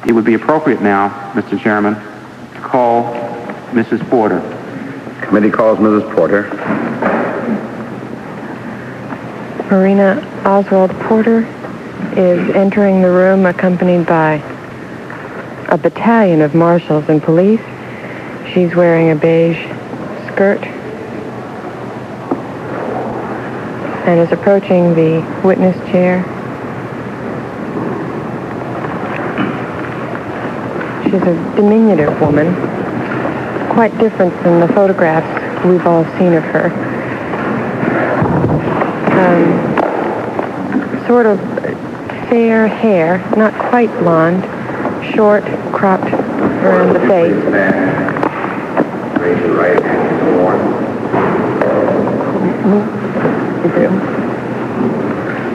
It would be appropriate now, Mr. Chairman, to call Mrs. Porter. Committee calls Mrs. Porter. Marina Oswald Porter is entering the room accompanied by a battalion of marshals and police. She's wearing a beige skirt and is approaching the witness chair. She's a diminutive woman, quite different than the photographs we've all seen of her. Sort of fair hair, not quite blonde, short, cropped around the face. Raise your right hand to the Lord.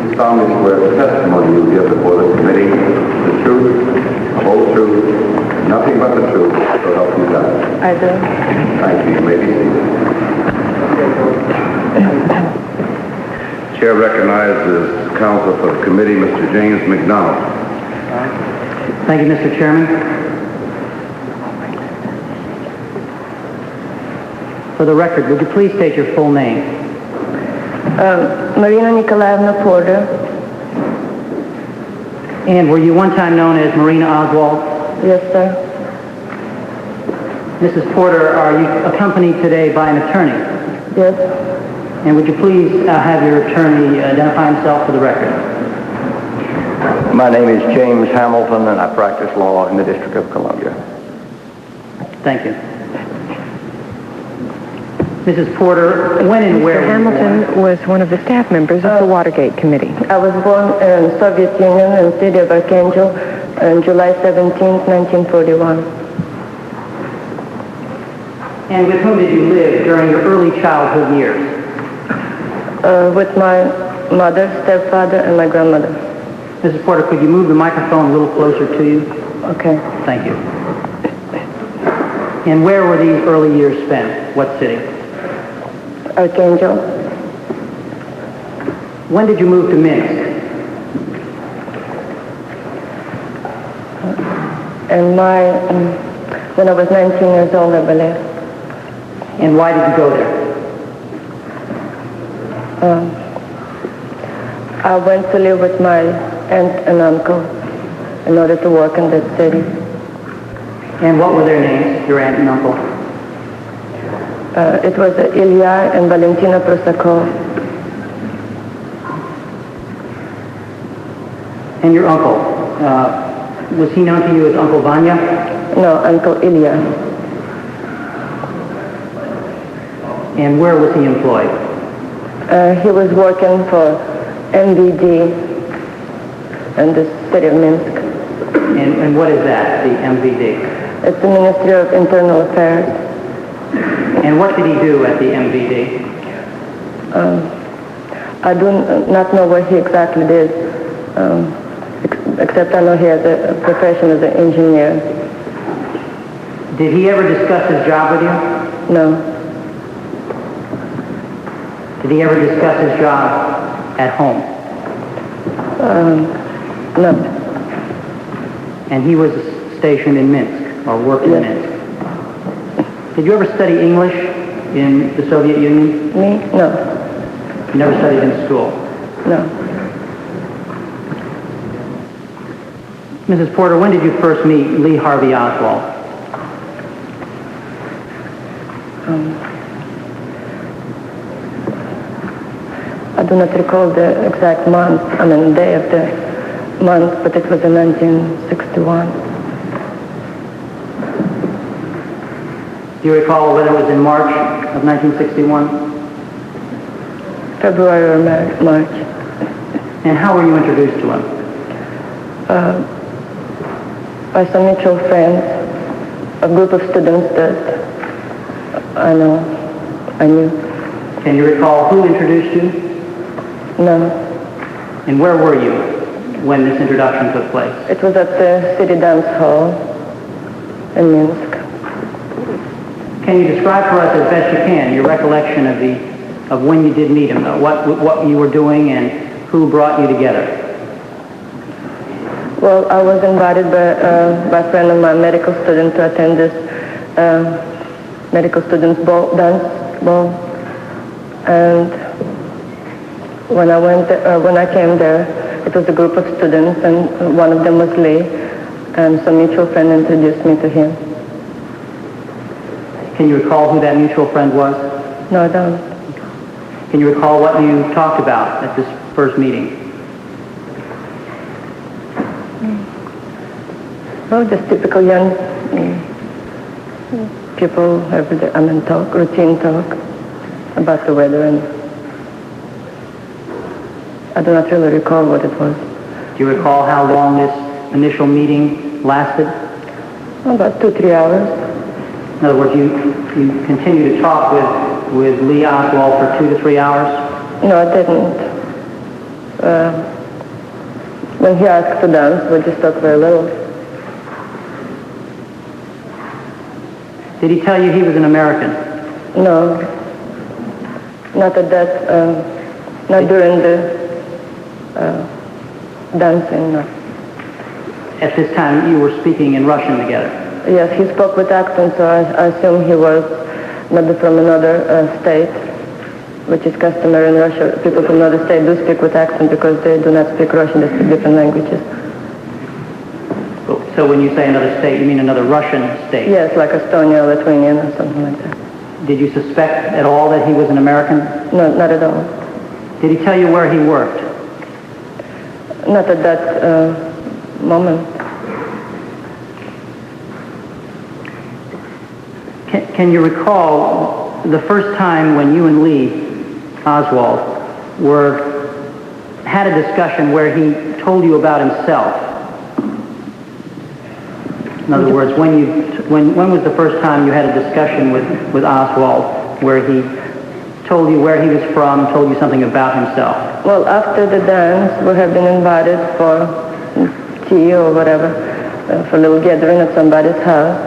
You solemnly swear the testimony you give before this committee, the truth, the whole truth, and nothing but the truth, so help you God. I do. Thank you. You may be seated. Chair recognizes counsel for the committee, Mr. James McDonald. Thank you, Mr. Chairman. For the record, would you please state your full name? Marina Nikolayevna Porter. And were you one time known as Marina Oswald? Yes, sir. Mrs. Porter, are you accompanied today by an attorney? Yes. And would you please have your attorney identify himself for the record? My name is James Hamilton, and I practice law in the District of Columbia. Thank you. Mrs. Porter, when and where Mr. Hamilton was one of the staff members of the Watergate Committee. I was born in the Soviet Union in the city of Archangel on July 17, 1941. And with whom did you live during your early childhood years? With my mother, stepfather, and my grandmother. Mrs. Porter, could you move the microphone a little closer to you? Okay. Thank you. And where were these early years spent? What city? Archangel. When did you move to Minsk? When I was 19 years old, I believe. And why did you go there? I went to live with my aunt and uncle in order to work in that city. And what were their names, your aunt and uncle? It was Ilya and Valentina Prusakova. And your uncle, was he known to you as Uncle Vanya? No, Uncle Ilya. And where was he employed? He was working for MVD in the city of Minsk. And what is that, the MVD? It's the Ministry of Internal Affairs. And what did he do at the MVD? I do not know what he exactly did, except I know he has a profession as an engineer. Did he ever discuss his job with you? No. Did he ever discuss his job at home? No. And he was stationed in Minsk, or worked in Minsk. Did you ever study English in the Soviet Union? Me? No. You never studied in school? No. Mrs. Porter, when did you first meet Lee Harvey Oswald? I do not recall the exact month, day of the month, but it was in 1961. Do you recall whether it was in March of 1961? February or March. And how were you introduced to him? By some mutual friends, a group of students that I knew. Can you recall who introduced you? No. And where were you when this introduction took place? It was at the city dance hall in Minsk. Can you describe for us as best you can your recollection of when you did meet him, what you were doing and who brought you together? Well, I was invited by a friend of mine, medical student, to attend this medical students dance ball. And when I came there, it was a group of students, and one of them was Lee, and some mutual friend introduced me to him. Can you recall who that mutual friend was? No, I don't. Can you recall what you talked about at this first meeting? Oh, just typical young people, everyday, talk, routine talk about the weather, and I do not really recall what it was. Do you recall how long this initial meeting lasted? About 2-3 hours. In other words, you continued to talk with Lee Oswald for 2 to 3 hours? No, I didn't. When he asked to dance, we just talked very little. Did he tell you he was an American? No, not at that, not during the dancing, no. At this time, you were speaking in Russian together? Yes, he spoke with accent, so I assume he was maybe from another state, which is customary in Russia. People from another state do speak with accent because they do not speak Russian, they speak different languages. So when you say another state, you mean another Russian state? Yes, like Estonia or Lithuania or something like that. Did you suspect at all that he was an American? No, not at all. Did he tell you where he worked? Not at that moment. Can you recall the first time when you and Lee Oswald had a discussion where he told you about himself? In other words, when was the first time you had a discussion with Oswald where he told you where he was from, told you something about himself? Well, after the dance, we have been invited for tea or whatever, for a little gathering at somebody's house,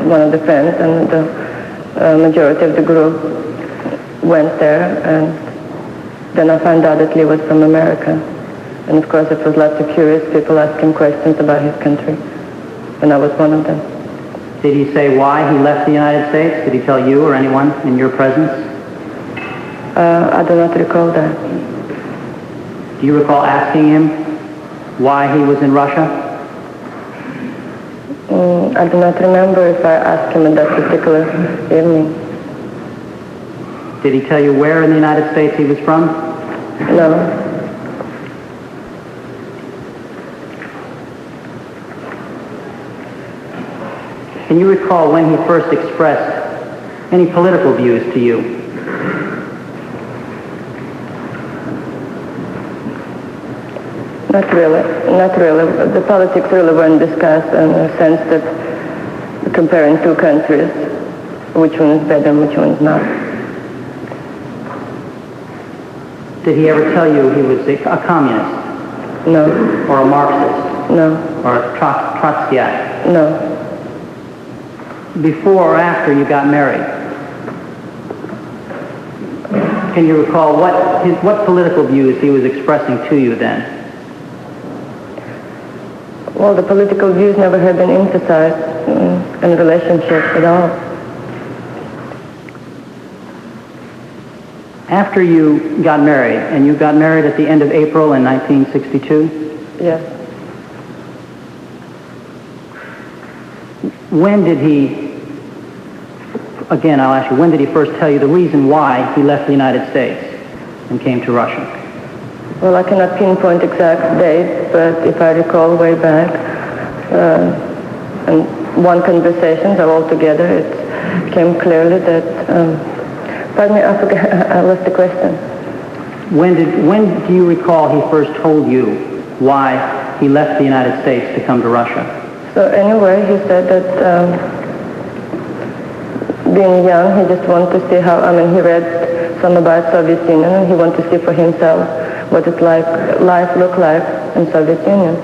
one of the friends, and the majority of the group went there, and then I found out that Lee was from America. And of course, it was lots of curious people asking questions about his country, and I was one of them. Did he say why he left the United States? Did he tell you or anyone in your presence? I do not recall that. Do you recall asking him why he was in Russia? I do not remember if I asked him in that particular evening. Did he tell you where in the United States he was from? No. Can you recall when he first expressed any political views to you? Not really. Not really. The politics really weren't discussed in the sense that comparing two countries, which one is better and which one is not. Did he ever tell you he was a communist? No. Or a Marxist? No. Or a Trotskyite? No. Before or after you got married? Can you recall what political views he was expressing to you then? Well, the political views never had been emphasized in relationships at all. After you got married, and you got married at the end of April in 1962? Yes. When did he, again I'll ask you, when did he first tell you the reason why he left the United States and came to Russia? Well, I cannot pinpoint exact date, but if I recall way back, in one conversation, they're all together, it came clearly that, pardon me, I forgot, I lost the question. When do you recall he first told you why he left the United States to come to Russia? So anyway, he said that being young, he just wanted to see how, he read some about Soviet Union, and he wanted to see for himself what it's like, life looked like in Soviet Union.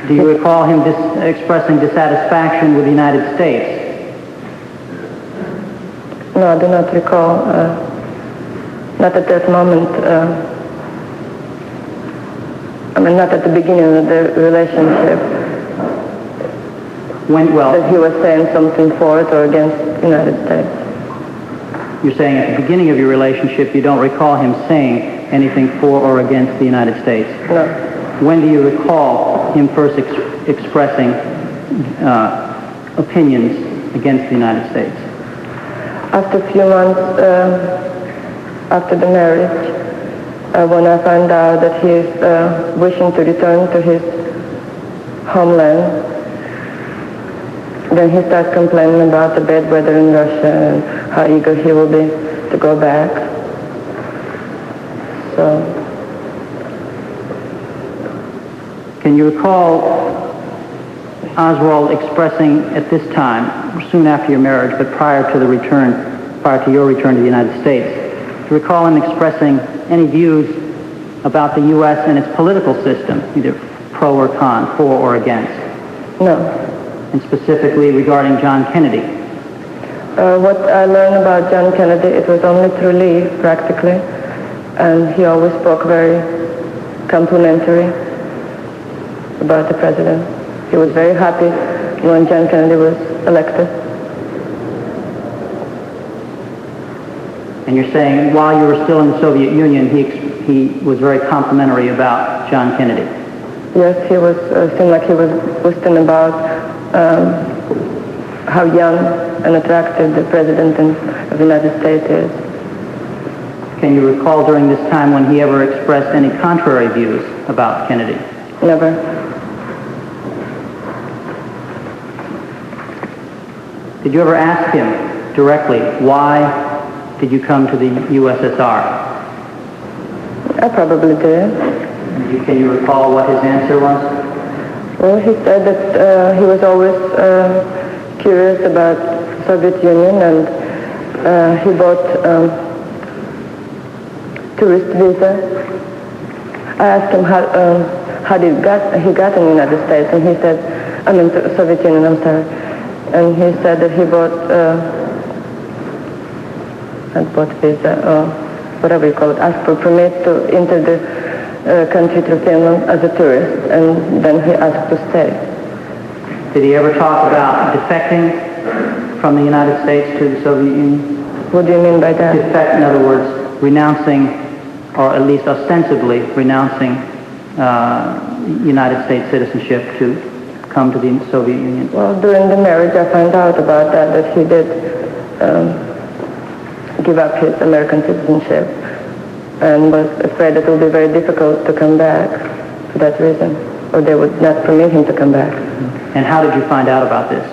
Do you recall him expressing dissatisfaction with the United States? No, I do not recall. Not at that moment. I mean, not at the beginning of the relationship, that he was saying something for it or against the United States. You're saying at the beginning of your relationship you don't recall him saying anything for or against the United States? No. When do you recall him first expressing opinions against the United States? After a few months after the marriage, when I found out that he is wishing to return to his homeland, then he starts complaining about the bad weather in Russia and how eager he will be to go back. So, can you recall Oswald expressing at this time, soon after your marriage, but prior to your return to the United States, do you recall him expressing any views about the U.S. and its political system, either pro or con, for or against? No. And specifically regarding John Kennedy? What I learned about John Kennedy, it was only through Lee, practically, and he always spoke very complimentary about the president. He was very happy when John Kennedy was elected. And you're saying while you were still in the Soviet Union, he was very complimentary about John Kennedy? Yes, he was, seemed like he was boasting about how young and attractive the President of the United States is. Can you recall during this time when he ever expressed any contrary views about Kennedy? Never. Did you ever ask him directly, why did you come to the USSR? I probably did. Can you recall what his answer was? Well, he said that he was always curious about the Soviet Union, and he bought tourist visa. I asked him how did he got in the United States, and he said, I mean, the Soviet Union, I'm sorry. And he said that he bought visa, or whatever you call it, asked for permit to enter the country through Finland as a tourist, and then he asked to stay. Did he ever talk about defecting from the United States to the Soviet Union? What do you mean by that? Defect, in other words, renouncing, or at least ostensibly renouncing United States citizenship to come to the Soviet Union. Well, during the marriage I found out about that he did give up his American citizenship, and was afraid it would be very difficult to come back for that reason, or they would not permit him to come back. And how did you find out about this?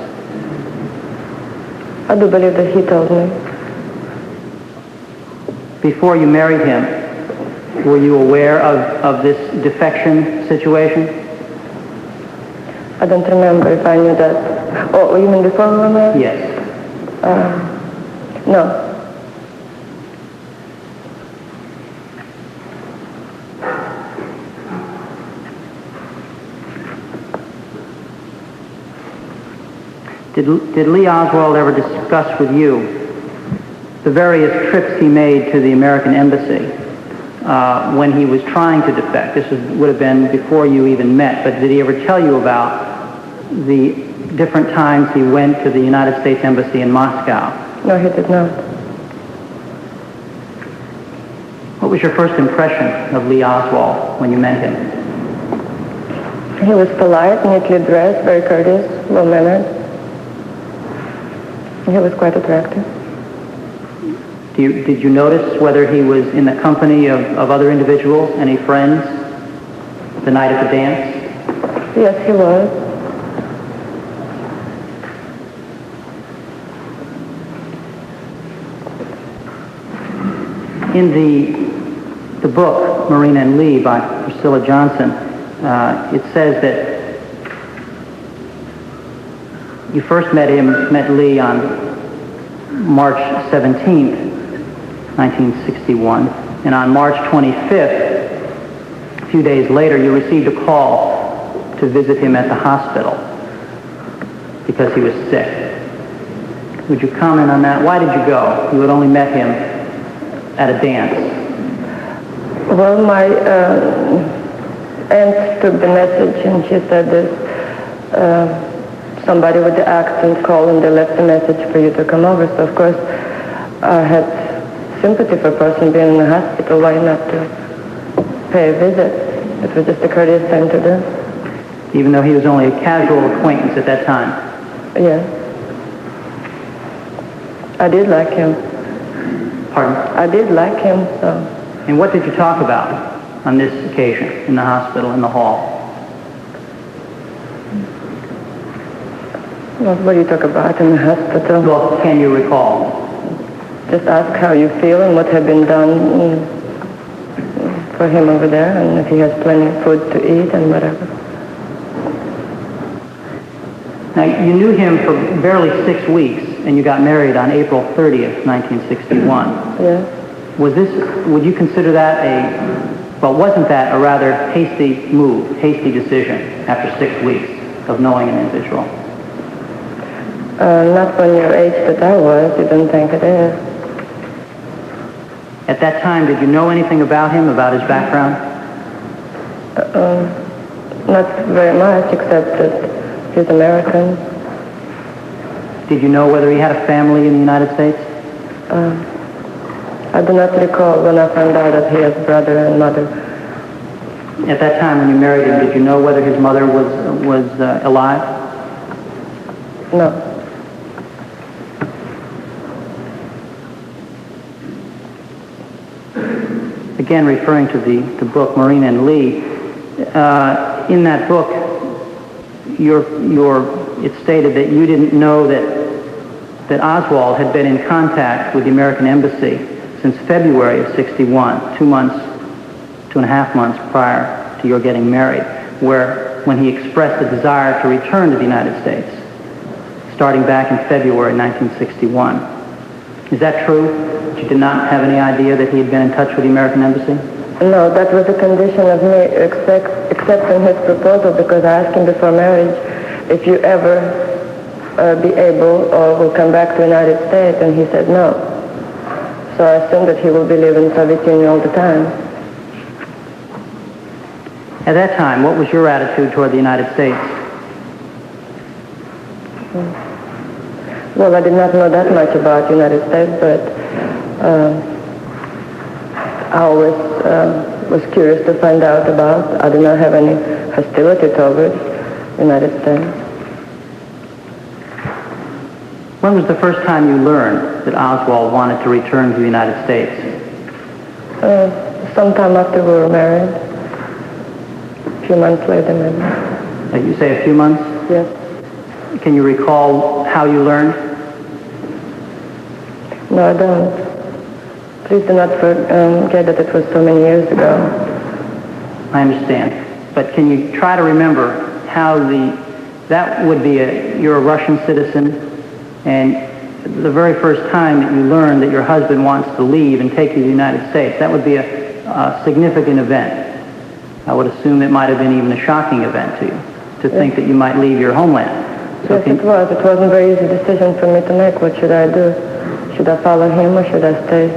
I do believe that he told me. Before you married him, were you aware of this defection situation? I don't remember if I knew that. Oh, you mean before we were married? Yes. No. Did Lee Oswald ever discuss with you the various trips he made to the American embassy when he was trying to defect? This would have been before you even met, but did he ever tell you about the different times he went to the United States Embassy in Moscow? No, he did not. What was your first impression of Lee Oswald when you met him? He was polite, neatly dressed, very courteous, well-mannered. He was quite attractive. Did you notice whether he was in the company of other individuals, any friends, the night of the dance? Yes, he was. In the book, Marina and Lee by Priscilla Johnson, it says that you first met Lee on March 17th, 1961, and on March 25th, a few days later, you received a call to visit him at the hospital because he was sick. Would you comment on that? Why did you go? You had only met him at a dance. Well, aunt took the message and she said this, somebody with the accent called and they left the message for you to come over. So of course I had sympathy for a person being in the hospital. Why not to pay a visit? It was just a courteous thing to do. Even though he was only a casual acquaintance at that time? Yes. I did like him. Pardon? I did like him, so. And what did you talk about on this occasion in the hospital, in the hall? Well, what do you talk about in the hospital? Well, can you recall? Just ask how you feel and what had been done for him over there, and if he has plenty of food to eat and whatever. Now, you knew him for barely 6 weeks, and you got married on April 30th, 1961. Yes. Would you consider that wasn't that a rather hasty move, hasty decision after 6 weeks of knowing an individual? Not when your age that I was, you don't think it is. At that time, did you know anything about him, about his background? Not very much, except that he's American. Did you know whether he had a family in the United States? I do not recall when I found out that he has brother and mother. At that time when you married him, did you know whether his mother was alive? No. Again, referring to the book Marina and Lee, in that book, it stated that you didn't know that Oswald had been in contact with the American Embassy since February of 61, 2.5 months prior to your getting married, when he expressed a desire to return to the United States, starting back in February 1961. Is that true? That you did not have any idea that he had been in touch with the American Embassy? No, that was a condition of me accepting his proposal, because I asked him before marriage if you ever be able or will come back to the United States, and he said no. So I assumed that he will be living in the Soviet Union all the time. At that time, what was your attitude toward the United States? Well, I did not know that much about the United States, but I always was curious to find out about. I did not have any hostility towards the United States. When was the first time you learned that Oswald wanted to return to the United States? Sometime after we were married. A few months later, maybe. You say a few months? Yes. Can you recall how you learned? No, I don't. Please do not forget that it was so many years ago. I understand. But can you try to remember how that would be you're a Russian citizen, and the very first time that you learned that your husband wants to leave and take you to the United States, that would be a significant event. I would assume it might have been even a shocking event to you, to think that you might leave your homeland. So yes, it was. It wasn't a very easy decision for me to make. What should I do? Should I follow him or should I stay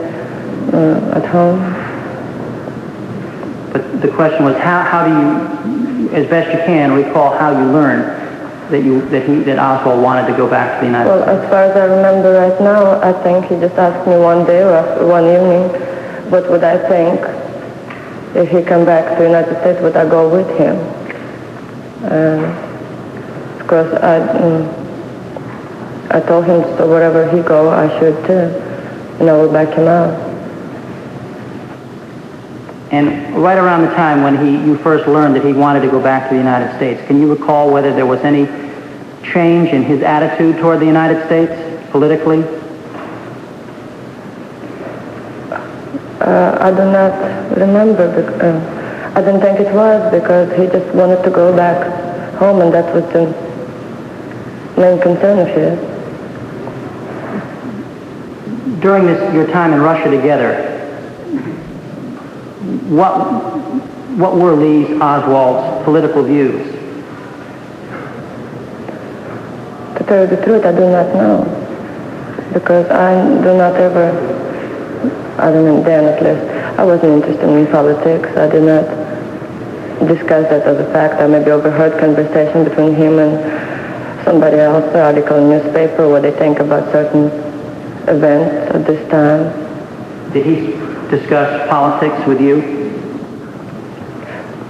at home? But the question was, how do you, as best you can, recall how you learned that Oswald wanted to go back to the United States? Well, as far as I remember right now, I think he just asked me one day or one evening, what would I think if he come back to the United States? Would I go with him? Of course, I told him, so wherever he go, I should too, and I will back him out. And right around the time when you first learned that he wanted to go back to the United States, can you recall whether there was any change in his attitude toward the United States, politically? I do not remember. I don't think it was, because he just wanted to go back home, and that was the main concern of his. During your time in Russia together, what were Lee Oswald's political views? To tell you the truth, I do not know, because I do not ever, I don't know, then at least, I wasn't interested in politics. I did not discussed that as a fact. I maybe overheard conversation between him and somebody else, an article in the newspaper, what they think about certain events at this time. Did he discuss politics with you?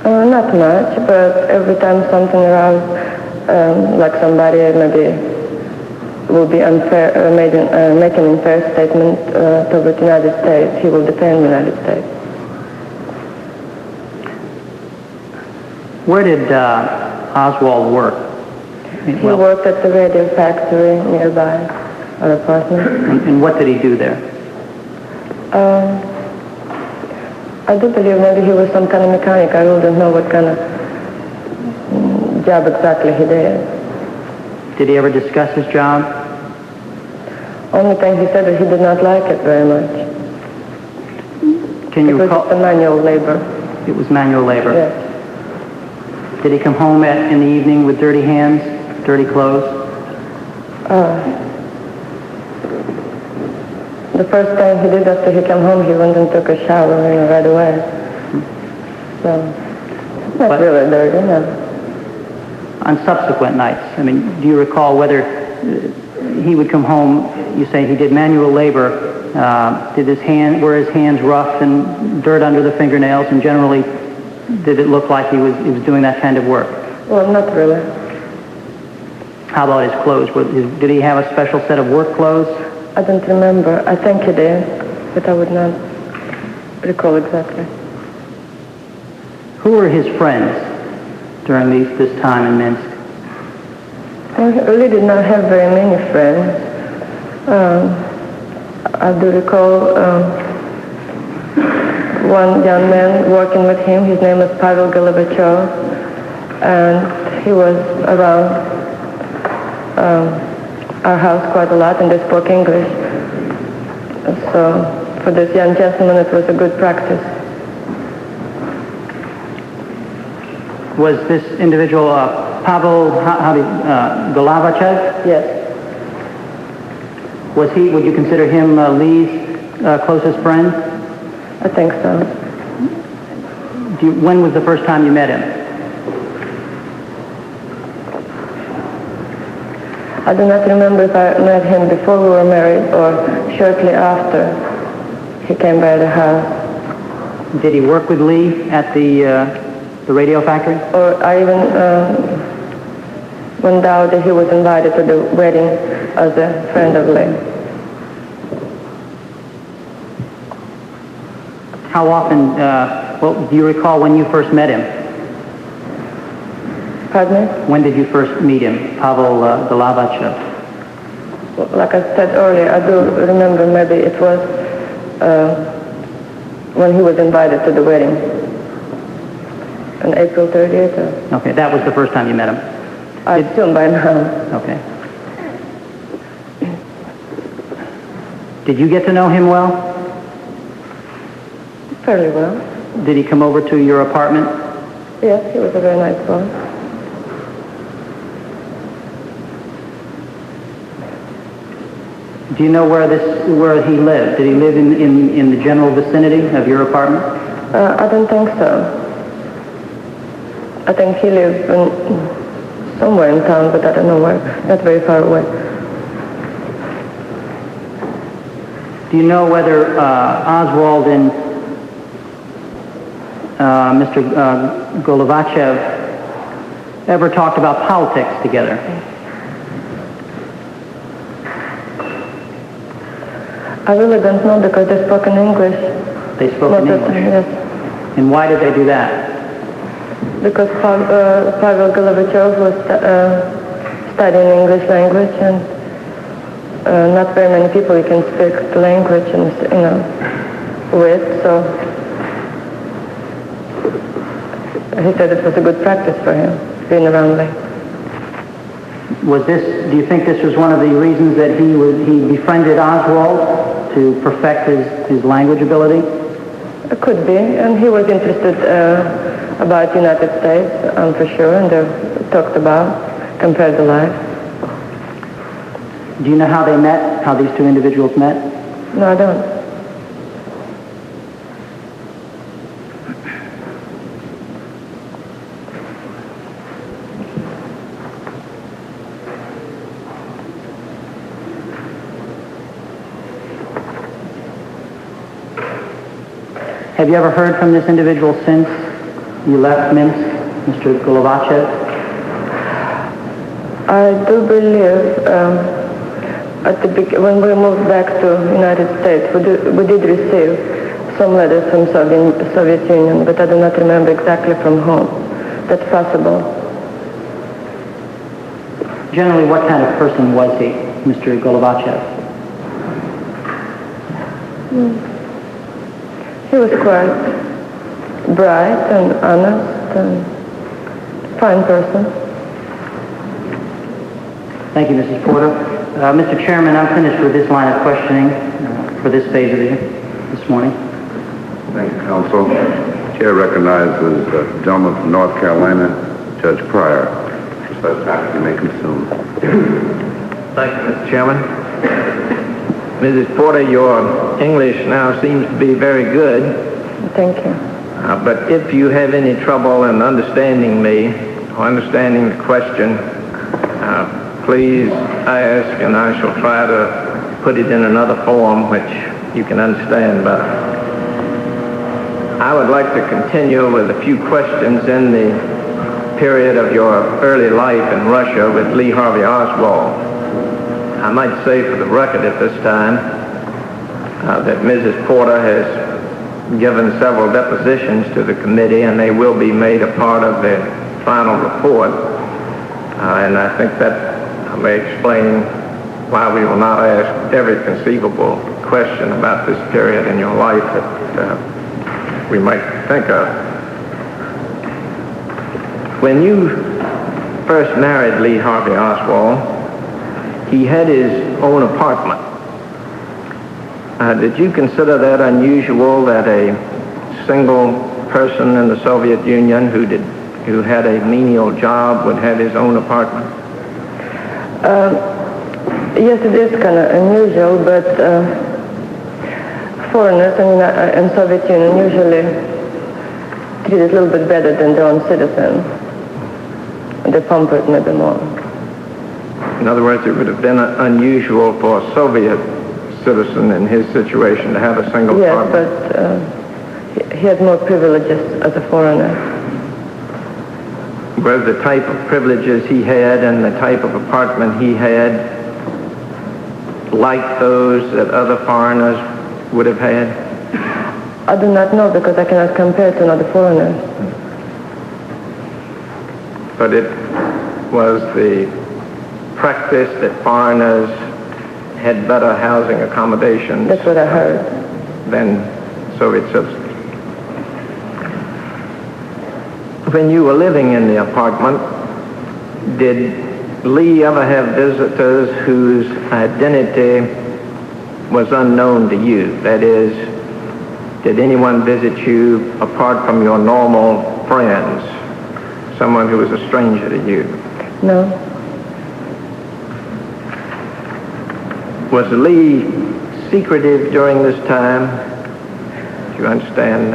Not much, but every time something around, like somebody maybe will be unfair, make an unfair statement toward the United States, he will defend the United States. Where did Oswald work? He worked at the radio factory nearby our apartment. And what did he do there? I do believe maybe he was some kind of mechanic. I really don't know what kind of job exactly he did. Did he ever discuss his job? Only thing he said that he did not like it very much. Can you recall? It was just a manual labor. It was manual labor? Yes. Did he come home in the evening with dirty hands, dirty clothes? The first thing he did after he came home, he went and took a shower right away. So, not really dirty, no. On subsequent nights, I mean, do you recall whether he would come home, you say he did manual labor, were his hands rough and dirt under the fingernails, and generally did it look like he was doing that kind of work? Well, not really. How about his clothes? Did he have a special set of work clothes? I don't remember. I think he did, but I would not recall exactly. Who were his friends during this time in Minsk? Well, he really did not have very many friends. I do recall one young man working with him. His name was Pavel Golovachov, and he was around our house quite a lot, and they spoke English. So for this young gentleman, it was a good practice. Was this individual Pavel Golovachov? Yes. Would you consider him Lee's closest friend? I think so. When was the first time you met him? I do not remember if I met him before we were married or shortly after he came by the house. Did he work with Lee at the radio factory? Or I even went out that he was invited to the wedding as a friend of Lee. How often, do you recall when you first met him? Pardon me? When did you first meet him, Pavel Golovachov? Well, like I said earlier, I do remember maybe it was when he was invited to the wedding on April 30th. Okay, that was the first time you met him. I assume by now. Okay. Did you get to know him well? Fairly well. Did he come over to your apartment? Yes, he was a very nice boy. Do you know where he lived? Did he live in the general vicinity of your apartment? I don't think so. I think he lived somewhere in town, but I don't know where. Not very far away. Do you know whether Oswald and Mr. Golovachov ever talked about politics together? I really don't know because they spoke in English. They spoke in English? Yes. And why did they do that? Because Pavel Golovachov was studying English language, and not very many people you can speak the language and with. So he said it was a good practice for him being around Lee. Do you think this was one of the reasons that he befriended Oswald to perfect his language ability? It could be, and he was interested about the United States, for sure, and they talked about, compared the life. Do you know how they met, how these two individuals met? No, I don't. Have you ever heard from this individual since you left Minsk, Mr. Golovachev? I do believe when we moved back to United States, we did receive some letters from Soviet Union, but I do not remember exactly from whom. That's possible. Generally, what kind of person was he, Mr. Golovachev? He was quite bright and honest and fine person. Thank you, Mrs. Porter. Mr. Chairman, I'm finished with this line of questioning for this phase of it this morning. Thank you, counsel. Chair recognizes the gentleman from North Carolina, Judge Pryor. Such matters you may consume. Thank you, Mr. Chairman. Mrs. Porter, your English now seems to be very good. Thank you. But if you have any trouble in understanding me or understanding the question, please ask, and I shall try to put it in another form which you can understand better. I would like to continue with a few questions in the period of your early life in Russia with Lee Harvey Oswald. I might say for the record at this time that Mrs. Porter has given several depositions to the committee, and they will be made a part of the final report. And I think that may explain why we will not ask every conceivable question about this period in your life that we might think of. When you first married Lee Harvey Oswald, he had his own apartment. Did you consider that unusual that a single person in the Soviet Union who had a menial job would have his own apartment? Yes, it is kind of unusual, but foreigners in Soviet Union usually treated a little bit better than their own citizens. They pampered maybe more. In other words, it would have been unusual for a Soviet citizen in his situation to have a single apartment. Yes, but he had more privileges as a foreigner. Were the type of privileges he had and the type of apartment he had like those that other foreigners would have had? I do not know because I cannot compare to another foreigner. But it was the practice that foreigners had better housing accommodations. That's what I heard. Than Soviet citizens. When you were living in the apartment, did Lee ever have visitors whose identity was unknown to you? That is, did anyone visit you apart from your normal friends? Someone who was a stranger to you? No. Was Lee secretive during this time? Do you understand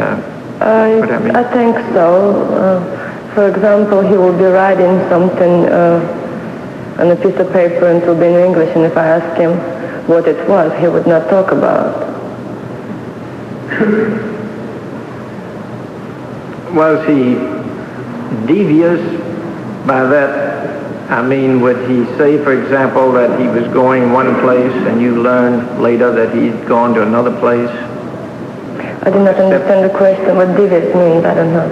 what I mean? I think so. For example, he will be writing something on a piece of paper and it will be in English, and if I ask him what it was, he would not talk about. Was he devious by that? I mean, would he say, for example, that he was going one place and you learned later that he'd gone to another place? I do not understand the question. What devious means, I don't know.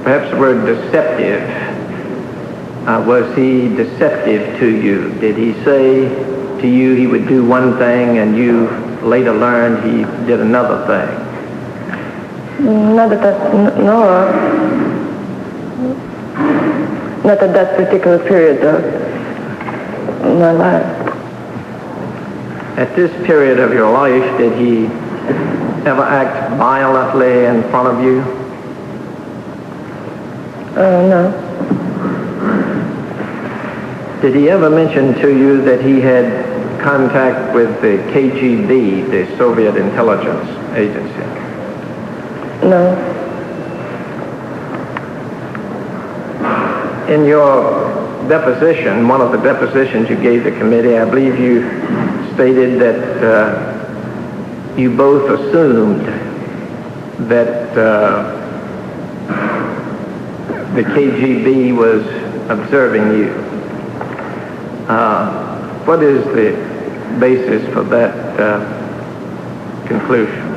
Perhaps the word deceptive. Was he deceptive to you? Did he say to you he would do one thing and you later learned he did another thing? Not that I know of. Not at that particular period of my life. At this period of your life, did he ever act violently in front of you? No. Did he ever mention to you that he had contact with the KGB, the Soviet intelligence agency? No. In your deposition, one of the depositions you gave the committee, I believe you stated that you both assumed that the KGB was observing you. What is the basis for that conclusion?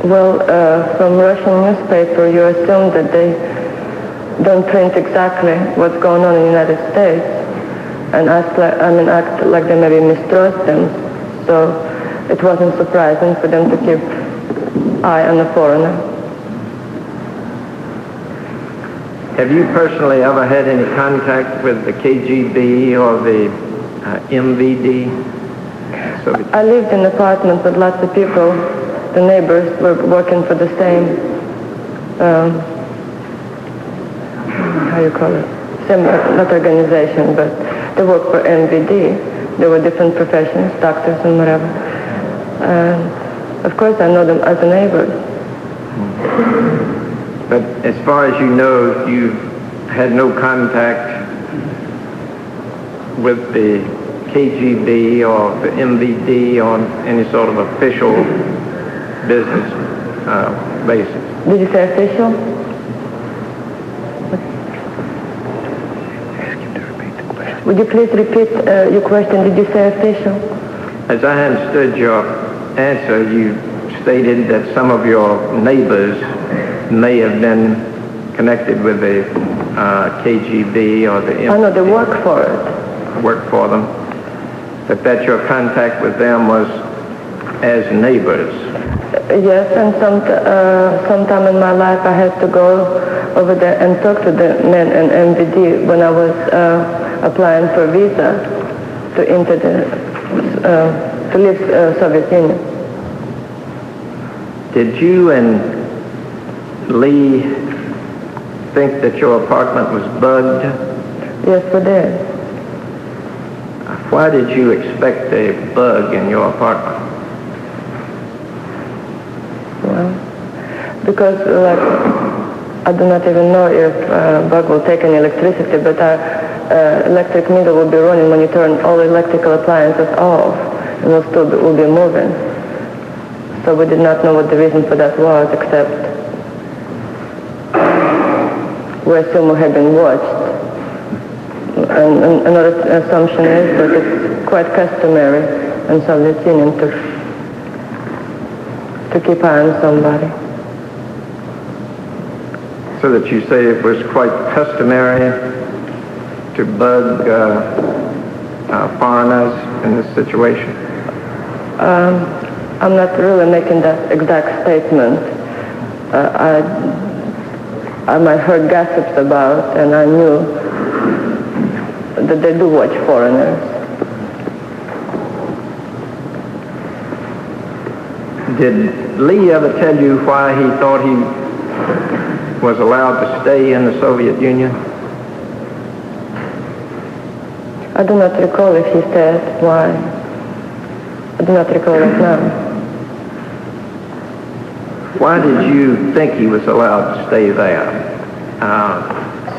Well, from Russian newspaper, you assume that they don't print exactly what's going on in the United States, and act like they maybe mistrust them. So it wasn't surprising for them to keep eye on the foreigner. Have you personally ever had any contact with the KGB or the MVD? I lived in an apartment with lots of people. The neighbors were working for the same, how you call it? Same, not organization, but they worked for MVD. There were different professions, doctors and whatever. And of course I know them as a neighbor. But as far as you know, you had no contact with the KGB or the MVD on any sort of official business basis. Did you say official? Would you please repeat your question? Did you say official? As I understood your answer, you stated that some of your neighbors may have been connected with the KGB or the MVD. I know they work for it. Work for them. But that your contact with them was as neighbors. Yes, and sometime in my life I had to go over there and talk to the men in MVD when I was applying for a visa to enter to leave Soviet Union. Did you and Lee think that your apartment was bugged? Yes, we did. Why did you expect a bug in your apartment? Well, because I do not even know if bug will take any electricity, but our electric meter will be running when you turn all electrical appliances off, and will be moving. So we did not know what the reason for that was, except we assume we had been watched. And another assumption is that it's quite customary in Soviet Union to keep eye on somebody. So that you say it was quite customary to bug foreigners in this situation? I'm not really making that exact statement. I might heard gossips about, and I knew that they do watch foreigners. Did Lee ever tell you why he thought he was allowed to stay in the Soviet Union? I do not recall if he said why. I do not recall it now. Why did you think he was allowed to stay there?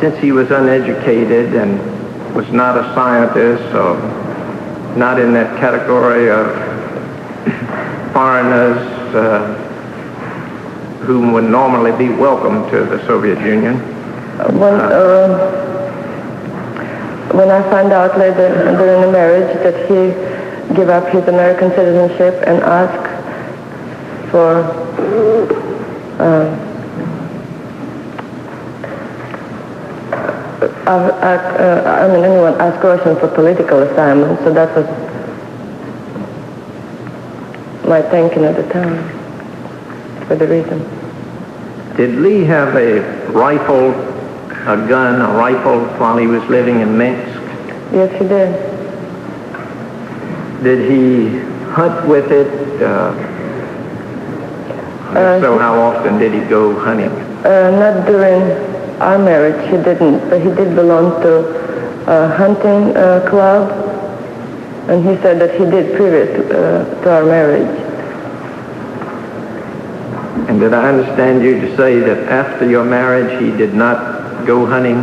Since he was uneducated and was not a scientist or not in that category of foreigners whom would normally be welcome to the Soviet Union. When I found out later during the marriage that he gave up his American citizenship and asked for anyone asked Russian for political assignment, so that was my thinking at the time, for the reason. Did Lee have a rifle, a gun, a rifle while he was living in Minsk? Yes, he did. Did he hunt with it? If so, how often did he go hunting? Not during our marriage, he didn't, but he did belong to a hunting club, and he said that he did previous to our marriage. And did I understand you to say that after your marriage he did not go hunting?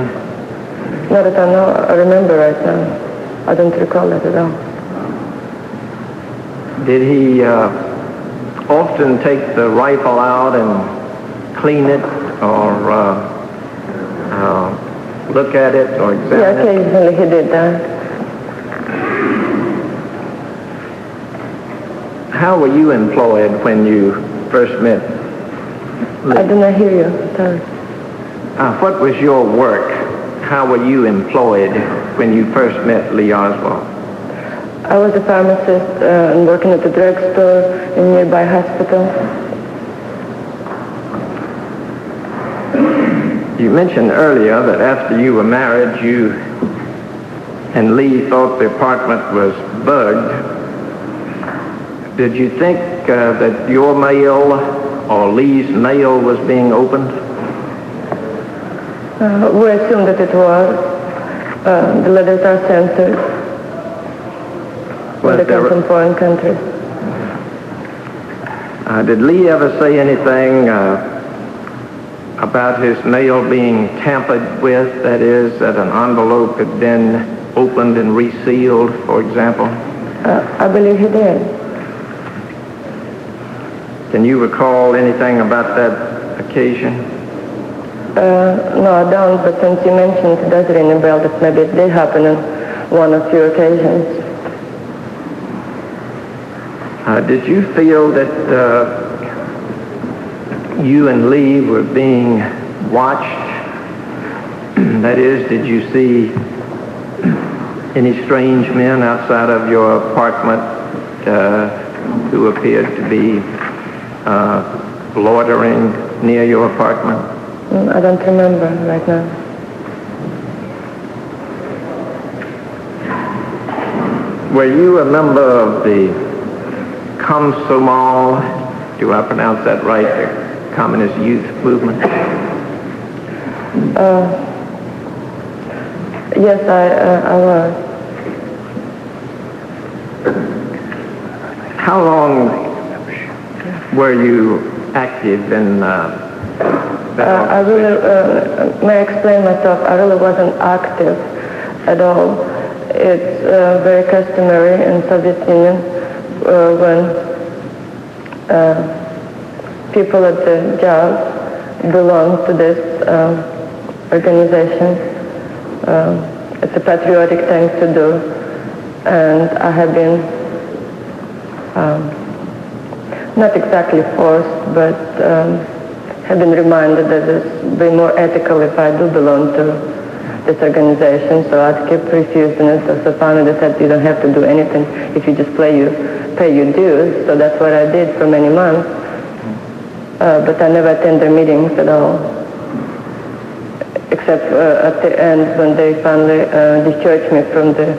Not that I know, I remember right now. I don't recall that at all. Did he often take the rifle out and clean it or look at it or examine Yeah, it? occasionally he did that. How were you employed when you first met Lee? I do not hear you. Sorry. What was your work? How were you employed when you first met Lee Oswald? I was a pharmacist and working at the drugstore in nearby hospital. You mentioned earlier that after you were married, you and Lee thought the apartment was bugged. Did you think that your mail or Lee's mail was being opened? We assumed that it was. The letters are censored. Was They come there- from foreign countries. Did Lee ever say anything about his mail being tampered with? That is, that an envelope had been opened and resealed, for example? I believe he did. Can you recall anything about that occasion? No, I don't, but since you mentioned it does ring a bell that maybe it did happen on one or two occasions. Did you feel that you and Lee were being watched? That is, did you see any strange men outside of your apartment who appeared to be loitering near your apartment? I don't remember right now. Were you a member of the Komsomol, do I pronounce that right, the Communist Youth Movement? Yes, I was. How long were you active in that I really, may I explain myself, I really wasn't active at all. It's very customary in Soviet Union when people at the job belong to this organization. It's a patriotic thing to do, and I have been not exactly forced, but have been reminded that it would be more ethical if I do belong to this organization, so I kept refusing it. So finally they said you don't have to do anything if you just pay your dues, so that's what I did for many months. But I never attended their meetings at all, except at the end when they finally discharged me from the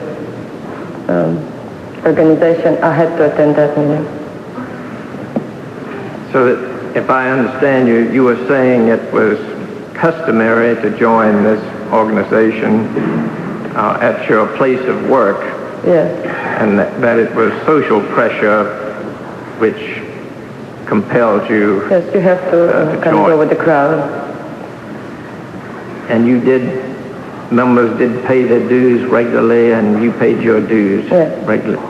organization. I had to attend that meeting. So that, if I understand you, you were saying it was customary to join this organization at your place of work. Yes. And that it was social pressure which compelled you Yes, you have to kind of go with the crowd. And you members did pay their dues regularly, and you paid your dues regularly.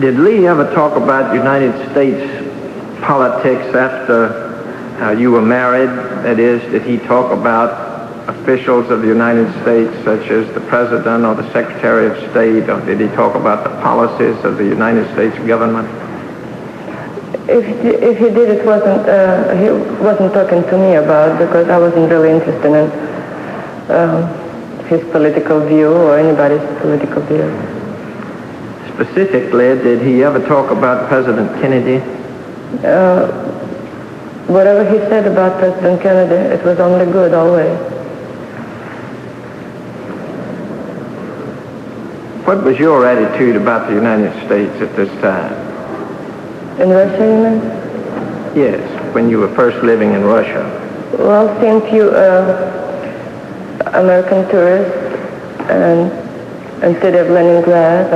Did Lee ever talk about United States politics after you were married? That is, did he talk about officials of the United States, such as the President or the Secretary of State, or did he talk about the policies of the United States government? If he did, it wasn't, he wasn't talking to me about, because I wasn't really interested in his political view or anybody's political view. Specifically, did he ever talk about President Kennedy? Whatever he said about President Kennedy, it was only good always. What was your attitude about the United States at this time? In Russia, you mean? Yes, when you were first living in Russia. Well, seeing few American tourists, and instead of Leningrad,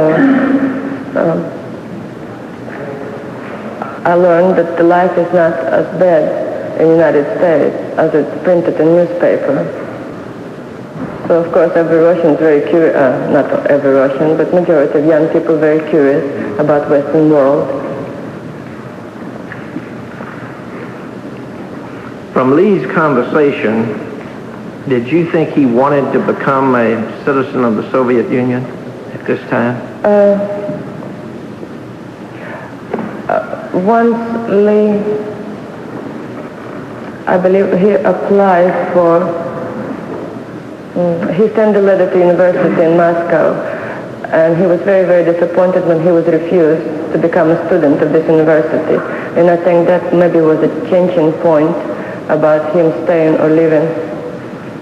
I learned that the life is not as bad in the United States as it's printed in newspaper. So Well, of course, every Russian is very curious, not every Russian, but majority of young people very curious about Western world. From Lee's conversation, did you think he wanted to become a citizen of the Soviet Union at this time? Once Lee, I believe he applied for, he sent a letter to university in Moscow, and he was very, very disappointed when he was refused to become a student of this university. And I think that maybe was a changing point about him staying or leaving.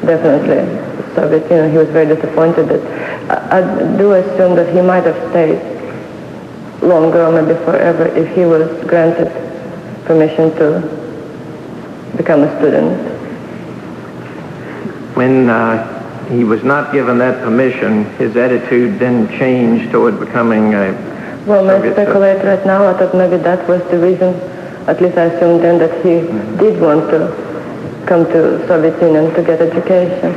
Definitely. Soviet Union, he was very disappointed that I do assume that he might have stayed longer or maybe forever if he was granted permission to become a student. When he was not given that permission, his attitude then changed toward becoming a Well, I Soviet speculate right now. I thought maybe that was the reason, at least I assumed then, that he did want to come to Soviet Union to get education.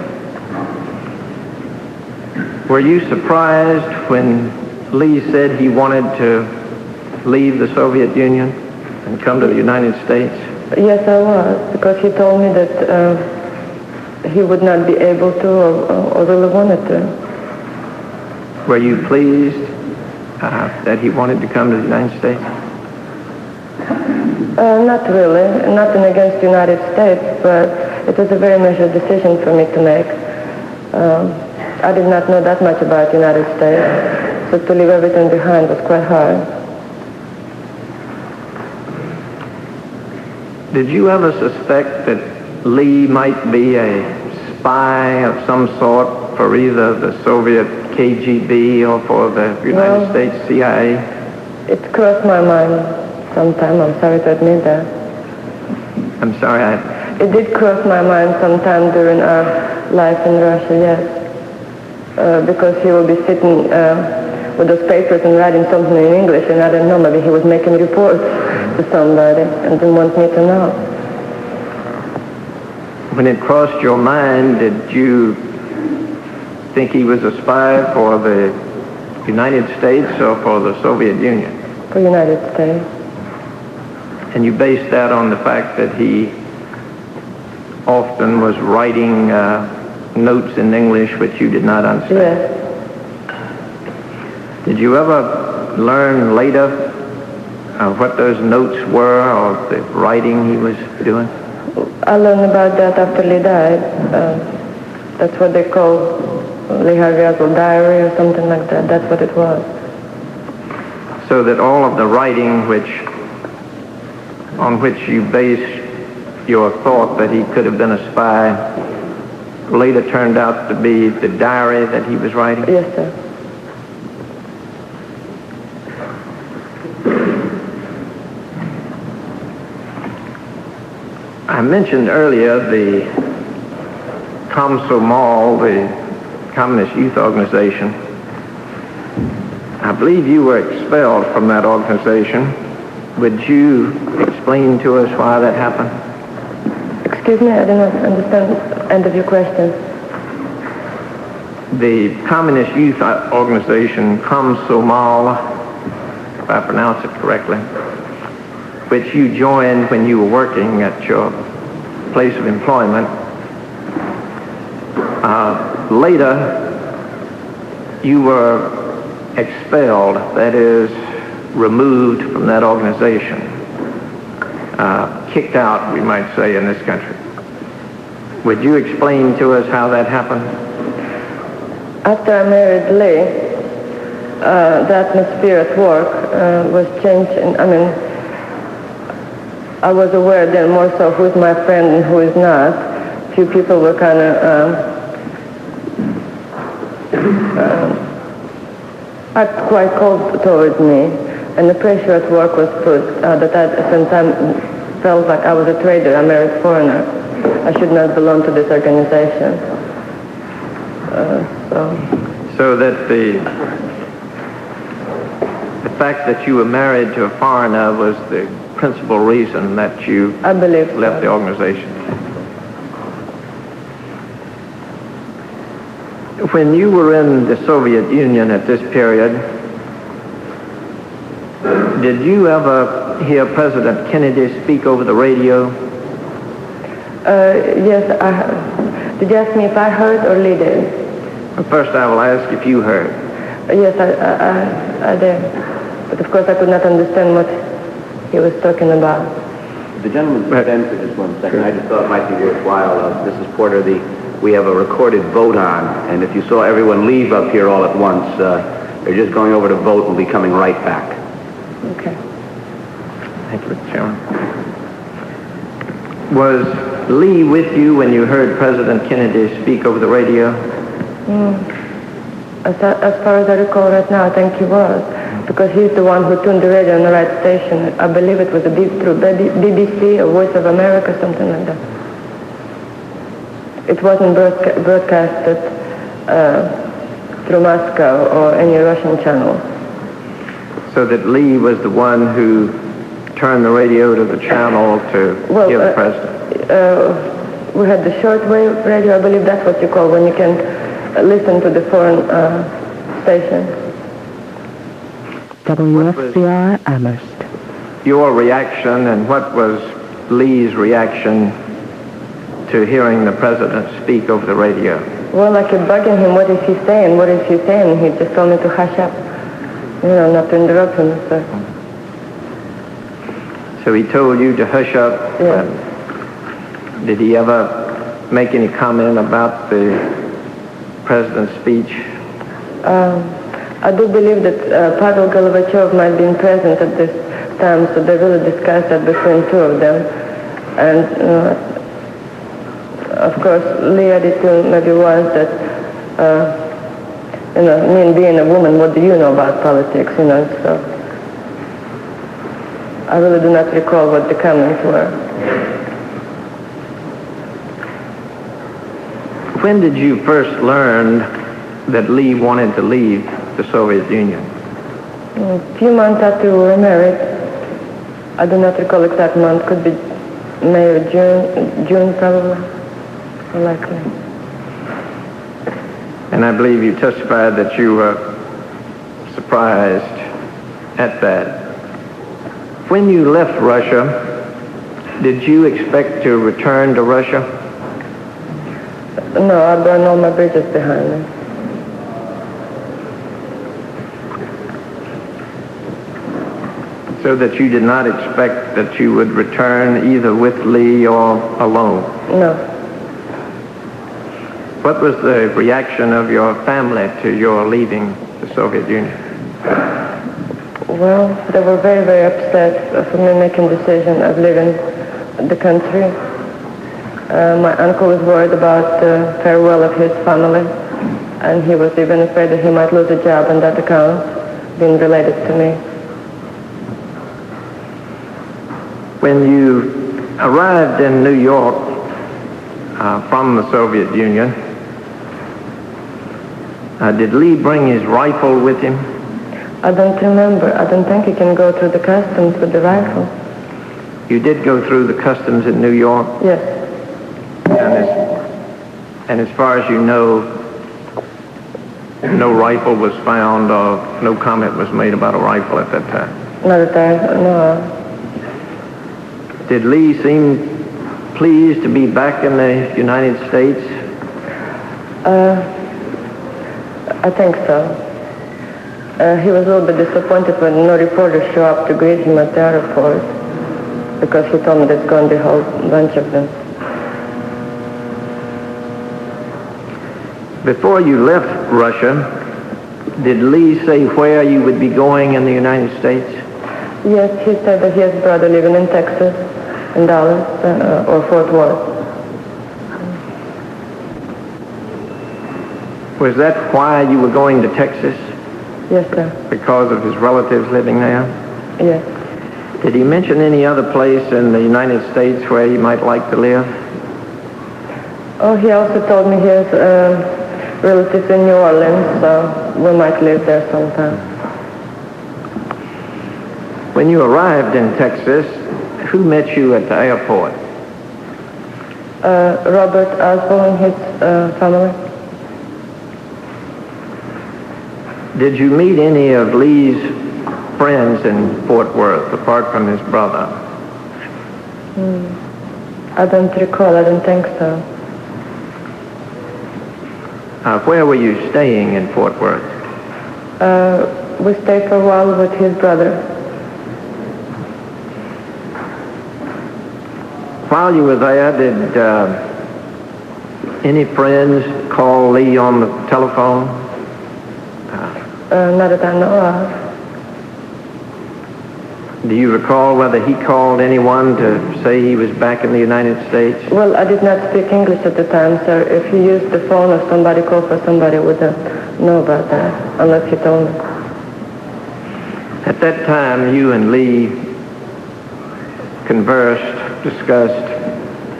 Were you surprised when Lee said he wanted to leave the Soviet Union and come to the United States? Yes, I was, because he told me that he would not be able to or really wanted to. Were you pleased that he wanted to come to the United States? Not really, nothing against the United States, but it was a very measured decision for me to make. I did not know that much about the United States, so to leave everything behind was quite hard. Did you ever suspect that Lee might be a spy of some sort for either the Soviet KGB or for the United States CIA? It crossed my mind sometime. I'm sorry to admit that. I'm sorry, It did cross my mind sometime during our life in Russia, yes. Because he would be sitting with those papers and writing something in English, and I don't know, maybe he was making reports to somebody and didn't want me to know. When it crossed your mind, did you think he was a spy for the United States or for the Soviet Union? For the United States. And you based that on the fact that he often was writing notes in English which you did not understand? Yes. Did you ever learn later what those notes were or the writing he was doing? I learned about that after Lee died. That's what they call Lee Harvey Oswald diary or something like that. That's what it was. So that all of the writing on which you based your thought that he could have been a spy later turned out to be the diary that he was writing? Yes, sir. I mentioned earlier the Komsomol, the Communist Youth Organization. I believe you were expelled from that organization. Would you explain to us why that happened? Excuse me, I did not understand the end of your question. The Communist Youth Organization, Komsomol, if I pronounce it correctly, which you joined when you were working at your place of employment. Later, you were expelled, that is, removed from that organization, kicked out, we might say, in this country. Would you explain to us how that happened? After I married Lee, the atmosphere at work was changing. I mean, I was aware then more so who's my friend and who is not. Few people were kind of act quite cold towards me, and the pressure at work was put that I at some time felt like I was a traitor, a married foreigner. I should not belong to this organization. So that the fact that you were married to a foreigner was the principal reason that you I believe left the organization. When you were in the Soviet Union at this period, did you ever hear President Kennedy speak over the radio? Yes, I have. Did you ask me if I heard or Lee did? Well, first I will ask if you heard. Yes, I did. But of course I could not understand what he was talking about. The gentleman's stand for just 1 second. I just thought it might be worthwhile, Mrs. Porter, we have a recorded vote on, and if you saw everyone leave up here all at once, they're just going over to vote and will be coming right back. Okay. Thank you, Mr. Chairman. Was Lee with you when you heard President Kennedy speak over the radio? As far as I recall right now, I think he was, because he's the one who tuned the radio on the right station. I believe it was through BBC or Voice of America, something like that. It wasn't broadcasted through Moscow or any Russian channel. So that Lee was the one who turned the radio to the channel to hear the president? We had the shortwave radio, I believe that's what you call when you can listen to the foreign stations. WFCR Amherst. Your reaction, and what was Lee's reaction to hearing the president speak over the radio? Well, I kept bugging him, what is he saying, what is he saying? He just told me to hush up, not to interrupt him. So he told you to hush up? Yeah. Did he ever make any comment about the president's speech? I do believe that Pavel Gorbachev might be present at this time, so they really discussed that between two of them. And of course, Lee attitude maybe was that, me being a woman, what do you know about politics, so I really do not recall what the comments were. When did you first learn that Lee wanted to leave the Soviet Union? A few months after we were married. I do not recall exact month. Could be May or June probably, more likely. And I believe you testified that you were surprised at that. When you left Russia, did you expect to return to Russia? No, I burned all my bridges behind me. So that you did not expect that you would return either with Lee or alone? No. What was the reaction of your family to your leaving the Soviet Union? Well, they were very, very upset for me making the decision of leaving the country. My uncle was worried about the farewell of his family, and he was even afraid that he might lose a job on that account, being related to me. When you arrived in New York from the Soviet Union, did Lee bring his rifle with him? I don't remember. I don't think he can go through the customs with the rifle. You did go through the customs in New York? Yes. And as far as you know, no rifle was found or no comment was made about a rifle at that time? Not that I know. Did Lee seem pleased to be back in the United States? I think so. He was a little bit disappointed when no reporters show up to greet him at the airport, because he told me there's going to be a whole bunch of them. Before you left Russia, did Lee say where you would be going in the United States? Yes, he said that he has a brother living in Texas, in Dallas, or Fort Worth. Was that why you were going to Texas? Yes, sir. Because of his relatives living there? Yes. Did he mention any other place in the United States where he might like to live? Oh, he also told me he has relatives in New Orleans, so we might live there sometime. When you arrived in Texas, who met you at the airport? Robert Oswald and his family. Did you meet any of Lee's friends in Fort Worth, apart from his brother? I don't recall. I don't think so. Where were you staying in Fort Worth? We stayed for a while with his brother. While you were there, did any friends call Lee on the telephone? Not that I know of. Do you recall whether he called anyone to say he was back in the United States? Well, I did not speak English at the time, sir. If he used the phone or somebody called for somebody, I wouldn't know about that, unless he told me. At that time, you and Lee conversed, discussed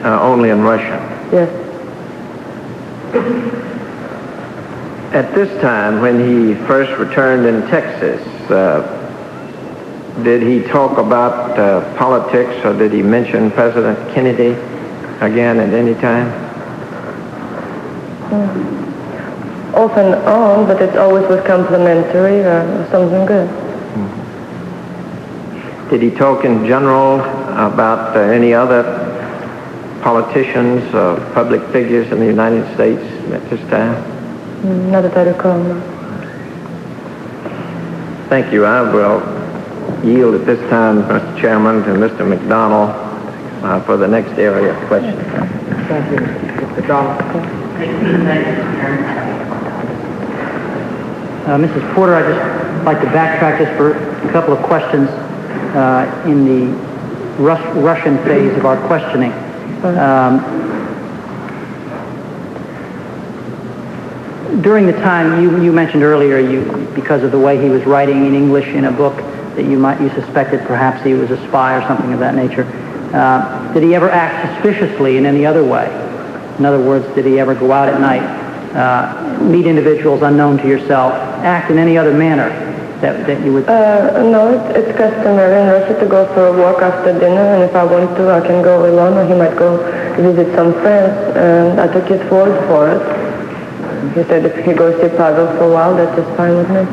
only in Russian. Yes. At this time, when he first returned in Texas, did he talk about politics, or did he mention President Kennedy again at any time? Off and on, but it always was complimentary or something good. Did he talk in general about any other politicians or public figures in the United States at this time? Not that I recall, no. Thank you. I will yield at this time, Mr. Chairman, to Mr. McDonnell for the next area of questions. Thank you, Mr. McDonnell. Mrs. Porter, I'd just like to backtrack just for a couple of questions in the Russian phase of our questioning. During the time you mentioned earlier, because of the way he was writing in English in a book, that you suspected perhaps he was a spy or something of that nature. Did he ever act suspiciously in any other way? In other words, did he ever go out at night, meet individuals unknown to yourself, act in any other manner that you would... No, it's customary in Russia to go for a walk after dinner, and if I want to, I can go alone, or he might go visit some friends, and I took his word for it. He said if he goes see Pavel for a while, that's just fine with me.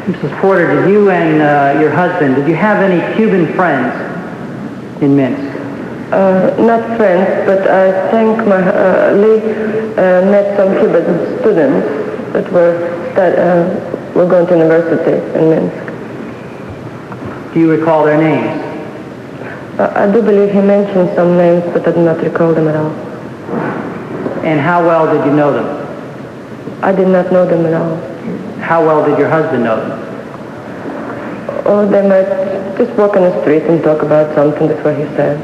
Mrs. Porter, did you and your husband, did you have any Cuban friends in Minsk? Not friends, but I think Lee met some Cuban students that were going to university in Minsk. Do you recall their names? I do believe he mentioned some names, but I do not recall them at all. And how well did you know them? I did not know them at all. How well did your husband know them? Oh, they might just walk on the street and talk about something, that's what he said.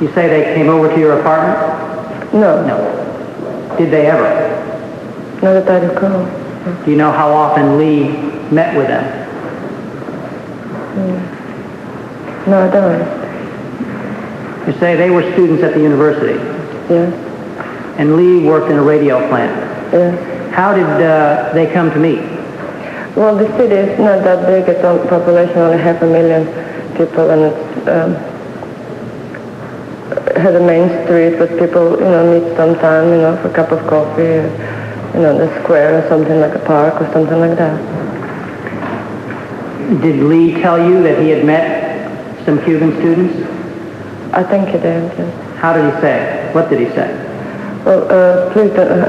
You say they came over to your apartment? No. No. Did they ever? Not that I recall. Do you know how often Lee met with them? No, I don't. You say they were students at the university, Yes. and Lee worked in a radio plant. Yes. How did they come to meet? Well, the city is not that big. It's a population only 500,000 people, and it has a main street, but people, meet sometime, for a cup of coffee, the square or something like a park or something like that. Did Lee tell you that he had met some Cuban students? I think he did, yes. How did he say? What did he say? Well, please don't,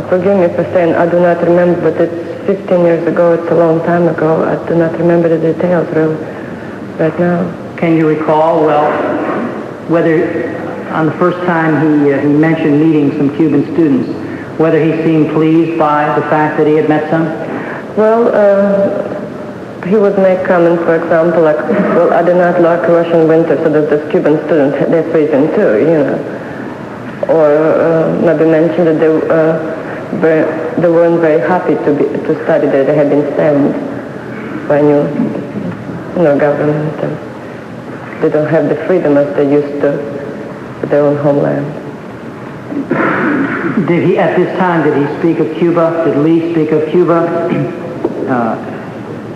forgive me for saying I do not remember, but it's 15 years ago. It's a long time ago. I do not remember the details really right now. Can you recall, whether on the first time he mentioned meeting some Cuban students, whether he seemed pleased by the fact that he had met some? Well, he would make comments, for example, like, well, I do not like Russian winter, so that the Cuban students, they're freezing too, Or maybe mention that they weren't very happy to study there. They had been sent by new. government, and they don't have the freedom as they used to with their own homeland. Did he, at this time, did he speak of Cuba? Did Lee speak of Cuba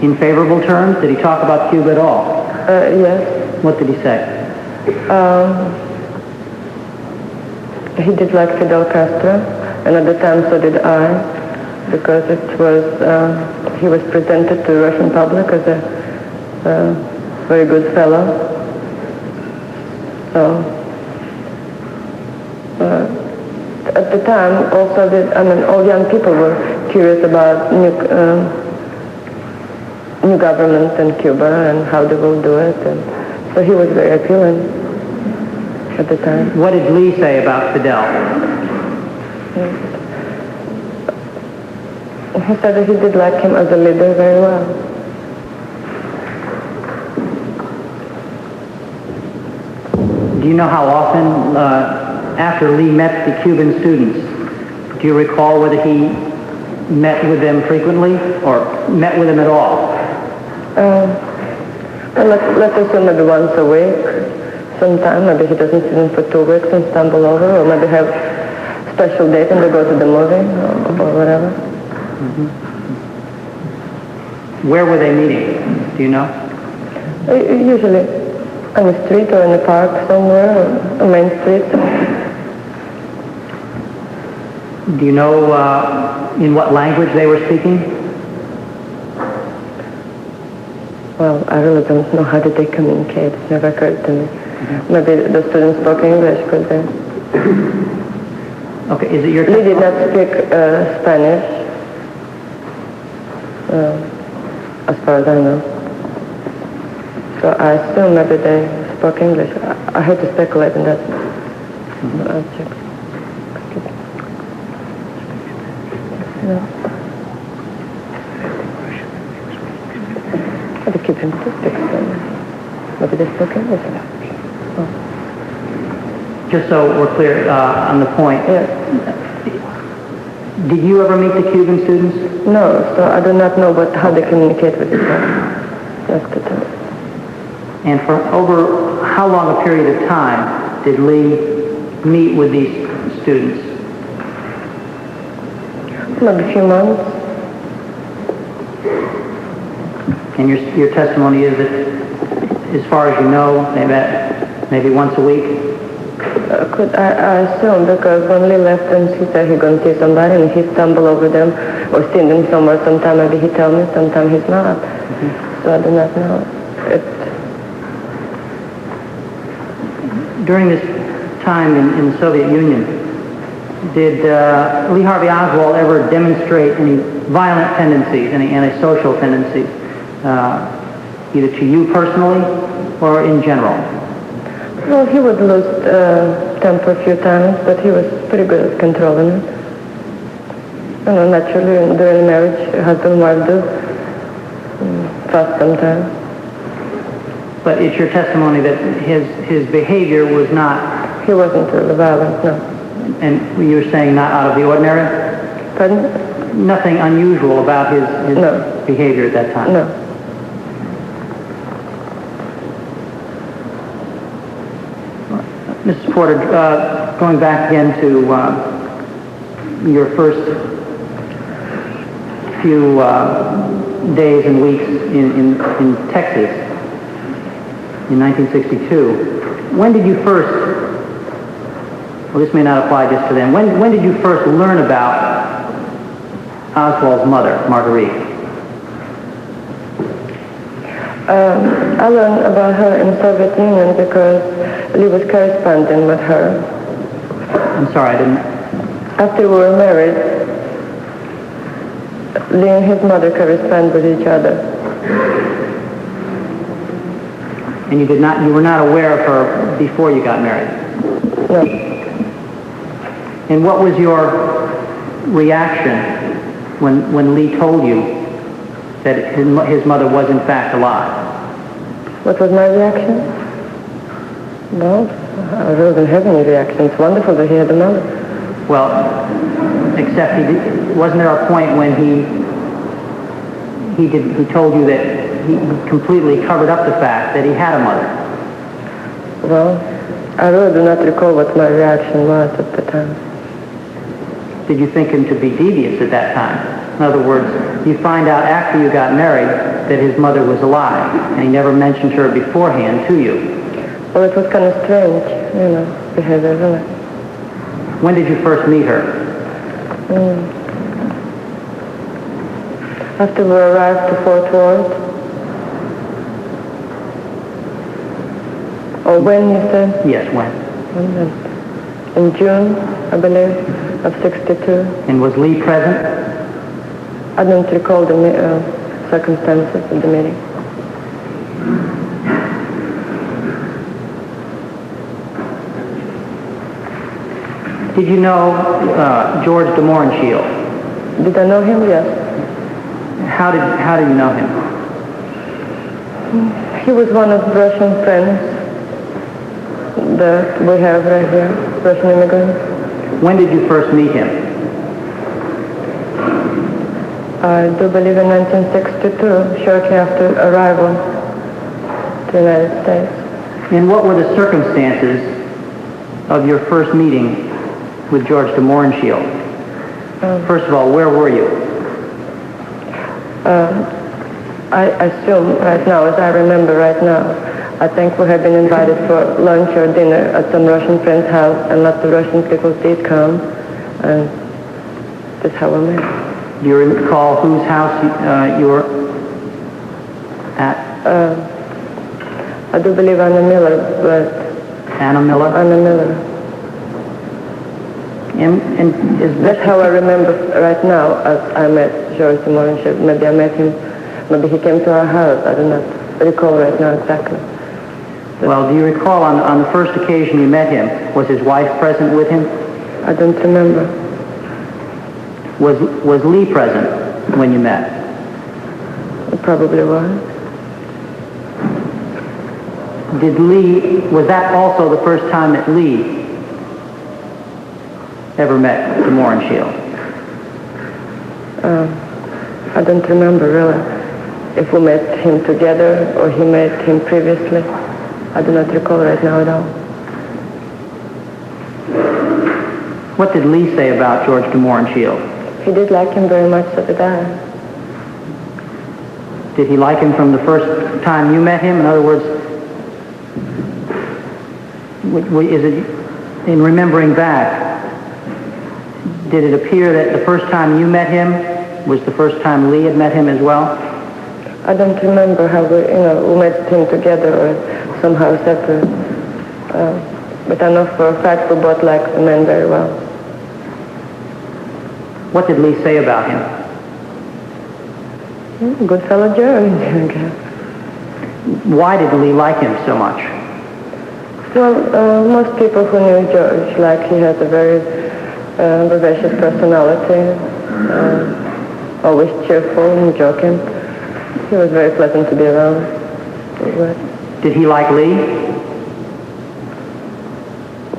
in favorable terms? Did he talk about Cuba at all? Yes. What did he say? He did like Fidel Castro, and at the time so did I, because it was he was presented to the Russian public as a very good fellow. So at the time, also, all young people were curious about new government in Cuba and how they will do it, and so he was very appealing at the time. What did Lee say about Fidel? He said that he did like him as a leader very well. Do you know how often, after Lee met the Cuban students, do you recall whether he met with them frequently or met with them at all? Let's assume maybe once a week. Sometime, maybe he doesn't see them for 2 weeks and stumble over, or maybe have special date and they go to the movie or whatever. Mm-hmm. Where were they meeting? Do you know? Usually on the street or in the park somewhere, or on Main Street. Do you know in what language they were speaking? Well, I really don't know how did they communicate. It's never occurred to me. Mm-hmm. Maybe the students spoke English, could they? Okay, is it your... Lee did not speak Spanish, as far as I know. So I assume maybe they spoke English. I had to speculate on that. Mm-hmm. I'll check. No. The Cuban speak Spanish. Maybe they spoke English. Oh. Just so we're clear on the point. Yes. Did you ever meet the Cuban students? No, so I do not know how they communicate with each other. That's the thing. And for over how long a period of time did Lee meet with these students? Maybe a few months. And your testimony is that, as far as you know, they met maybe once a week? I assume, because when Lee left and he said he's going to see somebody and he stumbled over them or seen them somewhere sometime, maybe he tell me, sometime he's not. Mm-hmm. So I do not know. During this time in the Soviet Union, did Lee Harvey Oswald ever demonstrate any violent tendencies, any antisocial tendencies, either to you personally or in general? Well, he would lose temper a few times, but he was pretty good at controlling it. You know, naturally, during marriage, husband and wife do fuss sometimes. But it's your testimony that his behavior was not... He wasn't really violent, no. And you're saying not out of the ordinary? Pardon? Nothing unusual about his no. behavior at that time? No. Mrs. Porter, going back again to your first few days and weeks in Texas in 1962, when did you first, well, this may not apply just to them, when did you first learn about Oswald's mother, Marguerite? I learned about her in Soviet Union because Lee was corresponding with her. I'm sorry, I didn't... After we were married, Lee and his mother corresponded with each other. And you were not aware of her before you got married? No. And what was your reaction when Lee told you that his mother was in fact alive? What was my reaction? No, I really didn't have any reaction. It's wonderful that he had a mother. Well, except wasn't there a point when he told you that he completely covered up the fact that he had a mother? Well, I really do not recall what my reaction was at the time. Did you think him to be devious at that time? In other words, you find out after you got married that his mother was alive, and he never mentioned her beforehand to you. Well, it was kind of strange, behavior, really. When did you first meet her? After we arrived to Fort Worth. Or when, you said? Yes, when? In June, I believe, of 62. And was Lee present? I don't recall the circumstances of the meeting. Did you know George de Mohrenschildt? Did I know him? Yes. How did you know him? He was one of the Russian friends that we have right here, Russian immigrants. When did you first meet him? I do believe in 1962, shortly after arrival to the United States. And what were the circumstances of your first meeting with George de Mohrenschildt? First of all, where were you? I assume right now, as I remember right now, I think we had been invited for lunch or dinner at some Russian friend's house, and lots of Russian people did come, and that's how we met. Do you recall whose house you were at? I do believe Anna Miller, but... Anna Miller? Anna Miller. And that's how I remember right now, as I met George de Mohrenschildt. Maybe I met him, maybe he came to our house. I do not recall right now exactly. Well, do you recall on the first occasion you met him, was his wife present with him? I don't remember. Was Lee present when you met? It probably was. Was that also the first time that Lee ever met the Mohrenschildt? I don't remember really. If we met him together or he met him previously, I do not recall right now at all. What did Lee say about George de Mohrenschildt? He did like him very much, so did I. Did he like him from the first time you met him? In other words, is it, in remembering back, did it appear that the first time you met him was the first time Lee had met him as well? I don't remember how we met him together or somehow separate. But I know for a fact we both liked the man very well. What did Lee say about him? Good fellow Jerry, I guess. Why did Lee like him so much? Well, most people who knew George, like he had a very vivacious personality, always cheerful and joking. He was very pleasant to be around. Did he like Lee?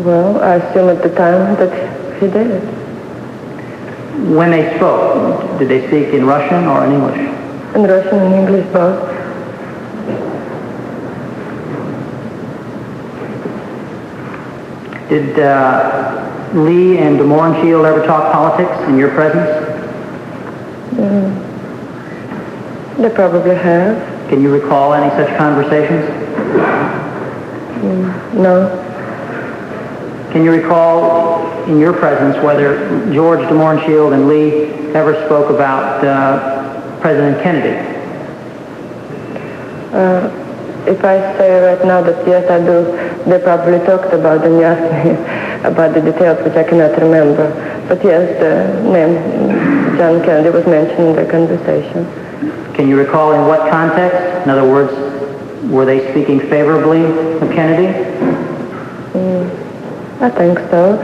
Well, I assume at the time that he did. When they spoke, did they speak in Russian or in English? In Russian and English both. Did Lee and de Mohrenschildt ever talk politics in your presence? They probably have. Can you recall any such conversations? No. Can you recall in your presence whether George de Mohrenschildt and Lee ever spoke about President Kennedy? If I say right now that yes, I do, they probably talked about and you asked me about the details which I cannot remember. But yes, the name John Kennedy was mentioned in the conversation. Can you recall in what context? In other words, were they speaking favorably of Kennedy? I think so.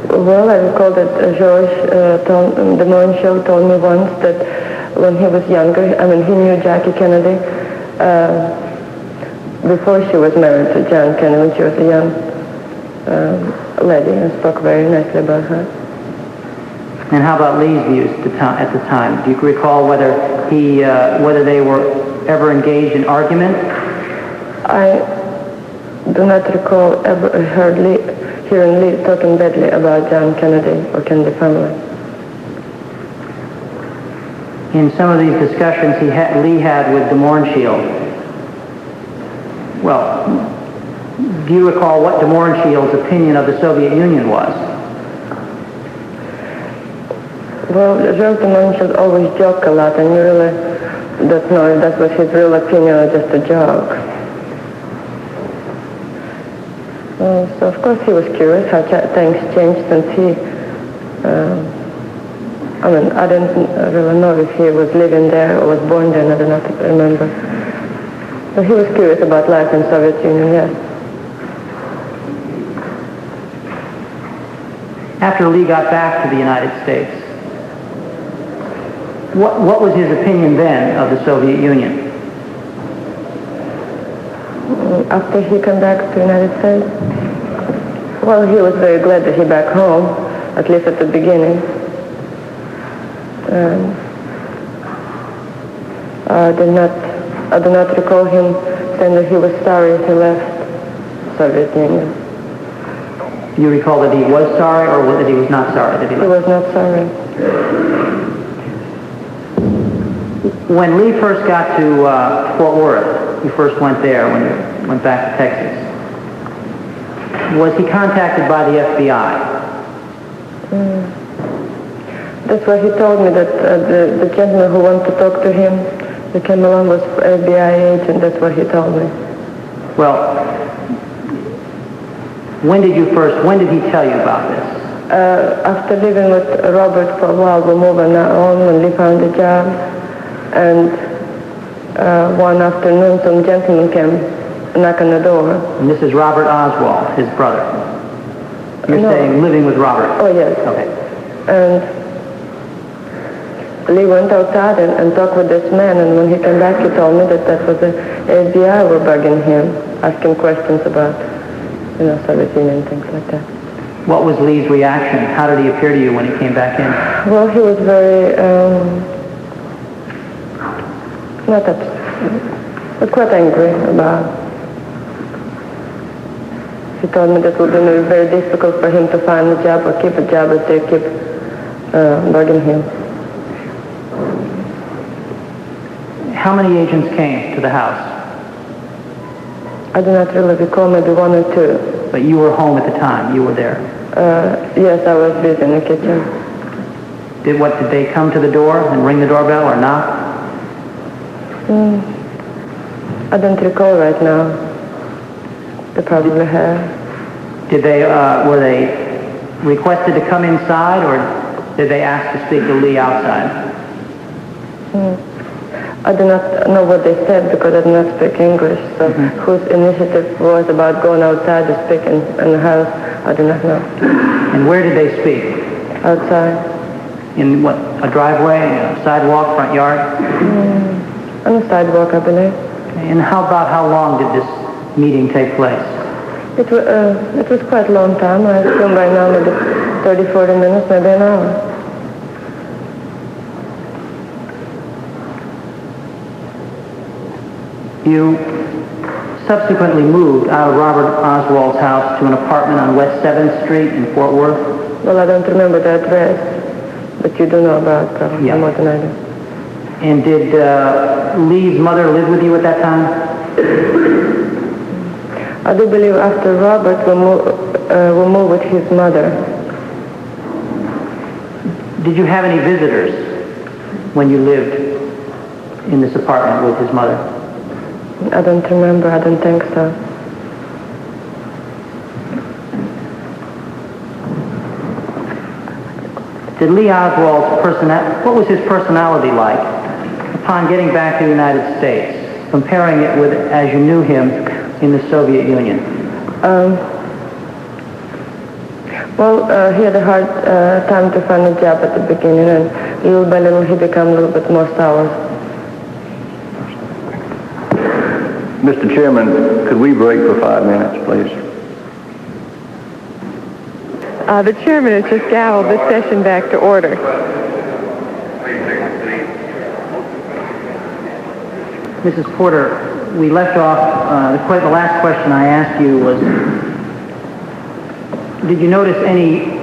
Well, I recall that George de Mohrenschildt told me once that when he was younger, he knew Jackie Kennedy before she was married to John Kennedy when she was a young lady, and spoke very nicely about her. And how about Lee's views at the time? Do you recall whether they were ever engaged in argument? I do not recall ever hearing Lee talking badly about John Kennedy or Kennedy family. In some of these discussions Lee had with de Mohrenschildt, well, do you recall what de Mohrenschildt's opinion of the Soviet Union was? Well, George de Mohrenschildt always joked a lot, and you really don't know if that was his real opinion or just a joke. So of course he was curious how things changed since I didn't really know if he was living there or was born there, and I do not remember. So he was curious about life in Soviet Union, yes. After Lee got back to the United States, what was his opinion then of the Soviet Union? After he came back to the United States? Well, he was very glad that he back home, at least at the beginning. I do not recall him saying that he was sorry he left Soviet Union. Do you recall that he was sorry or that he was not sorry that he left? He was not sorry. When Lee first got to Fort Worth, he first went there when he went back to Texas, was he contacted by the FBI? That's what he told me, that the gentleman who wanted to talk to him, who came along, was FBI agent. That's what he told me. Well, when did he tell you about this? After living with Robert for a while, we moved on our own when Lee found a job. And one afternoon, some gentleman came knock on the door. And this is Robert Oswald, his brother. You're saying living with Robert? Oh, yes. Okay. And Lee went outside and talked with this man, and when he came back, he told me that was the FBI were bugging him, asking questions about, Soviet Union and things like that. What was Lee's reaction? How did he appear to you when he came back in? Well, he was very, but quite angry about. He told me that it would be very difficult for him to find a job or keep a job if they keep bugging him. How many agents came to the house? I do not really recall, maybe one or two. But you were home at the time. You were there. Yes, I was busy in the kitchen. Did they come to the door and ring the doorbell or knock? I don't recall right now. They probably have. Were they requested to come inside, or did they ask to speak to Lee outside? I do not know what they said because I do not speak English. So whose initiative was about going outside to speak in the house, I do not know. And where did they speak? Outside. In what, a driveway, a sidewalk, front yard? On the sidewalk, I believe. And how long did this meeting take place? It was quite a long time. I assume by now maybe 30, 40 minutes, maybe an hour. You subsequently moved out of Robert Oswald's house to an apartment on West 7th Street in Fort Worth? Well, I don't remember the address, but you do know about it probably more than I do. And did Lee's mother live with you at that time? I do believe after Robert we moved with his mother. Did you have any visitors when you lived in this apartment with his mother? I don't remember. I don't think so. Did Lee Oswald's what was his personality like upon getting back to the United States, comparing it with as you knew him in the Soviet Union? He had a hard time to find a job at the beginning, and little by little he became a little bit more sour. Mr. Chairman, could we break for 5 minutes, please? The chairman has just gavelled this session back to order. Mrs. Porter, we left off, the last question I asked you was, did you notice any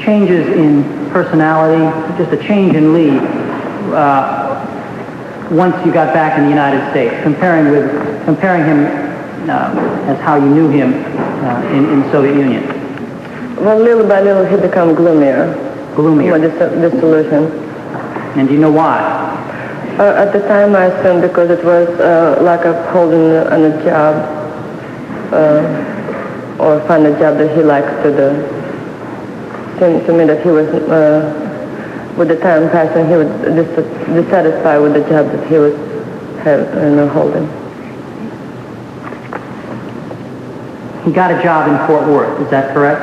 changes in personality, just a change in Lee, once you got back in the United States, comparing him as how you knew him in the Soviet Union? Well, little by little he became gloomier. Gloomier. With disillusion. And do you know why? At the time I assumed because it was lack of holding on a job or find a job that he likes to do. Seemed to me that he was, with the time passing, he was dissatisfied with the job that he was holding. He got a job in Fort Worth, is that correct?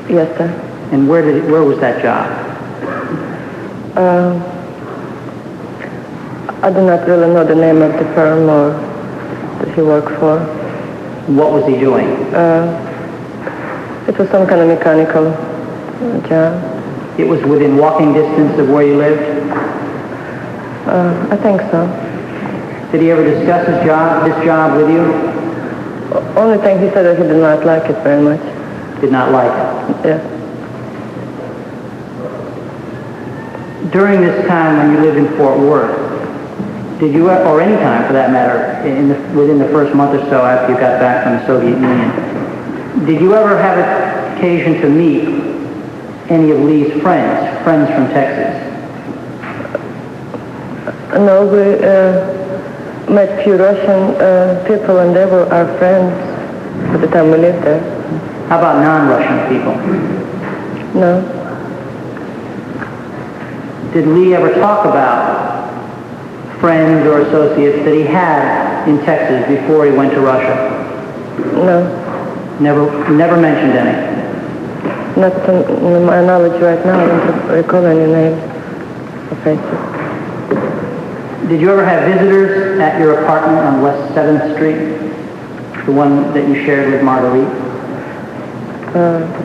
Yes, sir. And where was that job? I do not really know the name of the firm or that he worked for. What was he doing? It was some kind of mechanical job. It was within walking distance of where you lived? I think so. Did he ever discuss this job with you? Only thing he said that he did not like it very much. Did not like it? Yeah. During this time when you lived in Fort Worth, did you, or any time for that matter, within the first month or so after you got back from the Soviet Union, did you ever have occasion to meet any of Lee's friends from Texas? No, we met few Russian people and they were our friends at the time we lived there. How about non-Russian people? No. Did Lee ever talk about friends or associates that he had in Texas before he went to Russia? No. Never mentioned any? Not to my knowledge right now. I don't recall any names or faces. Did you ever have visitors at your apartment on West 7th Street? The one that you shared with Marguerite?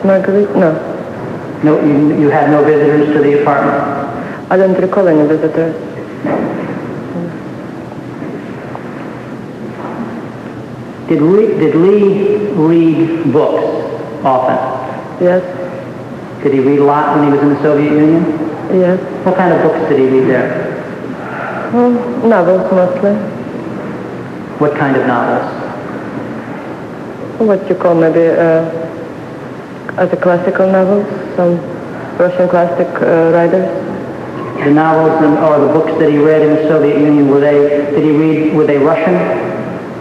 Marguerite? No. No, you had no visitors to the apartment? I don't recall any visitors. Did Lee read books often? Yes. Did he read a lot when he was in the Soviet Union? Yes. What kind of books did he read there? Novels mostly. What kind of novels? What you call maybe as a classical novels, some Russian classic writers. The novels or the books that he read in the Soviet Union, were they Russian?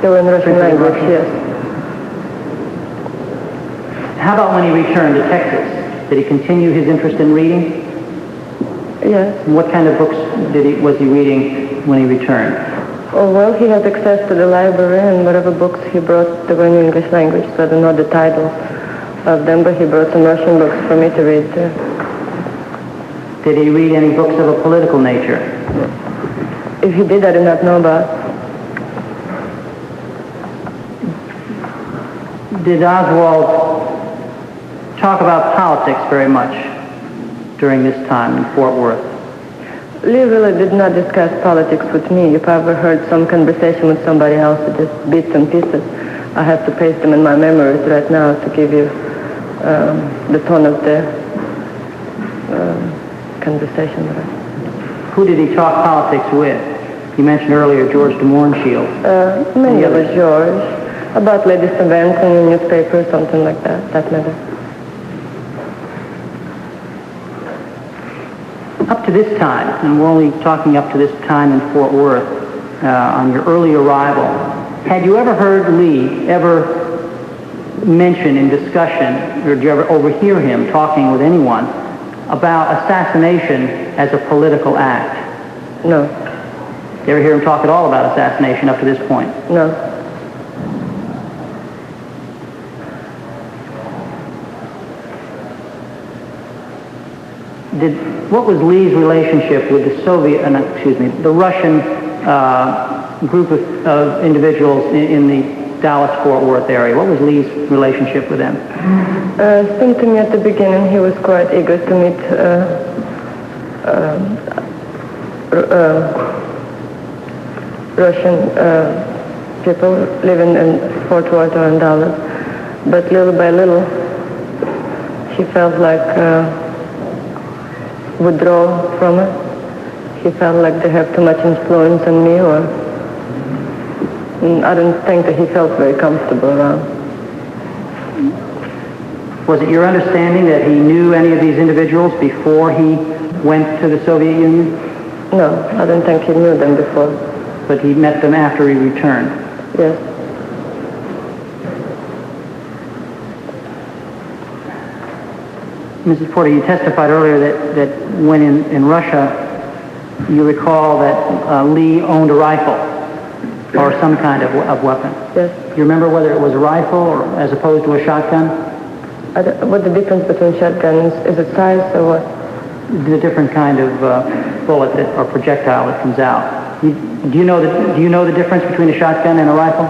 They were in Russian language, yes. How about when he returned to Texas? Did he continue his interest in reading? Yes. And what kind of books was he reading when he returned? Oh, well, he had access to the library and whatever books he brought, they were in English language, so I don't know the title of them, but he brought some Russian books for me to read too. Did he read any books of a political nature? If he did, I do not know about. Did Oswald talk about politics very much during this time in Fort Worth? Lee really did not discuss politics with me. If I ever heard some conversation with somebody else, just bits and pieces, I have to paste them in my memories right now to give you the tone of the conversation. Who did he talk politics with? You mentioned earlier George de Mohrenschildt. Many of us, George. About latest events in the newspaper, something like that matter. Up to this time, and we're only talking up to this time in Fort Worth, on your early arrival, had you ever heard Lee ever mention in discussion, or did you ever overhear him talking with anyone about assassination as a political act? No. You ever hear him talk at all about assassination up to this point? No. What was Lee's relationship with the the Russian group of individuals in the Dallas-Fort Worth area? What was Lee's relationship with them? Seemed to me at the beginning he was quite eager to meet Russian people living in Fort Worth or in Dallas. But little by little, he felt like withdrawal from it. He felt like they have too much influence on me, or I don't think that he felt very comfortable around. Was it your understanding that he knew any of these individuals before he went to the Soviet Union? No, I don't think he knew them before. But he met them after he returned? Yes. Mrs. Porter, you testified earlier that when in Russia, you recall that Lee owned a rifle or some kind of weapon. Yes. You remember whether it was a rifle or as opposed to a shotgun? What the difference between shotguns is it size or what? The different kind of bullet or projectile that comes out. Do you know the difference between a shotgun and a rifle?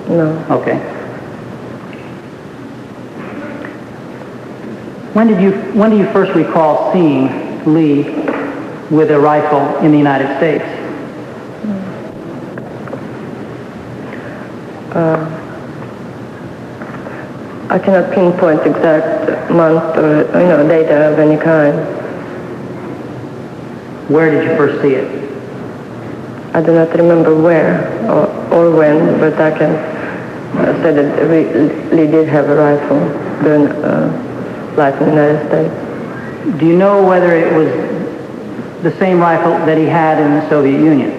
No. Okay. When do you first recall seeing Lee with a rifle in the United States? I cannot pinpoint exact month or data of any kind. Where did you first see it? I do not remember where or when, but I can say that Lee did have a rifle during life in the United States. Do you know whether it was the same rifle that he had in the Soviet Union?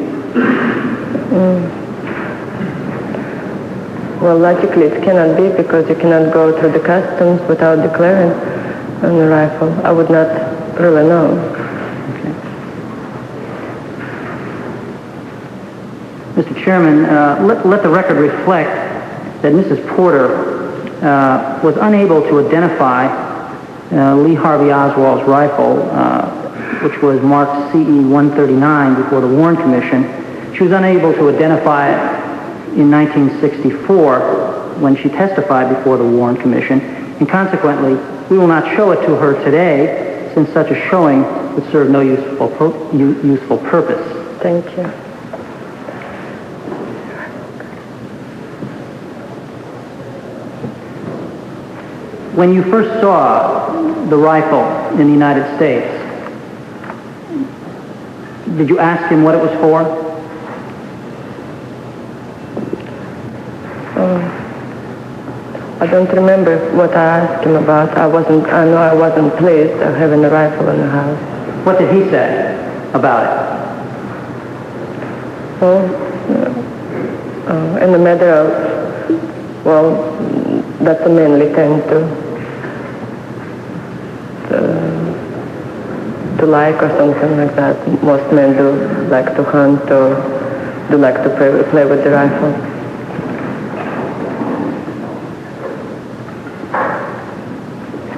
Well, logically it cannot be, because you cannot go through the customs without declaring on the rifle. I would not really know. Okay. Mr. Chairman, let the record reflect that Mrs. Porter was unable to identify Lee Harvey Oswald's rifle, which was marked CE-139 before the Warren Commission. She was unable to identify it in 1964 when she testified before the Warren Commission, and consequently, we will not show it to her today, since such a showing would serve no useful purpose. Thank you. When you first saw the rifle in the United States, did you ask him what it was for? I don't remember what I asked him about. I know I wasn't pleased of having a rifle in the house. What did he say about it? Well, in the matter of, that's a manly thing to like or something like that. Most men do like to hunt or do like to play with the rifle.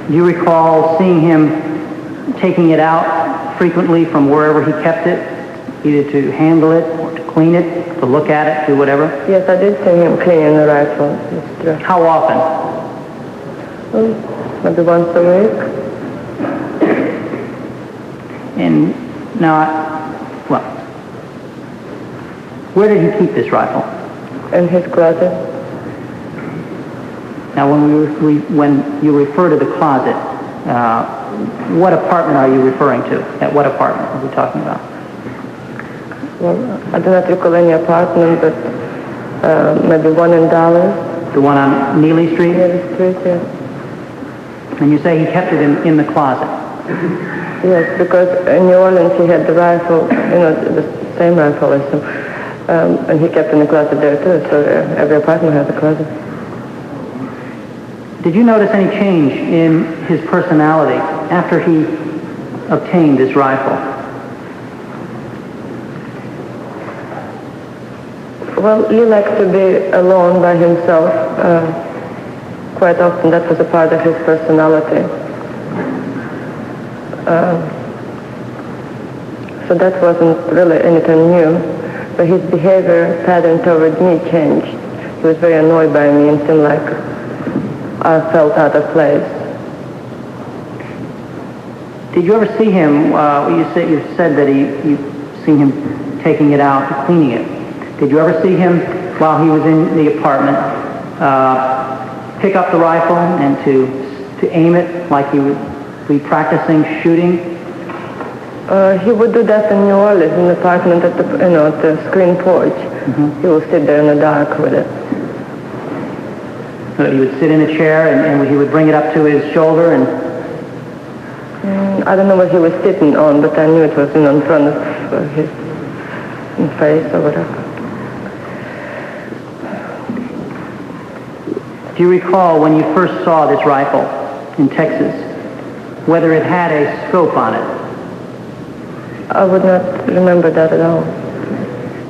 Do you recall seeing him taking it out frequently from wherever he kept it, either to handle it or to clean it, to look at it, do whatever? Yes, I did see him cleaning the rifle. It's true. How often? Maybe once a week. And now, where did he keep this rifle? In his closet. Now, when you refer to the closet, what apartment are you referring to? At what apartment are we talking about? Well, I do not recall any apartment, but maybe one in Dallas. The one on Neely Street? Neely Street, yes. And you say he kept it in the closet? Yes, because in New Orleans he had the rifle, the same rifle as him, and he kept in the closet there too, so every apartment has a closet. Did you notice any change in his personality after he obtained this rifle? Well, Lee liked to be alone by himself. Quite often that was a part of his personality. So that wasn't really anything new, but his behavior pattern toward me changed. He was very annoyed by me and seemed like I felt out of place. Did you ever see him, you said that you've seen him taking it out, cleaning it. Did you ever see him, while he was in the apartment, pick up the rifle and to aim it like he would be practicing shooting? He would do that in New Orleans, in the apartment at the screen porch. Mm-hmm. He would sit there in the dark with it. So he would sit in a chair and he would bring it up to his shoulder and... I don't know what he was sitting on, but I knew it was in front of his face or whatever. Do you recall when you first saw this rifle in Texas, whether it had a scope on it? I would not remember that at all.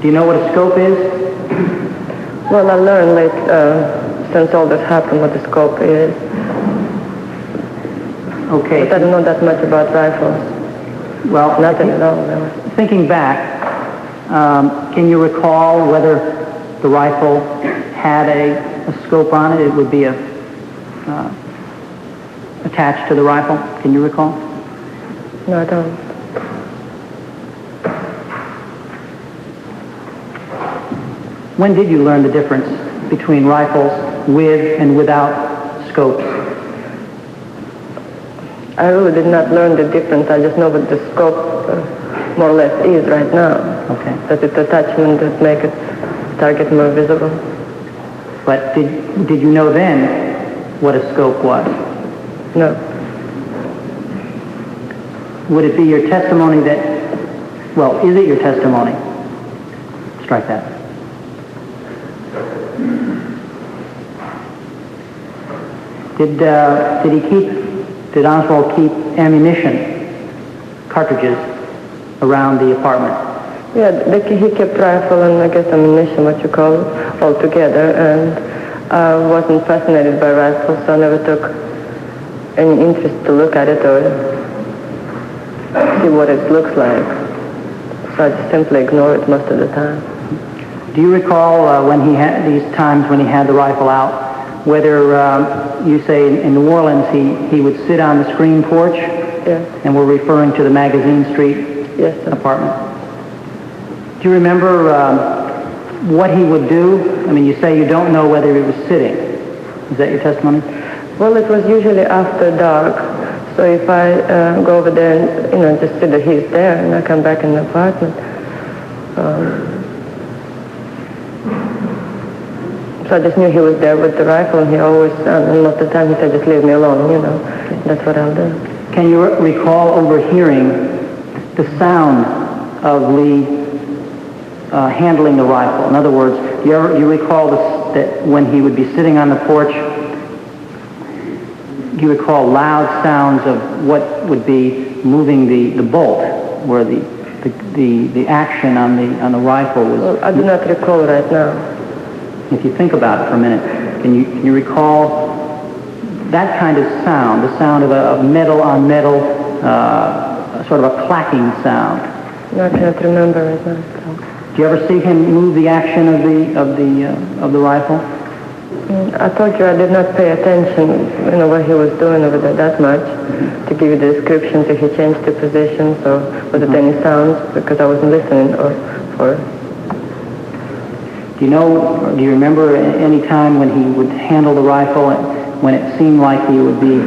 Do you know what a scope is? Well, I learned late, since all this happened, what the scope is. Okay. But I don't know that much about rifles. Well, nothing at all. No. Thinking back, can you recall whether the rifle had a scope on it? It would be attached to the rifle. Can you recall? No, I don't. When did you learn the difference between rifles with and without scopes? I really did not learn the difference. I just know what the scope more or less is right now. Okay. That it's attachment that make it target more visible. But did you know then what a scope was? No. Would it be your testimony that, well, is it your testimony? Strike that. Did Oswald keep ammunition, cartridges, around the apartment? Yeah, he kept rifle and I guess ammunition, what you call it, all together. And I wasn't fascinated by rifles, so I never took any interest to look at it or see what it looks like. So I just simply ignore it most of the time. Do you recall when he had these times when he had the rifle out, whether you say in New Orleans he would sit on the screen porch? Yes. And we're referring to the Magazine Street Yes, sir. apartment. Do you remember what he would do? I mean, you say you don't know whether he was sitting. Is that your testimony? Well, it was usually after dark. So if I go over there and, just see that he's there and I come back in the apartment. So I just knew he was there with the rifle, and he always, and most of the time he said, just leave me alone, That's what I'll do. Can you recall overhearing the sound of Lee handling the rifle? In other words, do you recall that when he would be sitting on the porch, you recall loud sounds of what would be moving the bolt, where the action on the rifle was? Well, I do not recall right now. If you think about it for a minute, can you recall that kind of sound, the sound of metal on metal, sort of a clacking sound? No, I cannot remember right now. Do you ever see him move the action of the rifle? I told you I did not pay attention, what he was doing over there that much, to give you the descriptions if he changed the positions or was it any sounds, because I wasn't listening for. Do you remember any time when he would handle the rifle when it seemed like he would be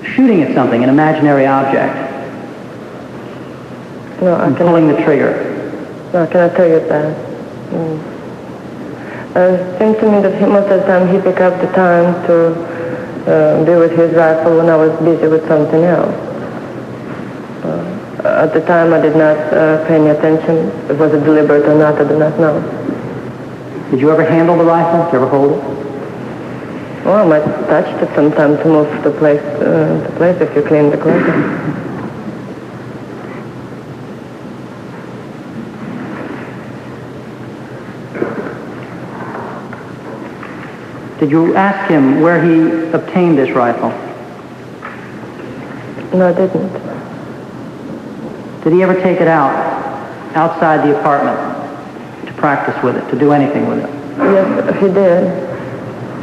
shooting at something, an imaginary object? No, I cannot. Pulling the trigger? No, I cannot tell you that. It seems to me that most of the time he picked up the time to be with his rifle when I was busy with something else. At the time I did not pay any attention. If it was deliberate or not, I do not know. Did you ever handle the rifle? Did you ever hold it? Well, I might touch it sometime to move the place if you clean the closet. Did you ask him where he obtained this rifle? No, I didn't. Did he ever take it outside the apartment to practice with it, to do anything with it? Yes, he did.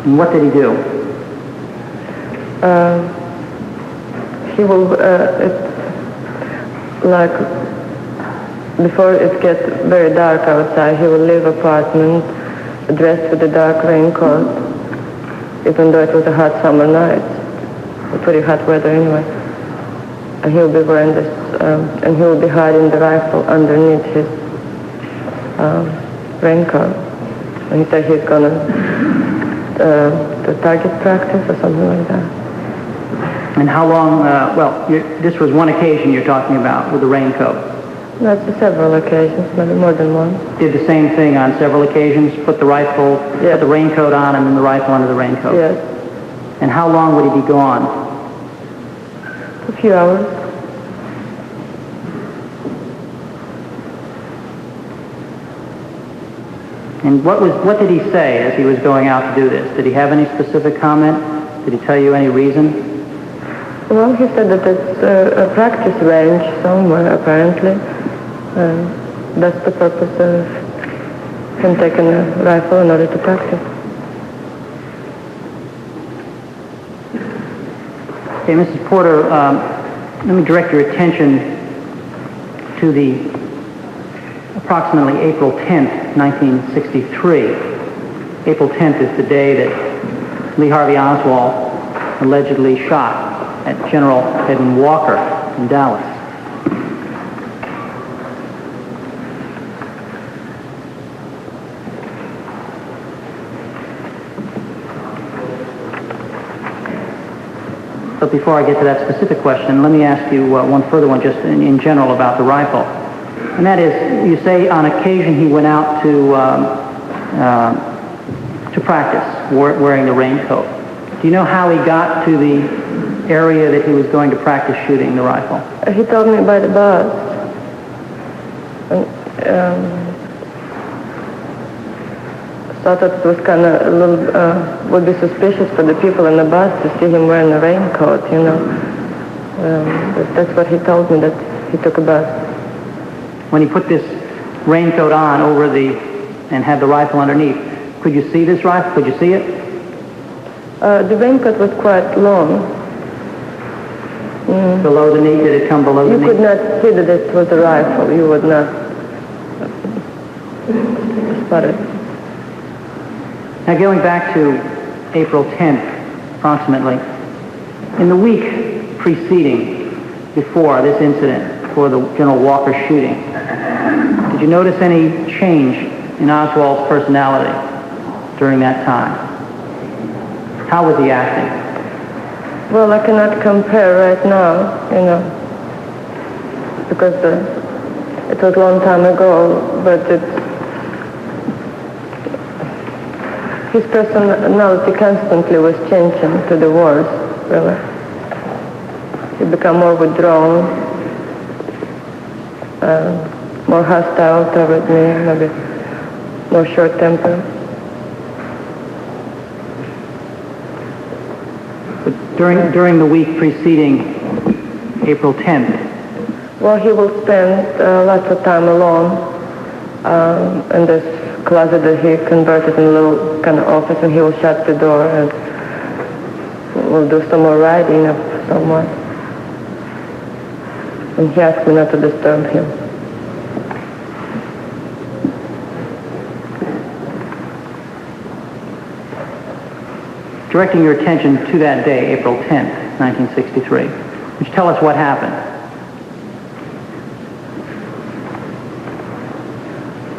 And what did he do? He will, before it gets very dark outside, he will leave apartment dressed with a dark raincoat, even though it was a hot summer night, pretty hot weather anyway. And he'll be wearing this, and he'll be hiding the rifle underneath his raincoat. And he said he's gonna do target practice or something like that. And how long, this was one occasion you're talking about with the raincoat. That's several occasions, maybe more than one. Did the same thing on several occasions, put the rifle, yes. Put the raincoat on and then the rifle under the raincoat? Yes. And how long would he be gone? A few hours. And what did he say as he was going out to do this? Did he have any specific comment? Did he tell you any reason? Well, he said that it's a practice range somewhere, apparently. That's the purpose of him taking a rifle in order to practice. Okay, Mrs. Porter, let me direct your attention to the approximately April 10th, 1963. April 10th is the day that Lee Harvey Oswald allegedly shot at General Edwin Walker in Dallas. But before I get to that specific question, let me ask you one further one just in general about the rifle. And that is, you say on occasion he went out to practice wearing the raincoat. Do you know how he got to the area that he was going to practice shooting the rifle? He told me by the bus. Thought that it was kind of a little, would be suspicious for the people in the bus to see him wearing a raincoat, you know. That's what he told me, that he took a bus. When he put this raincoat on over and had the rifle underneath, could you see this rifle? Could you see it? The raincoat was quite long. Below the knee? Did it come below the knee? You could not see that it was a rifle. You would not spot it. Now going back to April 10th, approximately, in the week preceding, before this incident, for the General Walker shooting, did you notice any change in Oswald's personality during that time? How was he acting? Well, I cannot compare right now, you know, because it was a long time ago, but his personality constantly was changing to the worse, really. He became more withdrawn, more hostile toward me, maybe more short-tempered. But during the week preceding April 10th? Well, he will spend lots of time alone in this closet that he converted in a little kind of office, and he will shut the door and will do some more writing of someone. And he asked me not to disturb him. Directing your attention to that day, April 10th, 1963, would you tell us what happened?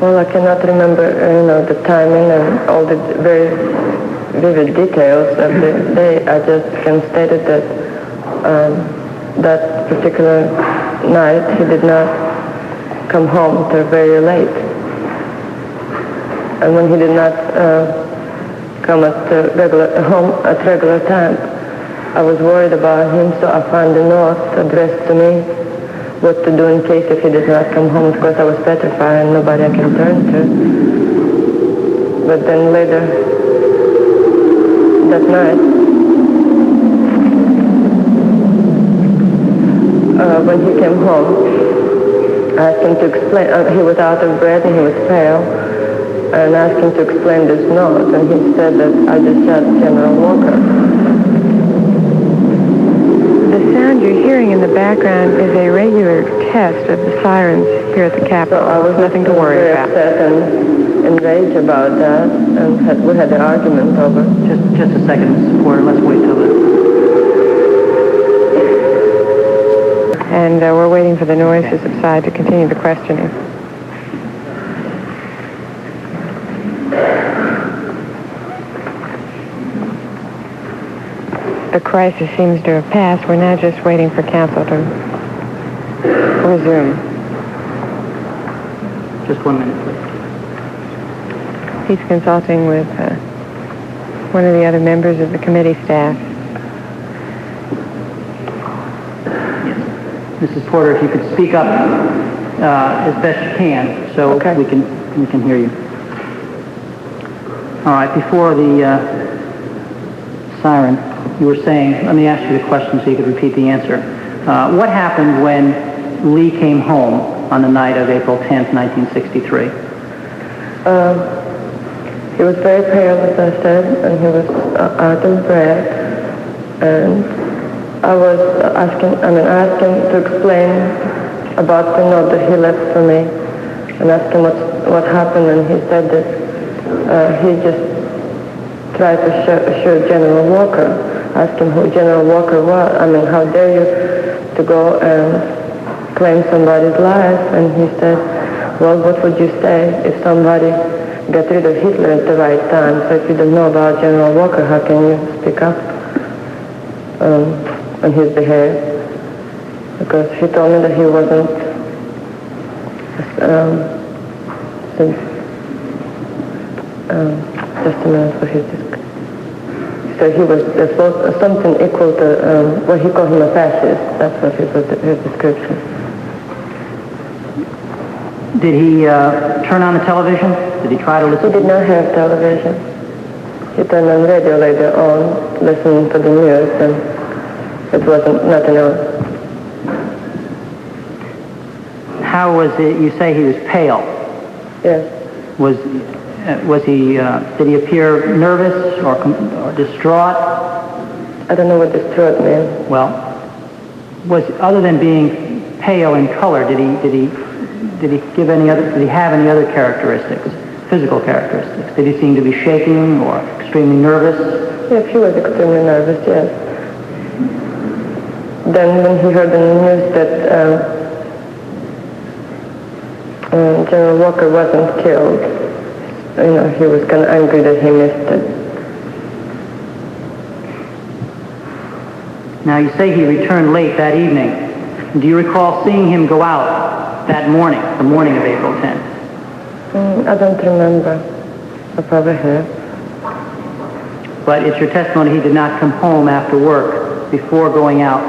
Well, I cannot remember, the timing and all the very vivid details of the day. I just can state it that that particular night he did not come home till very late. And when he did not come at regular time, I was worried about him, so I found a note addressed to me, what to do in case if he did not come home. Of course, I was petrified and nobody I can turn to. But then later that night, when he came home, I asked him to explain. He was out of breath and he was pale, and I asked him to explain this note, and he said that I just shot General Walker. The sad sound you're hearing in the background is a regular test of the sirens here at the Capitol. So I was nothing to worry very about. upset and enraged about that, and we had an argument over. Just a second, Mrs. Porter. Let's wait till the... And we're waiting for the noise to subside to continue the questioning. The crisis seems to have passed. We're now just waiting for counsel to resume. Just 1 minute, please. He's consulting with one of the other members of the committee staff. Mrs. Porter, if you could speak up as best you can, so Okay. we can hear you. All right. Before the siren, you were saying, let me ask you the question so you could repeat the answer. What happened when Lee came home on the night of April 10th, 1963? He was very pale, as I said, and he was out of breath. And I asked him to explain about the note that he left for me, and asked him what happened, and he said that he just tried to shoot General Walker. Asked him who General Walker was. I mean, how dare you to go and claim somebody's life? And he said, well, what would you say if somebody got rid of Hitler at the right time? So if you don't know about General Walker, how can you speak up on his behalf? Because he told me that he wasn't just a minute for his discussion. So he was something equal to what he called him a fascist. That's what his description. Did he turn on the television? Did he try to listen? He did not have television. He turned on radio later on, listening to the news, and it wasn't nothing else. How was it? You say he was pale. Yes. Was he? Did he appear nervous or distraught? I don't know what distraught means. Well, was other than being pale in color, did he have any other characteristics, physical characteristics? Did he seem to be shaking or extremely nervous? Yes, he was extremely nervous. Yes. Then when he heard in the news that General Walker wasn't killed, he was kind of angry that he missed it. Now, you say he returned late that evening. Do you recall seeing him go out that morning, the morning of April 10th? I don't remember. I probably have. But it's your testimony he did not come home after work before going out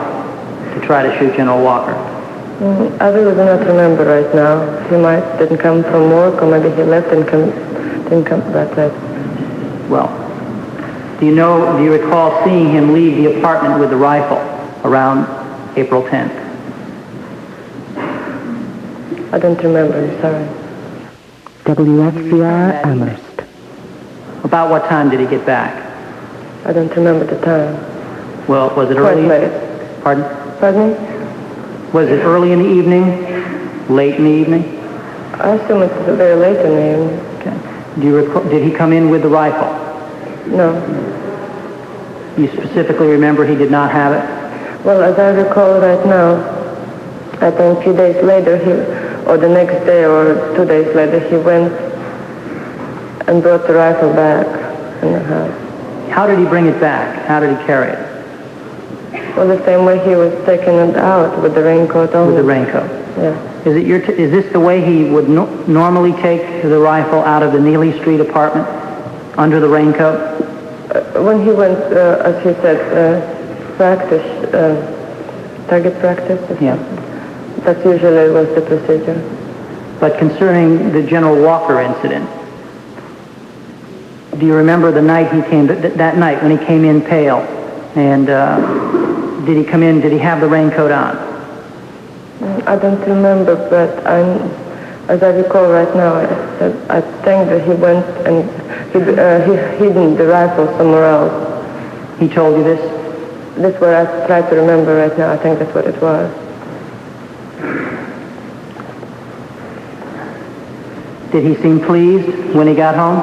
to try to shoot General Walker. I really do not remember right now. He didn't come from work, or maybe he left and didn't come back late. Well, do you recall seeing him leave the apartment with the rifle around April 10th? I don't remember, I'm sorry. WFCR Amherst. About what time did he get back? I don't remember the time. Well, was it Quite early? late. Pardon? Pardon me? Was it early in the evening? Late in the evening? I assume it's very late in the evening. Okay. Do you recall, did he come in with the rifle? No. You specifically remember he did not have it? Well, as I recall right now, I think a few days later, or the next day or 2 days later, he went and brought the rifle back in the house. How did he bring it back? How did he carry it? Well, the same way he was taking it out with the raincoat on. With the raincoat. Yeah. Is this the way he would normally take the rifle out of the Neely Street apartment? Under the raincoat? When he went, as he said, target practice. Yeah. That usually was the procedure. But concerning the General Walker incident, do you remember the night he came, that night when he came in pale? And did he come in, did he have the raincoat on? I don't remember, but as I recall right now, I think that he went and he hidden the rifle somewhere else. He told you this? This is what I try to remember right now. I think that's what it was. Did he seem pleased when he got home?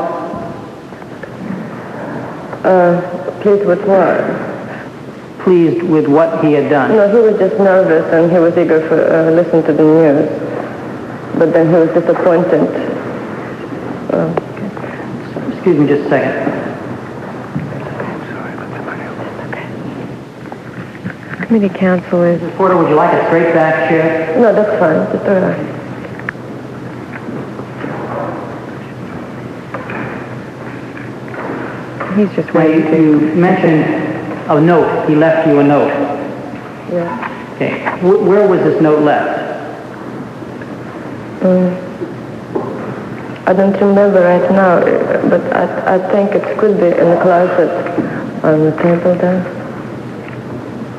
Pleased with what? Pleased with what he had done? No, he was just nervous and he was eager to listen to the news. But then he was disappointed. Excuse me just a second. Committee counsel is... Mrs. Porter, would you like a straight back chair? No, that's fine. Just all right. He's just Now, waiting to... you mentioned a note. He left you a note. Yeah. Okay. Where was this note left? I don't remember right now, but I think it could be in the closet on the table there.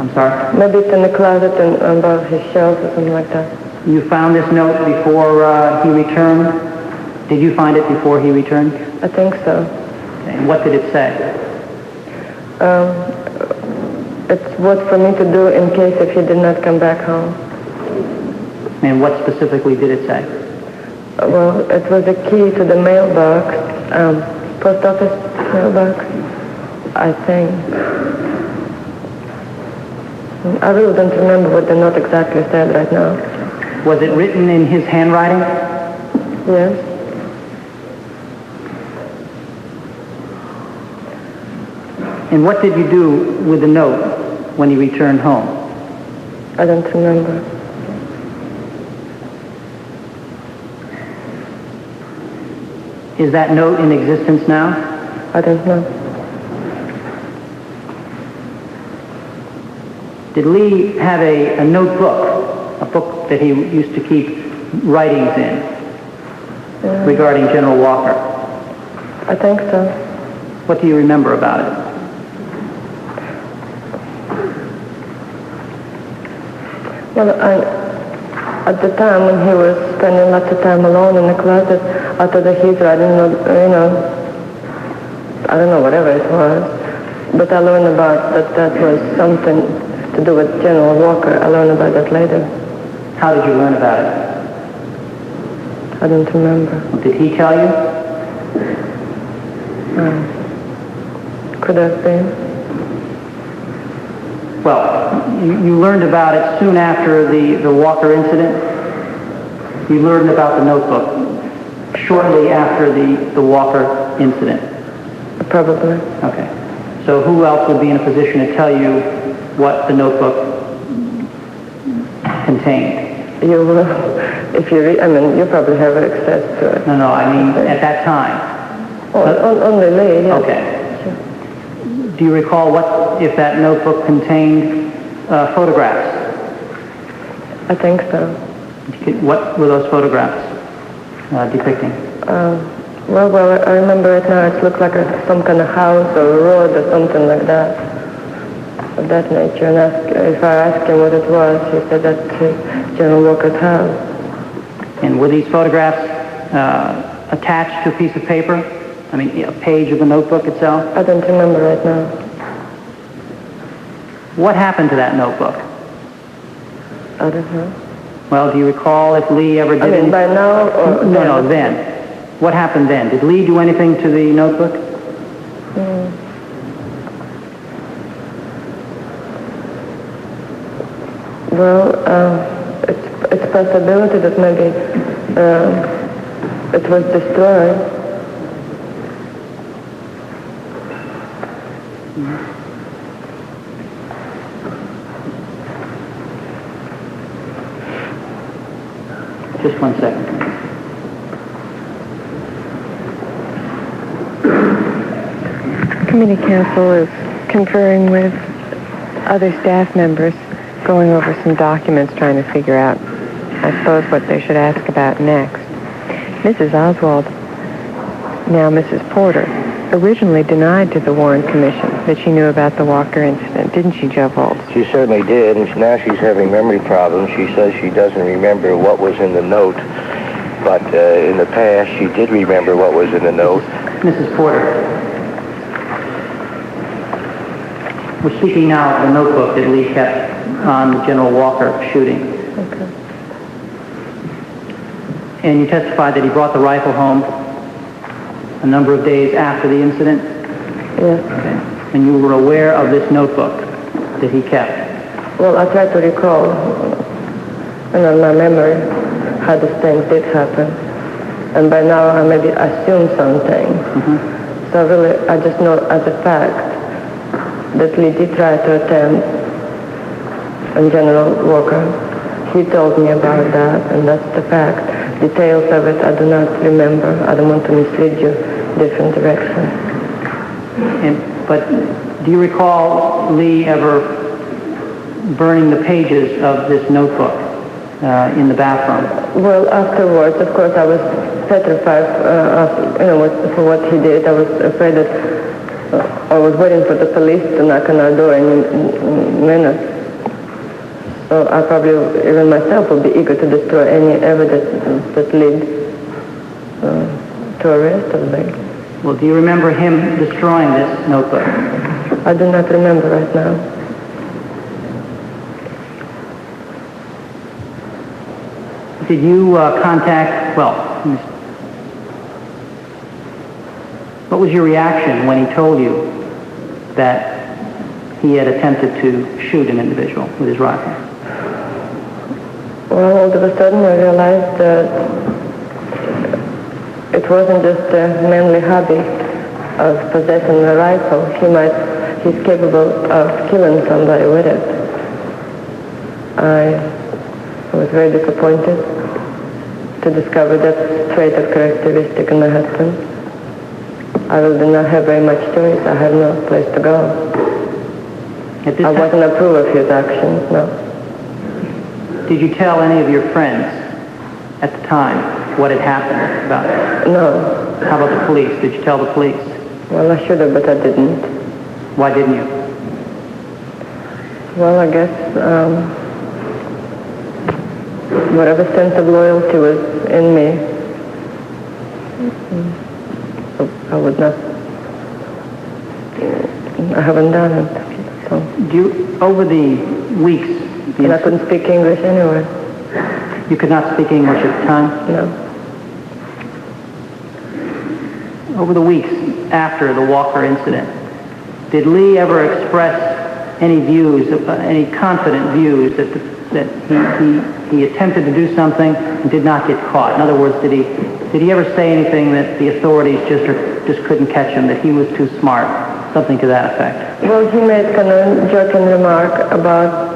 I'm sorry? Maybe it's in the closet and above his shelf or something like that. You found this note before he returned? Did you find it before he returned? I think so. Okay. And what did it say? It's what for me to do in case if he did not come back home. And what specifically did it say? Well, it was a key to the mailbox, post office mailbox, I think. I really don't remember what the note exactly said right now. Was it written in his handwriting? Yes. And what did you do with the note when he returned home? I don't remember. Is that note in existence now? I don't know. Did Lee have a notebook, a book that he used to keep writings in regarding General Walker? I think so. What do you remember about it? Well, at the time when he was spending lots of time alone in the closet after the heater, I don't know, whatever it was. But I learned about that was something to do with General Walker. I learned about that later. How did you learn about it? I don't remember. Did he tell you? Could have been. Well, you learned about it soon after the Walker incident. You learned about the notebook shortly after the Walker incident. Probably. Okay. So who else would be in a position to tell you what the notebook contained? You will, if you read, you probably have access to it. No, I mean at that time. Only Lee, yes. Okay. Do you recall if that notebook contained photographs? I think so. What were those photographs depicting? Well, I remember it now. It looked like some kind of house or road or something like that, of that nature. And if I asked him what it was, he said that's General Walker's house. And were these photographs attached to a piece of paper? I mean, a page of the notebook itself? I don't remember right now. What happened to that notebook? I don't know. Well, do you recall if Lee ever did anything? By now or... No, then. What happened then? Did Lee do anything to the notebook? Well, it's a possibility that maybe it was destroyed. Just one second. Committee counsel is conferring with other staff members, going over some documents, trying to figure out, I suppose, what they should ask about next. Mrs. Oswald, now Mrs. Porter, originally denied to the Warren Commission that she knew about the Walker incident, didn't she, Joe Volz? She certainly did, and now she's having memory problems. She says she doesn't remember what was in the note, but in the past she did remember what was in the note. Mrs. Porter. We're speaking now of the notebook that Lee kept on the General Walker shooting. Okay. And you testified that he brought the rifle home a number of days after the incident? Yes. Okay. And you were aware of this notebook that he kept? Well, I try to recall, and my memory, how these things did happen. And by now I maybe assume something. Mm-hmm. So really, I just know as a fact that Lee did try to attend on General Walker. He told me about that, and that's the fact. Details of it I do not remember. I don't want to mislead you different direction. But do you recall Lee ever burning the pages of this notebook in the bathroom? Well, afterwards, of course, I was petrified for what he did. I was afraid that I was waiting for the police to knock on our door in minutes. So I probably, even myself, would be eager to destroy any evidence that led to arrest of me. Well, do you remember him destroying this notebook? I do not remember right now. Did you contact, what was your reaction when he told you that he had attempted to shoot an individual with his rifle? Well, all of a sudden I realized that it wasn't just a manly hobby of possessing a rifle. He's capable of killing somebody with it. I was very disappointed to discover that trait of characteristic in my husband. I really did not have very much choice. I had no place to go. I wasn't approve of his actions, no. Did you tell any of your friends at the time what had happened about it? No. How about the police? Did you tell the police? Well, I should have, but I didn't. Why didn't you? Well, I guess whatever sense of loyalty was in me, I would not. I haven't done it. So. Over the weeks, and I couldn't speak English anyway. You could not speak English at the time? No. Over the weeks after the Walker incident, did Lee ever express any views, any confident views that he attempted to do something and did not get caught? In other words, did he ever say anything that the authorities just couldn't catch him, that he was too smart, something to that effect? Well, he made kind of joking remark about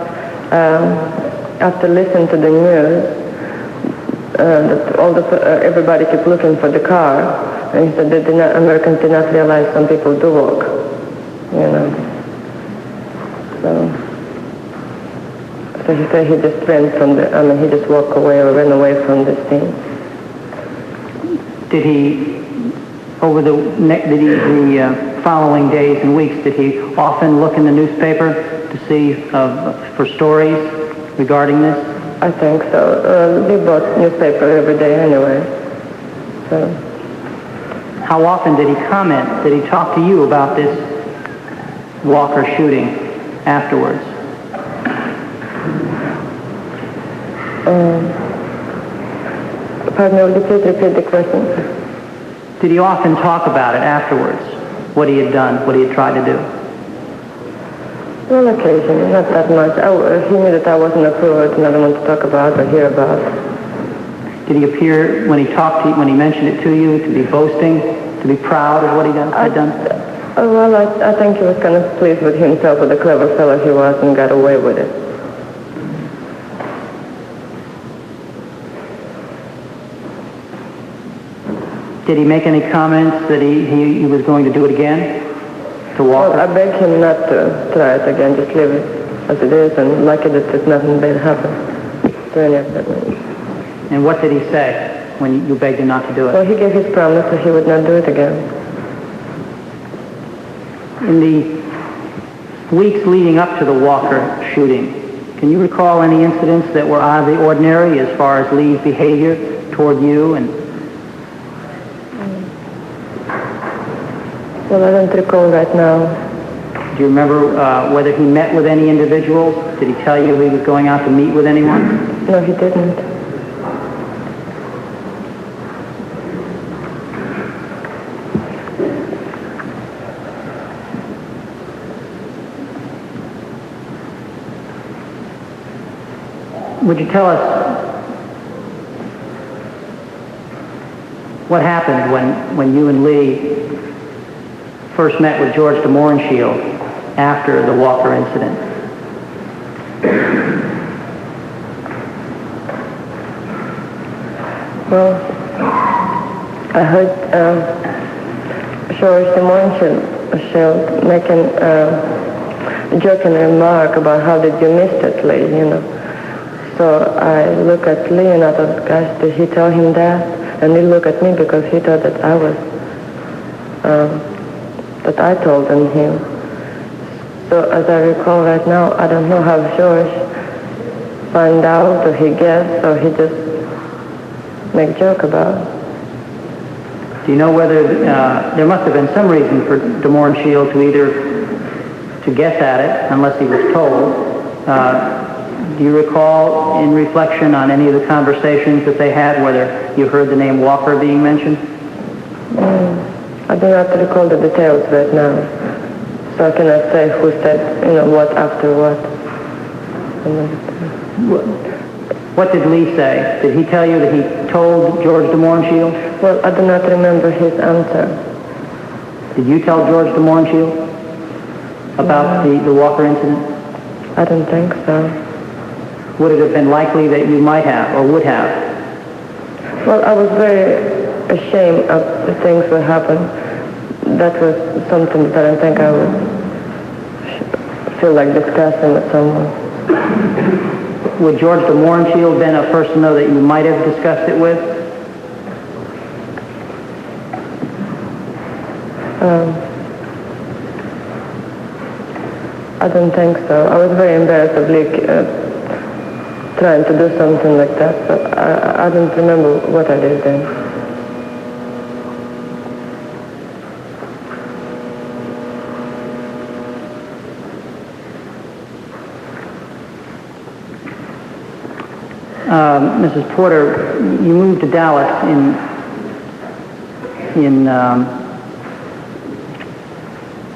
after listening to the news that everybody kept looking for the car, and he said that Americans did not realize some people do walk, you know. So he said he just he just walked away or ran away from the scene. Did he, over the following days and weeks, did he often look in the newspaper to see for stories regarding this? I think so. We bought newspaper every day anyway. So. How often did he comment? Did he talk to you about this Walker shooting afterwards? Pardon me, please repeat the question. Did he often talk about it afterwards? What he had done, what he had tried to do? Well, occasionally, not that much. He knew that I wasn't approved and I don't want to talk about or hear about. Did he appear, when he mentioned it to you, to be boasting, to be proud of what he had done? Well, I think he was kind of pleased with himself, with the clever fellow he was, and got away with it. Did he make any comments that he was going to do it again? To Walker? Well, I begged him not to try it again, just leave it as it is, and lucky that nothing bad happened to any of them. And what did he say when you begged him not to do it? Well, he gave his promise that he would not do it again. In the weeks leading up to the Walker shooting, can you recall any incidents that were out of the ordinary as far as Lee's behavior toward you? Well, I don't recall right now. Do you remember whether he met with any individuals? Did he tell you he was going out to meet with anyone? No, he didn't. Would you tell us what happened when you and Lee first met with George de Mohrenschildt after the Walker incident? Well, I heard George de Mohrenschildt making a joking remark about how did you miss it, Lee, you know. So I look at Lee and I thought, gosh, did he tell him that? And he looked at me because he thought that I was, that I told him. So as I recall right now, I don't know how George found out or he guessed or he just make joke about it. Do you know whether there must have been some reason for de Mohrenschildt to guess at it, unless he was told? Do you recall, in reflection on any of the conversations that they had, whether you heard the name Walker being mentioned? I do not recall the details right now, so I cannot say who said, what after what. What did Lee say? Did he tell you that he told George de Mohrenschildt? Well, I do not remember his answer. Did you tell George de Mohrenschildt about the Walker incident? I don't think so. Would it have been likely that you might have or would have? Well, I was very ashamed of the things that happened. That was something that I don't think I would feel like discussing with someone. Would George de Mohrenschildt been a person, though, that you might have discussed it with? I don't think so. I was very embarrassed of trying to do something like that, but I don't remember what I did then. Mrs. Porter, you moved to Dallas in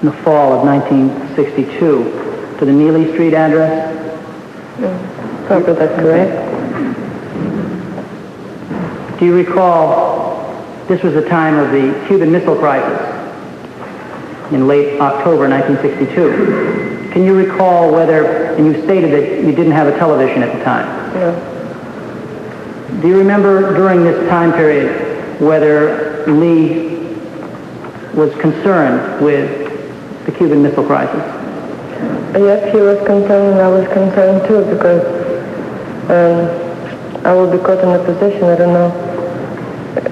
the fall of 1962 to the Neely Street address? Probably that's correct. Do you recall, this was the time of the Cuban Missile Crisis in late October 1962. Can you recall whether, and you stated that you didn't have a television at the time. No. Do you remember during this time period whether Lee was concerned with the Cuban Missile Crisis? Yes, he was concerned and I was concerned too because I will be caught in a position, I don't know,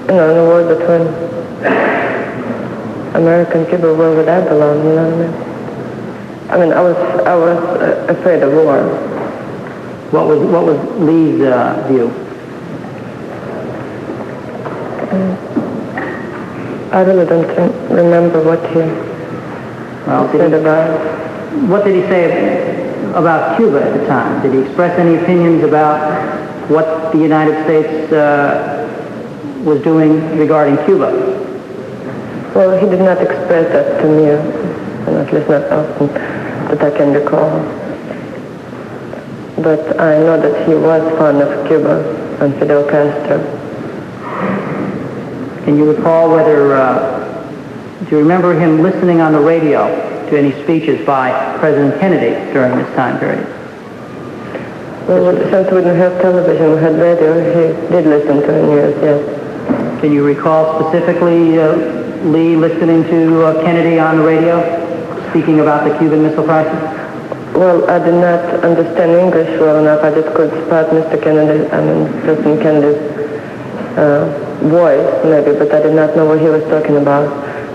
in a war between America and Cuba, where would I belong, you know what I mean? I was afraid of war. What was Lee's view? I really don't remember what he said about it. What did he say about Cuba at the time? Did he express any opinions about what the United States was doing regarding Cuba? Well, he did not express that to me, and at least not often that I can recall. But I know that he was fond of Cuba and Fidel Castro. Can you recall whether, do you remember him listening on the radio to any speeches by President Kennedy during this time period? Well, since we didn't have television, we had radio, he did listen to the news, yes. Can you recall specifically Lee listening to Kennedy on the radio, speaking about the Cuban Missile Crisis? Well, I did not understand English well enough. I just could spot Mr. Kennedy, President Kennedy's voice, maybe, but I did not know what he was talking about.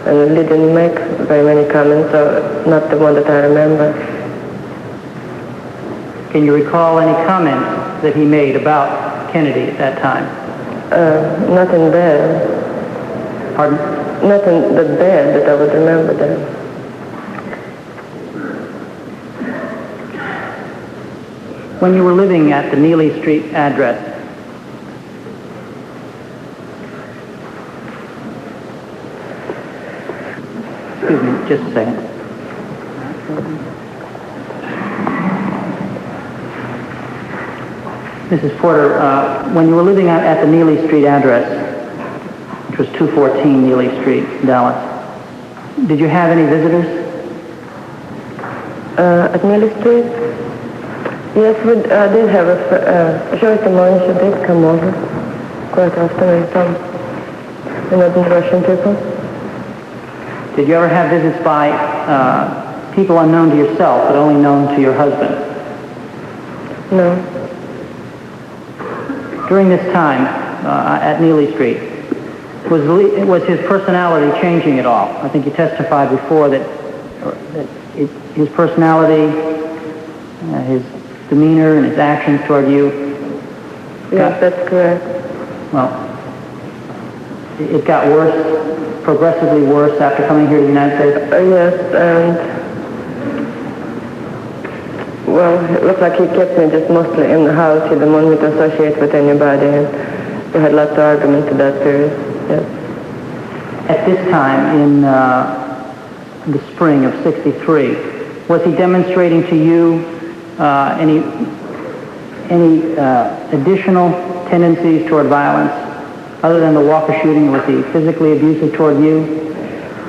And Lee didn't make very many comments, so not the one that I remember. Can you recall any comments that he made about Kennedy at that time? Nothing bad. Pardon? Nothing that bad that I would remember then. When you were living at the Neely Street address, excuse me, just a second. Mrs. Porter, when you were living at the Neely Street address, which was 214 Neely Street, Dallas, did you have any visitors? At Neely Street? Yes, we did have Joyce Mohrenschildt did come over quite often, and some Russian people. Did you ever have visits by people unknown to yourself, but only known to your husband? No. During this time at Neely Street, was his personality changing at all? I think you testified before that his personality, his demeanor and his actions toward you... Yes, that's correct. Well, it got worse, progressively worse after coming here to the United States? Yes, and... Well, it looked like he kept me just mostly in the house. He didn't want me to associate with anybody, and we had lots of arguments at that period, yes. At this time, in the spring of '63, was he demonstrating to you any additional tendencies toward violence other than the Walker shooting? Was he physically abusive toward you?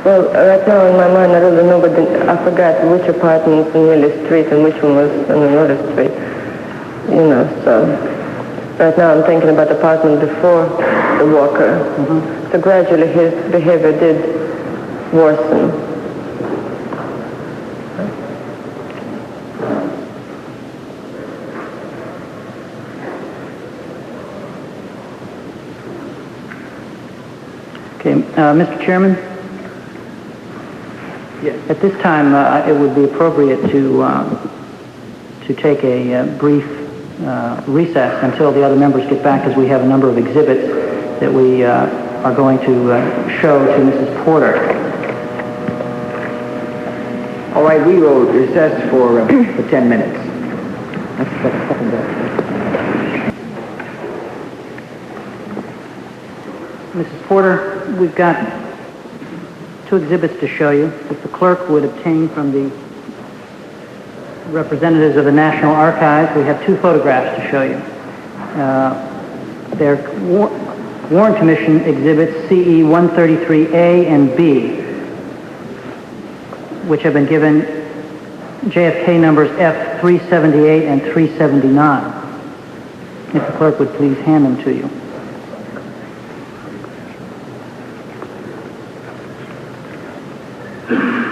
Well, right now in my mind, I really know, but I forgot which apartment in Neely Street and which one was on another street. You know, so right now I'm thinking about the apartment before the Walker. Mm-hmm. So gradually his behavior did worsen. Okay, Mr. Chairman? Yes. At this time, it would be appropriate to take a brief recess until the other members get back, as we have a number of exhibits that we are going to show to Mrs. Porter. All right, we will recess for 10 minutes. Mrs. Porter, we've got two exhibits to show you that the clerk would obtain from the representatives of the National Archives. We have two photographs to show you. They're Warren Commission exhibits CE 133A and B, which have been given JFK numbers F378 and 379. If the clerk would please hand them to you.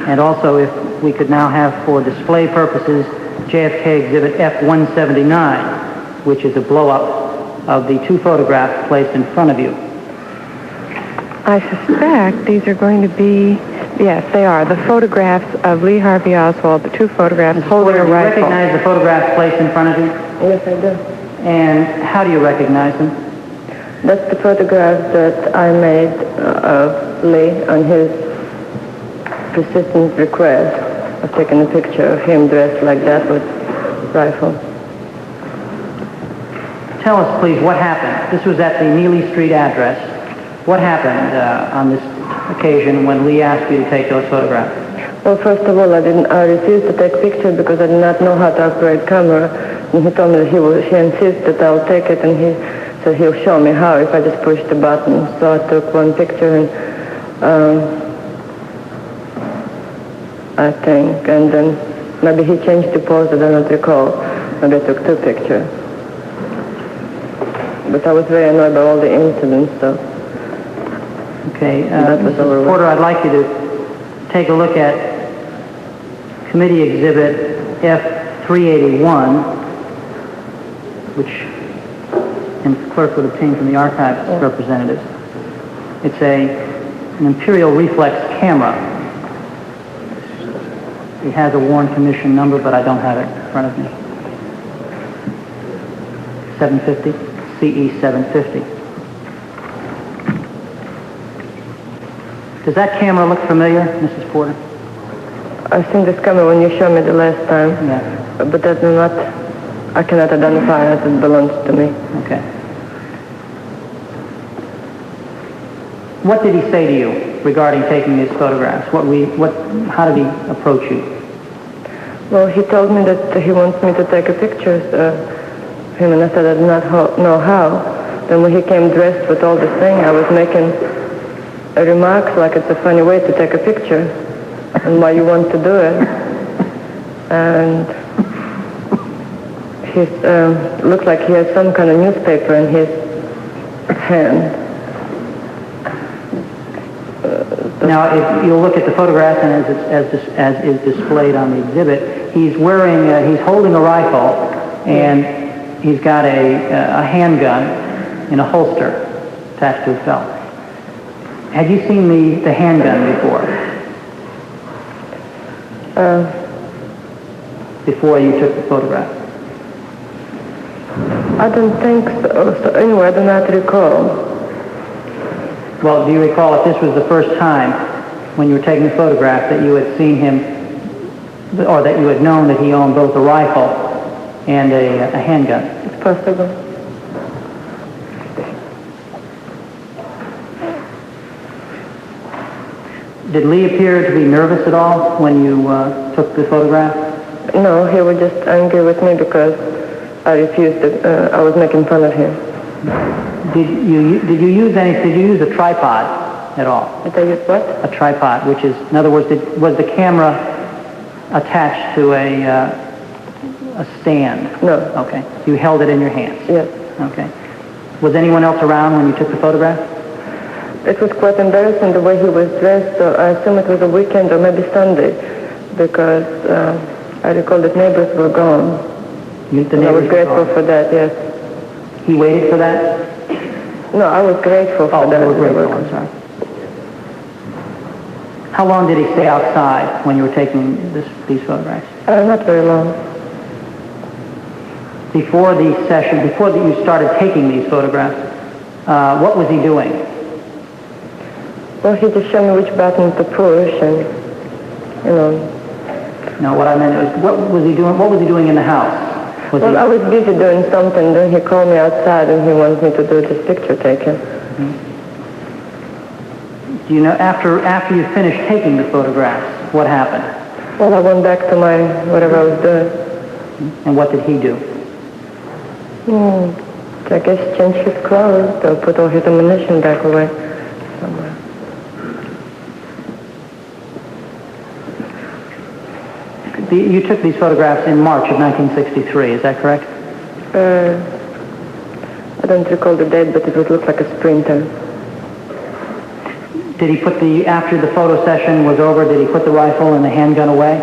And also, if we could now have, for display purposes, JFK exhibit F179, which is a blow-up of the two photographs placed in front of you. I suspect these are going to be, yes, they are, the photographs of Lee Harvey Oswald, the two photographs holding a rifle. Do you recognize the photographs placed in front of you? Yes, I do. And how do you recognize them? That's the photograph that I made of Lee on his persistent request of taking a picture of him dressed like that with rifle. Tell us, please, what happened. This was at the Neely Street address. What happened on this occasion when Lee asked you to take those photographs? Well, first of all, I refused to take pictures because I did not know how to operate camera. And he told me that he insists that I'll take it, and he said he'll show me how if I just push the button. So I took one picture, and I think, and then maybe he changed the pose, I don't recall. Maybe I took two pictures. But I was very annoyed by all the incidents, so... Okay, Mrs. Porter, I'd like you to take a look at Committee Exhibit F381, which the clerk would obtain from the archives representatives. It's an Imperial reflex camera. It has a Warren Commission number, but I don't have it in front of me. 750, CE 750. Does that camera look familiar, Mrs. Porter? I think this camera when you showed me the last time. Yeah. But that did not I cannot identify as it belongs to me. Okay. What did he say to you regarding taking these photographs? How did he approach you? Well, he told me that he wants me to take a pictures of him, and I said I did not know how. Then when he came dressed with all this thing, I was making a remark like it's a funny way to take a picture and why you want to do it. And he looked like he had some kind of newspaper in his hand. Now, if you look at the photograph and as is displayed on the exhibit, he's holding a rifle, and he's got a handgun in a holster attached to his belt. Had you seen the handgun before? Before you took the photograph? I don't think so. So anyway, I do not recall. Well, do you recall if this was the first time when you were taking the photograph that you had seen him, or that you had known that he owned both a rifle and a handgun? It's possible. Did Lee appear to be nervous at all when you took the photograph? No, he was just angry with me because I refused to, I was making fun of him. Did you use a tripod at all? Did I use what? A tripod, which is, in other words, was the camera attached to a stand? No. Okay. You held it in your hands? Yes. Okay. Was anyone else around when you took the photograph? It was quite embarrassing the way he was dressed, so I assume it was a weekend or maybe Sunday, because I recall that neighbors were gone. I was grateful for that, yes. He waited for that? No, I was grateful for that. Oh, you were grateful, I'm sorry. How long did he stay outside when you were taking these photographs? Not very long. Before the session, before you started taking these photographs, what was he doing? Well, he just showed me which button to push, and, you know. No, what I meant is, what was he doing? What was he doing in the house? I was busy doing something, then he called me outside and he wanted me to do this picture taking. Mm-hmm. Do you know, after you finished taking the photographs, what happened? Well, I went back to whatever I was doing. And what did he do? I guess change his clothes or put all his ammunition back away somewhere. You took these photographs in March of 1963, is that correct? I don't recall the date, but it would look like a sprinter. Did he after the photo session was over, did he put the rifle and the handgun away?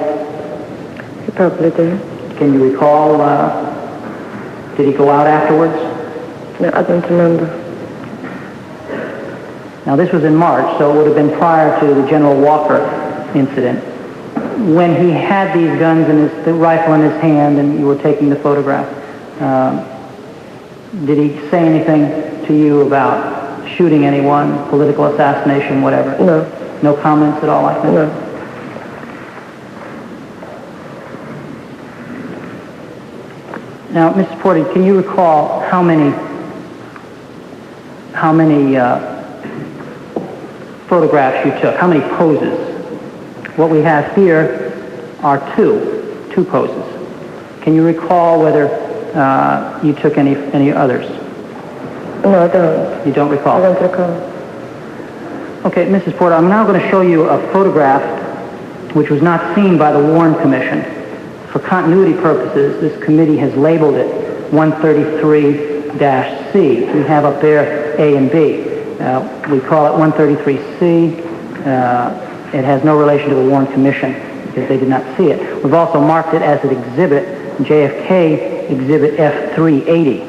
He probably did. Can you recall, did he go out afterwards? No, I don't remember. Now this was in March, so it would have been prior to the General Walker incident. When he had these guns and the rifle in his hand and you were taking the photograph, did he say anything to you about shooting anyone, political assassination, whatever? No. No comments at all like that? No. Now, Mrs. Porter, can you recall how many photographs you took? How many poses? What we have here are two poses. Can you recall whether you took any others? No, I don't. You don't recall? I don't recall. Okay, Mrs. Porter, I'm now going to show you a photograph which was not seen by the Warren Commission. For continuity purposes, this committee has labeled it 133-C. We have up there A and B. We call it 133-C. It has no relation to the Warren Commission because they did not see it. We've also marked it as an exhibit, JFK Exhibit F380.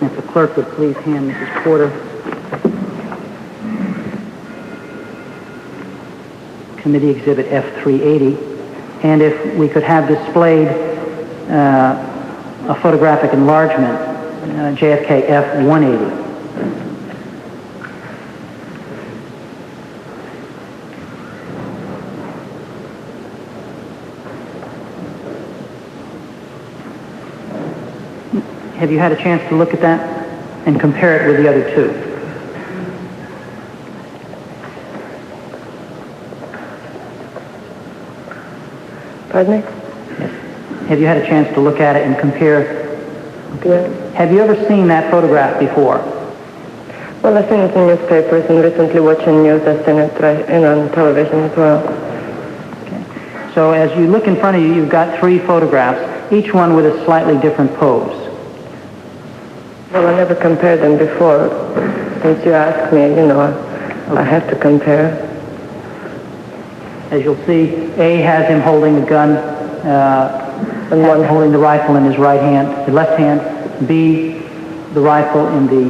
If the clerk would please hand Mrs. Porter Committee Exhibit F380. And if we could have displayed a photographic enlargement, JFK F180. Have you had a chance to look at that and compare it with the other two? Pardon me? Have you had a chance to look at it and compare? Yes. Have you ever seen that photograph before? Well, I've seen it in newspapers and recently watching news. I've seen it on television as well. Okay. So as you look in front of you, you've got three photographs, each one with a slightly different pose. Well, I never compared them before. Since you asked me, I have to compare. As you'll see, A has him holding the gun, holding the rifle in his right hand, the left hand. B, the rifle in the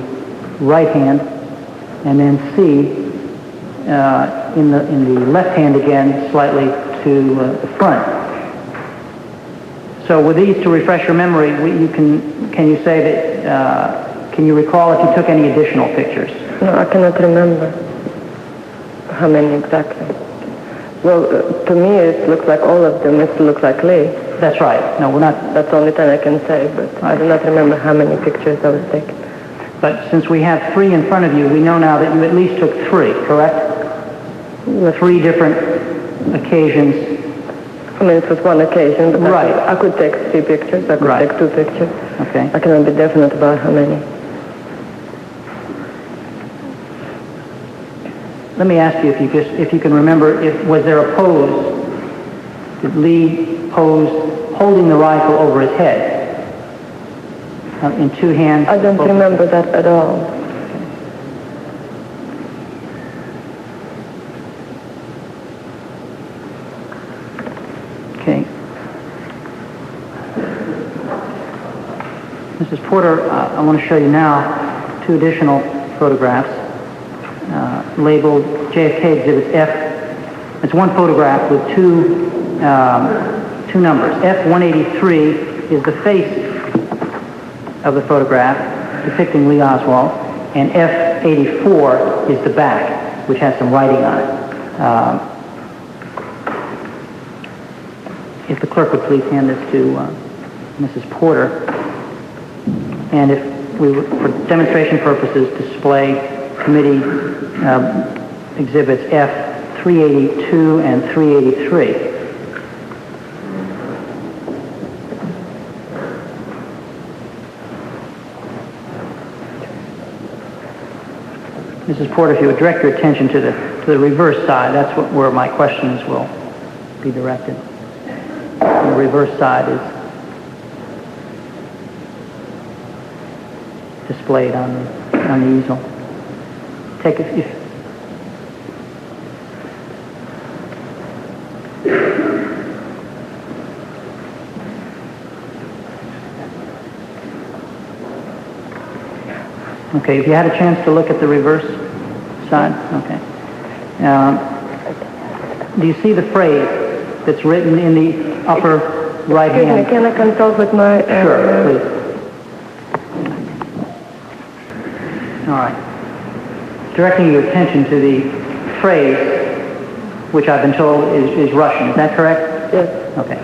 right hand, and then C, in the left hand again, slightly to the front. So with these, to refresh your memory, can you say that? Can you recall if you took any additional pictures? No, I cannot remember how many exactly. Well, to me, it looks like all of them. It looks like Lee. That's right. No, we're not. That's the only thing I can say, but I do not remember how many pictures I was taking. But since we have three in front of you, we know now that you at least took three, correct? Yes. Three different occasions. I mean, it was one occasion, but right. I could take 3 pictures. I could take 2 pictures. Okay. I cannot be definite about how many. Let me ask you if you can remember, was there a pose? Did Lee pose holding the rifle over his head in two hands? I don't remember that at all. Okay. Mrs. Porter, I want to show you now 2 additional photographs. Labeled JFK Exhibit F. It's one photograph with two numbers. F-183 is the face of the photograph depicting Lee Oswald, and F-84 is the back, which has some writing on it. If the clerk would please hand this to Mrs. Porter, and if we would, for demonstration purposes, display committee exhibits F-382 and 383. Mrs. Porter, if you would direct your attention to the reverse side, that's where my questions will be directed. The reverse side is displayed on the easel. Take it. Okay, if you had a chance to look at the reverse side, okay. Do you see the phrase that's written in the upper right hand? Can I consult with my... Sure, please. All right. Directing your attention to the phrase, which I've been told is Russian. Is that correct? Yes. Okay.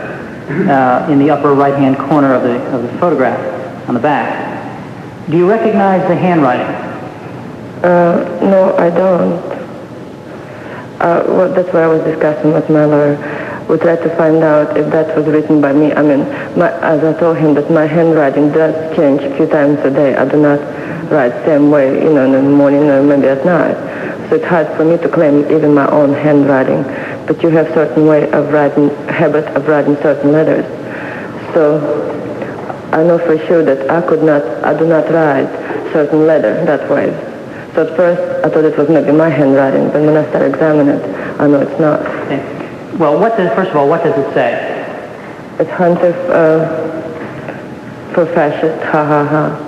In the upper right-hand corner of the photograph on the back. Do you recognize the handwriting? No, I don't. Well, that's what I was discussing with my lawyer. We tried to find out if that was written by me. I mean, as I told him that my handwriting does change a few times a day. I do not write the same way, in the morning or maybe at night. So it's hard for me to claim even my own handwriting. But you have certain way of writing, habit of writing certain letters. So I know for sure that I do not write certain letter that way. So at first I thought it was maybe my handwriting, but when I started examining it, I know it's not. Okay. Well, first of all, what does it say? It's hunter for fascist, ha ha ha.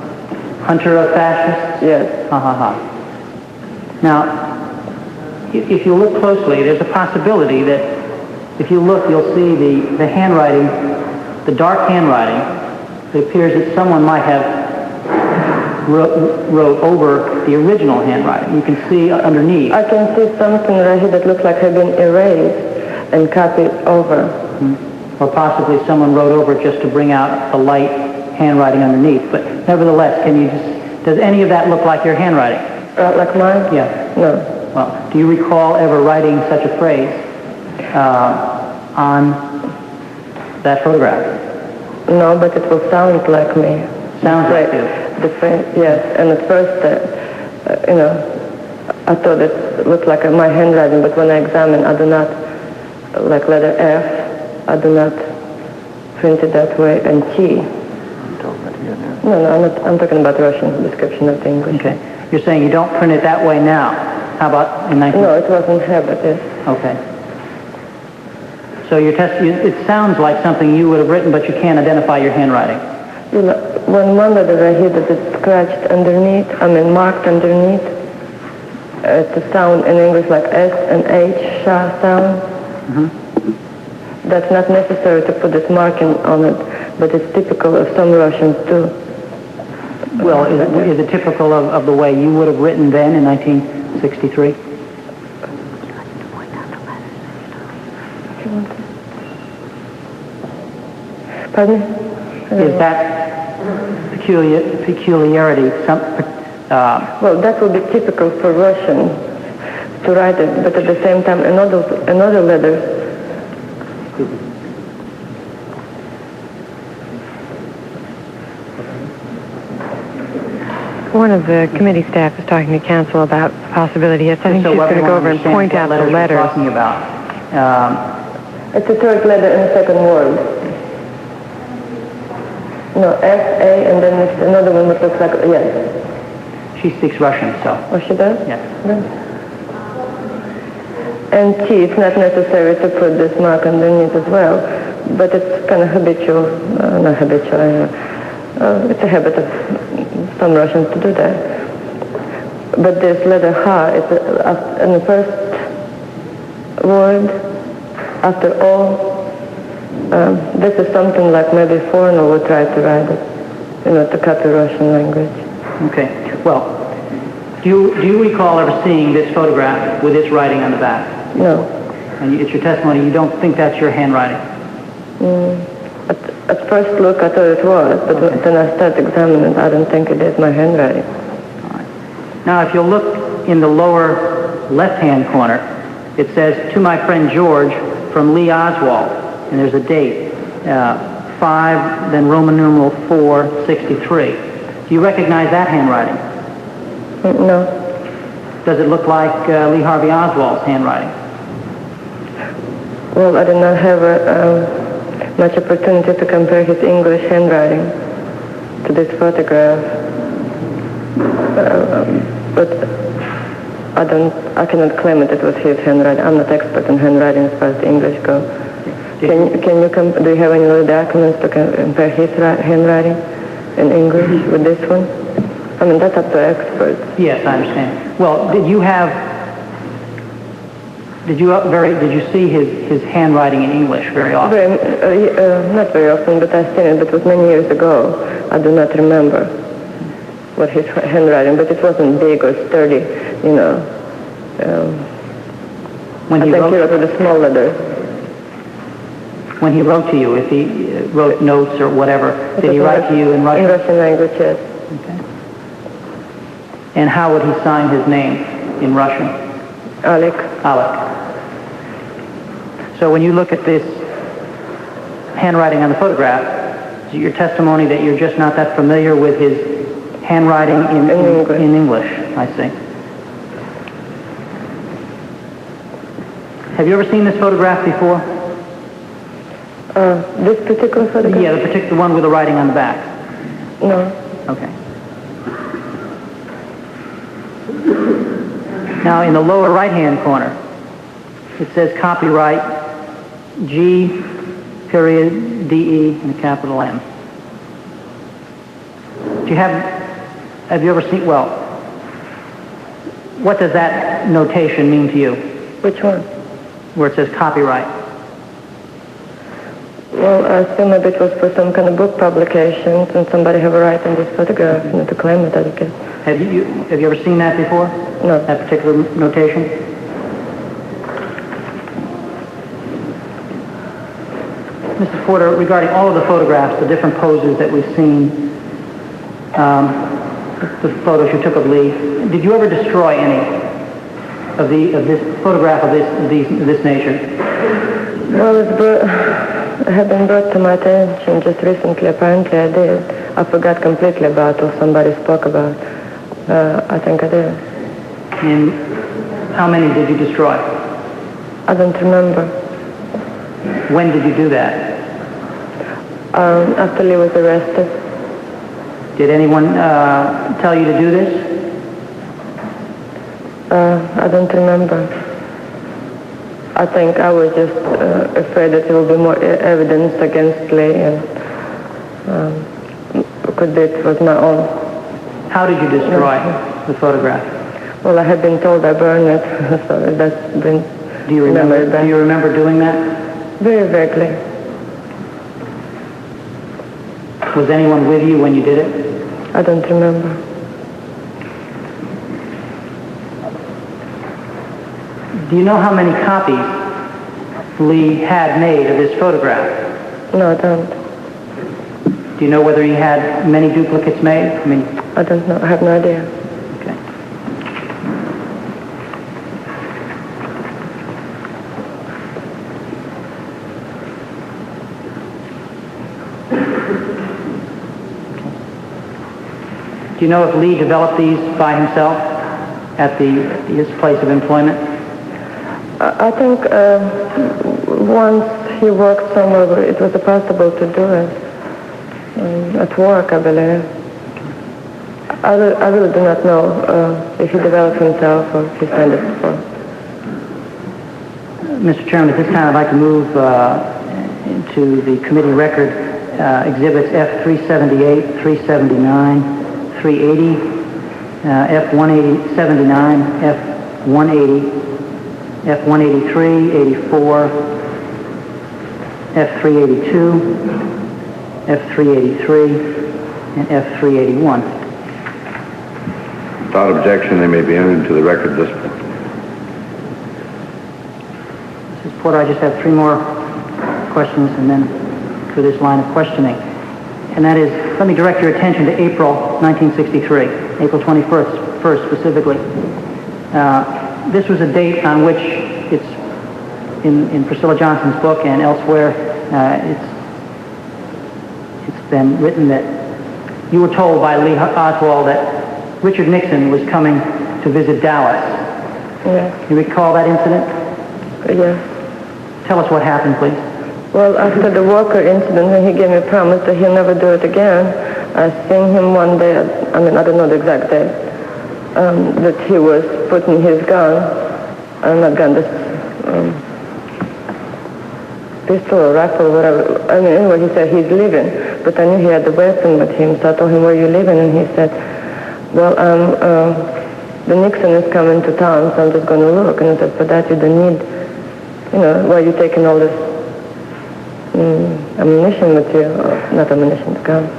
Hunter of fascists? Yes. Ha ha ha. Now, if you look closely, there's a possibility that if you look, you'll see the handwriting, the dark handwriting. It appears that someone might have wrote over the original handwriting. You can see underneath. I can see something right here that looks like had been erased and copied over. Or possibly someone wrote over just to bring out the light handwriting underneath. But Nevertheless, does any of that look like your handwriting? Like mine? Yeah. No. Well, do you recall ever writing such a phrase on that photograph? No, but it will sound like me. Sounds like you. Yes, and at first, I thought it looked like my handwriting, but when I examine, I do not, like letter F, I do not print it that way, and T. No, I'm talking about Russian description of the English. Okay. You're saying you don't print it that way now. How about in 19... No, it wasn't habit, yes. Okay. So it sounds like something you would have written, but you can't identify your handwriting. When one letter I hit it, it's scratched underneath, marked underneath. It's a sound in English like S and H, sha sound. Mm-hmm. That's not necessary to put this marking on it, but it's typical of some Russians too. Well, is it typical of the way you would have written then in 1963? Pardon? Is that peculiarity well, that would be typical for Russians to write it, but at the same time, another letter. One of the committee staff is talking to council about the possibility. Yes, I think she's going to go over and point out the letters. Talking about. It's the third letter in the second word. No, S, A, and then it's another one that looks like, yes. She speaks Russian, so. Oh, she does? Yes. And T, it's not necessary to put this mark underneath as well, but it's kind of habitual, not habitual, it's a habit of some Russians to do that. But this letter H, it's in the first word, after all, this is something like maybe a foreigner would try to write it, to copy Russian language. Okay. Well, do you recall ever seeing this photograph with this writing on the back? No. And it's your testimony, you don't think that's your handwriting? At first look, I thought it was, but then I started examining it. I don't think it is my handwriting. All right. Now, if you'll look in the lower left-hand corner, it says, "To my friend George from Lee Oswald," and there's a date, 5, then Roman numeral 4, 63. Do you recognize that handwriting? No. Does it look like Lee Harvey Oswald's handwriting? Well, I did not have much opportunity to compare his English handwriting to this photograph. But I cannot claim it was his handwriting. I'm not expert in handwriting as far as the English go. Do you have any other documents to compare his handwriting in English with this one? I mean, that's up to experts. Yes, I understand. Well, did you see his handwriting in English very often? Not very often, but I've seen it. But it was many years ago. I do not remember what his handwriting, but it wasn't big or sturdy, When he wrote with a small letter. When he wrote to you, if he wrote notes or whatever, did he write to you in Russian? In Russian language, yes. Okay. And how would he sign his name in Russian? Alec. So when you look at this handwriting on the photograph, is it your testimony that you're just not that familiar with his handwriting in English? I see. Have you ever seen this photograph before? This particular photograph? Yeah, the particular one with the writing on the back. No. Okay. Now, in the lower right-hand corner, it says copyright G, period, D-E, and a capital M. Have you ever seen, what does that notation mean to you? Which one? Where it says copyright. Well, I assume maybe it was for some kind of book publications, and somebody have a right on this photograph, to claim it, I guess. Have you ever seen that before? No. That particular notation? Mr. Porter, regarding all of the photographs, the different poses that we've seen, the photos you took of Lee. Did you ever destroy any of this photograph of this nature? Well, it had been brought to my attention just recently. Apparently I did. I forgot completely about or somebody spoke about. I think I did. And how many did you destroy? I don't remember. When did you do that? After Lee was arrested. Did anyone tell you to do this? I don't remember. I think I was just afraid that there will be more evidence against Lee, and could be it was my own. How did you destroy the photograph? Well, I had been told I burned it, so that's been. Do you remember doing that? Very vaguely. Was anyone with you when you did it? I don't remember. Do you know how many copies Lee had made of this photograph? No, I don't. Do you know whether he had many duplicates made? I don't know. I have no idea. Okay. Do you know if Lee developed these by himself at his place of employment? I think once he worked somewhere where it was possible to do it. At work, I believe. I really do not know if he developed himself or if he signed it before. Mr. Chairman, at this time I'd like to move into the committee record exhibits F-378, 379, 380, F-179, F-180, F-183, 84, F-382, F-383, and F-381. Without objection, they may be entered into the record this point. Mrs. Porter, I just have three more questions and then for this line of questioning. And that is, let me direct your attention to April 1963, April 21st specifically. This was a date on which it's in Priscilla Johnson's book and elsewhere, it's been written that you were told by Lee Oswald that Richard Nixon was coming to visit Dallas. Yes. You recall that incident? Yes. Tell us what happened, please. Well, after the Walker incident, when he gave me a promise that he'll never do it again, I seen him one day, I don't know the exact day, that he was putting his gun, not gun, this pistol or rifle or whatever. Anyway, he said he's leaving, but I knew he had the weapon with him, so I told him, where are you leaving? And he said, well, the Nixon is coming to town, so I'm just going to look. And I said, for that you don't need, why are you taking all this ammunition with you? Not ammunition, gun.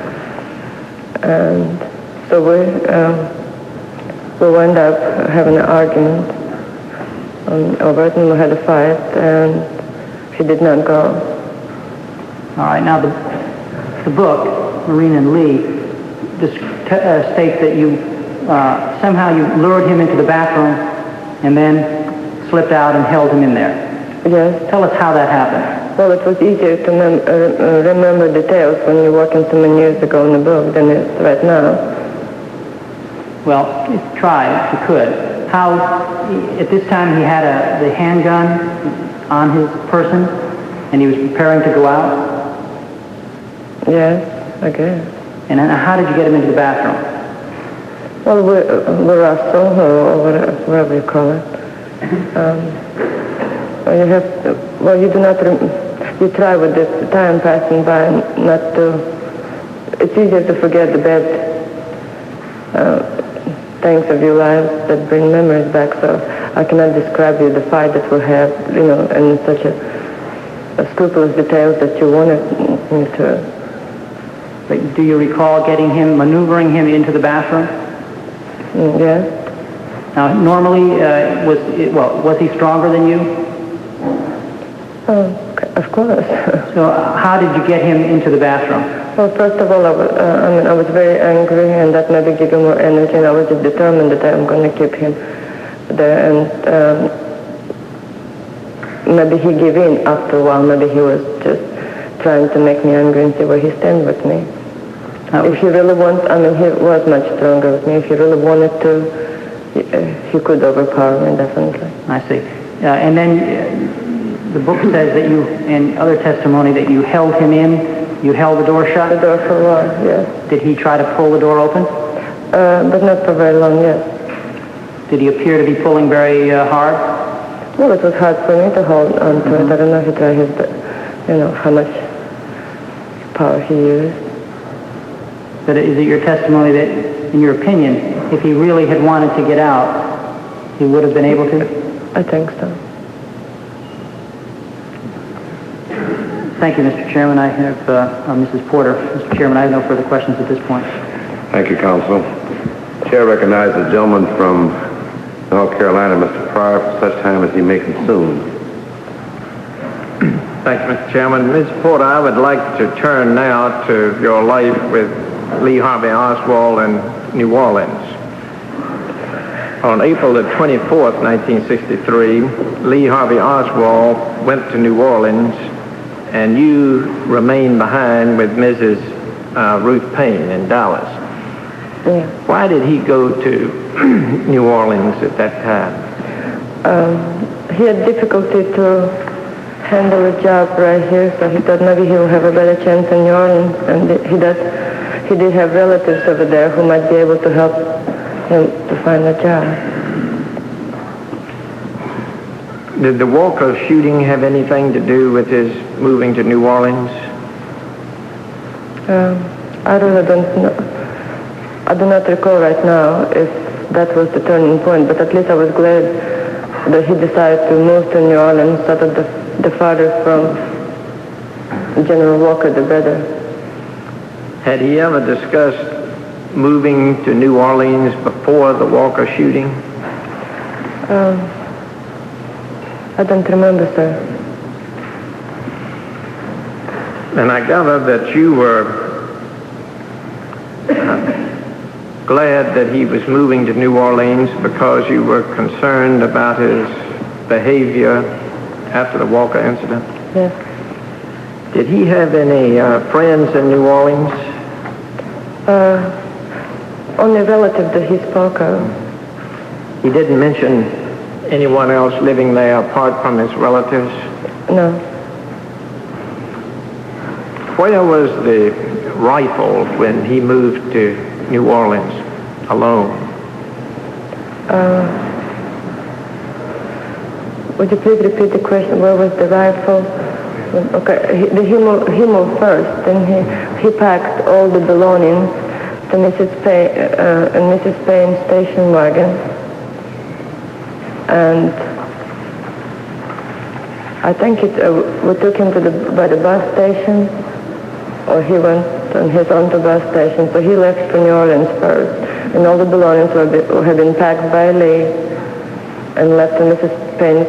And so we wound up having an argument over it, and we had a fight, and he did not go. All right, now the book, Marina and Lee, states that you somehow you lured him into the bathroom and then slipped out and held him in there. Yes. Tell us how that happened. Well, it was easier to remember details when you're working so many years ago in the book than it is right now. Well, try if you could. How, at this time, he had the handgun on his person and he was preparing to go out? Yes, I guess. And how did you get him into the bathroom? Well, we wrestled, or whatever you call it. You do not, you try with the time passing by not to, it's easier to forget the bad things of your lives that bring memories back, so I cannot describe you the fight that we had, in such a scrupulous details that you wanted me to. But do you recall maneuvering him into the bathroom? Yes. Now, normally, was he stronger than you? Oh, of course. So how did you get him into the bathroom? Well, first of all, I was very angry, and that maybe gave him more energy, and I was just determined that I'm going to keep him there, and maybe he gave in after a while. Maybe he was just trying to make me angry and see where he stands with me. If he really wants, he was much stronger with me. If he really wanted to, he could overpower me, definitely. I see. And then the book says that you, in other testimony, that you held him in. You held the door shut? The door for a while, yes. Did he try to pull the door open? But not for very long, yes. Did he appear to be pulling very hard? Well, it was hard for me to hold on to it. I don't know if he tried his best, how much power he used. But is it your testimony that, in your opinion, if he really had wanted to get out, he would have been able to? I think so. Thank you, Mr. Chairman. I have, Mrs. Porter. Mr. Chairman, I have no further questions at this point. Thank you, Counsel. Chair recognizes the gentleman from North Carolina, Mr. Pryor, for such time as he may consume. Thank you, Mr. Chairman. Ms. Porter, I would like to turn now to your life with Lee Harvey Oswald in New Orleans. On April the 24th, 1963, Lee Harvey Oswald went to New Orleans, and you remained behind with Mrs. Ruth Paine in Dallas. Yeah. Why did he go to New Orleans at that time? He had difficulty to handle a job right here, so he thought maybe he would have a better chance in New Orleans, and he did have relatives over there who might be able to help him to find a job. Did the Walker shooting have anything to do with his moving to New Orleans? I really don't know. I do not recall right now if that was the turning point, but at least I was glad that he decided to move to New Orleans so that the farther from General Walker, the better. Had he ever discussed moving to New Orleans before the Walker shooting? I don't remember, sir. And I gather that you were glad that he was moving to New Orleans because you were concerned about his behavior after the Walker incident? Yes. Did he have any friends in New Orleans? Only relative that he spoke of. He didn't mention anyone else living there apart from his relatives? No. Where was the rifle when he moved to New Orleans alone? Would you please repeat the question? Where was the rifle? Okay, he moved first, then he packed all the belongings to Mrs. Paine's station wagon. And I think we took him by the bus station, or he went on his own to the bus station. So he left for New Orleans first, and all the belongings had been packed by Lee and left in Mrs. Paine's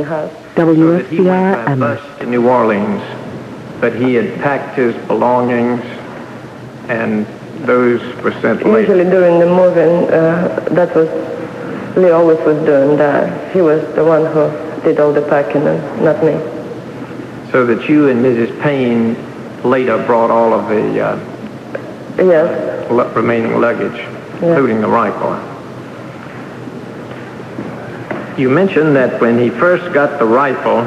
house. WSCR and bus to New Orleans, but he had packed his belongings, and those were sent later. Usually during the moving, that was Lee always was doing that. He was the one who did all the packing, and not me. So that you and Mrs. Paine later brought all of the yes. Remaining luggage, including the rifle. You mentioned that when he first got the rifle,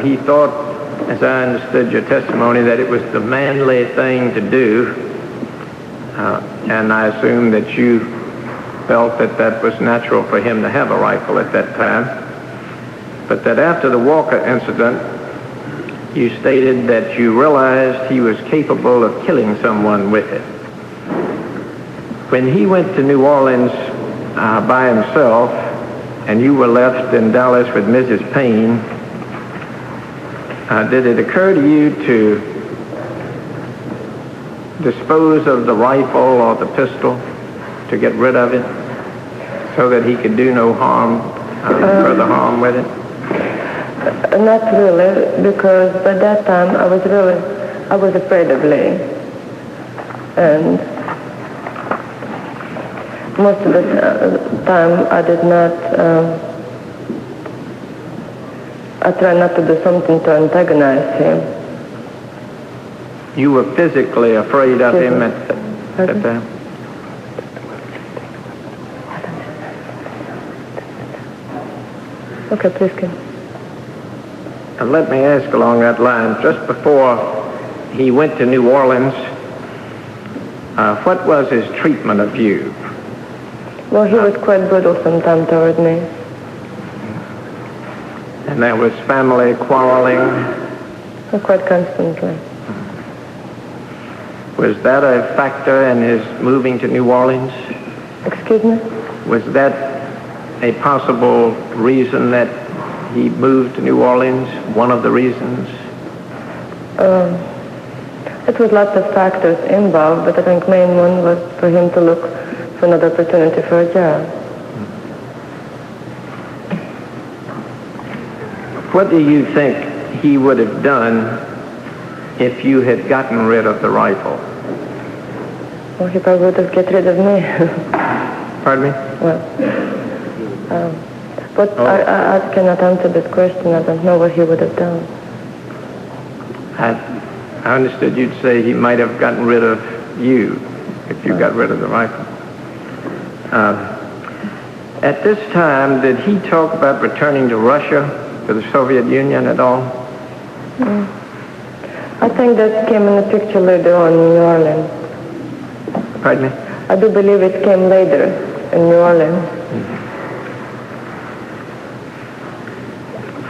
he thought, as I understood your testimony, that it was the manly thing to do, and I assume that you felt that that was natural for him to have a rifle at that time, but that after the Walker incident, you stated that you realized he was capable of killing someone with it. When he went to New Orleans by himself, and you were left in Dallas with Mrs. Paine, did it occur to you to dispose of the rifle or the pistol, to get rid of it, so that he could do no harm, further harm with it? Not really, because by that time I was afraid of Lee. And most of the time I did not, I tried not to do something to antagonize him. You were physically afraid of him at that time? Okay, please come. And let me ask along that line, just before he went to New Orleans, what was his treatment of you? Well, he was quite brutal sometimes toward me. And there was family quarreling? Quite constantly. Was that a factor in his moving to New Orleans? Excuse me? Was that a possible reason that he moved to New Orleans? One of the reasons? It was lots of factors involved, but I think main one was for him to look for another opportunity for a job. What do you think he would have done if you had gotten rid of the rifle? Well, he probably would have get rid of me. Pardon me? Well, but I cannot answer this question. I don't know what he would have done. I understood you'd say he might have gotten rid of you if you got rid of the rifle. At this time, did he talk about returning to Russia, to the Soviet Union at all? I think that came in the picture later on in New Orleans. Pardon me? I do believe it came later in New Orleans.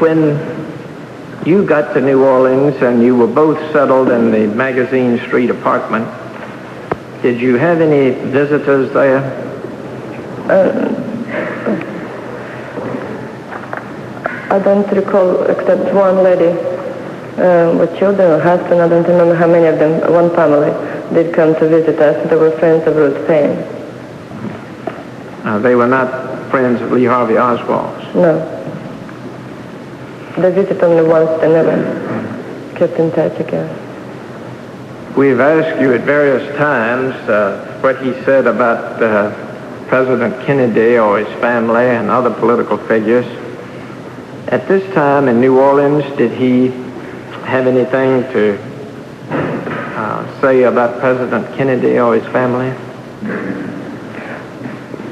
When you got to New Orleans and you were both settled in the Magazine Street apartment, did you have any visitors there? I don't recall except one lady with children or husband. I don't remember how many of them. One family did come to visit us. They were friends of Ruth Paine. They were not friends of Lee Harvey Oswald? No. They visited only once. They never kept in touch again. We've asked you at various times what he said about President Kennedy or his family and other political figures. At this time in New Orleans, did he have anything to say about President Kennedy or his family?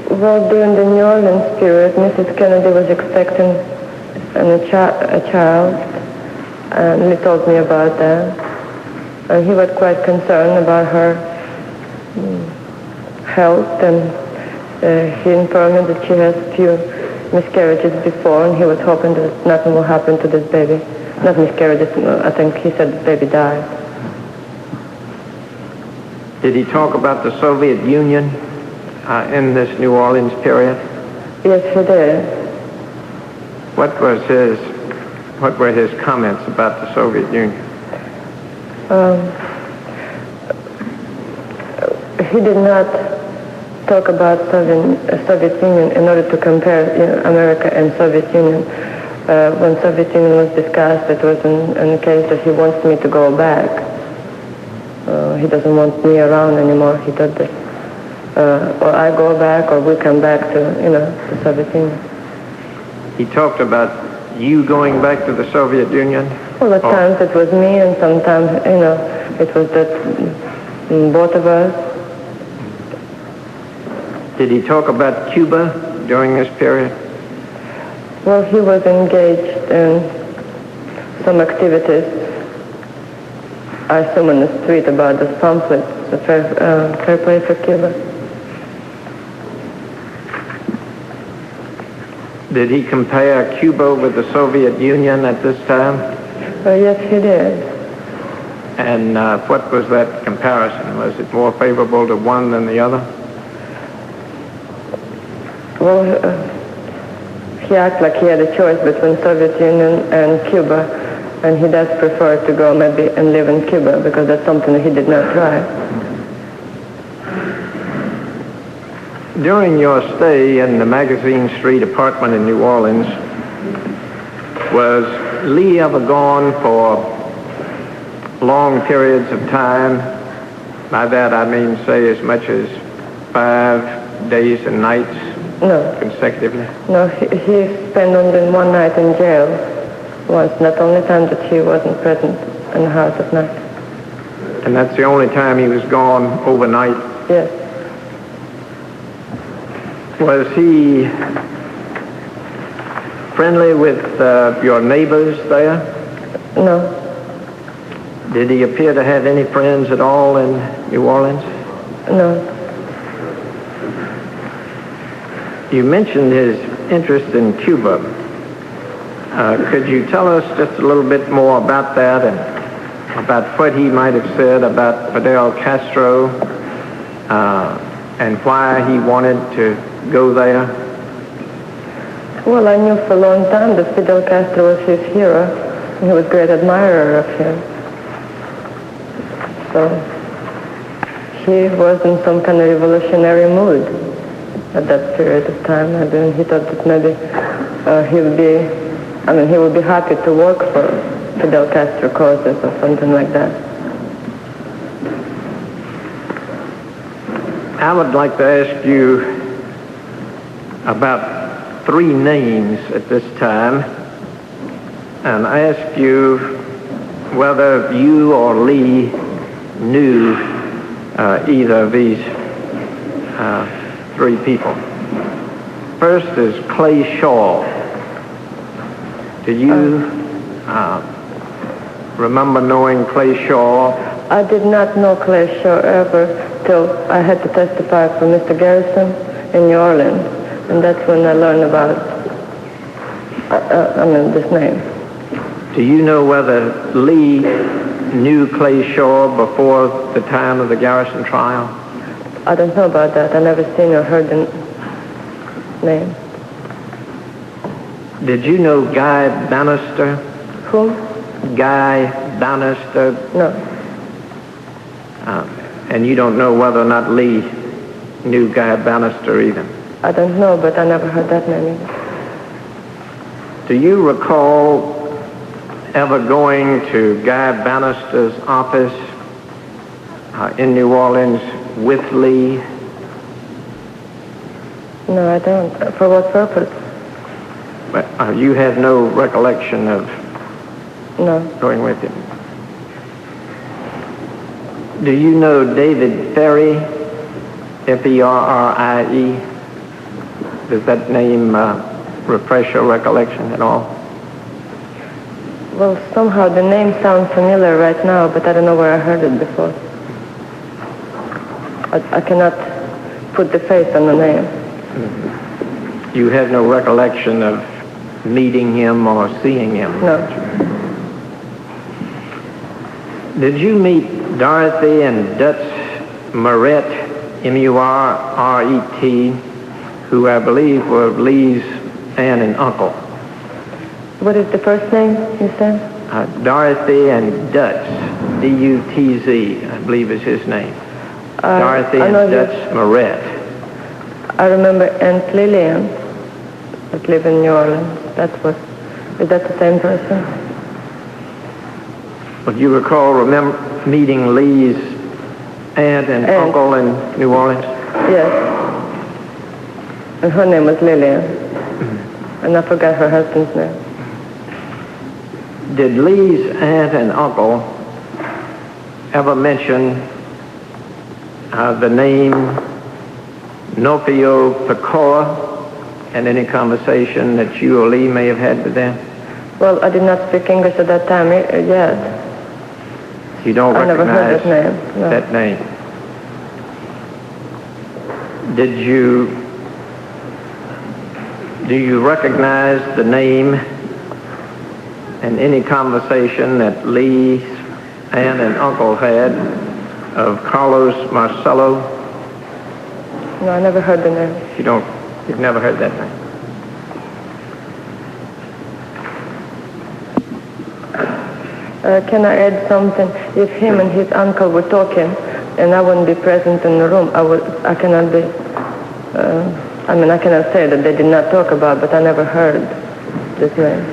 Well, during the New Orleans period, Mrs. Kennedy was expecting a child, and he told me about that. And he was quite concerned about her health, and he informed me that she has few miscarriages before, and he was hoping that nothing will happen to this baby. Not miscarriages, I think he said the baby died. Did he talk about the Soviet Union in this New Orleans period? Yes, he did. What were his comments about the Soviet Union? He did not talk about Soviet Union in order to compare America and Soviet Union. When Soviet Union was discussed, it was in the case that he wants me to go back. He doesn't want me around anymore. He thought that or I go back or we come back to, the Soviet Union. He talked about you going back to the Soviet Union? Well, at times it was me, and sometimes, it was that both of us. Did he talk about Cuba during this period? Well, he was engaged in some activities, I assume on the street, about this pamphlet, the Fair Play for Cuba. Did he compare Cuba with the Soviet Union at this time? Yes, he did. And what was that comparison? Was it more favorable to one than the other? Well, he acted like he had a choice between Soviet Union and Cuba, and he does prefer to go maybe and live in Cuba because that's something that he did not try. During your stay in the Magazine Street apartment in New Orleans, was Lee ever gone for long periods of time? By that I mean, say, as much as 5 days and nights consecutively? No, he spent only one night in jail once, not the only time that he wasn't present in the house at night. And that's the only time he was gone overnight? Yes. Was he friendly with your neighbors there? No. Did he appear to have any friends at all in New Orleans? No. You mentioned his interest in Cuba. Could you tell us just a little bit more about that and about what he might have said about Fidel Castro and why he wanted to go there? Well, I knew for a long time that Fidel Castro was his hero. He was a great admirer of him. So he was in some kind of revolutionary mood at that period of time. I mean, he thought that maybe he would be happy to work for Fidel Castro causes or something like that. I would like to ask you about 3 names at this time, and I ask you whether you or Lee knew either of these 3 people. First is Clay Shaw. Do you remember knowing Clay Shaw? I did not know Clay Shaw ever till I had to testify for Mr. Garrison in New Orleans, and that's when I learned about this name. Do you know whether Lee knew Clay Shaw before the time of the Garrison trial? I don't know about that. I never seen or heard the name. Did you know Guy Bannister? Who? Guy Bannister. No. And you don't know whether or not Lee knew Guy Bannister either? I don't know, but I never heard that name either. Do you recall ever going to Guy Bannister's office in New Orleans with Lee? No, I don't. For what purpose? But you have no recollection of going with him? Do you know David Ferrie, F-E-R-R-I-E? Does that name refresh your recollection at all? Well, somehow the name sounds familiar right now, but I don't know where I heard it before. I cannot put the face on the name. You have no recollection of meeting him or seeing him? No. Did you meet Dorothy and Dutch Murrett, M-U-R-R-E-T, who I believe were Lee's aunt and uncle? What is the first name you said? Dorothy and Dutch, D-U-T-Z, I believe is his name. Dorothy and Dutch Murrett. I remember Aunt Lillian that lived in New Orleans. Is that the same person? Would you recall meeting Lee's aunt and uncle in New Orleans? Yes. And her name was Lillian. And I forgot her husband's name. Did Lee's aunt and uncle ever mention the name Nofio Pecora in any conversation that you or Lee may have had with them? Well, I did not speak English at that time yet. You don't I never recognize heard that name. No. that name? Do you recognize the name in any conversation that Lee's aunt and uncle had of Carlos Marcello? No, I never heard the name. You've never heard that name? Can I add something? If him and his uncle were talking and I wouldn't be present in the room, I cannot be, I cannot say that they did not talk about, but I never heard this name.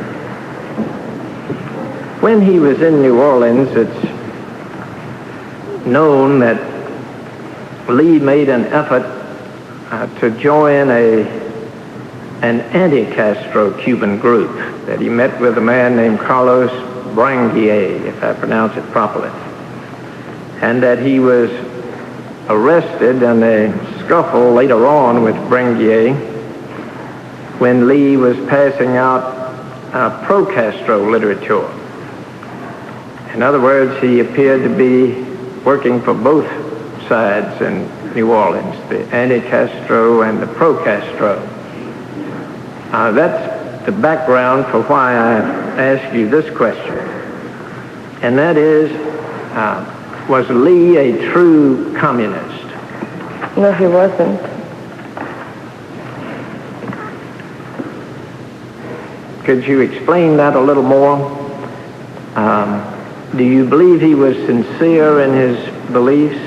When he was in New Orleans, it's known that Lee made an effort to join an anti-Castro Cuban group, that he met with a man named Carlos Branguier, if I pronounce it properly, and that he was arrested in a scuffle later on with Branguier when Lee was passing out pro-Castro literature. In other words, he appeared to be working for both sides in New Orleans, the anti-Castro and the pro-Castro. That's the background for why I asked you this question. And that is, was Lee a true communist? No, he wasn't. Could you explain that a little more? Do you believe he was sincere in his beliefs?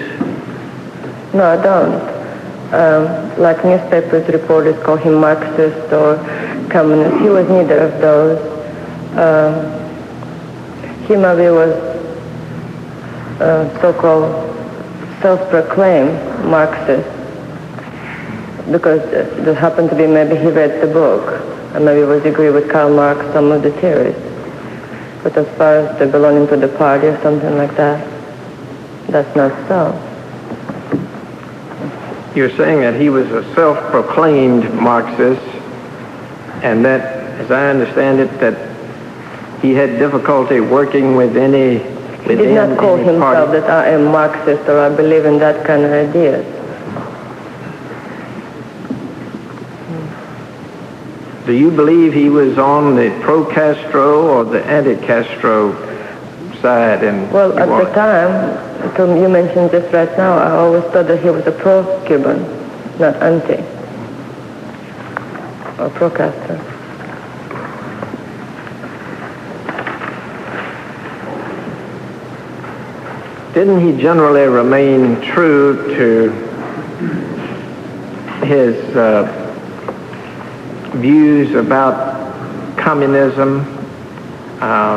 No, I don't. Like newspapers reporters call him Marxist or communist. He was neither of those. He maybe was so-called self-proclaimed Marxist because it happened to be maybe he read the book and maybe was agree with Karl Marx, some of the theories. But as far as the belonging to the party or something like that, that's not so. You're saying that he was a self-proclaimed Marxist, and that, as I understand it, that he had difficulty working with any He did not call himself that I am Marxist or I believe in that kind of ideas. Do you believe he was on the pro-Castro or the anti-Castro side? Well, at the time, until you mentioned this right now, I always thought that he was a pro-Cuban, not anti, or pro-Castro. Didn't he generally remain true to his views about communism,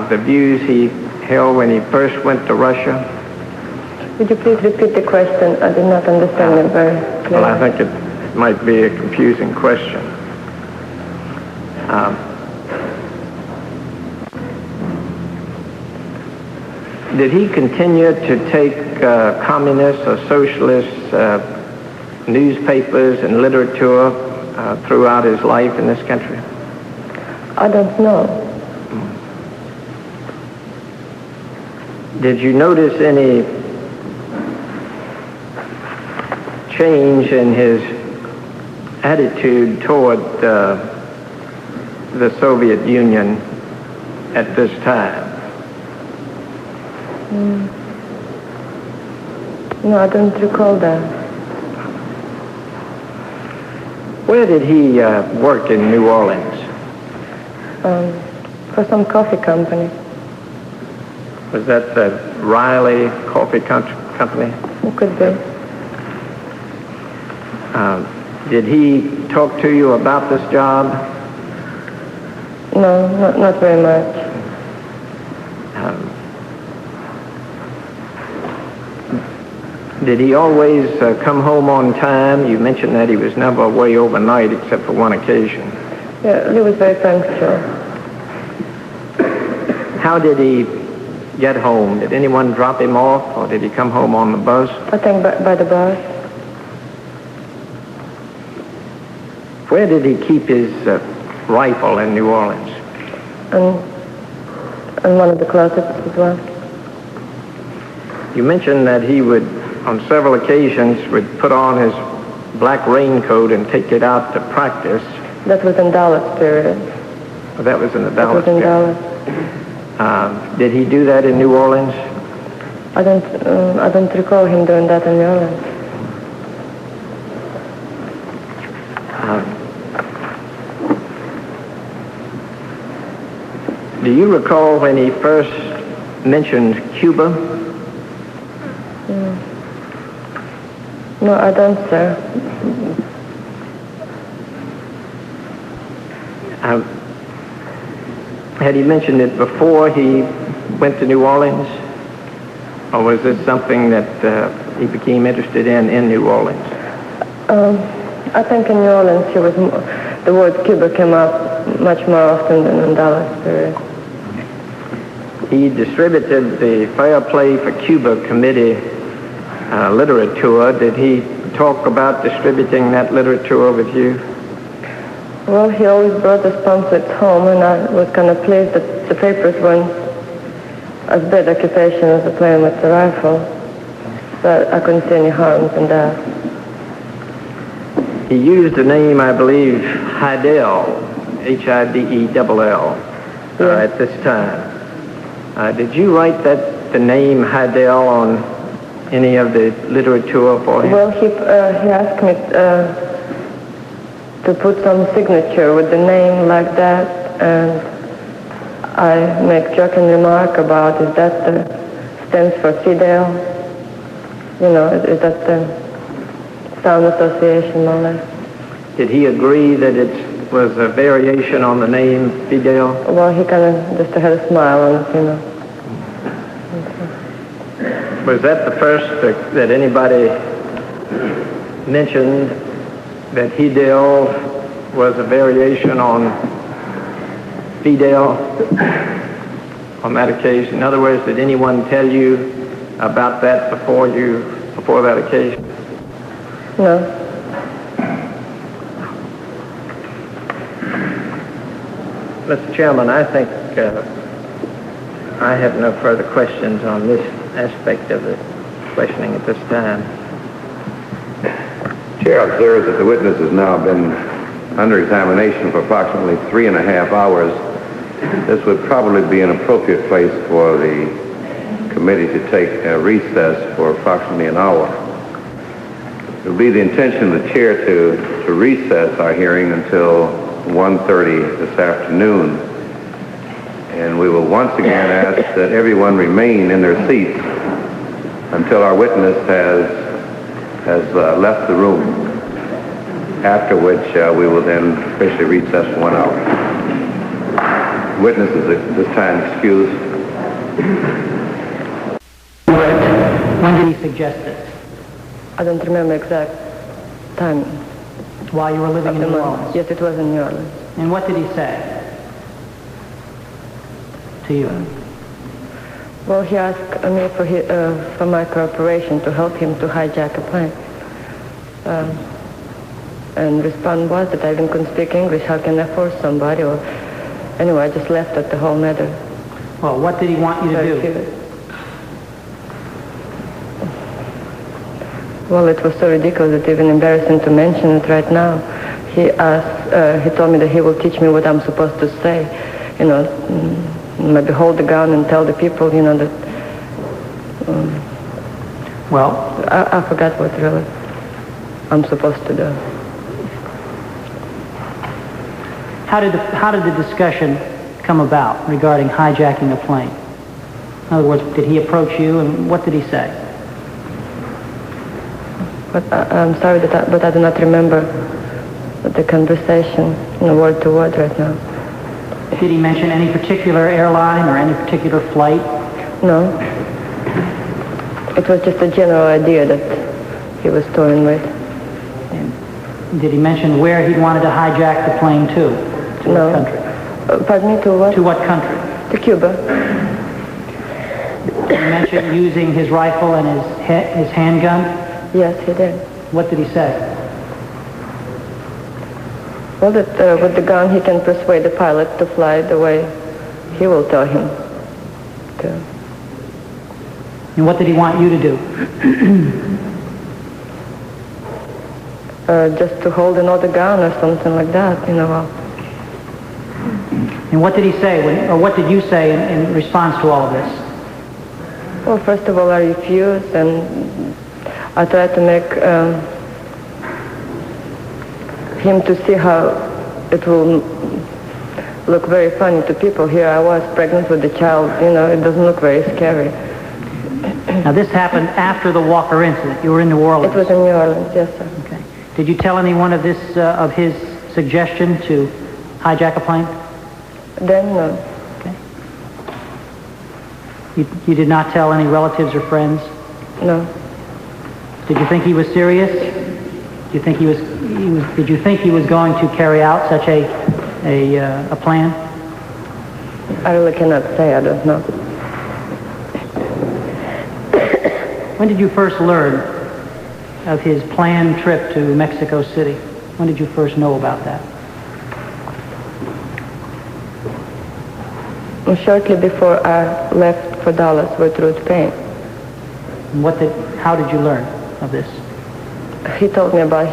the views he held when he first went to Russia? Would you please repeat the question? I did not understand it very clearly. Well, I think it might be a confusing question. Did he continue to take communist or socialist newspapers and literature throughout his life in this country? I don't know. Did you notice any change in his attitude toward the Soviet Union at this time? No, I don't recall that. Where did he work in New Orleans? For some coffee company. Was that the Riley Coffee Company? It could be. Did he talk to you about this job? No, not very much. Did he always come home on time? You mentioned that he was never away overnight except for one occasion. Yeah, he was very punctual. How did he get home? Did anyone drop him off, or did he come home on the bus? I think by the bus. Where did he keep his rifle in New Orleans? And one of the closets as well. You mentioned that he would, on several occasions, would put on his black raincoat and take it out to practice. That was in Dallas period. Oh, that was in the Dallas period. That was in Dallas. Did he do that in New Orleans? I don't recall him doing that in New Orleans. Do you recall when he first mentioned Cuba? No, I don't, sir. Had he mentioned it before he went to New Orleans? Or was this something that he became interested in New Orleans? I think in New Orleans the word Cuba came up much more often than in Dallas period. He distributed the Fair Play for Cuba Committee literature. Did he talk about distributing that literature with you? Well, he always brought the pamphlets home, and I was kind of pleased that the papers weren't as bad occupation as the playing with the rifle. So I couldn't see any harms in that. He used the name, I believe, Hidell, H-I-D-E-L-L, at this time. Did you write the name Hidell on any of the literature for him? Well, he asked me to put some signature with the name like that, and I make joking remark about, is that stands for Fidel? You know, is that the sound association, more or less? Did he agree that it was a variation on the name Fidel? Well, he kind of just had a smile on it, you know. Was that the first that anybody mentioned that Hidel was a variation on Fidel on that occasion? In other words, did anyone tell you about that before that occasion? No. Mr. Chairman, I think I have no further questions on this aspect of the questioning at this time. Chair observes that the witness has now been under examination for approximately 3.5 hours. This would probably be an appropriate place for the committee to take a recess for approximately an hour. It will be the intention of the chair to recess our hearing until 1:30 this afternoon. And we will once again ask that everyone remain in their seats until our witness has left the room, after which we will then officially recess for 1 hour. Witness is at this time excused. When did he suggest this? I don't remember exact time. While you were living in New Orleans? Yes, it was in New Orleans. And what did he say to you? Well, he asked me for my cooperation to help him to hijack a plane. And response was that I even couldn't speak English. How can I force somebody? Or anyway, I just left at the whole matter. Well, what did he want you to do? Well, it was so ridiculous that even embarrassing to mention it right now. He told me that he will teach me what I'm supposed to say. You know, maybe hold the gun and tell the people, you know, that... well... I forgot what really I'm supposed to do. How did the discussion come about regarding hijacking a plane? In other words, did he approach you, and what did he say? But I'm sorry but I do not remember the conversation, you know, word to word right now. Did he mention any particular airline or any particular flight? No. It was just a general idea that he was toying with. And did he mention where he wanted to hijack the plane to? To no. what country? Pardon me, to what? To what country? To Cuba. Did he mention using his rifle and his handgun? Yes, he did. What did he say? Well, that with the gun he can persuade the pilot to fly the way he will tell him to. And what did he want you to do? Just to hold another gun or something like that, you know. And what did he say, or what did you say in response to all of this? Well, first of all, I refused, and I tried to make him to see how it will look very funny to people. Here I was pregnant with a child, you know, it doesn't look very scary. Now this happened after the Walker incident. You were in New Orleans. It was in New Orleans, yes, sir. Okay. Did you tell anyone of this, of his suggestion to hijack a plane? Then, no. Okay. You did not tell any relatives or friends? No. Did you think he was serious? Did you think he was going to carry out such a plan? I really cannot say. I don't know. When did you first learn of his planned trip to Mexico City? When did you first know about that? Shortly before I left for Dallas with Ruth Paine. How did you learn of this? He told me about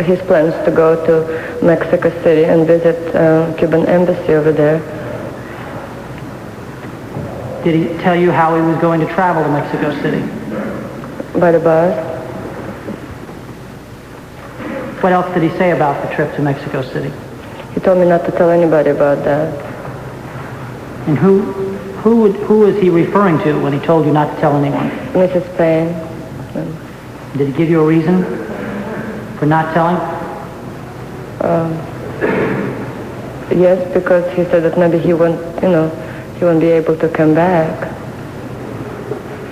his plans to go to Mexico City and visit Cuban embassy over there. Did he tell you how he was going to travel to Mexico City? By the bus. What else did he say about the trip to Mexico City? He told me not to tell anybody about that. And who is he referring to when he told you not to tell anyone? Mrs. Paine. Did he give you a reason for not telling? Yes, because he said that maybe he won't be able to come back.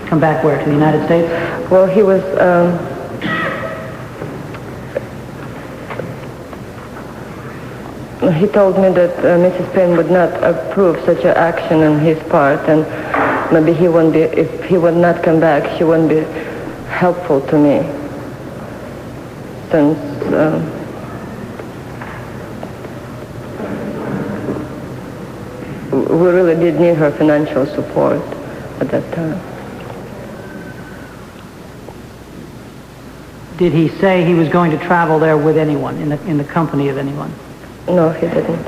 Come back where? To the United States? Well, he was. He told me that Mrs. Paine would not approve such an action on his part, and maybe he won't be. If he would not come back, he won't be helpful to me. Since we really did need her financial support at that time. Did he say he was going to travel there with anyone, in the company of anyone? No, he didn't.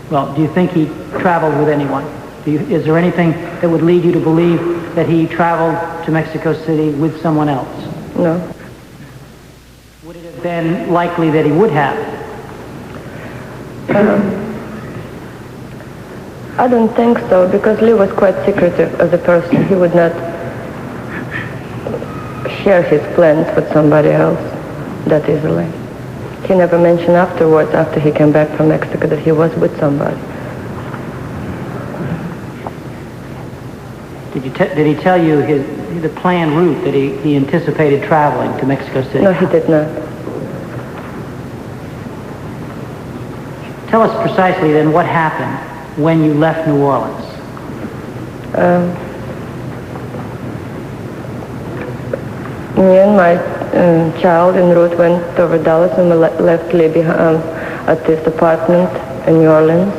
Well, do you think he traveled with anyone? Is there anything that would lead you to believe that he traveled to Mexico City with someone else? No. Would it have been likely that he would have? I don't think so, because Lee was quite secretive as a person. He would not share his plans with somebody else that easily. He never mentioned afterwards, after he came back from Mexico, that he was with somebody. Did he tell you the planned route that he anticipated traveling to Mexico City? No, he did not. Tell us precisely then what happened when you left New Orleans. Me and my child and Ruth went over Dallas, and we left Lee at his apartment in New Orleans.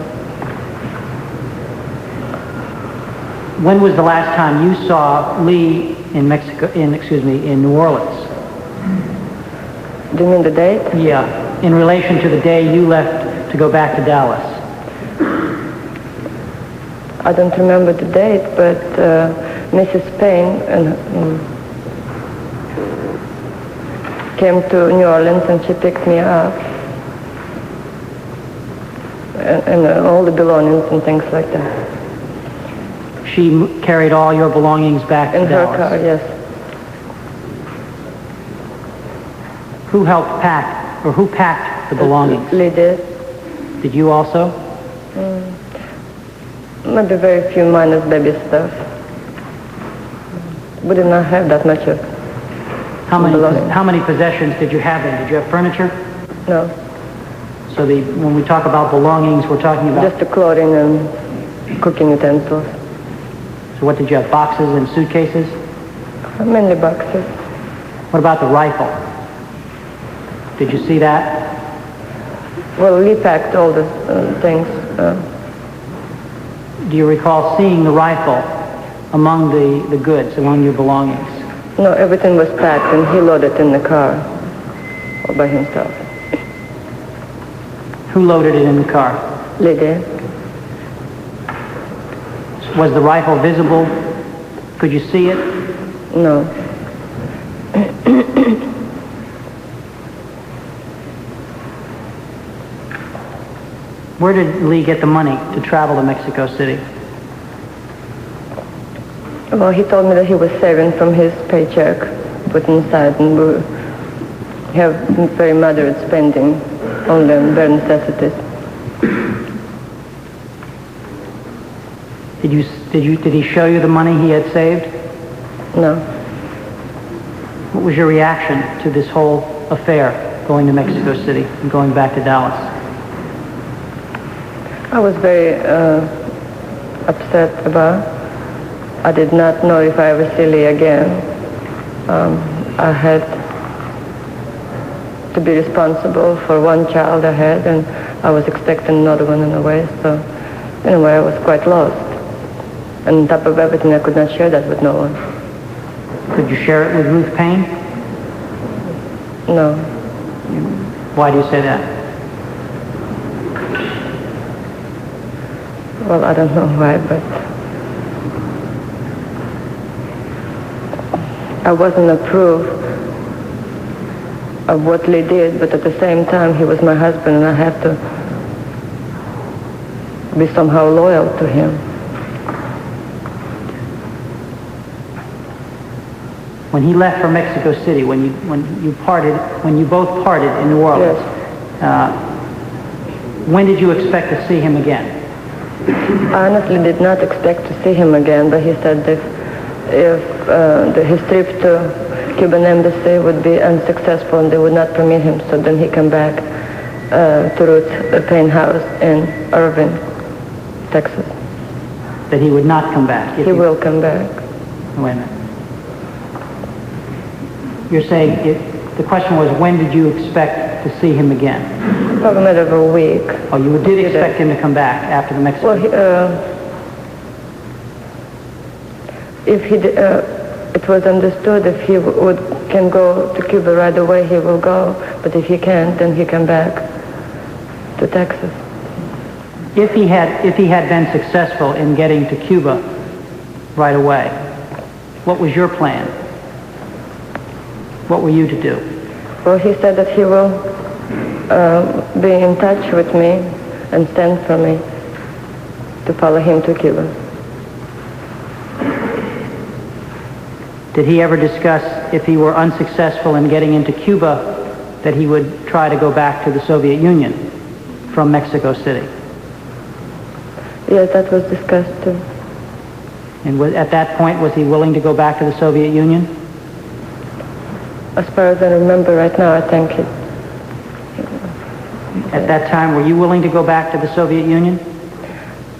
When was the last time you saw Lee in New Orleans? Do you mean the date? Yeah, in relation to the day you left to go back to Dallas. I don't remember the date, but Mrs. Paine came to New Orleans and she picked me up. And all the belongings and things like that. She carried all your belongings back to Dallas? In her car, yes. Who helped pack, or who packed the belongings? Lee did. Did you also? Maybe very few minor baby stuff. We did not have that much of How many possessions did you have then? Did you have furniture? No. So when we talk about belongings, we're talking about... Just the clothing and cooking utensils. So what did you have, boxes and suitcases? Mainly boxes. What about the rifle? Did you see that? Well, Lee packed all the things. Do you recall seeing the rifle among the goods, among your belongings? No, everything was packed and he loaded in the car all by himself. Who loaded it in the car? Lee did. Was the rifle visible? Could you see it? No. Where did Lee get the money to travel to Mexico City? Well, he told me that he was saving from his paycheck, put inside, and we have very moderate spending, only on bare necessities. Did he show you the money he had saved? No. What was your reaction to this whole affair, going to Mexico City and going back to Dallas? I was very upset about. I did not know if I ever see Lee again. I had to be responsible for one child I had, and I was expecting another one in a way. So, in a way, I was quite lost. And on top of everything, I could not share that with no one. Could you share it with Ruth Paine? No. Why do you say that? Well, I don't know why, but I wasn't approved of what Lee did, but at the same time, he was my husband, and I have to be somehow loyal to him. When he left for Mexico City, when you both parted in New Orleans, yes. When did you expect to see him again? I honestly did not expect to see him again, but he said that if his trip to Cuban embassy would be unsuccessful and they would not permit him, so then he come back to Ruth Paine house in Irving, Texas. That he would not come back? He will come back. Wait a minute. You're saying, the question was, when did you expect to see him again? Probably a matter of a week. Oh, you did expect him to come back after the Mexican? Well, if he it was understood if he can go to Cuba right away, he will go. But if he can't, then he come back to Texas. If he had been successful in getting to Cuba right away, what was your plan? What were you to do? Well, he said that he will be in touch with me and send for me to follow him to Cuba. Did he ever discuss, if he were unsuccessful in getting into Cuba, that he would try to go back to the Soviet Union from Mexico City? Yes, that was discussed too. And at that point, was he willing to go back to the Soviet Union? As far as I remember right now, I think it... At that time, were you willing to go back to the Soviet Union?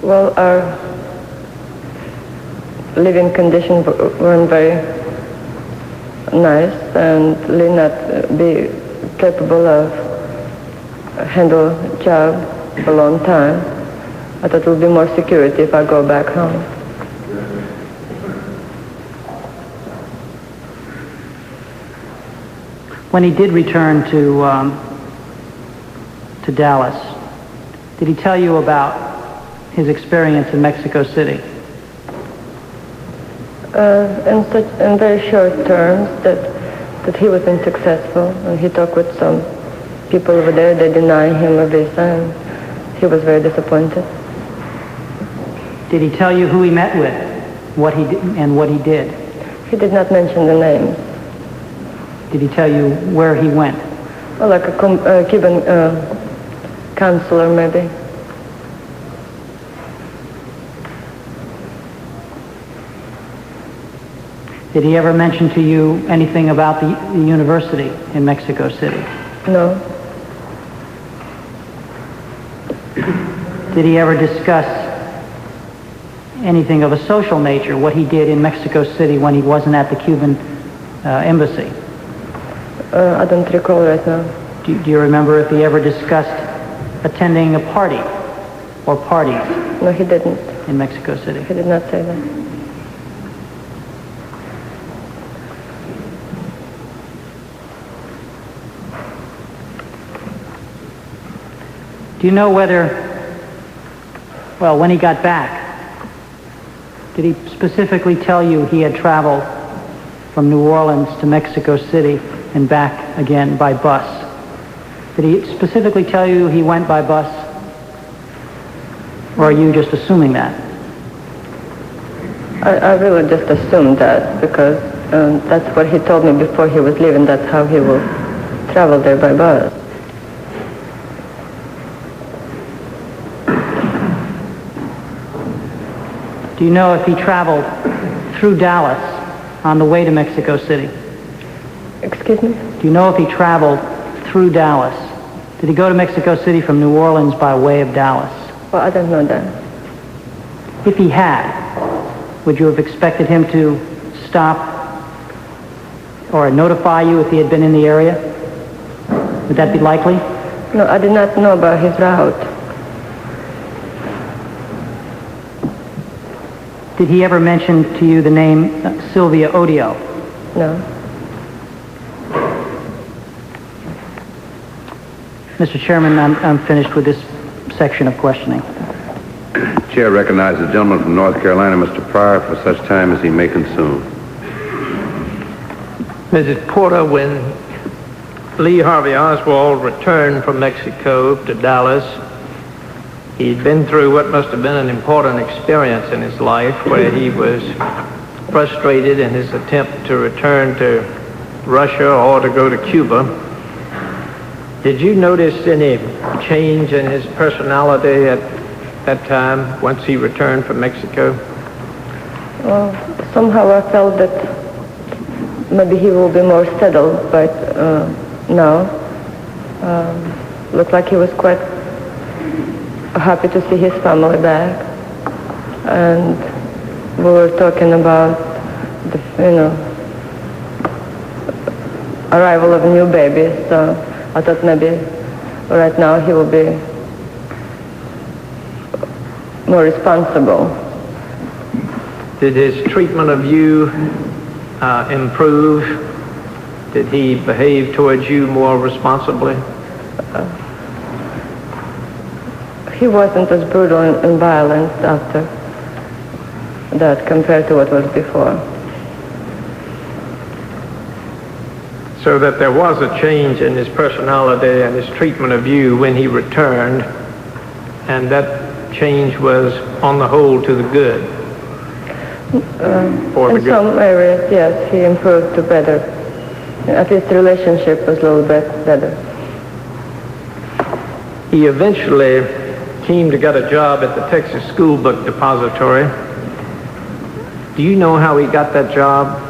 Well, our living conditions weren't very nice, and Lee not be capable of handle job for a long time. I thought it would be more security if I go back home. When he did return to Dallas, did he tell you about his experience in Mexico City? In very short terms, that he was unsuccessful, and he talked with some people over there. They denied him a visa, and he was very disappointed. Did he tell you who he met with, what he did, and what he did? He did not mention the names. Did he tell you where he went? Well, like a Cuban counselor, maybe. Did he ever mention to you anything about the university in Mexico City? No. Did he ever discuss anything of a social nature, what he did in Mexico City when he wasn't at the Cuban embassy? I don't recall right now. Do you remember if he ever discussed attending a party or parties? No, he didn't. In Mexico City? He did not say that. Do you know whether, well, when he got back, did he specifically tell you he had traveled from New Orleans to Mexico City and back again by bus? Did he specifically tell you he went by bus? Or are you just assuming that? I really just assumed that because that's what he told me before he was leaving. That's how he will travel there by bus. Do you know if he traveled through Dallas on the way to Mexico City? Excuse me? Do you know if he traveled through Dallas? Did he go to Mexico City from New Orleans by way of Dallas? Well, I don't know that. If he had, would you have expected him to stop or notify you if he had been in the area? Would that be likely? No, I did not know about his route. Did he ever mention to you the name Sylvia Odio? No. Mr. Chairman, I'm finished with this section of questioning. Chair recognizes the gentleman from North Carolina, Mr. Pryor, for such time as he may consume. Mrs. Porter, when Lee Harvey Oswald returned from Mexico to Dallas, he'd been through what must have been an important experience in his life, where he was frustrated in his attempt to return to Russia or to go to Cuba. Did you notice any change in his personality at that time, once he returned from Mexico? Well, somehow I felt that maybe he will be more settled, but no. Looked like he was quite happy to see his family back. And we were talking about the, arrival of new babies, so I thought maybe right now he will be more responsible. Did his treatment of you improve? Did he behave towards you more responsibly? He wasn't as brutal and violent after that compared to what was before. So that there was a change in his personality and his treatment of you when he returned, and that change was, on the whole, to the good. In some areas, yes, he improved to better. At least the relationship was a little bit better. He eventually came to get a job at the Texas School Book Depository. Do you know how he got that job?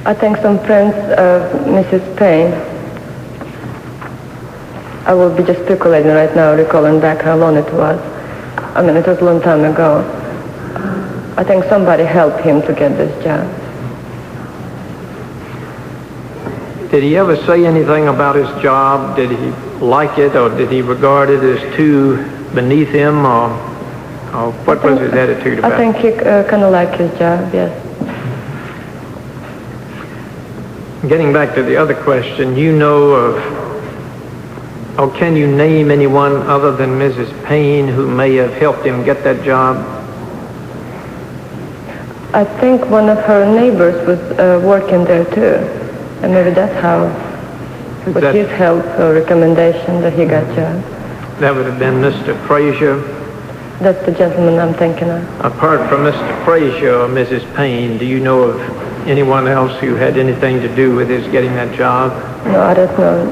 I think some friends of Mrs. Paine. I will be just speculating right now, recalling back how long it was. I mean, it was a long time ago. I think somebody helped him to get this job. Did he ever say anything about his job? Did he like it, or did he regard it as too beneath him, or what was his attitude about it? I think he kind of liked his job, yes. Getting back to the other question, you know of, or can you name anyone other than Mrs. Paine who may have helped him get that job? I think one of her neighbors was working there too. And maybe that's how, with his help or recommendation, that he got job. That would have been Mr. Frazier. That's the gentleman I'm thinking of. Apart from Mr. Frazier or Mrs. Paine, do you know of anyone else who had anything to do with his getting that job? No, I don't know.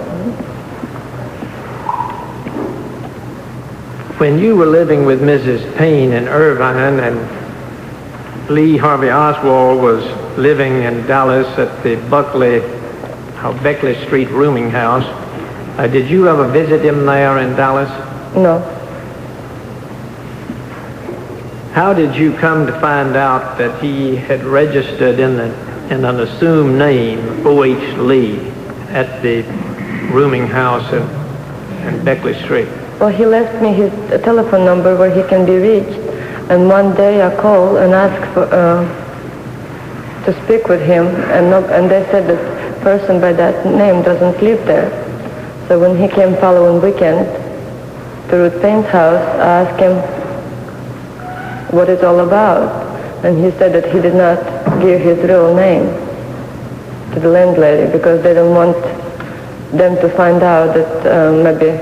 When you were living with Mrs. Paine in Irvine and Lee Harvey Oswald was living in Dallas at the Beckley Street rooming house, did you ever visit him there in Dallas? No. How did you come to find out that he had registered in an assumed name, O.H. Lee, at the rooming house in Beckley Street? Well, he left me his telephone number where he can be reached. And one day I called and asked for, to speak with him, and they said that person by that name doesn't live there. So when he came following weekend to Ruth Paine's house, I asked him what it's all about. And he said that he did not give his real name to the landlady because they don't want them to find out that maybe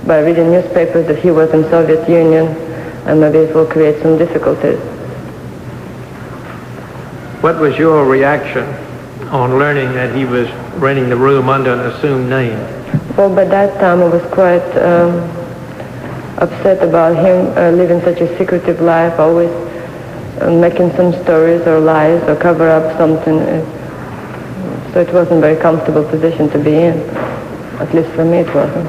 by reading newspapers that he was in Soviet Union, and maybe it will create some difficulties. What was your reaction on learning that he was renting the room under an assumed name? Well, by that time I was quite upset about him living such a secretive life, always making some stories or lies or cover up something. So it wasn't a very comfortable position to be in. At least for me it wasn't.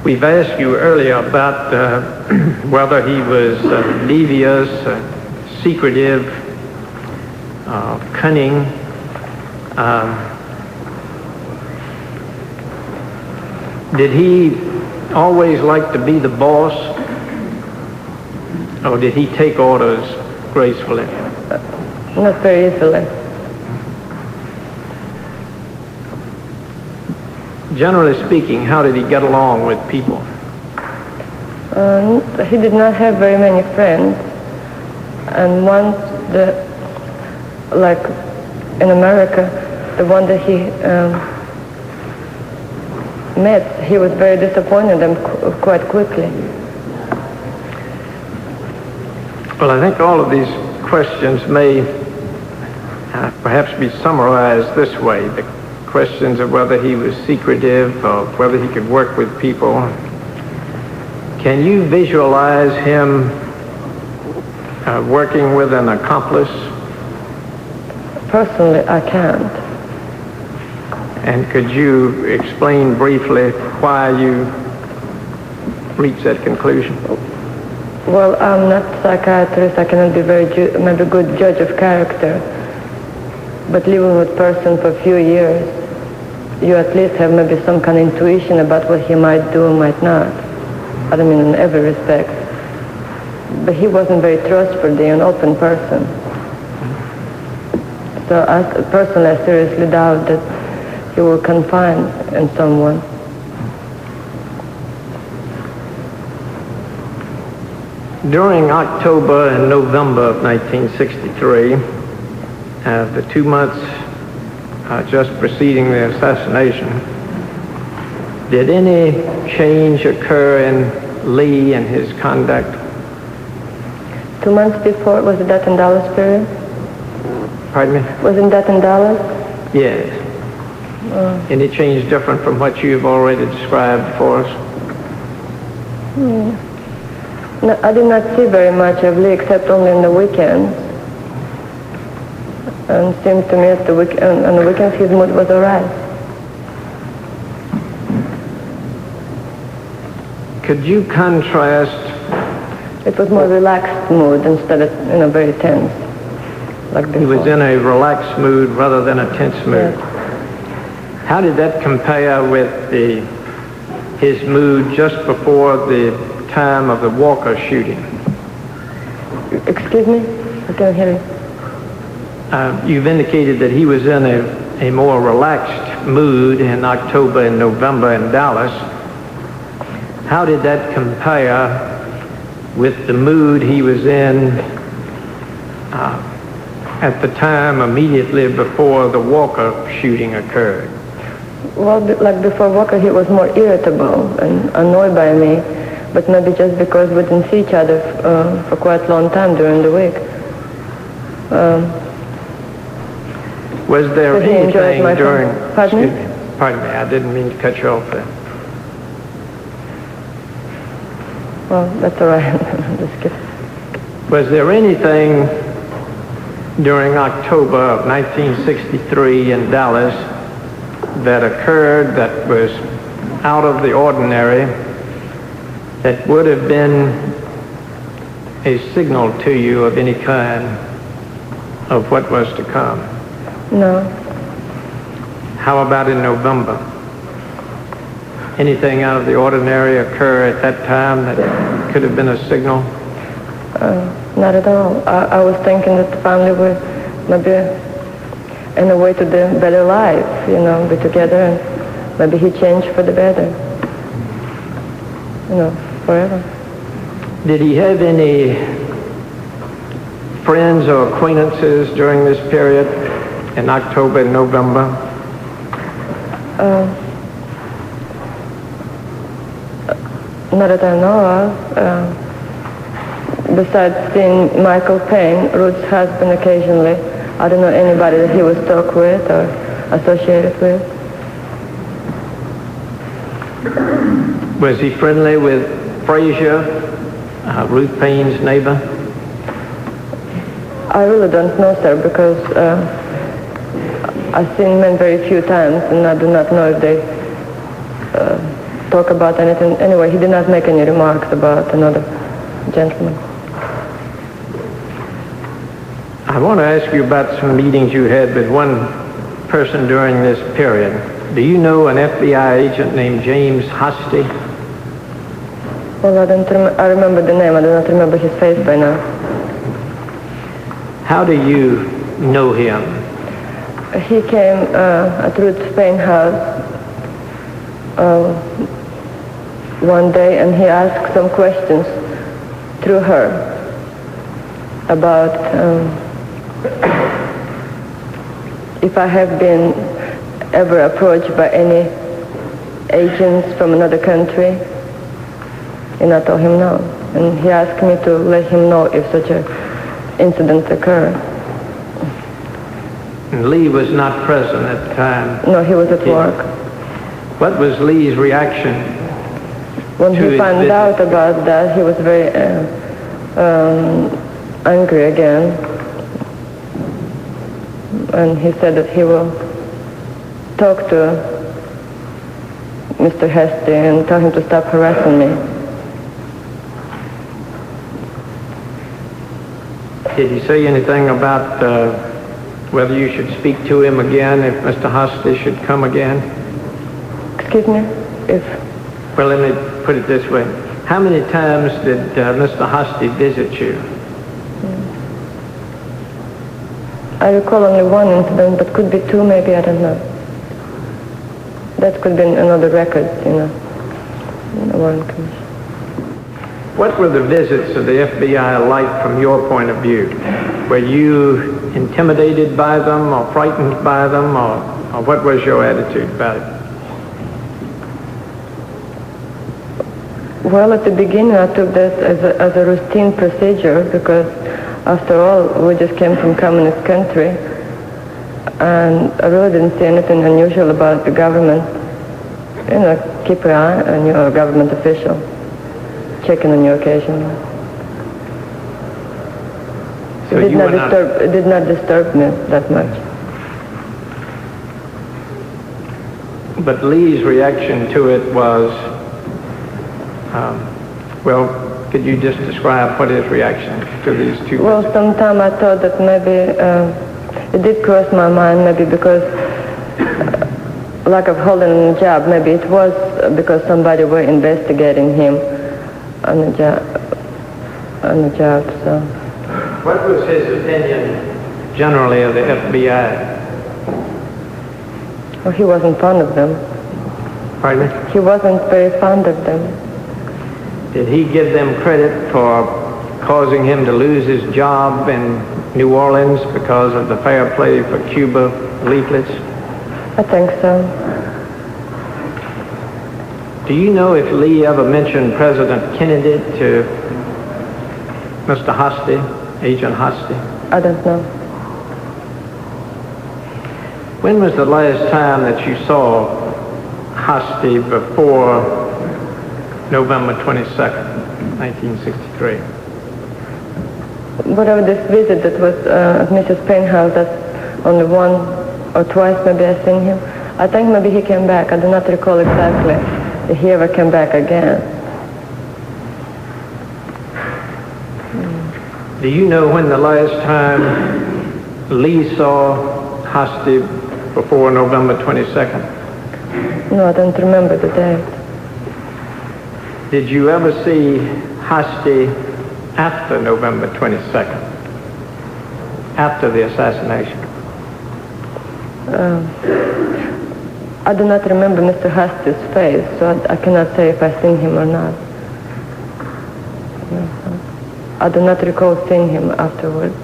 We've asked you earlier about whether he was devious, secretive, cunning. Did he always like to be the boss, or did he take orders gracefully? Not very easily. Generally speaking, how did he get along with people? He did not have very many friends, and once like in America, the one that he met, he was very disappointed in them quite quickly. Well, I think all of these questions may perhaps be summarized this way. The questions of whether he was secretive or whether he could work with people. Can you visualize him working with an accomplice? Personally, I can't. And could you explain briefly why you reached that conclusion? Well, I'm not a psychiatrist. I cannot be maybe a good judge of character. But living with a person for a few years, you at least have maybe some kind of intuition about what he might do or might not. I don't mean in every respect. But he wasn't very trustworthy and open person. So personally, I seriously doubt that he will confide in someone. During October and November of 1963, the 2 months just preceding the assassination, did any change occur in Lee and his conduct? 2 months before, was it that in Dallas period? Pardon me? Wasn't that in Dallas? Yes. Any change different from what you've already described for us? No, I did not see very much of Lee except only on the weekends. And it seemed to me on the weekends his mood was all right. Could you contrast? It was more relaxed mood instead of, very tense, like before. He was in a relaxed mood rather than a tense mood. Yes. How did that compare with his mood just before the time of the Walker shooting? Excuse me? I can't hear you. You've indicated that he was in a more relaxed mood in October and November in Dallas. How did that compare with the mood he was in at the time immediately before the Walker shooting occurred? Well, like before Walker, he was more irritable and annoyed by me, but maybe just because we didn't see each other for quite a long time during the week. Was there anything during... Pardon me? Pardon me, I didn't mean to cut you off there. Well, that's all right. Just kidding. Was there anything during October of 1963 in Dallas that occurred that was out of the ordinary that would have been a signal to you of any kind of what was to come? No. How about in November? Anything out of the ordinary occur at that time that could have been a signal? Not at all. I was thinking that the family would maybe in a way to the better life, be together, and maybe he changed for the better, forever. Did he have any friends or acquaintances during this period in October and November? Not that I know of. Besides seeing Michael Paine, Ruth's husband, occasionally, I don't know anybody that he was talked with or associated with. Was he friendly with Frazier, Ruth Paine's neighbor? I really don't know, sir, because I've seen men very few times, and I do not know if they talk about anything. Anyway, he did not make any remarks about another gentleman. I want to ask you about some meetings you had with one person during this period. Do you know an FBI agent named James Husty? Well, I remember the name. I do not remember his face by now. How do you know him? He came at Ruth Paine house one day, and he asked some questions through her about if I have been ever approached by any agents from another country, and I told him no. And he asked me to let him know if such an incident occurred. And Lee was not present at the time. No, he was at work. What was Lee's reaction? When he found out about that, he was very angry again. And he said that he will talk to Mr. Hesty and tell him to stop harassing me. Did he say anything about whether you should speak to him again if Mr. Husty should come again? Excuse me? Well, let me put it this way. How many times did Mr. Husty visit you? I recall only one incident, but could be two, maybe, I don't know. That could be another record, in a warrant commission. What were the visits of the FBI like from your point of view? Were you intimidated by them or frightened by them, or what was your attitude about it? Well, at the beginning I took that as a routine procedure because after all we just came from communist country and I really didn't see anything unusual about the government. Keep your eye on your government official, checking on you occasionally. So it did not disturb me that much. But Lee's reaction to it was, could you just describe what his reaction to these two? Well, sometime I thought that maybe it did cross my mind, maybe because lack of holding a job, maybe it was because somebody were investigating him on the job. So. What was his opinion generally of the FBI? Well, he wasn't fond of them. Pardon me? He wasn't very fond of them. Did he give them credit for causing him to lose his job in New Orleans because of the Fair Play for Cuba leaflets? I think so. Do you know if Lee ever mentioned President Kennedy to Mr. Husty, Agent Husty? I don't know. When was the last time that you saw Husty before November 22nd, 1963? Whatever this visit that was at Mrs. Paine's house, that's only one or twice maybe I seen him. I think maybe he came back. I do not recall exactly if he ever came back again. Do you know when the last time Lee saw Husty before November 22nd? No, I don't remember the date. Did you ever see Husty after November 22nd, after the assassination? I do not remember Mr. Husty's face, so I cannot say if I seen him or not. I do not recall seeing him afterwards.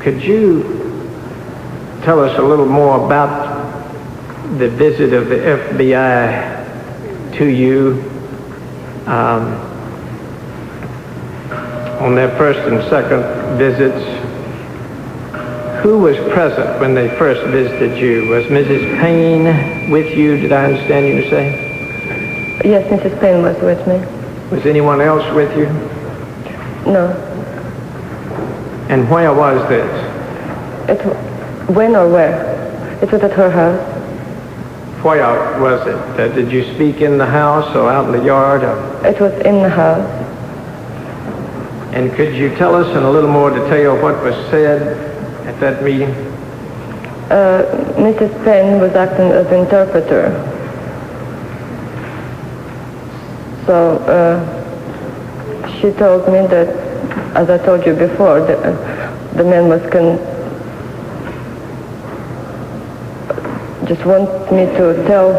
Could you tell us a little more about the visit of the FBI to you on their first and second visits? Who was present when they first visited you? Was Mrs. Paine with you, did I understand you to say? Yes, Mrs. Paine was with me. Was anyone else with you? No. And where was this? When or where? It was at her house. Where was it? Did you speak in the house or out in the yard? Or? It was in the house. And could you tell us in a little more detail what was said at that meeting? Mrs. Paine was acting as interpreter. So she told me that, as I told you before, the man was just want me to tell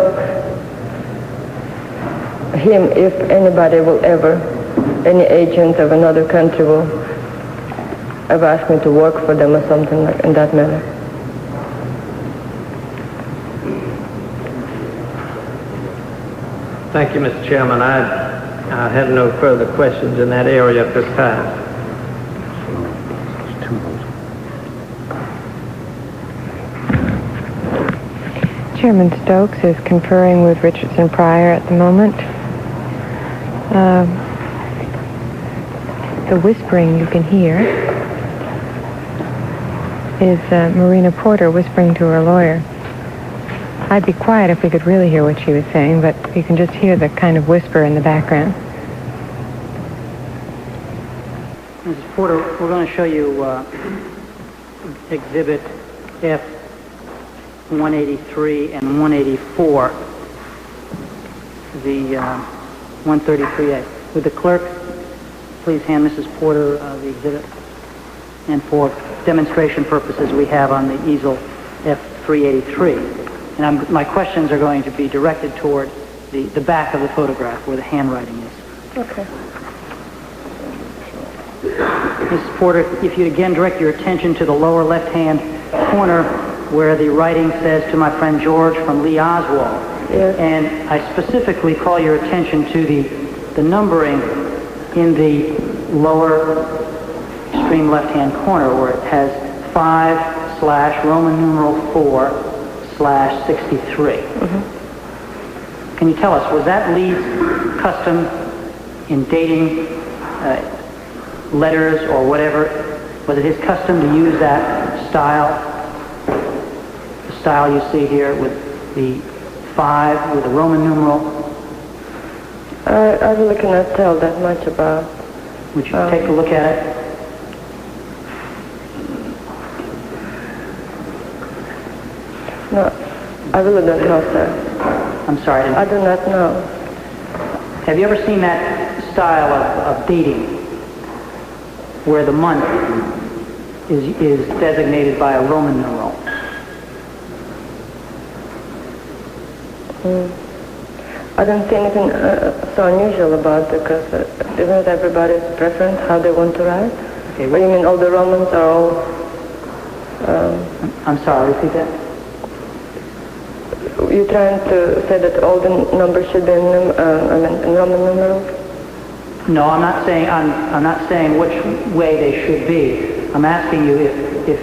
him if anybody will ever, any agent of another country will ever ask me to work for them or something like in that manner. Thank you, Mr. Chairman. I have no further questions in that area at this time. Chairman Stokes is conferring with Richardson Pryor at the moment. The whispering you can hear is Marina Porter whispering to her lawyer. I'd be quiet if we could really hear what she was saying, but you can just hear the kind of whisper in the background. Mrs. Porter, we're going to show you Exhibit F 183 and 184, the 133A. Would the clerk please hand Mrs. Porter the exhibit? And for demonstration purposes, we have on the easel F383. And my questions are going to be directed toward the back of the photograph where the handwriting is. Okay. Mrs. Porter, if you'd again direct your attention to the lower left-hand corner where the writing says, "To my friend George from Lee Oswald." Yes. And I specifically call your attention to the numbering in the lower extreme left-hand corner where it has 5/Roman numeral 4/63. Mm-hmm. Can you tell us, was that Lee's custom in dating letters or whatever? Was it his custom to use that style? The style you see here with the 5 with the Roman numeral? I really cannot tell that much about. Would you take a look at it? No, I really don't know, sir. I'm sorry. I do not know. Have you ever seen that style of dating where the month is designated by a Roman numeral? I don't see anything so unusual about it because isn't everybody's preference how they want to write? Okay, What do you mean all the Romans are all... I'm sorry, repeat that. You're trying to say that all the numbers should be in Roman numerals? No, I'm not saying which way they should be. I'm asking you if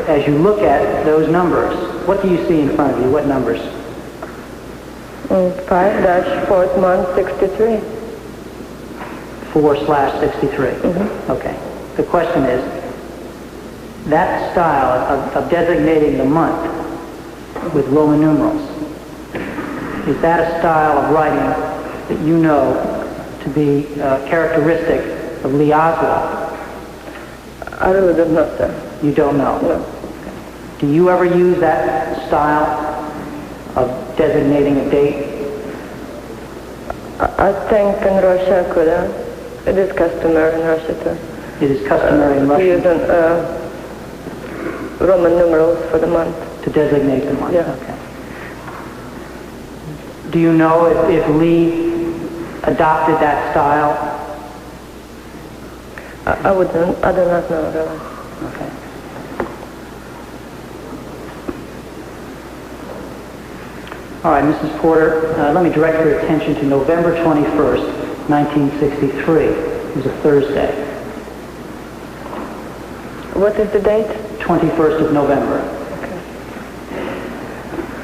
as you look at those numbers, what do you see in front of you? What numbers? 5-4th month 63. 4/63. Mm-hmm. Okay. The question is, that style of designating the month with Roman numerals, is that a style of writing that you know to be characteristic of Lee Oswald? I really don't know, sir. You don't know? No. Do you ever use that style of designating a date? I think in Russia could. It is customary in Russia to. It is customary in Russia use Roman numerals for the month. to designate the month. Yeah. Okay. Do you know if Lee adopted that style? I do not know really. Okay. All right, Mrs. Porter, let me direct your attention to November 21st, 1963. It was a Thursday. What is the date? 21st of November. Okay.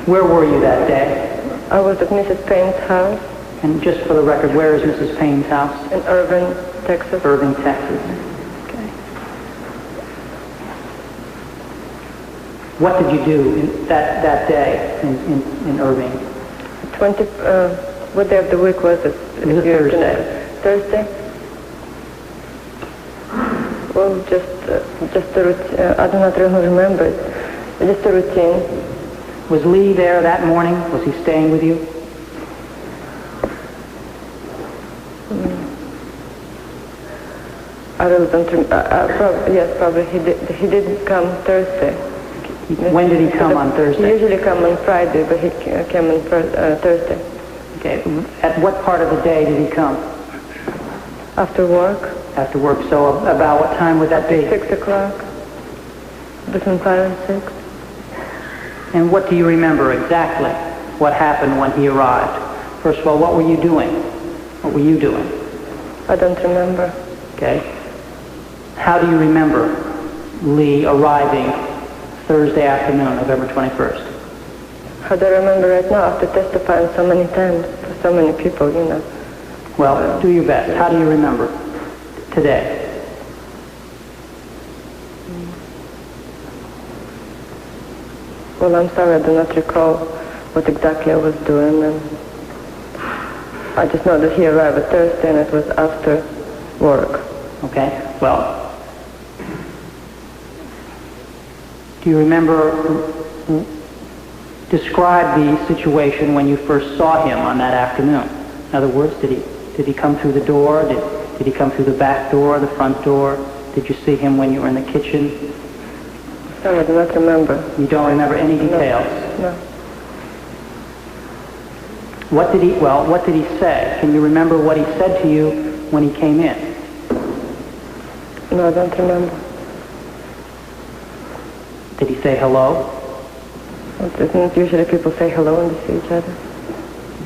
Where were you that day? I was at Mrs. Paine's house. And just for the record, where is Mrs. Paine's house? In Irving, Texas. Irving, Texas. Okay. What did you do that day in Irving? What day of the week was it? It was Thursday. Thursday? Well, just a routine. I do not really remember it. Just a routine. Was Lee there that morning? Was he staying with you? I really don't remember. Yes, probably he did come Thursday. When did he come on Thursday? He usually come on Friday, but he came on Thursday. Okay. At what part of the day did he come? After work. After work. So about what time would that be? 6 o'clock. Between 5 and 6. And what do you remember exactly what happened when he arrived? First of all, what were you doing? What were you doing? I don't remember. Okay. How do you remember Lee arriving Thursday afternoon, November 21st? How do I remember right now after testifying so many times to so many people, you know? Well, do your best. How do you remember today? Well, I'm sorry, I do not recall what exactly I was doing, and I just know that he arrived at Thursday and it was after work. Okay, well, do you remember, describe the situation when you first saw him on that afternoon? In other words, did he come through the door? Did he come through the back door, the front door? Did you see him when you were in the kitchen? No, I do not remember. You don't remember any details? No. What did he say? Can you remember what he said to you when he came in? No, I don't remember. Did he say hello? Well, isn't usually people say hello when they see each other?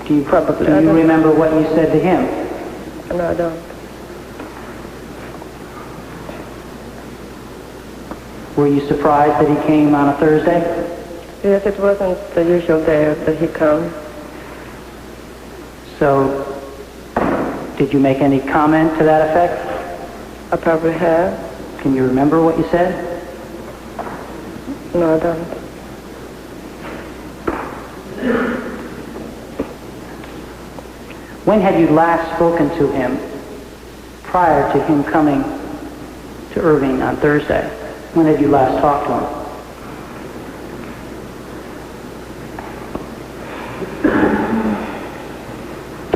Do you remember what you said to him? No, I don't. Were you surprised that he came on a Thursday? Yes, it wasn't the usual day that he comes. So, did you make any comment to that effect? I probably have. Can you remember what you said? No, I don't. When had you last spoken to him prior to him coming to Irving on Thursday? When had you last talked to him?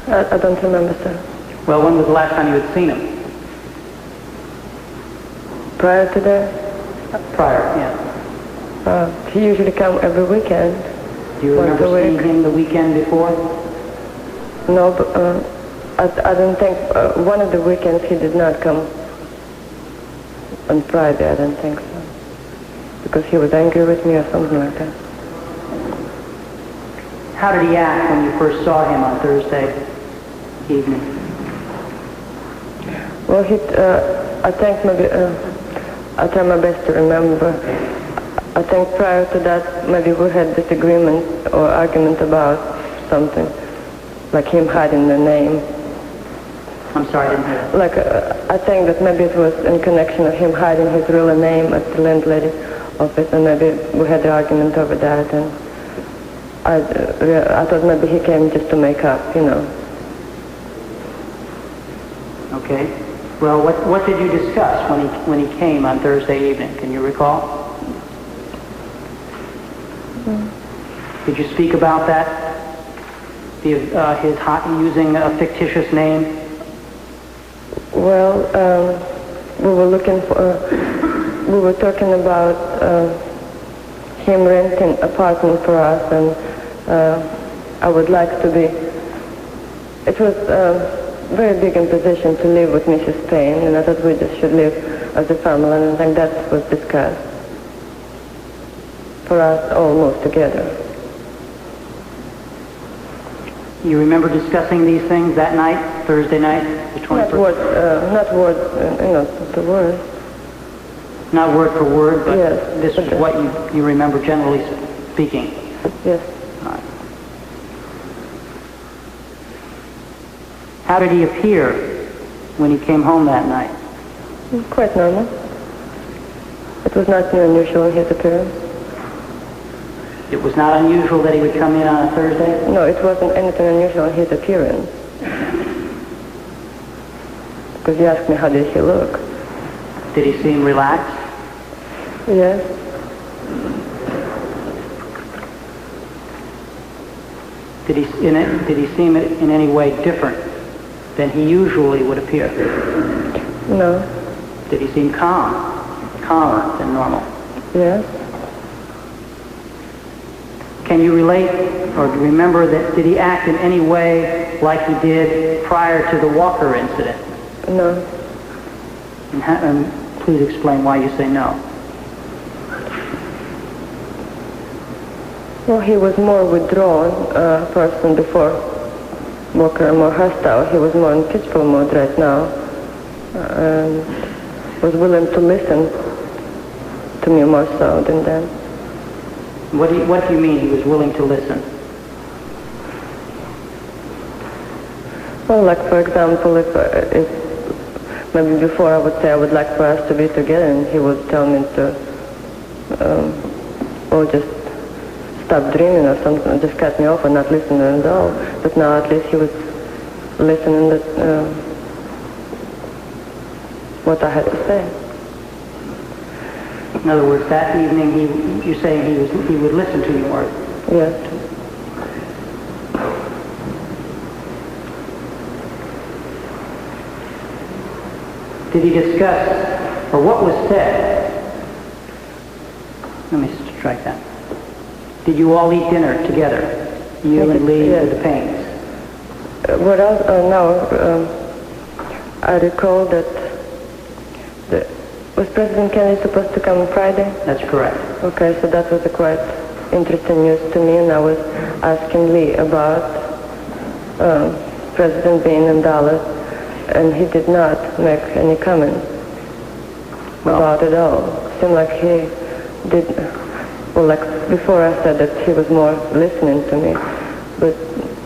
I don't remember, sir. Well, when was the last time you had seen him? Prior to that? Prior, yeah. He usually comes every weekend. Do you remember seeing him the weekend before? No, but I don't think, one of the weekends he did not come on Friday, I don't think so. Because he was angry with me or something like that. How did he act when you first saw him on Thursday evening? Well, I think maybe, I'll try my best to remember. I think prior to that, maybe we had disagreement or argument about something, like him hiding the name. I'm sorry, I didn't hear that. Like, I think that maybe it was in connection of him hiding his real name at the landlady office, and maybe we had the argument over that, and I thought maybe he came just to make up, you know. Okay. Well, what did you discuss when he came on Thursday evening? Can you recall? Did you speak about that? His using a fictitious name? Well, we were talking about him renting an apartment for us, and I would like to be. It was very big imposition to live with Mrs. Paine, and I thought we just should live as a family, and I think that was discussed for us all moved together. You remember discussing these things that night, Thursday night, the 21st? Not words, the words. Not word for word, but yes, this is what you remember generally speaking. Yes. All right. How did he appear when he came home that night? Quite normal. It was nothing unusual in his appearance. It was not unusual that he would come in on a Thursday? No, it wasn't anything unusual in his appearance. Because you asked me how did he look. Did he seem relaxed? Yes. Did he seem in any way different than he usually would appear? No. Did he seem calmer than normal? Yes. Can you relate or remember that did he act in any way like he did prior to the Walker incident? No. And please explain why you say no. Well, he was more withdrawn person before Walker and more hostile. He was more in peaceful mode right now and was willing to listen to me more so than then. What do you mean he was willing to listen? Well, like for example, if maybe before I would say I would like for us to be together, and he would tell me to, just stop dreaming or something, just cut me off and not listen at all. But now at least he was listening to what I had to say. In other words, that evening you're saying he would listen to you more? Yes. Did he discuss, or what was said? Let me strike that. Did you all eat dinner together? You and Lee and the Paines? What else? I recall that was President Kennedy supposed to come on Friday? That's correct. Okay, so that was a quite interesting news to me, and I was asking Lee about President being in Dallas, and he did not make any comments about it all. It seemed like he did, well, like before I said that he was more listening to me, but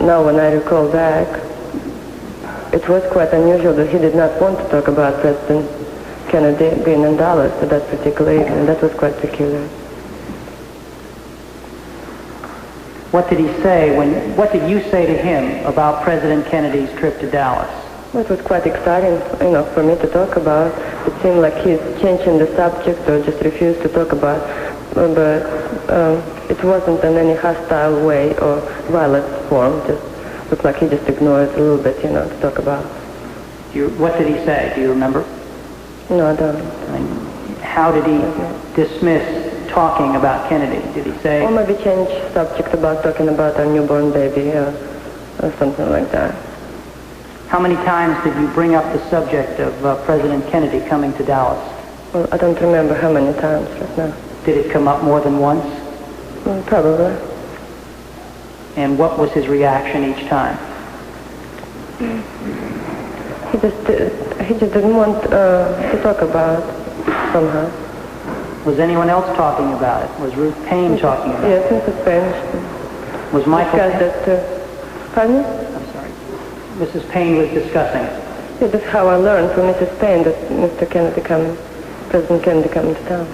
now when I recall back, it was quite unusual that he did not want to talk about President Kennedy being in Dallas at that particular evening. That was quite peculiar. What did he say what did you say to him about President Kennedy's trip to Dallas? Well, it was quite exciting, for me to talk about. It seemed like he's changing the subject or just refused to talk about, but it wasn't in any hostile way or violent form. Just looked like he just ignored it a little bit, to talk about. What did he say? Do you remember? No, I don't. How did he dismiss talking about Kennedy? Did he say? Or maybe change subject about talking about our newborn baby or something like that. How many times did you bring up the subject of President Kennedy coming to Dallas? Well, I don't remember how many times right now. Did it come up more than once? Probably. And what was his reaction each time? He just didn't want to talk about it somehow. Was anyone else talking about it? Was Ruth Paine talking about it? Yes, Mrs. Paine. Was Michael? Pardon me? I'm sorry. Mrs. Paine was discussing it. Yeah, that's how I learned from Mrs. Paine that President Kennedy coming to town.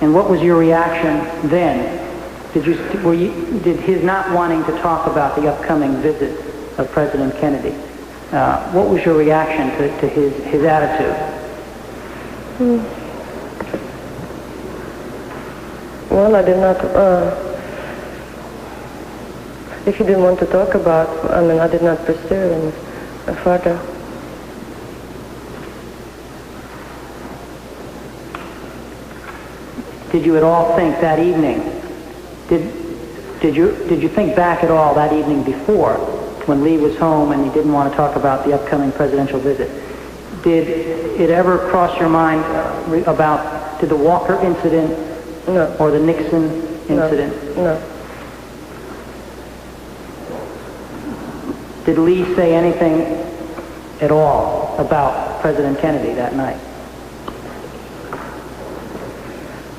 And what was your reaction then? Did his not wanting to talk about the upcoming visit of President Kennedy, what was your reaction to his attitude? Well, I did not, if he didn't want to talk about, I did not pursue him further. Did you at all think that evening, did you think back at all that evening before, when Lee was home and he didn't want to talk about the upcoming presidential visit? Did it ever cross your mind did the Walker incident or the Nixon incident? No. Did Lee say anything at all about President Kennedy that night?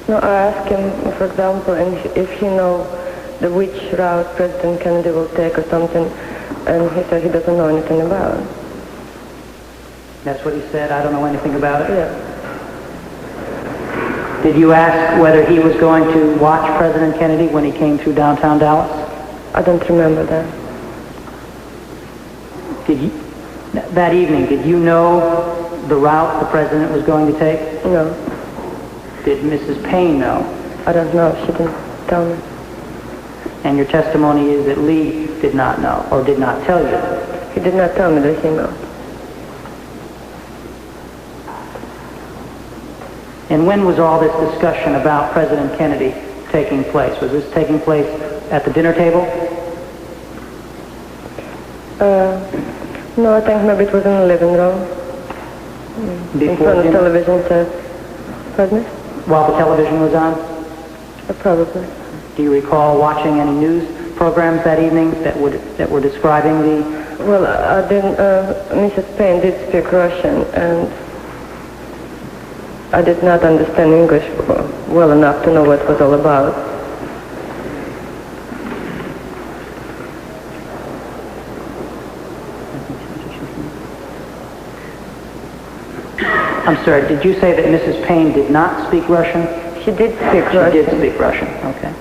No, I asked him, for example, if he knows which route President Kennedy will take or something, and he said he doesn't know anything about it. That's what he said? I don't know anything about it? Yeah. Did you ask whether he was going to watch President Kennedy when he came through downtown Dallas? I don't remember that. That evening, did you know the route the president was going to take? No. Did Mrs. Paine know? I don't know. She didn't tell me. And your testimony is that Lee did not know, or did not tell you? He did not tell me that he knew. And when was all this discussion about President Kennedy taking place? Was this taking place at the dinner table? No, I think maybe it was in the living room. In front of the television set. Pardon me? While the television was on? Probably. Do you recall watching any news programs that evening that were describing the... Well, I didn't, Mrs. Paine did speak Russian, and I did not understand English well enough to know what it was all about. I'm sorry, did you say that Mrs. Paine did not speak Russian? She did speak Russian. She did speak Russian, okay.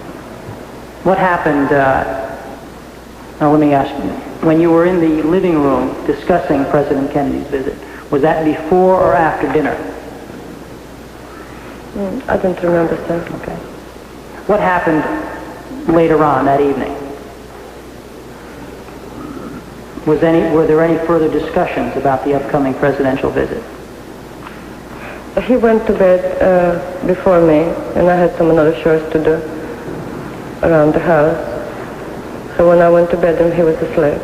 What happened, now let me ask you, when you were in the living room discussing President Kennedy's visit, was that before or after dinner? I don't remember, sir. Okay. What happened later on that evening? Were there any further discussions about the upcoming presidential visit? He went to bed before me, and I had some other chores to do around the house. So when I went to bed, he was asleep.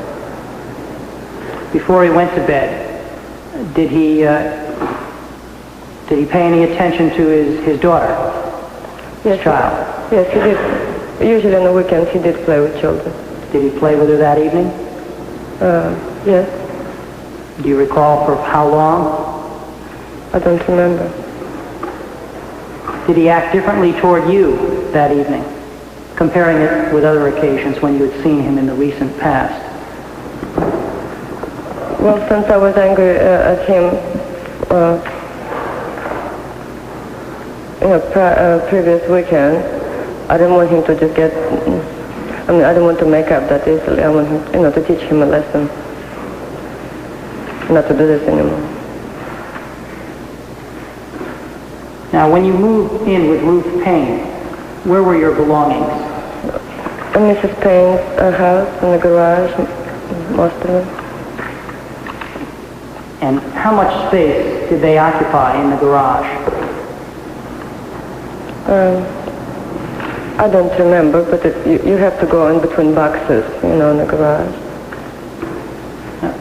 Before he went to bed, did he pay any attention to his daughter, his child? Yes, he did. Usually on the weekends, he did play with children. Did he play with her that evening? Yes. Do you recall for how long? I don't remember. Did he act differently toward you that evening, comparing it with other occasions when you had seen him in the recent past? Well, since I was angry at him, previous weekend, I didn't want him to just I didn't want to make up that easily. I want him, to teach him a lesson, not to do this anymore. Now, when you moved in with Ruth Paine, where were your belongings? In Mrs. Paine's house, in the garage, most of them. And how much space did they occupy in the garage? I don't remember, but you have to go in between boxes, in the garage.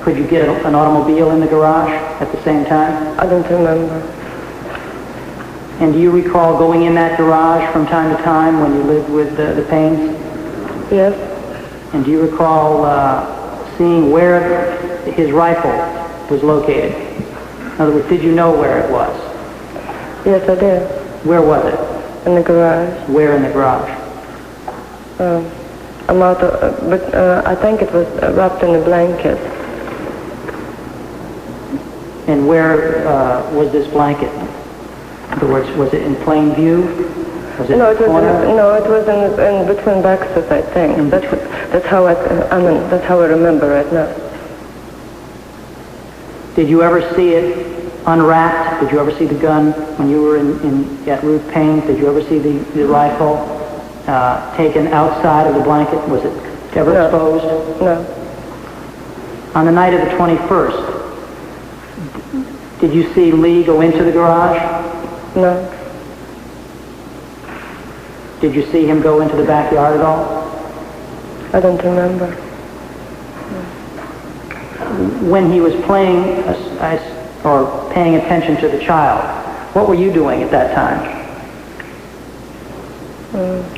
Could you get an automobile in the garage at the same time? I don't remember. And do you recall going in that garage from time to time when you lived with the Paines? Yes. And do you recall seeing where his rifle was located? In other words, did you know where it was? Yes, I did. Where was it? In the garage. Where in the garage? I'm out of, but I think it was wrapped in a blanket. And where was this blanket? In other words, was it in plain view? Was it No, it was in between boxes, I think. That's how that's how I remember right now. Did you ever see it unwrapped? Did you ever see the gun when you were at Ruth Paine's? Did you ever see the rifle taken outside of the blanket? Was it ever exposed? No. On the night of the 21st, did you see Lee go into the garage? No. Did you see him go into the backyard at all? I don't remember. When he was playing or paying attention to the child, what were you doing at that time?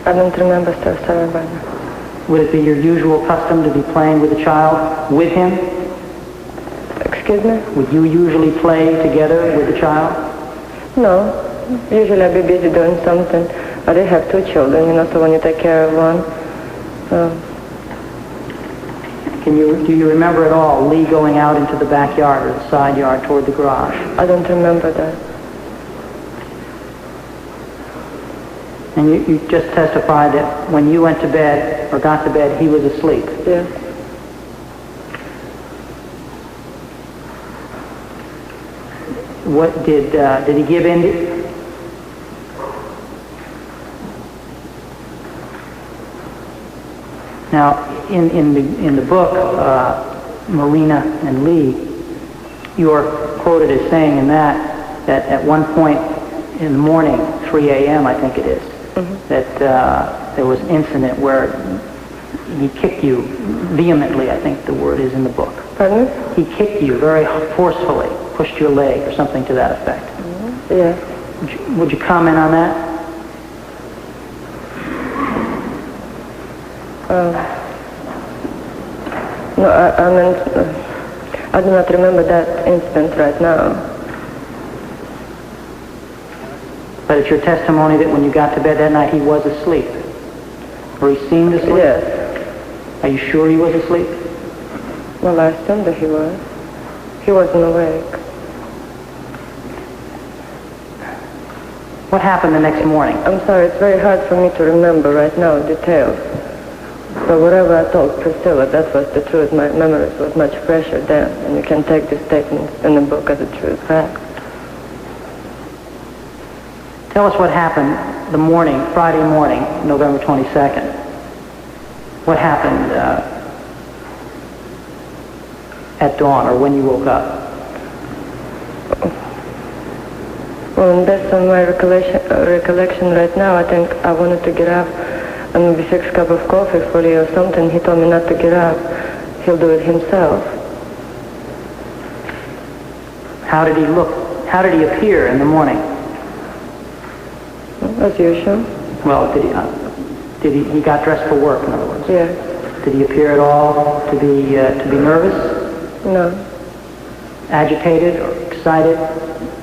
I don't remember, sir. Sorry about that. Would it be your usual custom to be playing with the child with him? Excuse me? Would you usually play together with the child? No. Usually I'll be busy doing something. I did have 2 children, so when you take care of one. Do you remember at all Lee going out into the backyard or the side yard toward the garage? I don't remember that. And you just testified that when you went to bed or got to bed, he was asleep. Yes. What did he give in? Now, in the book, Marina and Lee, you are quoted as saying in that at one point in the morning, 3 a.m. I think it is, that there was an incident where he kicked you vehemently, I think the word is in the book. Pardon? He kicked you very forcefully, pushed your leg or something to that effect. Yes. Would you comment on that? No, I do not remember that incident right now. But it's your testimony that when you got to bed that night, he was asleep. Or he seemed asleep? Yes. Are you sure he was asleep? Well, I assumed that he was. He wasn't awake. What happened the next morning? I'm sorry, it's very hard for me to remember right now details. So whatever I told Priscilla, that was the truth. My memory was much fresher then, and you can take the statements in the book as a true fact. Tell us what happened the morning, Friday morning, November 22nd. What happened at dawn or when you woke up? Well, based on my recollection right now, I think I wanted to get up and maybe fix a cup of coffee for Lee or something. He told me not to get up. He'll do it himself. How did he look? How did he appear in the morning? As usual. Well, he got dressed for work, in other words? Yes. Did he appear at all to be nervous? No. Agitated or excited?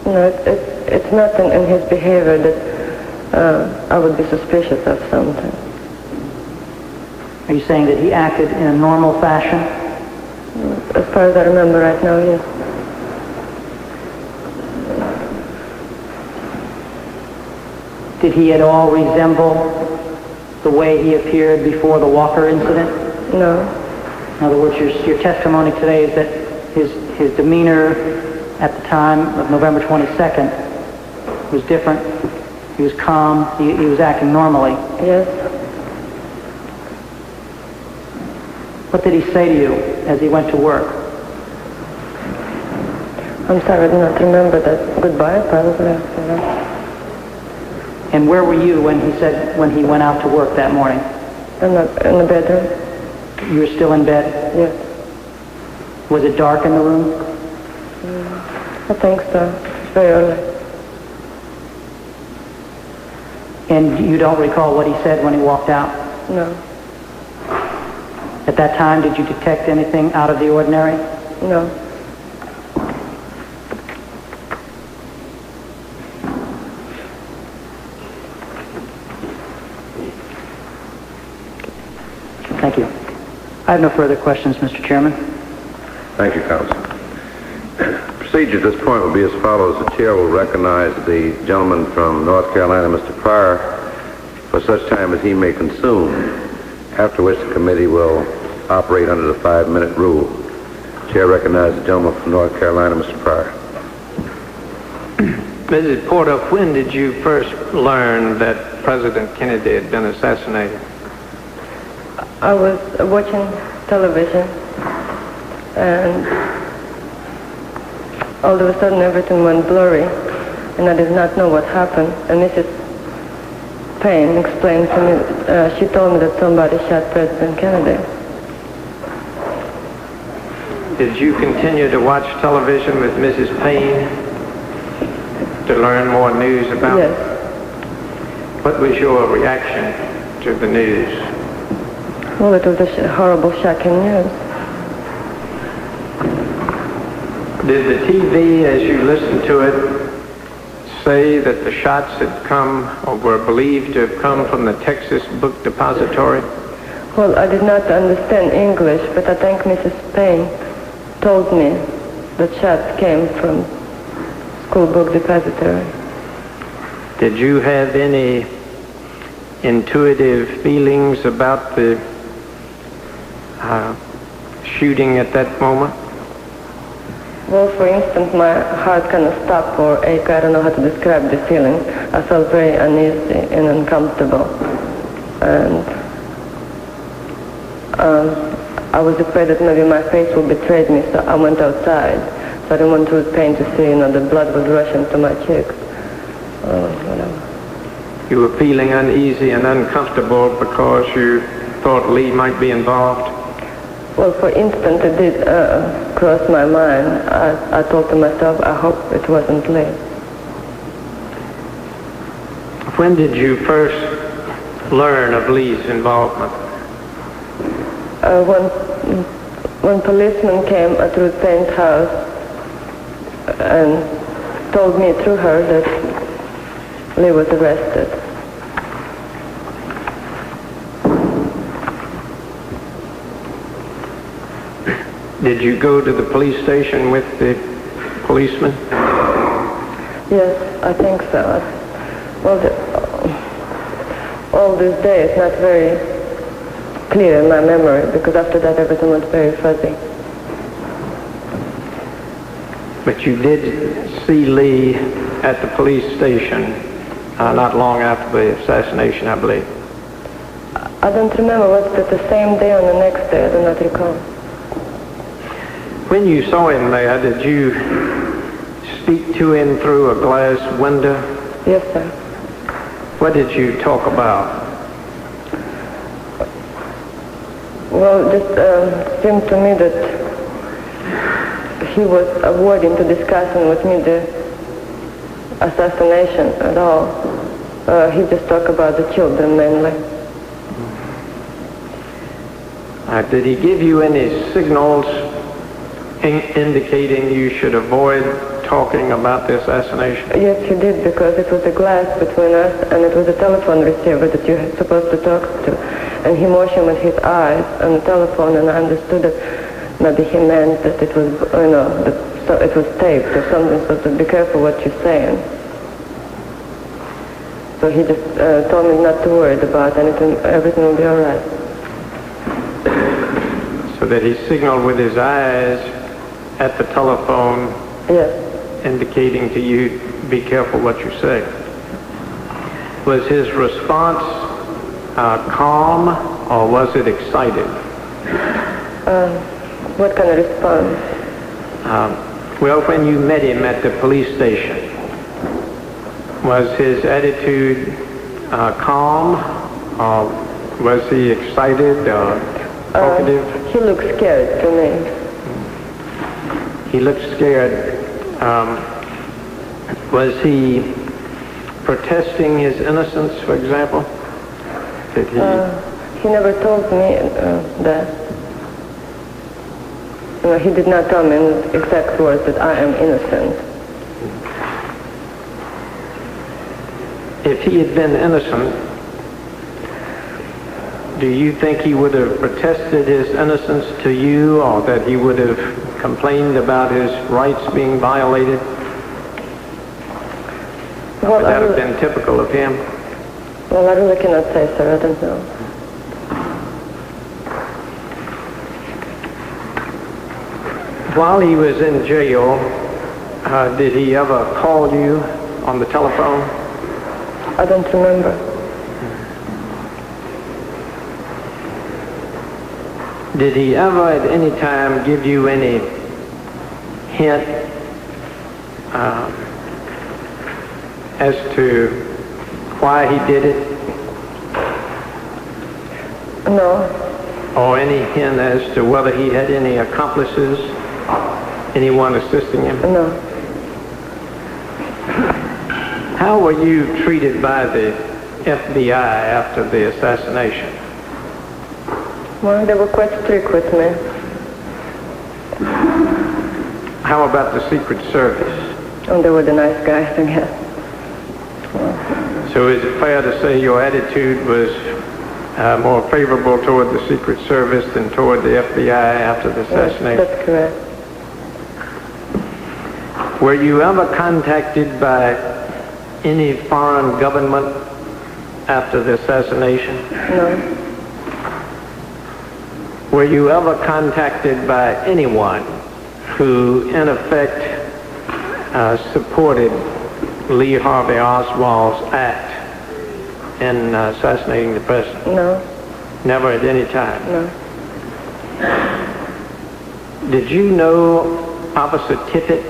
No, it's nothing in his behavior that I would be suspicious of something. Are you saying that he acted in a normal fashion? As far as I remember right now, yes. Did he at all resemble the way he appeared before the Walker incident? No. In other words, your testimony today is that his demeanor at the time of November 22nd was different. He was calm. He was acting normally. Yes. What did he say to you as he went to work? I'm sorry, I do not remember that. Goodbye, probably. And where were you when he went out to work that morning? In the bedroom. You were still in bed? Yes. Was it dark in the room? I think so. It's very early. And you don't recall what he said when he walked out? No. At that time, did you detect anything out of the ordinary? No. Thank you. I have no further questions, Mr. Chairman. Thank you, Counsel. Procedure at this point will be as follows. The chair will recognize the gentleman from North Carolina, Mr. Pryor, for such time as he may consume, after which the committee will operate under the 5-minute rule. Chair recognizes the gentleman from North Carolina, Mr. Pryor. Mrs. Porter, when did you first learn that President Kennedy had been assassinated? I was watching television, and all of a sudden everything went blurry, and I did not know what happened. And Mrs. Paine explained to me, she told me that somebody shot President Kennedy. Did you continue to watch television with Mrs. Paine to learn more news about it? Yes. What was your reaction to the news? Well, it was a horrible, shocking news. Did the TV, as you listened to it, say that the shots had come or were believed to have come from the Texas Book Depository? Well, I did not understand English, but I think Mrs. Paine told me that shots came from School Book Depository. Did you have any intuitive feelings about the shooting at that moment? Well, for instance, my heart kind of stopped or ache. I don't know how to describe the feeling. I felt very uneasy and uncomfortable. And I was afraid that maybe my face would betray me, so I went outside. So I didn't want Ruth Paine to see, the blood was rushing to my cheeks. Whatever. You were feeling uneasy and uncomfortable because you thought Lee might be involved? Well, for instance, it did cross my mind. I thought to myself, I hope it wasn't Lee. When did you first learn of Lee's involvement? When policemen came at Ruth Paine's house and told me through her that Lee was arrested. Did you go to the police station with the policeman? Yes, I think so. Well, all this day it's not very clear in my memory because after that everything was very fuzzy. But you did see Lee at the police station not long after the assassination, I believe. I don't remember. Was it the same day or the next day? I do not recall. When you saw him there, did you speak to him through a glass window? Yes, sir. What did you talk about? Well, it seemed to me that he was avoiding to discussing with me the assassination at all. He just talked about the children mainly. Did he give you any signals indicating you should avoid talking about the assassination? Yes, he did, because it was a glass between us and it was a telephone receiver that you were supposed to talk to. And he motioned with his eyes on the telephone, and I understood that maybe he meant that it was, that it was taped or something, so to be careful what you're saying. So he just told me not to worry about anything, everything will be all right. So that he signaled with his eyes at the telephone, yes, indicating to you, be careful what you say. Was his response calm, or was it excited? What kind of response? Well, when you met him at the police station, was his attitude calm, or was he excited or talkative? He looked scared to me. He looked scared. Was he protesting his innocence, for example? Did he? He never told me that. He did not tell me in exact words that I am innocent. If he had been innocent, do you think he would have protested his innocence to you, or that he would have complained about his rights being violated? Well, would that have been typical of him? Well, I really cannot say, sir. I don't know. While he was in jail, did he ever call you on the telephone? I don't remember. Did he ever at any time give you any hint as to why he did it? No. Or any hint as to whether he had any accomplices, anyone assisting him? No. How were you treated by the FBI after the assassination? Well, they were quite strict with me. How about the Secret Service? Oh, they were the nice guys, I guess. So is it fair to say your attitude was more favorable toward the Secret Service than toward the FBI after the assassination? Yes, that's correct. Were you ever contacted by any foreign government after the assassination? No. Were you ever contacted by anyone who, in effect, supported Lee Harvey Oswald's act in assassinating the president? No. Never at any time? No. Did you know Officer Tippit?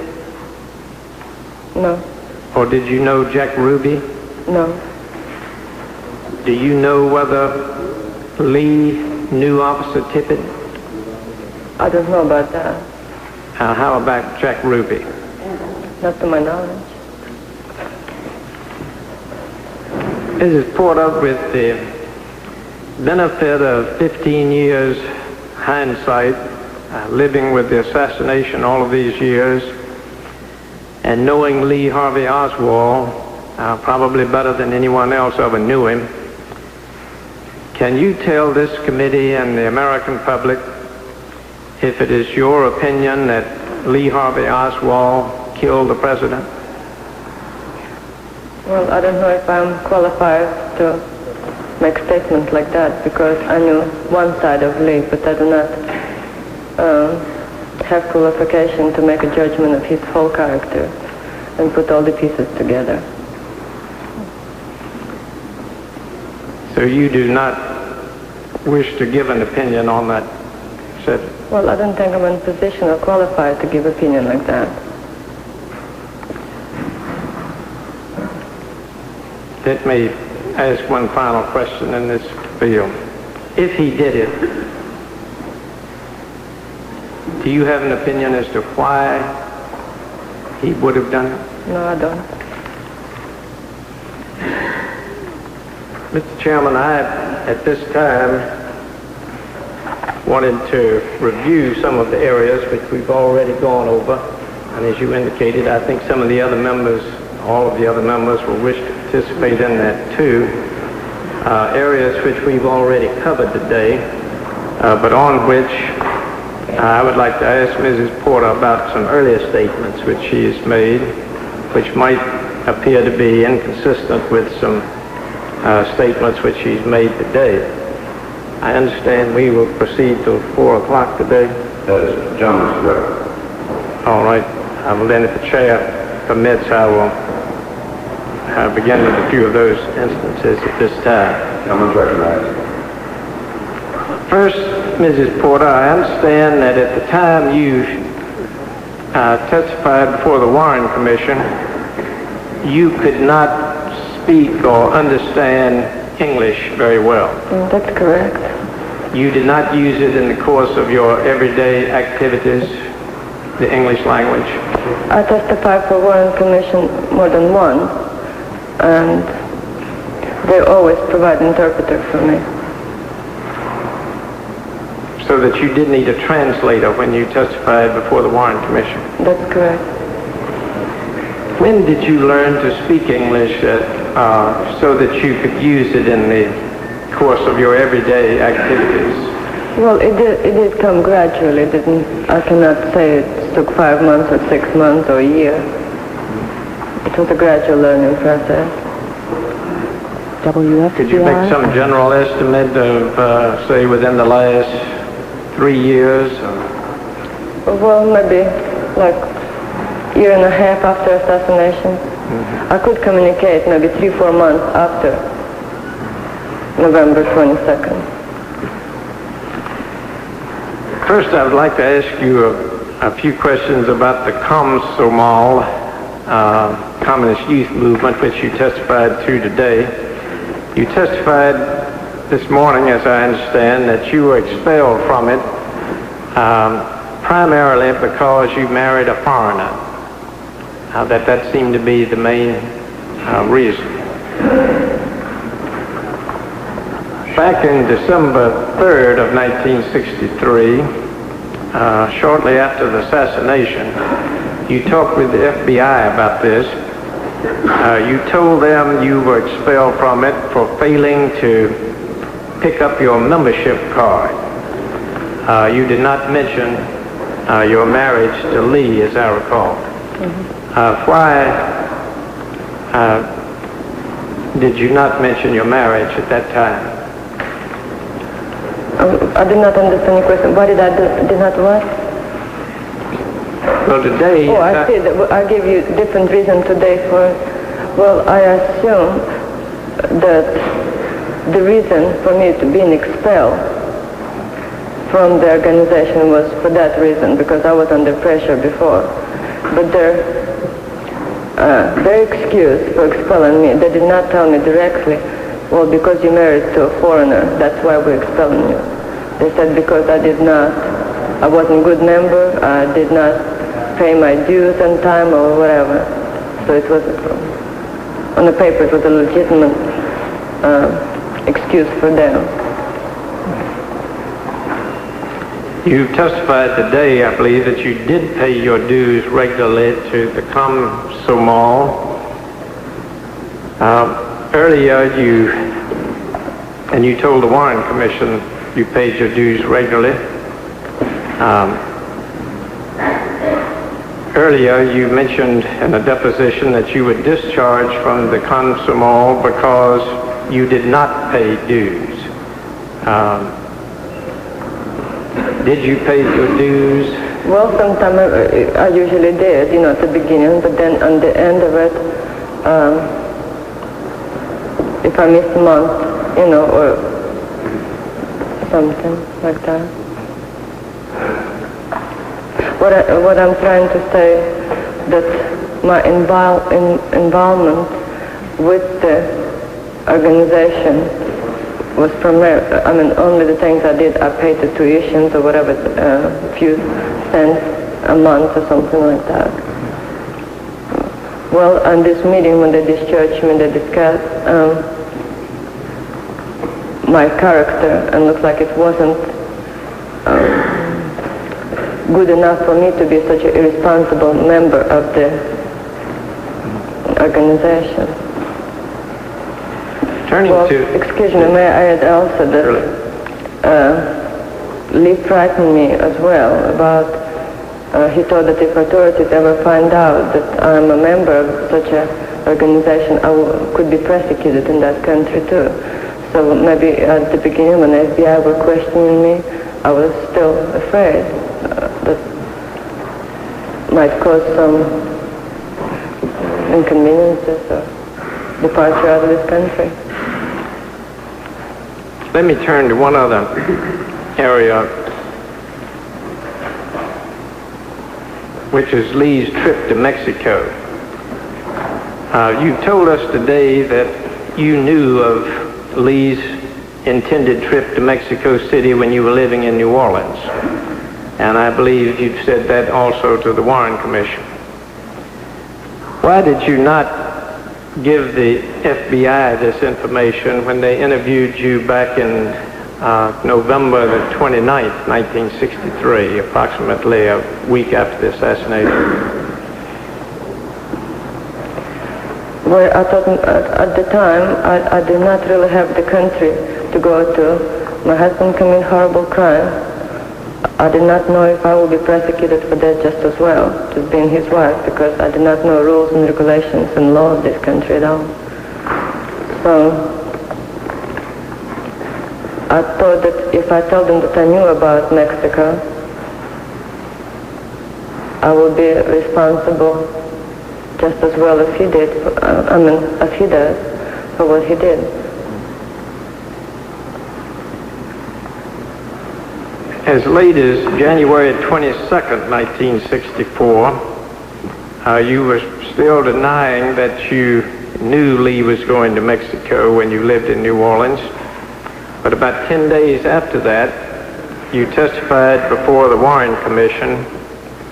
No. Or did you know Jack Ruby? No. Do you know whether Lee knew Officer Tippit? I don't know about that. How about Jack Ruby? Not to my knowledge. Mrs. Porter, with the benefit of 15 years hindsight, living with the assassination all of these years, and knowing Lee Harvey Oswald probably better than anyone else ever knew him, can you tell this committee and the American public if it is your opinion that Lee Harvey Oswald killed the president? Well, I don't know if I'm qualified to make statements like that because I knew one side of Lee, but I do not have qualification to make a judgment of his whole character and put all the pieces together. So you do not wish to give an opinion on that subject? Well, I don't think I'm in a position or qualified to give opinion like that. Let me ask one final question in this field. If he did it, do you have an opinion as to why he would have done it? No, I don't. Mr. Chairman, I, at this time, wanted to review some of the areas which we've already gone over. And as you indicated, I think some of the other members, all of the other members will wish to participate in that too. Areas which we've already covered today, but on which I would like to ask Mrs. Porter about some earlier statements which she has made, which might appear to be inconsistent with some statements which she's made today. I understand we will proceed till 4 o'clock today. Yes, gentleman's correct. All right. Well, then if the chair permits, I will begin with a few of those instances at this time. Gentleman's recognized. First, Mrs. Porter, I understand that at the time you testified before the Warren Commission, you could not speak or understand English very well. That's correct. You did not use it in the course of your everyday activities, the English language? I testified for Warren Commission more than once, and they always provide an interpreter for me. So that you did need a translator when you testified before the Warren Commission? That's correct. When did you learn to speak English so that you could use it in the course of your everyday activities? Well, it did come gradually. I cannot say it took 5 months or 6 months or a year. It was a gradual learning process. Could you make some general estimate of, say, within the last 3 years? Well, maybe like a year and a half after assassination. I could communicate maybe 3-4 months after November 22nd. First, I would like to ask you a few questions about the Komsomol, Communist Youth Movement, which you testified to today. You testified this morning, as I understand, that you were expelled from it primarily because you married a foreigner. That seemed to be the main reason. Back in December 3rd of 1963, shortly after the assassination, you talked with the FBI about this, You told them you were expelled from it for failing to pick up your membership card. You did not mention your marriage to Lee, as I recall. Why did you not mention your marriage at that time? I did not understand your question. Why did I did not what? Well, today... Oh, I see. I gave you different reason today for... Well, I assume that the reason for me to being expelled from the organization was for that reason, because I was under pressure before. But their excuse for expelling me, they did not tell me directly, well, because you married to a foreigner, that's why we're expelling you. They said because I wasn't a good member, I did not pay my dues on time or whatever. So it was, on the paper, it was a legitimate excuse for them. You testified today, I believe, that you did pay your dues regularly to the Komsomol. Earlier, you told the Warren Commission you paid your dues regularly. Earlier, you mentioned in a deposition that you were discharged from the Komsomol because you did not pay dues. Did you pay your dues? Well, sometimes I usually did, at the beginning, but then on the end of it, if I missed a month, or something like that. What I'm trying to say, that my involvement with the organization was only the things I did. I paid the tuitions or whatever, a few cents a month or something like that. Well, on this meeting, when they discharged me, they discussed my character, and looked like it wasn't good enough for me to be such an irresponsible member of the organization. Excuse me, may I add also that Lee frightened me as well about, he thought that if authorities ever find out that I'm a member of such an organization, I could be prosecuted in that country too. So maybe at the beginning when the FBI were questioning me, I was still afraid that might cause some inconveniences or departure out of this country. Let me turn to one other area, which is Lee's trip to Mexico. You told us today that you knew of Lee's intended trip to Mexico City when you were living in New Orleans. And I believe you've said that also to the Warren Commission. Why did you not give the FBI this information when they interviewed you back in November the 29th, 1963, approximately a week after the assassination? Well, I thought at the time I did not really have the country to go to. My husband committed horrible crime. I did not know if I would be prosecuted for that just as well, just being his wife, because I did not know rules and regulations and law of this country at all. So I thought that if I told them that I knew about Mexico, I would be responsible just as well as he did, as he does, for what he did. As late as January 22nd, 1964, you were still denying that you knew Lee was going to Mexico when you lived in New Orleans. But about 10 days after that, you testified before the Warren Commission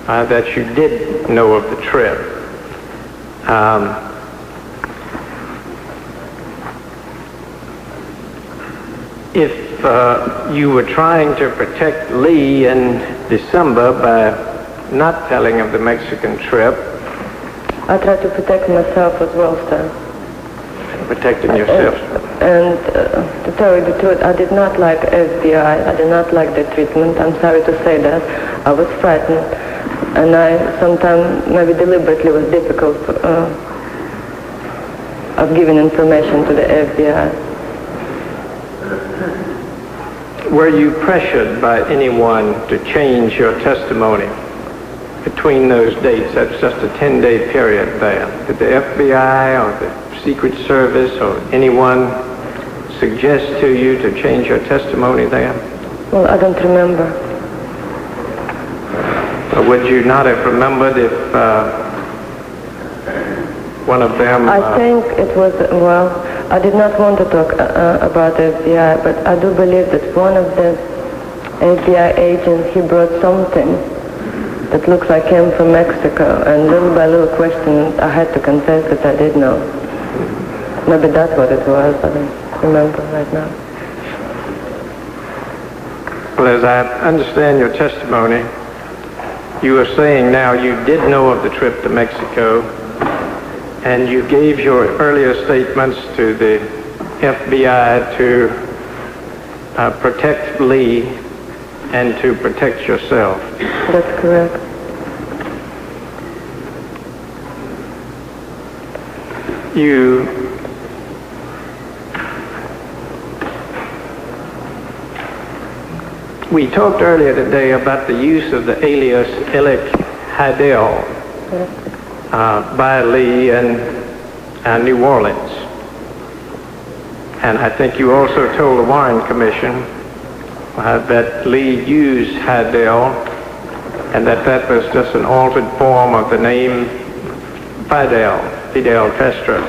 that you did know of the trip. If you were trying to protect Lee in December by not telling of the Mexican trip, I tried to protect myself as well, sir. Protecting yourself. And to tell you the truth, I did not like FBI. I did not like the treatment. I'm sorry to say that. I was frightened. And I sometimes, maybe deliberately, was difficult of giving information to the FBI. Were you pressured by anyone to change your testimony between those dates? That's just a 10-day period there. Did the FBI or the Secret Service or anyone suggest to you to change your testimony there? Well, I don't remember. Or would you not have remembered if one of them... I think it was, well, I did not want to talk about FBI, but I do believe that one of the FBI agents, he brought something that looks like came from Mexico, and little by little question, I had to confess that I did know. Maybe that's what it was, I don't remember right now. Well, as I understand your testimony, you are saying now you did know of the trip to Mexico, and you gave your earlier statements to the FBI to protect Lee and to protect yourself. That's correct. We talked earlier today about the use of the alias Elec Hadel by Lee in New Orleans. And I think you also told the Warren Commission that Lee used Hadel and that was just an altered form of the name Fidel Castro.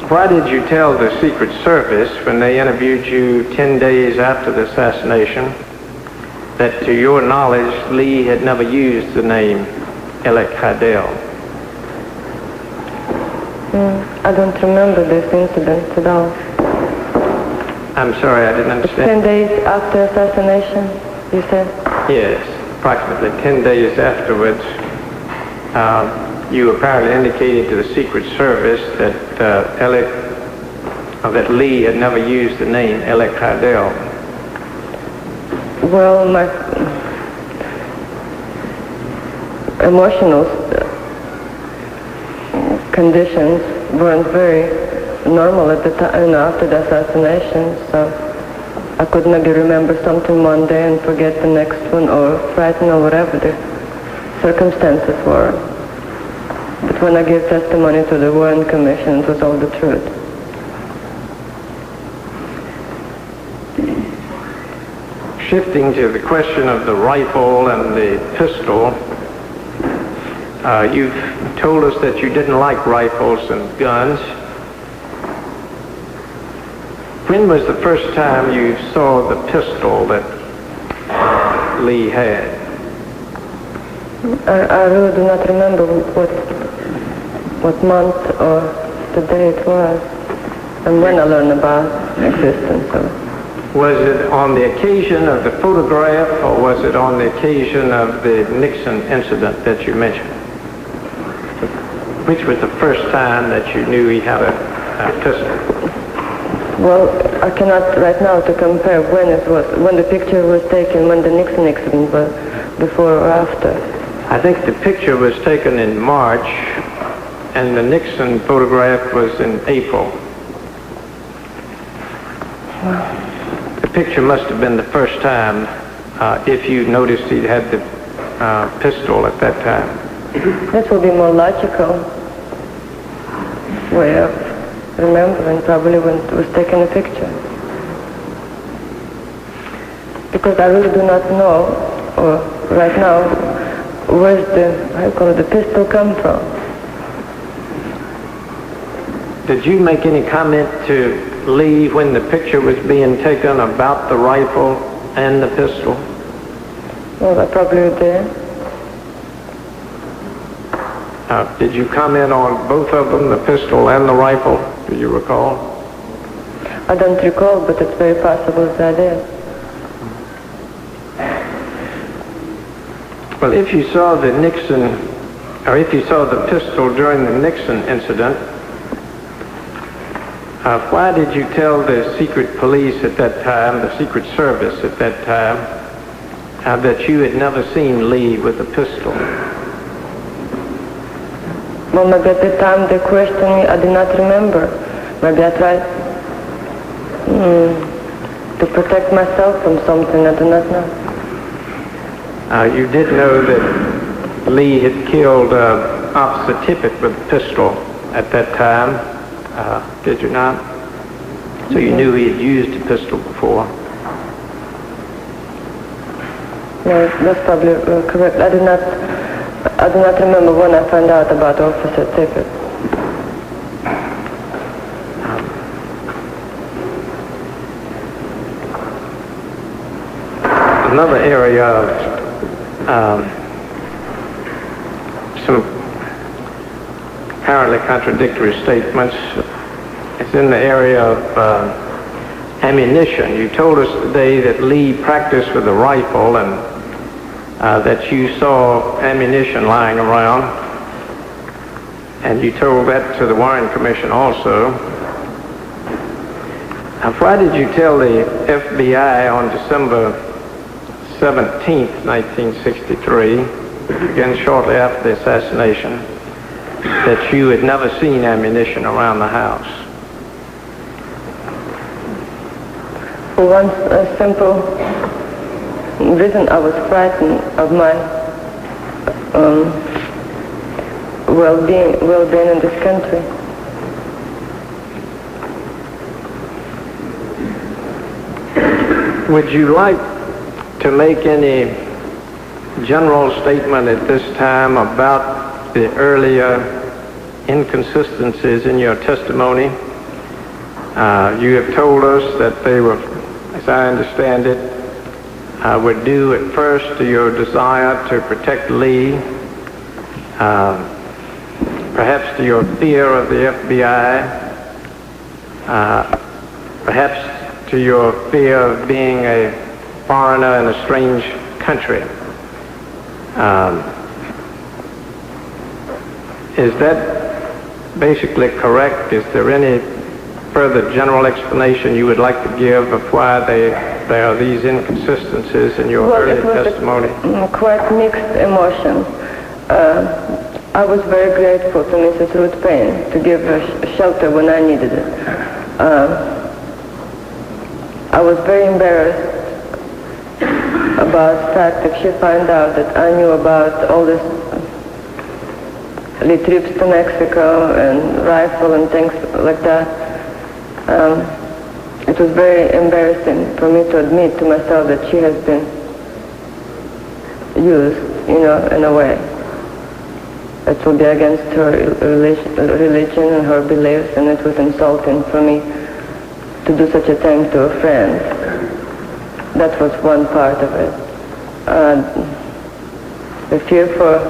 Why did you tell the Secret Service when they interviewed you 10 days after the assassination that to your knowledge Lee had never used the name Elec Hadel? I don't remember this incident at all. I'm sorry, I didn't understand. 10 days after assassination, you said? Yes, approximately 10 days afterwards. You apparently indicated to the Secret Service that that Lee had never used the name Elec Hadel. Well, my emotional conditions weren't very normal at the time, after the assassination, so I could maybe remember something one day and forget the next one, or frightened, or whatever the circumstances were. But when I gave testimony to the Warren Commission, it was all the truth. Shifting to the question of the rifle and the pistol, you've told us that you didn't like rifles and guns. When was the first time you saw the pistol that Lee had? I really do not remember what month or the day it was, and when I learned about the existence of it. Was it on the occasion of the photograph, or was it on the occasion of the Nixon incident that you mentioned? Which was the first time that you knew he had a pistol? Well, I cannot right now to compare when it was, when the picture was taken, when the Nixon incident was, before or after. I think the picture was taken in March, and the Nixon photograph was in April. The picture must have been the first time, if you noticed he had the pistol at that time. That would be more logical way of remembering, probably when it was taken a picture. Because I really do not know, or right now, where's the pistol come from? Did you make any comment to Lee when the picture was being taken about the rifle and the pistol? Well, I probably did. Did you comment on both of them, the pistol and the rifle? Do you recall? I don't recall, but it's very possible that I did. Well, if you saw the Nixon or if you saw the pistol during the Nixon incident, why did you tell the secret police at that time, the Secret Service at that time, that you had never seen Lee with a pistol? Well, maybe at the time they questioned me, I did not remember. Maybe I tried to protect myself from something, I do not know. You did know that Lee had killed Officer Tippit with a pistol at that time, did you not? So you knew he had used a pistol before. No, that's probably correct. I do not remember when I found out about Officer Tippit. Another area of some apparently contradictory statements is in the area of ammunition. You told us today that Lee practiced with a rifle and that you saw ammunition lying around, and you told that to the Warren Commission also. Why did you tell the FBI on December 17th, 1963, again shortly after the assassination, that you had never seen ammunition around the house? For one simple reason, I was frightened of my well-being in this country. Would you like to make any general statement at this time about the earlier inconsistencies in your testimony? You have told us that they were, as I understand it, were due at first to your desire to protect Lee, perhaps to your fear of the FBI, perhaps to your fear of being a foreigner in a strange country. Is that basically correct? Is there any further general explanation you would like to give of why there are these inconsistencies in your earlier testimony? Quite mixed emotions. I was very grateful to Mrs. Ruth Paine to give her shelter when I needed it. I was very embarrassed about the fact if she found out that I knew about all this Lee trips to Mexico and rifle and things like that. It was very embarrassing for me to admit to myself that she has been used, in a way that will be against her religion and her beliefs, and it was insulting for me to do such a thing to a friend. That was one part of it. The fear for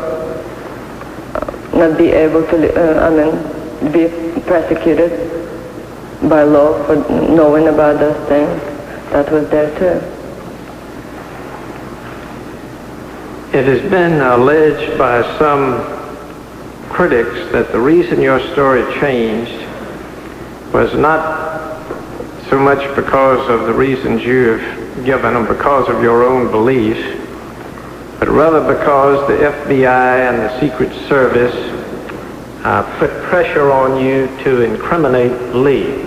not be able to, be persecuted by law for knowing about those things, that was there too. It has been alleged by some critics that the reason your story changed was not so much because of the reasons you've given and because of your own beliefs, but rather because the FBI and the Secret Service put pressure on you to incriminate Lee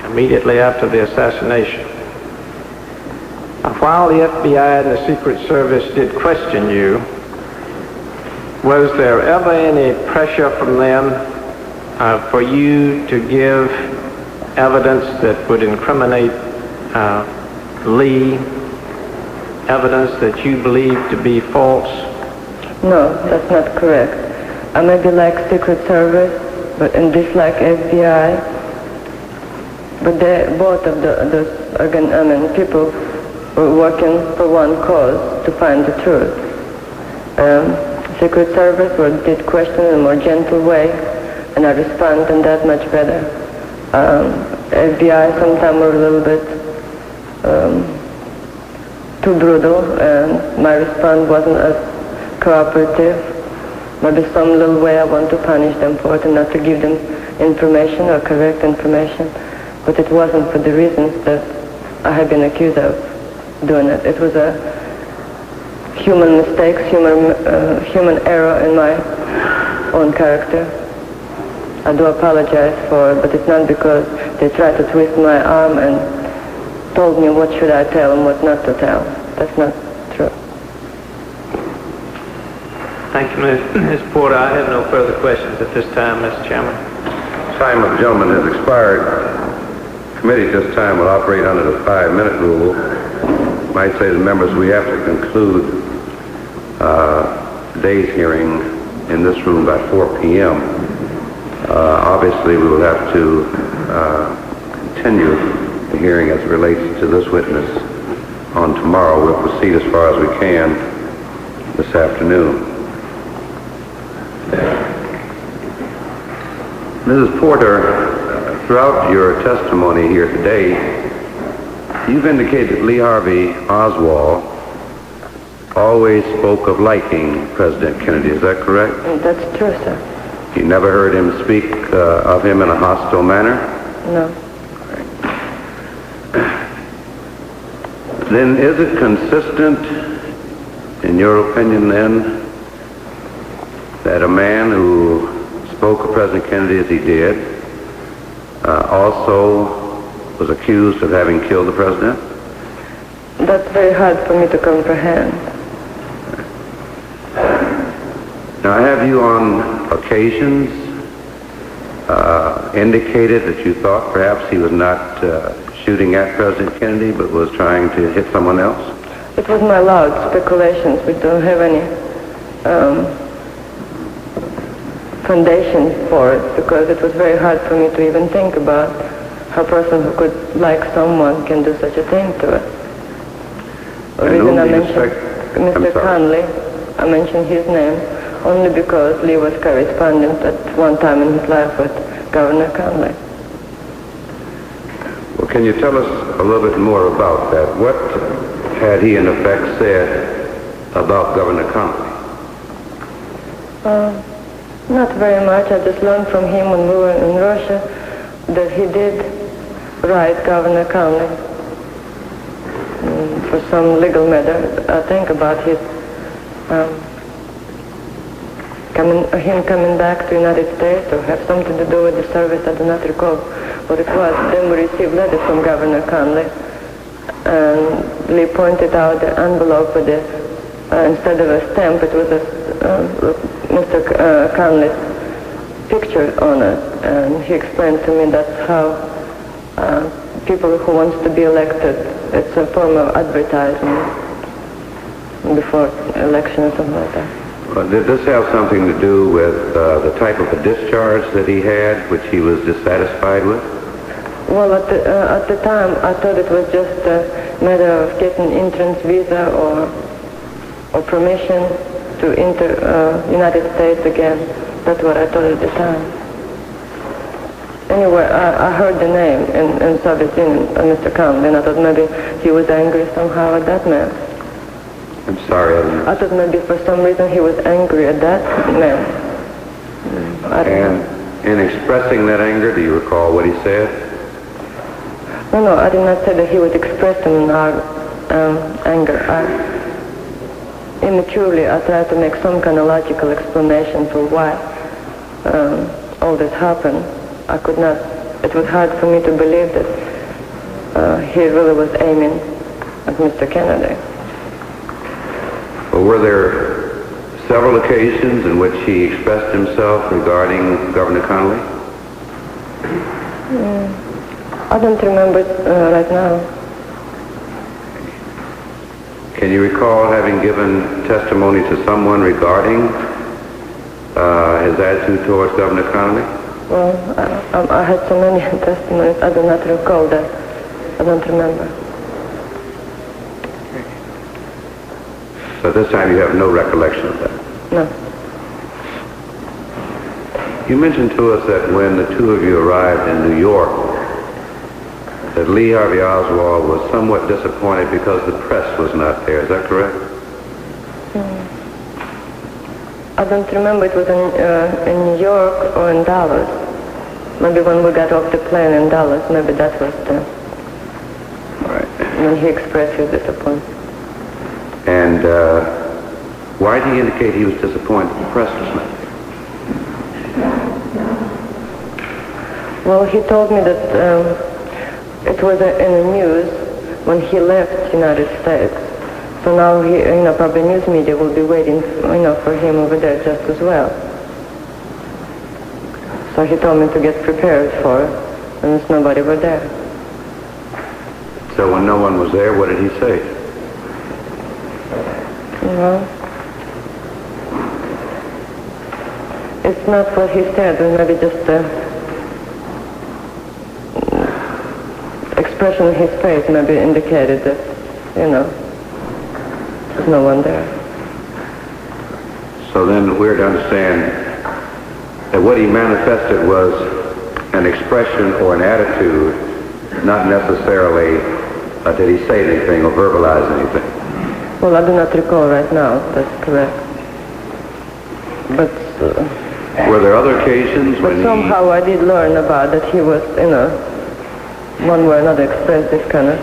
immediately after the assassination. While the FBI and the Secret Service did question you, was there ever any pressure from them for you to give evidence that would incriminate Lee, evidence that you believe to be false? No, that's not correct. I may be like Secret Service, and dislike FBI, but both of those people were working for one cause, to find the truth. Secret Service did question in a more gentle way, and I responded that much better. FBI sometimes were a little bit too brutal, and my response wasn't as cooperative. maybe some little way I want to punish them for it and not to give them information or correct information. But it wasn't for the reasons that I have been accused of doing it. It was a human mistake, human error in my own character. I do apologize for it, but it's not because they tried to twist my arm and told me what should I tell and what not to tell. That's not true. Thank you, Ms. Porter. I have no further questions at this time, Mr. Chairman. Time of the gentleman has expired. Committee at this time will operate under the 5-minute rule. Might say to the members we have to conclude today's hearing in this room by 4 p.m. Obviously, we will have to continue the hearing as it relates to this witness on tomorrow. We'll proceed as far as we can this afternoon. Mrs. Porter, throughout your testimony here today, you've indicated that Lee Harvey Oswald always spoke of liking President Kennedy. Is that correct? That's true, sir. You never heard him speak of him in a hostile manner? No. Then is it consistent, in your opinion then, that a man who spoke of President Kennedy as he did also was accused of having killed the president? That's very hard for me to comprehend. Now, have you on occasions indicated that you thought perhaps he was not shooting at President Kennedy but was trying to hit someone else? It was my loud speculations. We don't have any foundation for it because it was very hard for me to even think about how a person who could like someone can do such a thing to it. The reason I mentioned Mr. Conley, I mentioned his name only because Lee was correspondent at one time in his life with Governor Conley. Well, can you tell us a little bit more about that? What had he in effect said about Governor Conley? Not very much. I just learned from him when we were in Russia that he did write Governor Conley for some legal matter. I think about his him coming back to the United States or have something to do with the service. I do not recall what it was. Then we received letters from Governor Conley, and Lee pointed out the envelope with the instead of a stamp, it was a Mr. Conley's picture on it, and he explained to me that's how people who wants to be elected, it's a form of advertising before election or something like that. Did this have something to do with the type of a discharge that he had, which he was dissatisfied with? Well, at the time, I thought it was just a matter of getting entrance visa or permission to enter United States again. That's what I thought at the time. Anyway, I heard the name in Soviet Union, Mr. Conley, and I thought maybe he was angry somehow at that man. I'm sorry. I thought maybe for some reason he was angry at that man. I don't know. In expressing that anger, do you recall what he said? No, I did not say that he was expressing anger. Immaturely, I tried to make some kind of logical explanation for why all this happened. I could not. It was hard for me to believe that he really was aiming at Mr. Kennedy. Well, were there several occasions in which he expressed himself regarding Governor Conley? I don't remember it right now. Can you recall having given testimony to someone regarding his attitude towards Governor Conley? Well, I had so many testimonies, I do not recall that. I don't remember. So at this time you have no recollection of that? No. You mentioned to us that when the two of you arrived in New York, that Lee Harvey Oswald was somewhat disappointed because the press was not there. Is that correct? I don't remember. It was in New York or in Dallas. Maybe when we got off the plane in Dallas, maybe that was when he expressed his disappointment. And why did he indicate he was disappointed the press was met? Well, he told me that it was in the news when he left United States. So now he, probably news media will be waiting, for him over there just as well. So he told me to get prepared for it, and there's nobody over there. So when no one was there, what did he say? Well, it's not what he said, but maybe just the expression in his face maybe indicated that, there's no one there. So then we're to understand that what he manifested was an expression or an attitude, not necessarily did he say anything or verbalize anything. Well, I do not recall right now. That's correct. But were there other occasions when somehow I did learn about that he was, one way or another expressed this kind of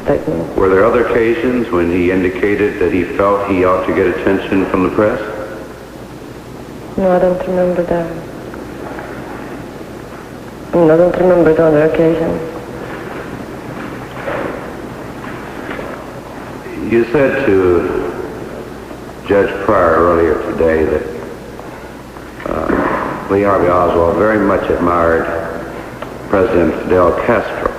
statement. Were there other occasions when he indicated that he felt he ought to get attention from the press? No, I don't remember that. I don't remember the other occasions. You said to Judge Pryor earlier today that Lee Harvey Oswald very much admired President Fidel Castro.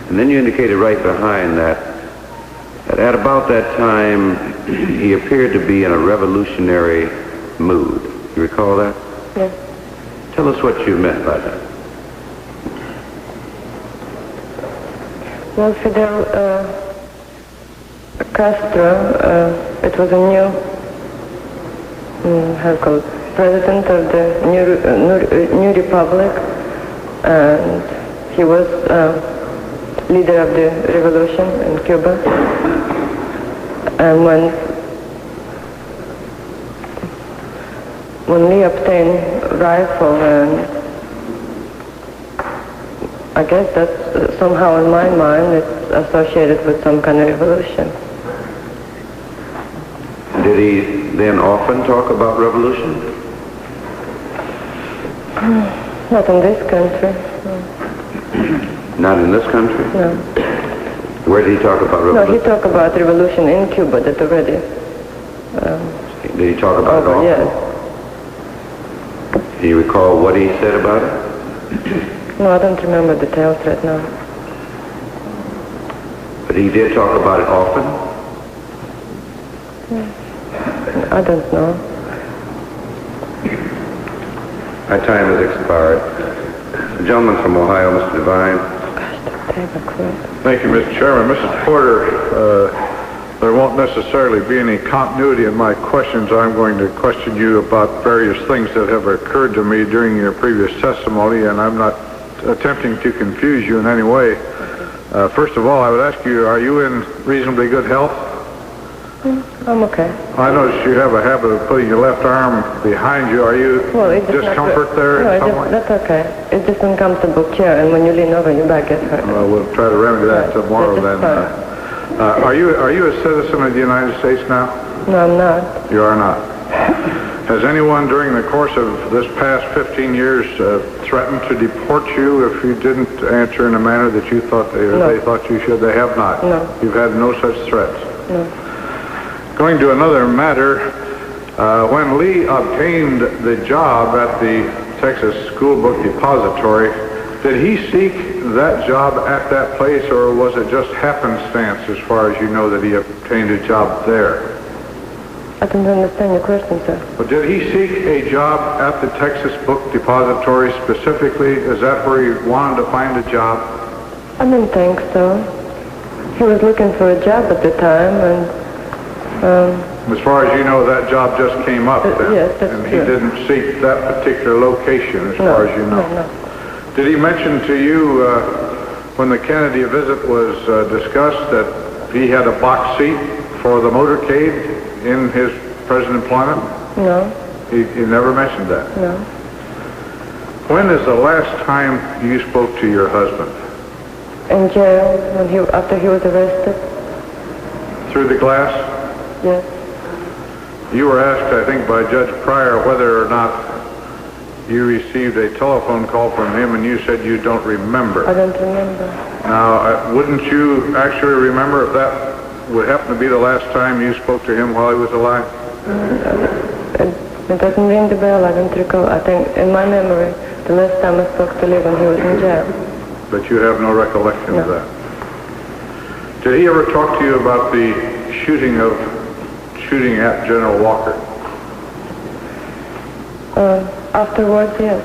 And then you indicated right behind that at about that time he appeared to be in a revolutionary mood. You recall that? Yes. Tell us what you meant by that. Well, Fidel Castro, it was a new, president of the new republic, and he was leader of the revolution in Cuba. And when Lee obtained a rifle, and I guess that's somehow in my mind it's associated with some kind of revolution. Did he then often talk about revolution? Not in this country. No. Not in this country? No. Where did he talk about revolution? No, he talked about revolution in Cuba that already. Did he talk about it often? Yes. Do you recall what he said about it? No, I don't remember details right now. But he did talk about it often? I don't know. My time has expired. The gentleman from Ohio, Mr. Devine. Thank you, Mr. Chairman. Mrs. Porter, there won't necessarily be any continuity in my questions. I'm going to question you about various things that have occurred to me during your previous testimony, and I'm not attempting to confuse you in any way. First of all, I would ask you, are you in reasonably good health? I'm okay. I notice you have a habit of putting your left arm behind you. Are you discomfort there? No, that's okay. It's just an uncomfortable chair, and when you lean over, your back gets hurt. Well, we'll try to remedy that tomorrow then. Are you a citizen of the United States now? No, I'm not. You are not. Has anyone during the course of this past 15 years threatened to deport you if you didn't answer in a manner that you thought they thought you should? They have not. No. You've had no such threats. No. Going to another matter, when Lee obtained the job at the Texas School Book Depository, did he seek that job at that place, or was it just happenstance as far as you know that he obtained a job there? I don't understand your question, sir. But did he seek a job at the Texas Book Depository specifically? Is that where he wanted to find a job? I don't think so. He was looking for a job at the time, and as far as you know, that job just came up then? Yes, that's and true. he didn't seek that particular location as far as you know? No. Did he mention to you when the Kennedy visit was discussed that he had a box seat for the motorcade in his present employment? No. He never mentioned that? No. When is the last time you spoke to your husband? In jail, after he was arrested. Through the glass? Yes. You were asked, I think, by Judge Pryor whether or not you received a telephone call from him, and you said you don't remember. I don't remember. Now, wouldn't you actually remember if that would happen to be the last time you spoke to him while he was alive? It doesn't ring the bell, I don't recall. I think, in my memory, the last time I spoke to Lee when he was in jail. But you have no recollection of that? Did he ever talk to you about the shooting at General Walker? Afterwards, yes.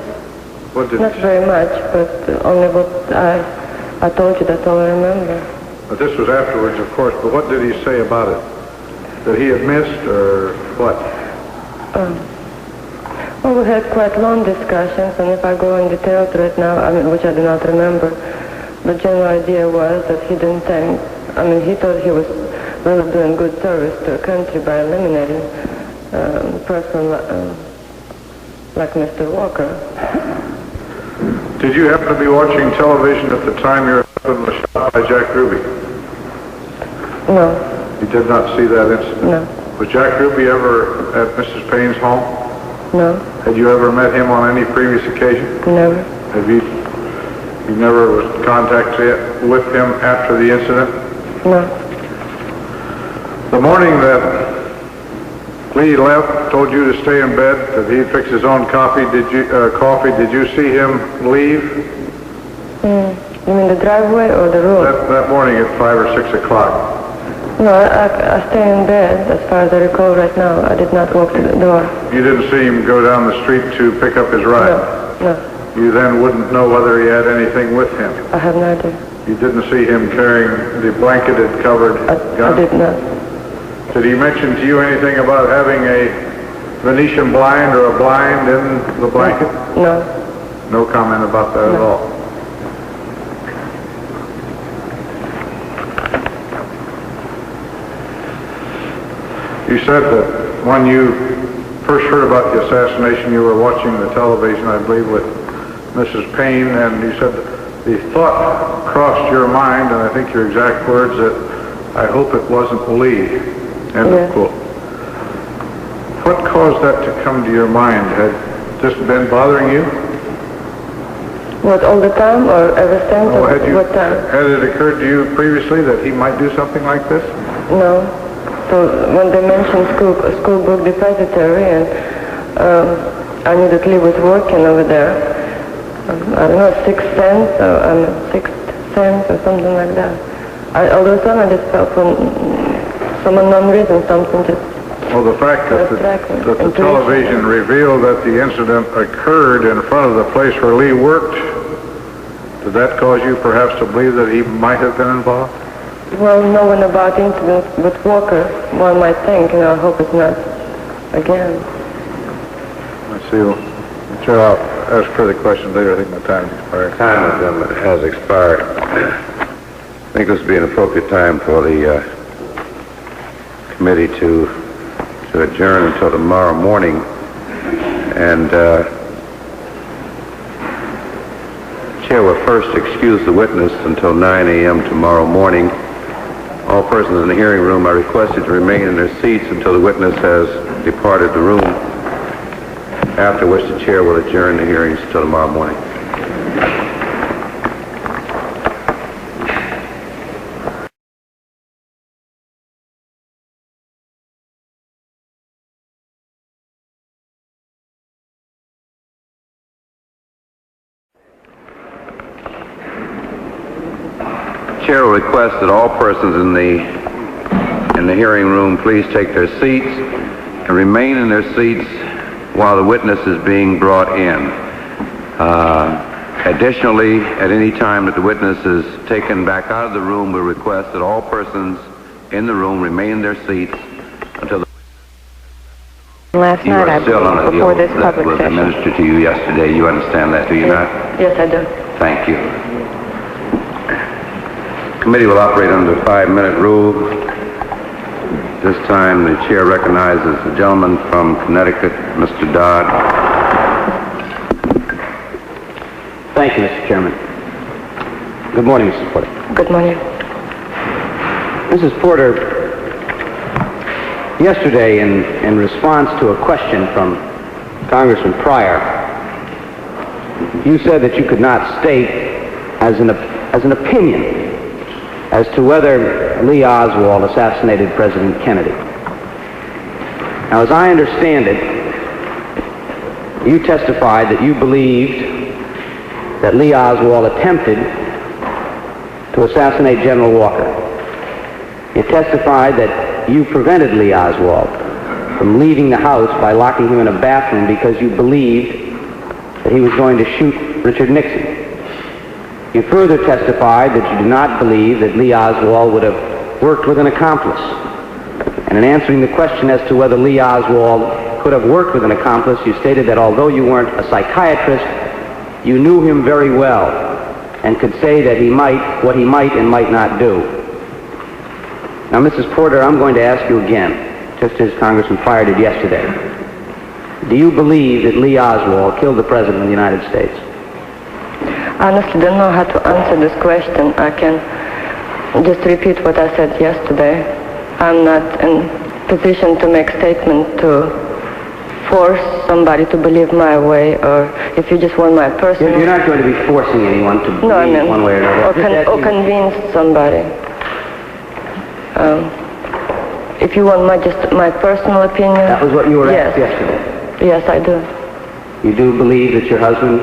What did Not very much, but only what I told you, that's all I remember. But this was afterwards, of course, but what did he say about it? That he had missed, or what? Well, we had quite long discussions, and if I go in details right now, which I do not remember, the general idea was that he didn't think, he thought he was really doing good service to a country by eliminating a person like Mr. Walker. Did you happen to be watching television at the time your husband was shot by Jack Ruby? No. You did not see that incident? No. Was Jack Ruby ever at Mrs. Paine's home? No. Had you ever met him on any previous occasion? Never. Have you never was contacted with him after the incident? No. The morning that Lee left, told you to stay in bed, that he'd fix his own coffee. Did you see him leave? You mean the driveway or the room? That morning at 5 or 6 o'clock. No, I stay in bed, as far as I recall right now. I did not walk to the door. You didn't see him go down the street to pick up his ride? No. You then wouldn't know whether he had anything with him? I have no idea. You didn't see him carrying the blanketed covered gun? I did not. Did he mention to you anything about having a Venetian blind or a blind in the blanket? No. No comment about that at all? You said that when you first heard about the assassination, you were watching the television, I believe, with Mrs. Paine, and you said the thought crossed your mind, and I think your exact words, that I hope it wasn't Lee. End of quote. What caused that to come to your mind? Had this been bothering you? What, all the time or ever since? Oh, what time? Had it occurred to you previously that he might do something like this? No. So when they mentioned school book depository, and I knew that Lee was working over there, I don't know, 6 cents or 6 cents or something like that. All of a sudden I just felt for some unknown reason something just... Well, the fact that the television revealed that the incident occurred in front of the place where Lee worked, did that cause you perhaps to believe that he might have been involved? Well, knowing about incidents with Walker, one might think, I hope it's not again. Let's see. I'm sure I'll ask further questions later. I think my time has expired. Time has expired. I think this would be an appropriate time for the committee to adjourn until tomorrow morning. And Chair will first excuse the witness until 9 a.m. tomorrow morning. All persons in the hearing room are requested to remain in their seats until the witness has departed the room, after which the chair will adjourn the hearings until tomorrow morning. Chair will request that all persons in the hearing room please take their seats and remain in their seats while the witness is being brought in. Additionally, at any time that the witness is taken back out of the room, we request that all persons in the room remain in their seats until the... Last You night, are still on a before deal this that public was session. administered to you yesterday. You understand that, do you not? Yes, I do. Thank you. Committee will operate under the 5-minute rule. This time, the chair recognizes the gentleman from Connecticut, Mr. Dodd. Thank you, Mr. Chairman. Good morning, Mrs. Porter. Good morning. Mrs. Porter, yesterday in response to a question from Congressman Pryor, you said that you could not state as an opinion as to whether Lee Oswald assassinated President Kennedy. Now, as I understand it, you testified that you believed that Lee Oswald attempted to assassinate General Walker. You testified that you prevented Lee Oswald from leaving the house by locking him in a bathroom because you believed that he was going to shoot Richard Nixon. You further testified that you do not believe that Lee Oswald would have worked with an accomplice. And in answering the question as to whether Lee Oswald could have worked with an accomplice, you stated that although you weren't a psychiatrist, you knew him very well and could say that what he might and might not do. Now, Mrs. Porter, I'm going to ask you again, just as Congressman Pryor did yesterday. Do you believe that Lee Oswald killed the President of the United States? I honestly don't know how to answer this question. I can just repeat what I said yesterday. I'm not in position to make statement to force somebody to believe my way, or if you just want my personal... You're not going to be forcing anyone to believe one way or another. Or convince somebody. If you want my personal opinion... That was what you were asked yesterday. Yes, I do. You do believe that your husband...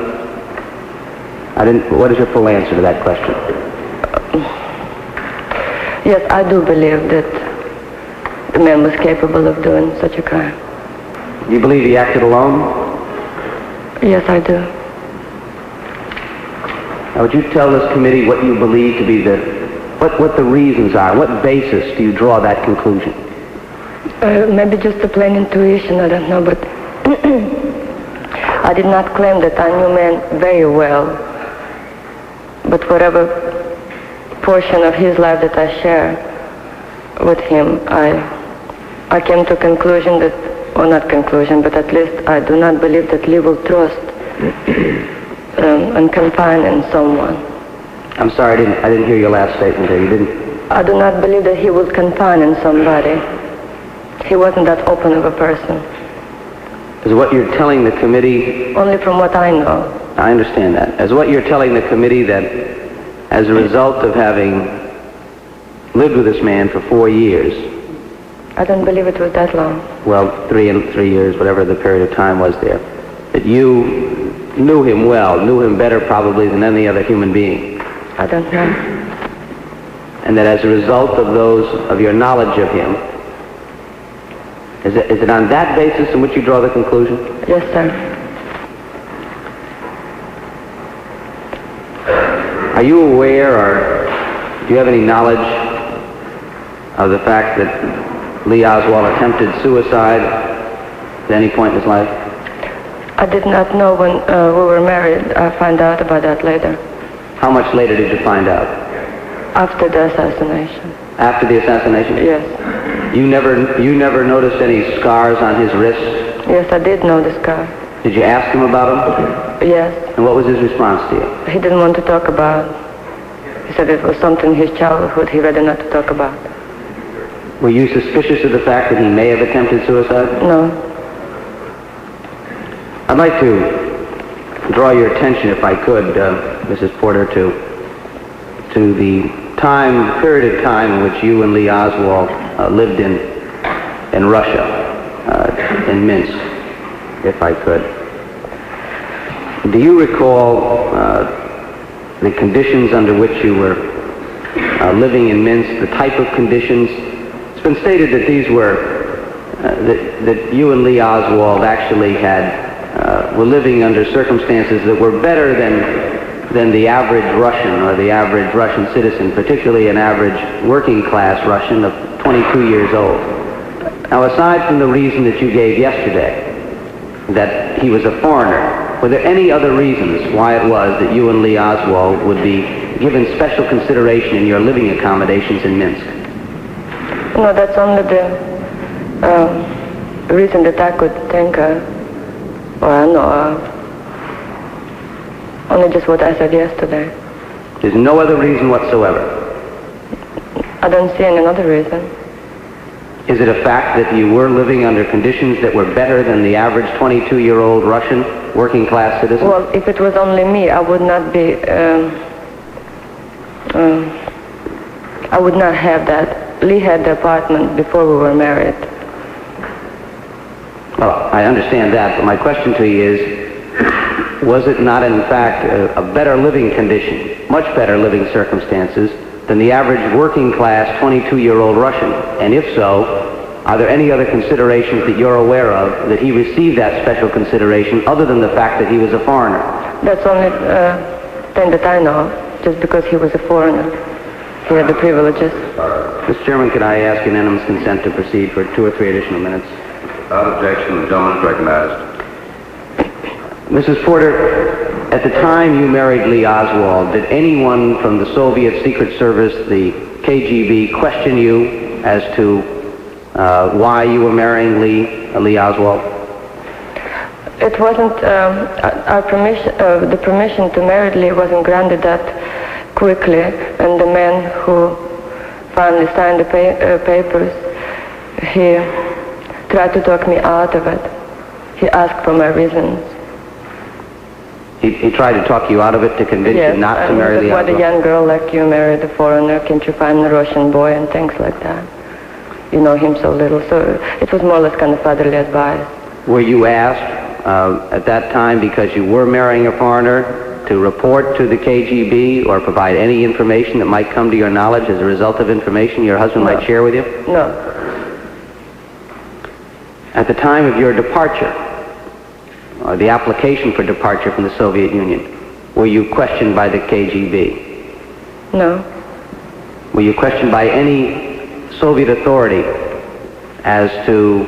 What is your full answer to that question? Yes, I do believe that the man was capable of doing such a crime. Do you believe he acted alone? Yes, I do. Now, would you tell this committee what you believe to be what the reasons are? What basis do you draw that conclusion? Maybe just a plain intuition, I don't know, but I did not claim that I knew man very well. But whatever portion of his life that I share with him, I came to a conclusion that, or not conclusion, but at least I do not believe that Lee will trust and confine in someone. I'm sorry, I didn't hear your last statement there. You didn't? I do not believe that he would confine in somebody. He wasn't that open of a person. Is what you're telling the committee... Only from what I know. I understand that. As what you're telling the committee that as a result of having lived with this man for 4 years... I don't believe it was that long. Well, 3 years, whatever the period of time was there. That you knew him well, knew him better probably than any other human being. I don't know. And that as a result of your knowledge of him, is it on that basis in which you draw the conclusion? Yes, sir. Are you aware, or do you have any knowledge of the fact that Lee Oswald attempted suicide at any point in his life? I did not know when we were married. I found out about that later. How much later did you find out? After the assassination. After the assassination? Yes. You never noticed any scars on his wrist? Yes, I did know the scar. Did you ask him about them? Yes. And what was his response to you? He didn't want to talk about it. He said it was something in his childhood he'd rather not to talk about. Were you suspicious of the fact that he may have attempted suicide? No. I'd like to draw your attention, if I could, Mrs. Porter, to the period of time in which you and Lee Oswald lived in Russia, in Minsk, if I could. Do you recall the conditions under which you were living in Minsk, the type of conditions? It's been stated that these were, that you and Lee Oswald actually were living under circumstances that were better than the average Russian or the average Russian citizen, particularly an average working class Russian of 22 years old. Now, aside from the reason that you gave yesterday, that he was a foreigner, were there any other reasons why it was that you and Lee Oswald would be given special consideration in your living accommodations in Minsk? No, that's only the reason that I could think of. Or I know only just what I said yesterday. There's no other reason whatsoever. I don't see any other reason. Is it a fact that you were living under conditions that were better than the average 22-year-old Russian working class citizen? Well, if it was only me, I would not be, I would not have that. Lee had the apartment before we were married. Well, I understand that, but my question to you is, was it not in fact a better living condition, much better living circumstances, than the average working class 22-year-old Russian? And if so, are there any other considerations that you're aware of that he received that special consideration other than the fact that he was a foreigner? That's the only thing that I know, just because he was a foreigner. He had the privileges. Mr. Chairman, could I ask unanimous consent to proceed for 2 or 3 additional minutes? Without objection, the gentleman is recognized. Mrs. Porter, at the time you married Lee Oswald, did anyone from the Soviet Secret Service, the KGB, question you as to why you were marrying Lee Oswald? It wasn't our permission. The permission to marry Lee wasn't granted that quickly, and the man who finally signed the papers, he tried to talk me out of it. He asked for my reasons. He tried to talk you out of it to convince you not to marry Lee Oswald? Why the young girl like you married a foreigner? Can't you find a Russian boy and things like that? You know him so little. So it was more or less kind of fatherly advice. Were you asked at that time, because you were marrying a foreigner, to report to the KGB or provide any information that might come to your knowledge as a result of information your husband might share with you? No. At the time of your departure, or the application for departure from the Soviet Union, were you questioned by the KGB? No. Were you questioned by any Soviet authority as to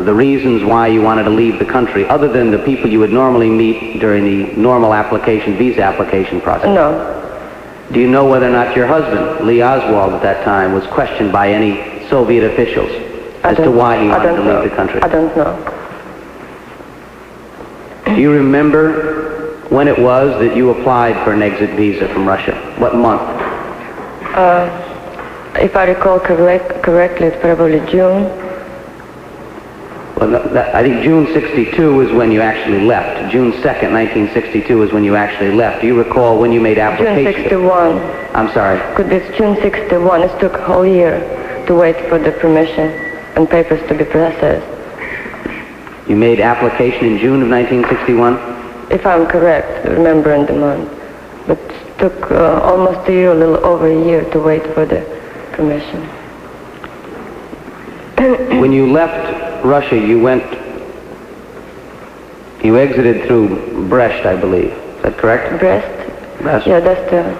the reasons why you wanted to leave the country, other than the people you would normally meet during the normal visa application process? No. Do you know whether or not your husband, Lee Oswald, at that time, was questioned by any Soviet officials as to why he wanted to leave the country? I don't know. Do you remember when it was that you applied for an exit visa from Russia? What month? If I recall correctly, it's probably June. Well, I think June 62 is when you actually left. June 2nd, 1962 is when you actually left. Do you recall when you made application? June 61. I'm sorry. Could be June 61. It took a whole year to wait for the permission and papers to be processed. You made application in June of 1961? If I'm correct, remembering the month. But it took almost a year, a little over a year, to wait for the permission. When you left Russia, you exited through Brest, I believe. Is that correct? Brest? Yeah, that's the...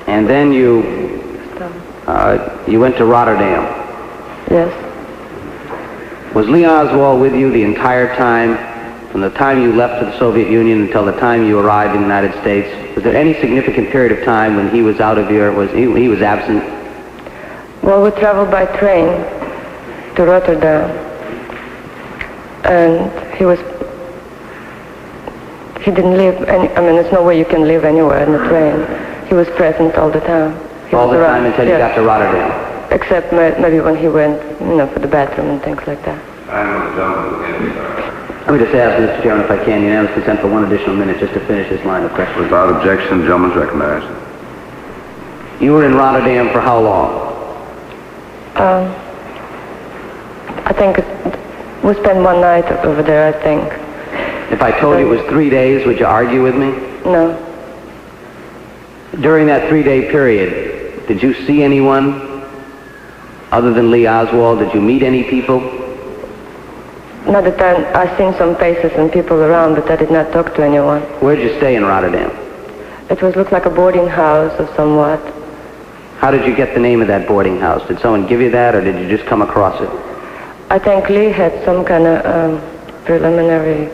And then you went to Rotterdam. Yes. Was Lee Oswald with you the entire time, from the time you left to the Soviet Union until the time you arrived in the United States? Was there any significant period of time when he was out of your, he was absent? Well, we traveled by train to Rotterdam, and he didn't live there's no way you can live anywhere in the train. He was present all the time. All the time until you got to Rotterdam? Except maybe when he went, for the bathroom and things like that. Let me just ask, Mr. Chairman, if I can, unanimous consent for 1 additional minute just to finish this line of questions. Without objection, the gentleman is recognized. You were in Rotterdam for how long? I think we spent one night over there, I think. If I told you it was 3 days, would you argue with me? No. During that 3-day period, did you see anyone other than Lee Oswald? Did you meet any people? Not that I've seen some faces and people around, but I did not talk to anyone. Where'd you stay in Rotterdam? It looked like a boarding house or somewhat. How did you get the name of that boarding house? Did someone give you that, or did you just come across it? I think Lee had some kind of preliminary,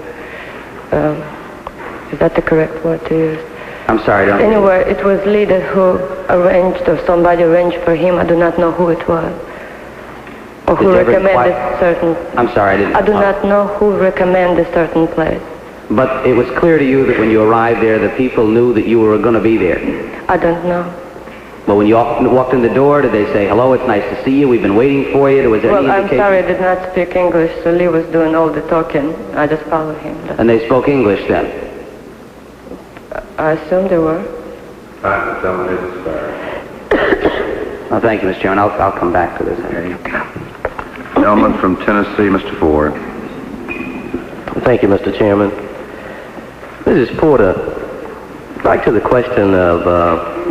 is that the correct word to use? I'm sorry, I don't... Anyway, it was Lee that who arranged, or somebody arranged for him. I do not know who it was. Or who recommended certain... I'm sorry, I didn't... I do not know who recommended a certain place. But it was clear to you that when you arrived there, the people knew that you were going to be there. I don't know. But when you walked in the door, did they say, hello, it's nice to see you, we've been waiting for you? Was there any indication? I'm sorry, I did not speak English, so Lee was doing all the talking. I just followed him. And they spoke English then? I assume they were. Oh, thank you, Mr. Chairman. I'll come back to this. Gentleman from Tennessee, Mr. Ford. Thank you, Mr. Chairman. Mrs. Porter, back to the question of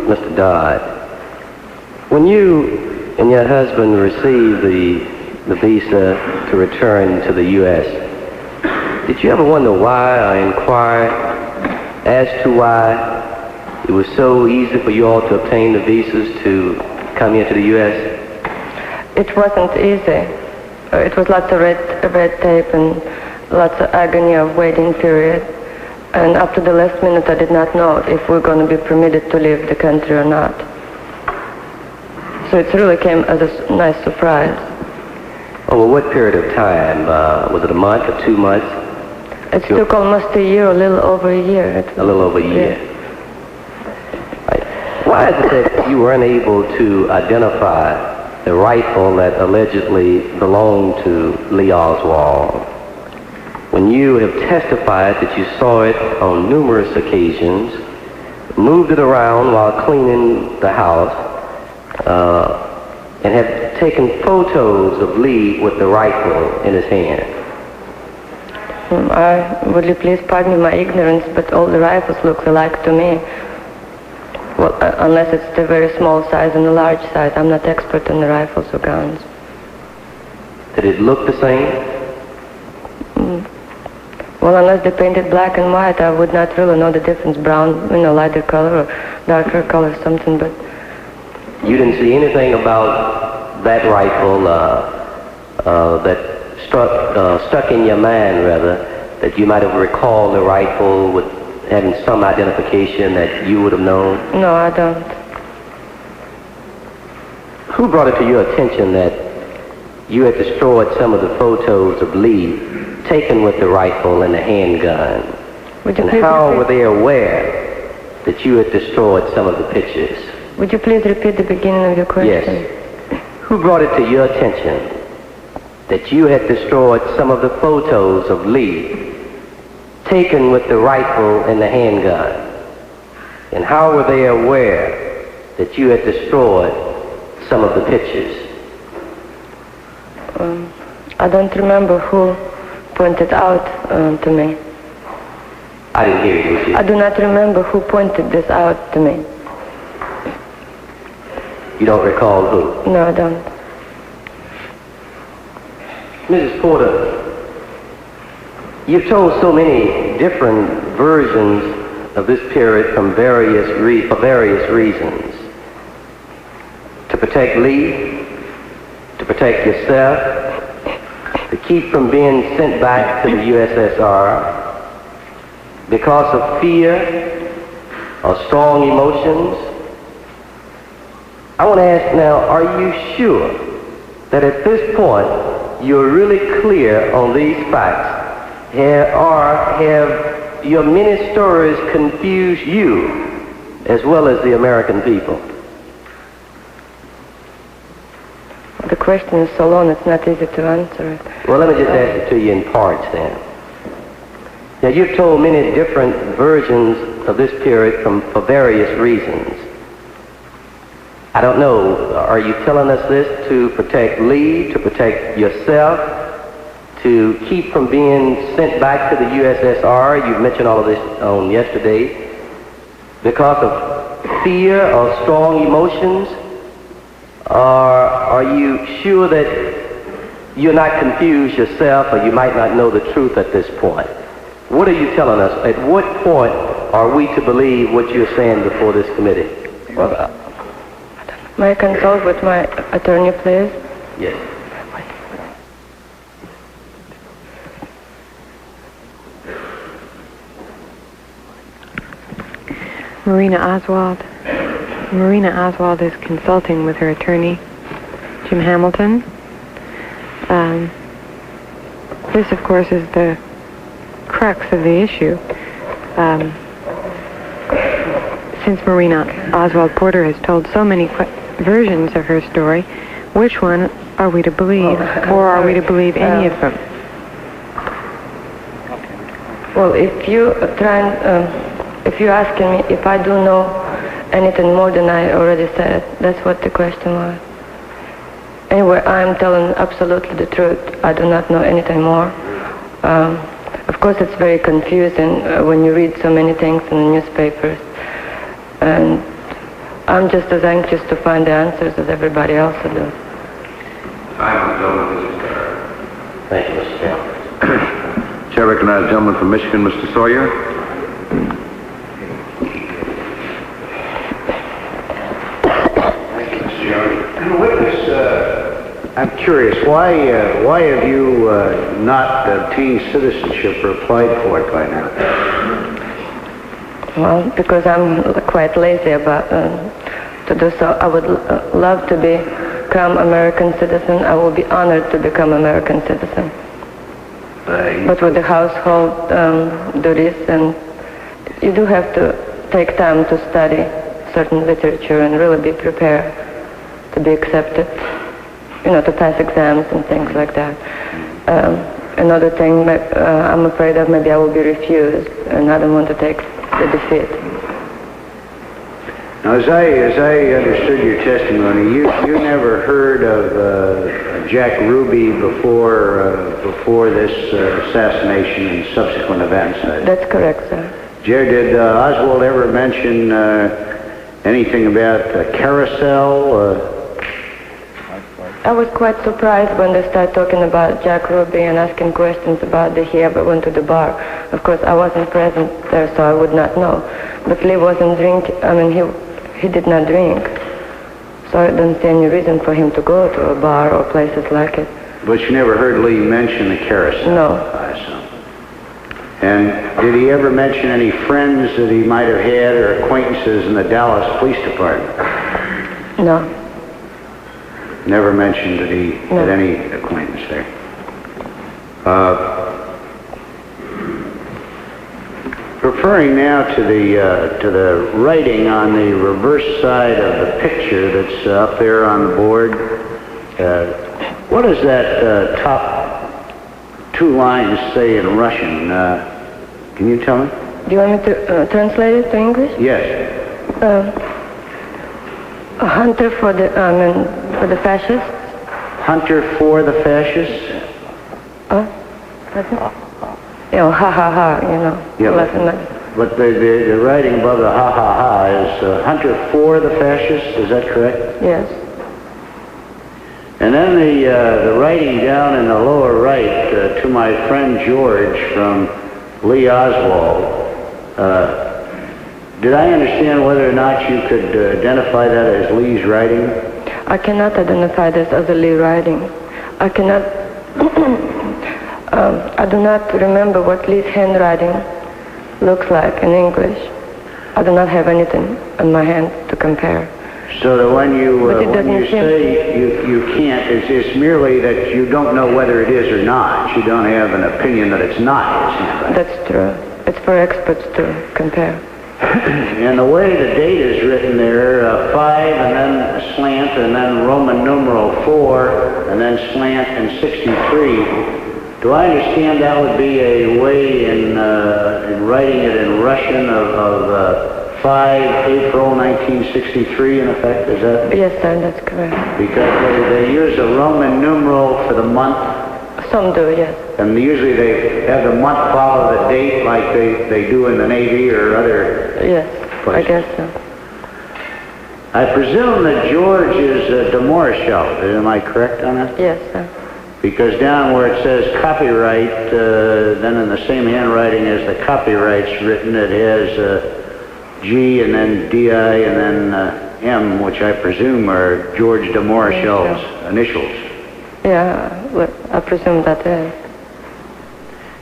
Mr. Dodd. When you and your husband received the visa to return to the U.S., did you ever wonder why or inquire as to why it was so easy for you all to obtain the visas to come here to the U.S.? It wasn't easy. It was lots of red tape and lots of agony of waiting period. And up to the last minute, I did not know if we're going to be permitted to leave the country or not. So it really came as a nice surprise. Over what period of time? Was it a month or 2 months? It took almost a year, a little over a year. A little over a year. Yeah. Right. Why is it that you were unable to identify the rifle that allegedly belonged to Lee Oswald, when you have testified that you saw it on numerous occasions, moved it around while cleaning the house, and have taken photos of Lee with the rifle in his hand? Would you please pardon me my ignorance, but all the rifles look alike to me. Well, unless it's the very small size and the large size. I'm not expert in the rifles or guns. Did it look the same? Well, unless they painted black and white, I would not really know the difference. Brown, lighter color or darker color, something, but... You didn't see anything about that rifle that stuck in your mind, rather, that you might have recalled the rifle with having some identification that you would have known? No, I don't. Who brought it to your attention that you had destroyed some of the photos of Lee taken with the rifle and the handgun? And how were they aware that you had destroyed some of the pictures? Would you please repeat the beginning of your question? Yes. Who brought it to your attention that you had destroyed some of the photos of Lee taken with the rifle and the handgun? And how were they aware that you had destroyed some of the pictures? I don't remember who pointed out to me. I didn't hear you. I do not remember who pointed this out to me. You don't recall who? No, I don't. Mrs. Porter, you've told so many different versions of this period for various reasons. To protect Lee, to protect yourself, to keep from being sent back to the USSR, because of fear or strong emotions. I want to ask now, are you sure that at this point you're really clear on these facts? Have your many stories confused you as well as the American people? The question is so long, it's not easy to answer it. Well, let me just ask it to you in parts then. Now, you've told many different versions of this period for various reasons. I don't know, are you telling us this to protect Lee, to protect yourself, to keep from being sent back to the USSR? You've mentioned all of this on yesterday. Because of fear or strong emotions? Or are you sure that you're not confused yourself, or you might not know the truth at this point? What are you telling us? At what point are we to believe what you're saying before this committee? Well, may I consult with my attorney, please? Yes. Marina Oswald. Marina Oswald is consulting with her attorney, Jim Hamilton. This, of course, is the crux of the issue. Since Marina Oswald Porter has told so many versions of her story, which one are we to believe, or are we to believe any of them? Well, if you asking me if I do know anything more than I already said, that's what the question was. Anyway, I'm telling absolutely the truth. I do not know anything more. Of course, it's very confusing when you read so many things in the newspapers. And I'm just as anxious to find the answers as everybody else will do. Thank you, Mr. Chairman. Chair recognizes the gentleman from Michigan, Mr. Sawyer. Witness, I'm curious, why have you not obtained citizenship or applied for it by now? Well, because I'm quite lazy about to do so. I would love to become American citizen. I will be honored to become American citizen. But with the household duties, and you do have to take time to study certain literature and really be prepared to be accepted, to pass exams and things like that. Another thing I'm afraid of, maybe I will be refused, and I don't want to take the defeat. Now, as I understood your testimony, you never heard of Jack Ruby before this assassination and subsequent events. That's correct, sir. Did Oswald ever mention anything about carousel? I was quite surprised when they started talking about Jack Ruby and asking questions about he ever went to the bar. Of course, I wasn't present there, so I would not know. But Lee wasn't drinking. He did not drink. So I don't see any reason for him to go to a bar or places like it. But you never heard Lee mention the carousel? No. I assume. And did he ever mention any friends that he might have had or acquaintances in the Dallas Police Department? No. Never mentioned that he had any acquaintance there. Referring now to the writing on the reverse side of the picture that's up there on the board, what does that top two lines say in Russian? Can you tell me? Do you want me to translate it to English? Yes. A hunter for the fascists. Hunter for the fascists? That's it. Ha ha ha, Yeah, but the writing above the ha ha ha is hunter for the fascists, is that correct? Yes. And then the writing down in the lower right to my friend George from Lee Oswald. Did I understand whether or not you could identify that as Lee's writing? I cannot identify this as a Lee writing. I cannot. I do not remember what Lee's handwriting looks like in English. I do not have anything in my hand to compare. So that when you say you can't, it's merely that you don't know whether it is or not. You don't have an opinion that it's not his handwriting. That's true. It's for experts to compare. And the way the date is written there, 5 and then slant and then Roman numeral 4 and then slant and 63. Do I understand that would be a way in writing it in Russian of 5 April 1963 in effect? Is that? Yes, sir, that's correct. Because they use a Roman numeral for the month. Some do, yes. And usually they have the month follow the date like they do in the Navy or other places. I guess so. I presume that George is Mohrenschildt. Am I correct on that? Yes, sir. Because down where it says copyright, then in the same handwriting as the copyright's written, it has G and then D-I and then M, which I presume are George de Mohrenschildt's initials. Yeah, I presume that is.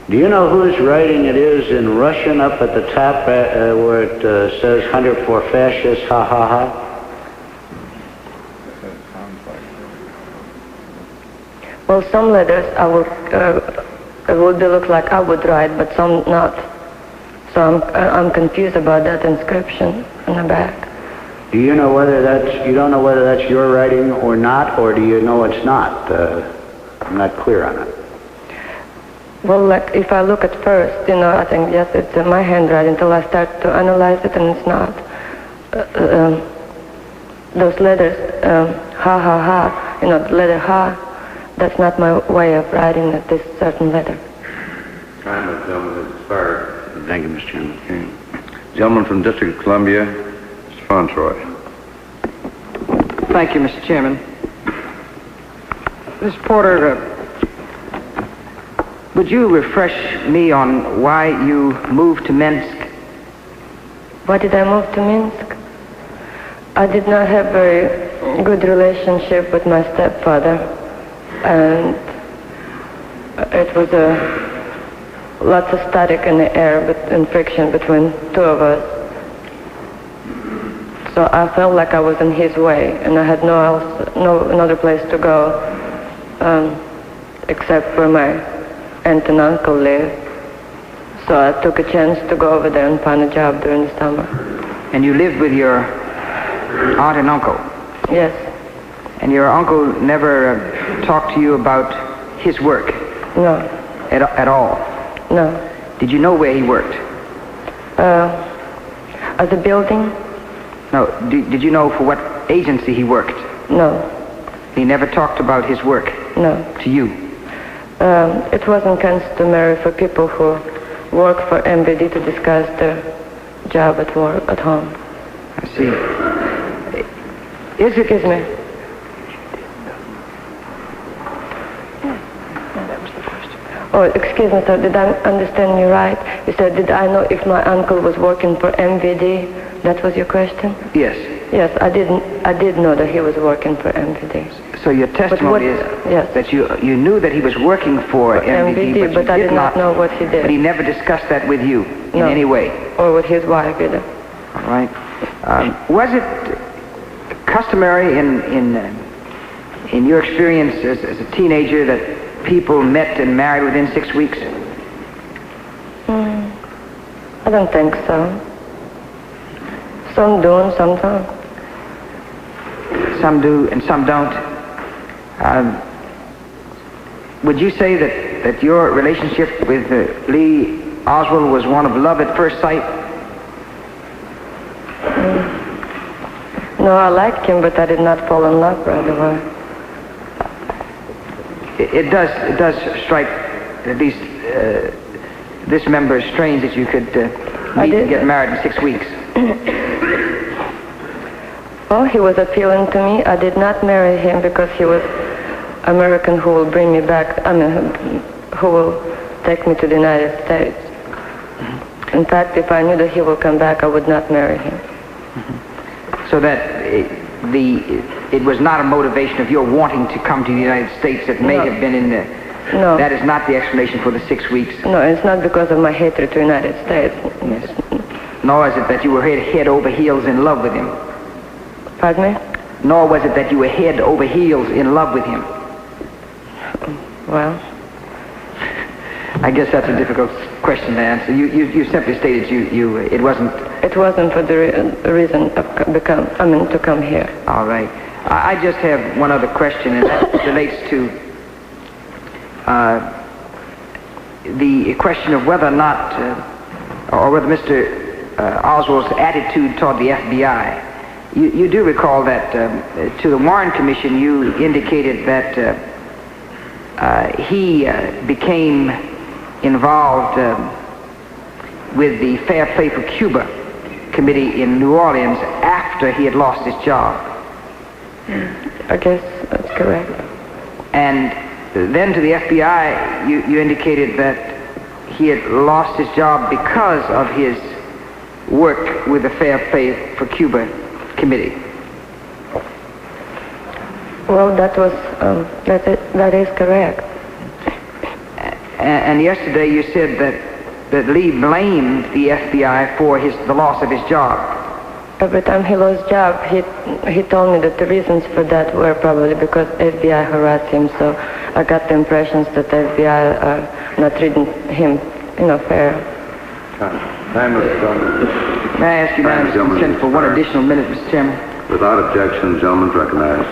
Do you know whose writing it is in Russian up at the top where it says 100 for fascists, ha ha ha? Well, some letters I would, it would look like I would write, but some not. So I'm confused about that inscription on the back. Do you know whether you don't know whether that's your writing or not, or do you know it's not? I'm not clear on it. Well, like if I look at first, I think yes, it's my handwriting until I start to analyze it, and it's not. Those letters, ha ha ha, the letter ha, that's not my way of writing this certain letter. Time of gentleman has expired. Thank you, Mr. Chairman. Okay. Gentleman from District of Columbia, Mr. Fontroy. Thank you, Mr. Chairman. Ms. Porter, would you refresh me on why you moved to Minsk? Why did I move to Minsk? I did not have a very good relationship with my stepfather, and it was lots of static in the air and friction between two of us. So I felt like I was in his way, and I had no another place to go except where my aunt and uncle lived. So I took a chance to go over there and find a job during the summer. And you lived with your aunt and uncle? Yes. And your uncle never talked to you about his work? No. At all? No. Did you know where he worked? At the building? No. Did you know for what agency he worked? No. He never talked about his work? No. To you? It wasn't customary for people who work for MVD to discuss their job at work, at home. I see. Excuse me. Oh, excuse me, sir. Did I understand you right? You said, did I know if my uncle was working for MVD? That was your question? Yes. Yes, I did know that he was working for MVD. So your testimony is that you knew that he was working for MVD, but I did not know what he did. But he never discussed that with you in any way? Or with his wife either. All right. Was it customary in your experience as a teenager that people met and married within 6 weeks? I don't think so. Some do and some don't. Some do and some don't. Would you say that your relationship with Lee Oswald was one of love at first sight? No, I liked him, but I did not fall in love right away. It does strike at least this member as strange that you could meet and get married in 6 weeks. Well, he was appealing to me. I did not marry him because he was American who will bring me back, who will take me to the United States. In fact, if I knew that he will come back, I would not marry him. So that it was not a motivation of your wanting to come to the United States that may have been in the... No. That is not the explanation for the 6 weeks? No, it's not because of my hatred to the United States. Yes. Nor is it that you were head over heels in love with him? Pardon me? Nor was it that you were head over heels in love with him? Well... I guess that's a difficult question to answer. You simply stated it wasn't... It wasn't for the reason to come here. All right. I just have one other question, and that relates to the question of whether or not, or whether Mr. Oswald's attitude toward the FBI. You do recall that to the Warren Commission you indicated that he became involved with the Fair Play for Cuba committee in New Orleans after he had lost his job. I guess that's correct. And then to the FBI, you indicated that he had lost his job because of his work with the Fair Play for Cuba committee. Well, that is correct. And yesterday you said that Lee blamed the FBI for the loss of his job. Every time he lost job, he told me that the reasons for that were probably because FBI harassed him. So I got the impressions that the FBI are not treating him, fair. Time is done. May I ask you now to consent for one additional minute, Mr. Chairman? Without objection, the gentleman's recognized.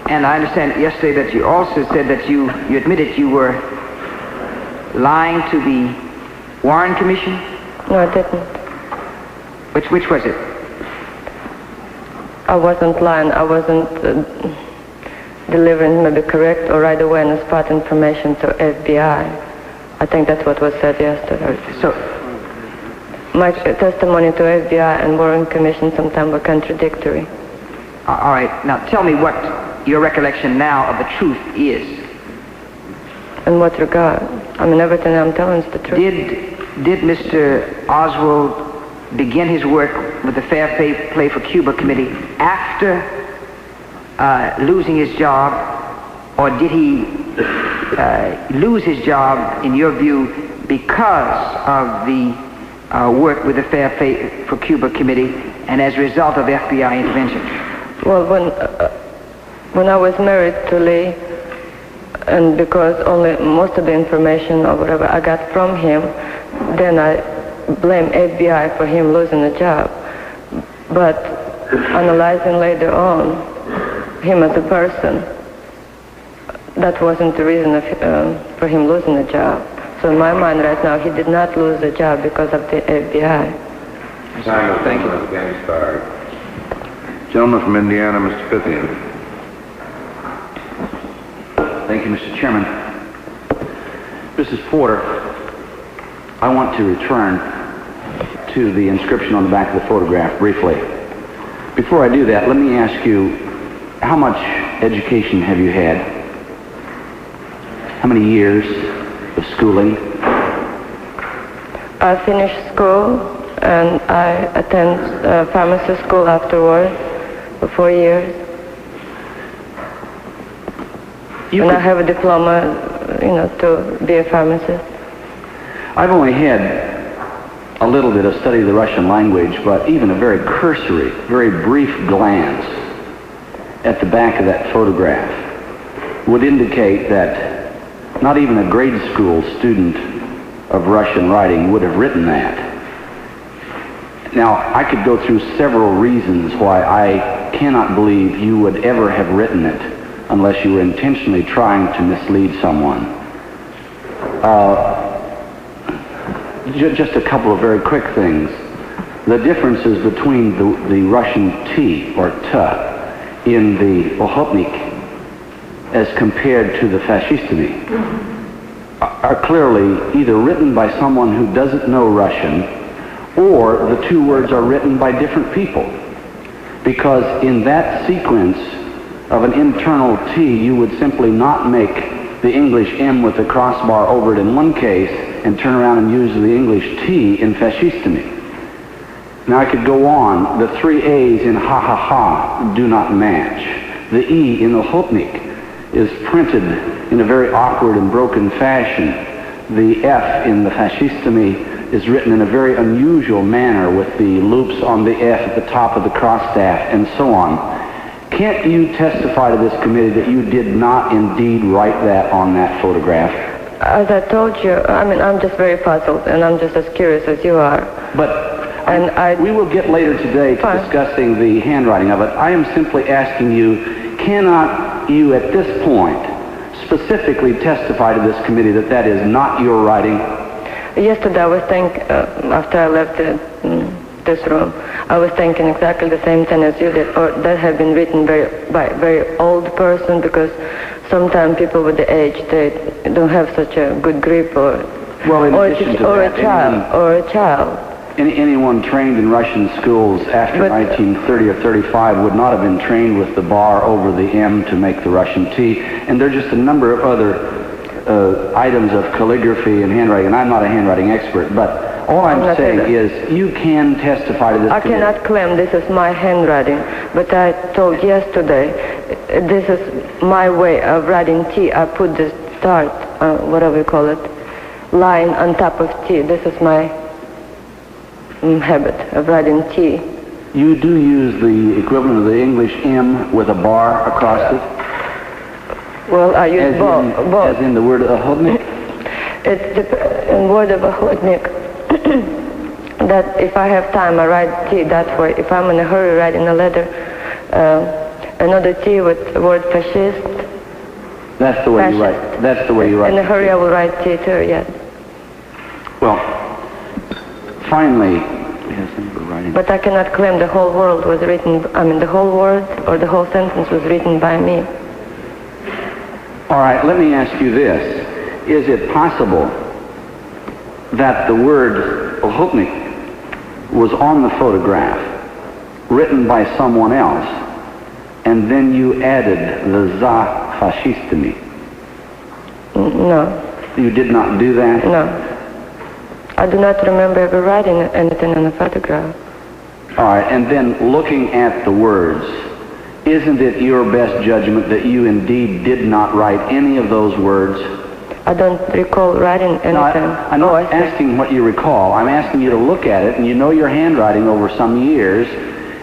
And I understand yesterday that you also said that you admitted you were lying to the Warren Commission? No, I didn't. Which was it? I wasn't lying. I wasn't delivering maybe correct or right away on the spot information to FBI. I think that's what was said yesterday. So, my testimony to FBI and Warren Commission sometimes were contradictory. All right. Now tell me what your recollection now of the truth is. In what regard? I mean, everything I'm telling is the truth. Did Mr. Oswald begin his work with the Fair Play for Cuba Committee after losing his job, or did he lose his job, in your view, because of the work with the Fair Play for Cuba Committee and as a result of FBI intervention? Well, when I was married to Lee, and because only most of the information or whatever I got from him, then I blame FBI for him losing the job. But analyzing later on him as a person, that wasn't the reason for him losing the job. So in my mind right now, he did not lose the job because of the FBI. Thank you. Gentleman from Indiana, Mr. Fithian. Thank you, Mr. Chairman. Mrs. Porter, I want to return to the inscription on the back of the photograph briefly. Before I do that, let me ask you, how much education have you had? How many years of schooling? I finished school and I attended pharmacy school afterwards for 4 years. And I have a diploma, to be a pharmacist. I've only had a little bit of study of the Russian language, but even a very cursory, very brief glance at the back of that photograph would indicate that not even a grade school student of Russian writing would have written that. Now, I could go through several reasons why I cannot believe you would ever have written it unless you were intentionally trying to mislead someone. Just a couple of very quick things. The differences between the Russian T, or T, in the Ochotnik as compared to the Fascistami are clearly either written by someone who doesn't know Russian, or the two words are written by different people. Because in that sequence of an internal T, you would simply not make the English M with the crossbar over it in one case and turn around and use the English T in Fascistami. Now I could go on. The 3 A's in ha ha ha do not match. The E in Ochotnik is printed in a very awkward and broken fashion. The F in the Fascistami is written in a very unusual manner with the loops on the F at the top of the cross staff and so on. Can't you testify to this committee that you did not indeed write that on that photograph? As I told you, I'm just very puzzled, and I'm just as curious as you are. But we will get later today to discussing the handwriting of it. I am simply asking you, cannot you at this point specifically testify to this committee that that is not your writing? Yesterday I was thinking, after I left this room, I was thinking exactly the same thing as you did, or that had been written by a very old person, because sometimes people with the age, they don't have such a good grip, or a child. Anyone trained in Russian schools after 1930 or 35 would not have been trained with the bar over the M to make the Russian T, and there are just a number of other items of calligraphy and handwriting, and I'm not a handwriting expert, but all I'm saying is you can testify to this. I cannot claim this is my handwriting, but I told yesterday this is my way of writing T. I put the start, whatever you call it. line on top of T. This is my habit of writing T. You do use the equivalent of the English M with a bar across it? Well, I use both. As in the word Ochotnik? It's the word of Ochotnik that if I have time, I write T that way. If I'm in a hurry writing a letter, another T with the word fascist. That's the way you write. That's the way you write. In a hurry, I will write T too. Yes. Well, finally. But I cannot claim the whole world was written. I mean, the whole word or the whole sentence was written by me. All right. Let me ask you this: is it possible that the word Ochotnik was on the photograph, written by someone else, and then you added the za fascistami? No. You did not do that? No. I do not remember ever writing anything on the photograph. All right, and then looking at the words, isn't it your best judgment that you indeed did not write any of those words? I don't recall writing anything. No, I'm not asking what you recall. I'm asking you to look at it, and you know your handwriting over some years,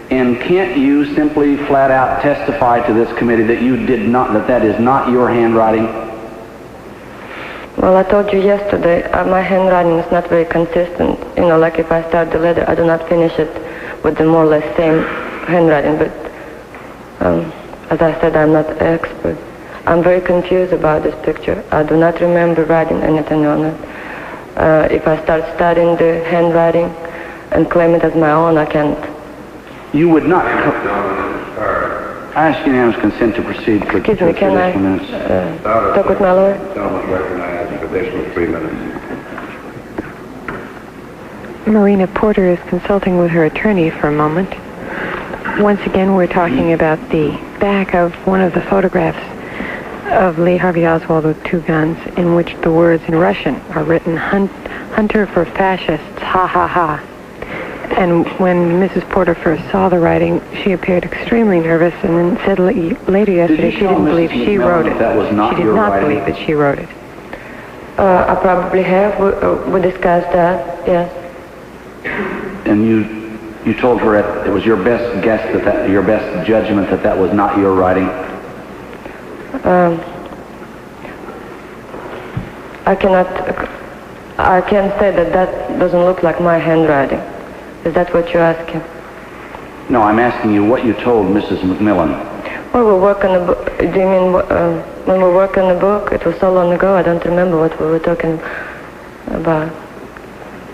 and can't you simply flat out testify to this committee that you did not, that is not your handwriting? Well, I told you yesterday, my handwriting is not very consistent. You know, like if I start the letter, I do not finish it with the more or less same handwriting. But as I said, I'm not an expert. I'm very confused about this picture. I do not remember writing anything on it. If I start studying the handwriting and claim it as my own, I can't. You would not. I ask unanimous consent to proceed for Excuse me, can I minutes. talk with my lawyer? Gentlemen, recognized for additional 3 minutes. Marina Porter is consulting with her attorney for a moment. Once again, we're talking about the back of one of the photographs of Lee Harvey Oswald with 2 guns, in which the words in Russian are written, "Hunter for fascists, ha ha ha." And when Mrs. Porter first saw the writing, she appeared extremely nervous, and then said later yesterday she didn't believe she wrote it. That was not she did not believe that she wrote it. I probably have. We discussed that, yes. And you told her it was your best guess that your best judgment that was not your writing? I can't say that doesn't look like my handwriting. Is that what you're asking? No, I'm asking you what you told Mrs. McMillan. Well, we work on the book. Do you mean when we work on the book? It was so long ago, I don't remember what we were talking about.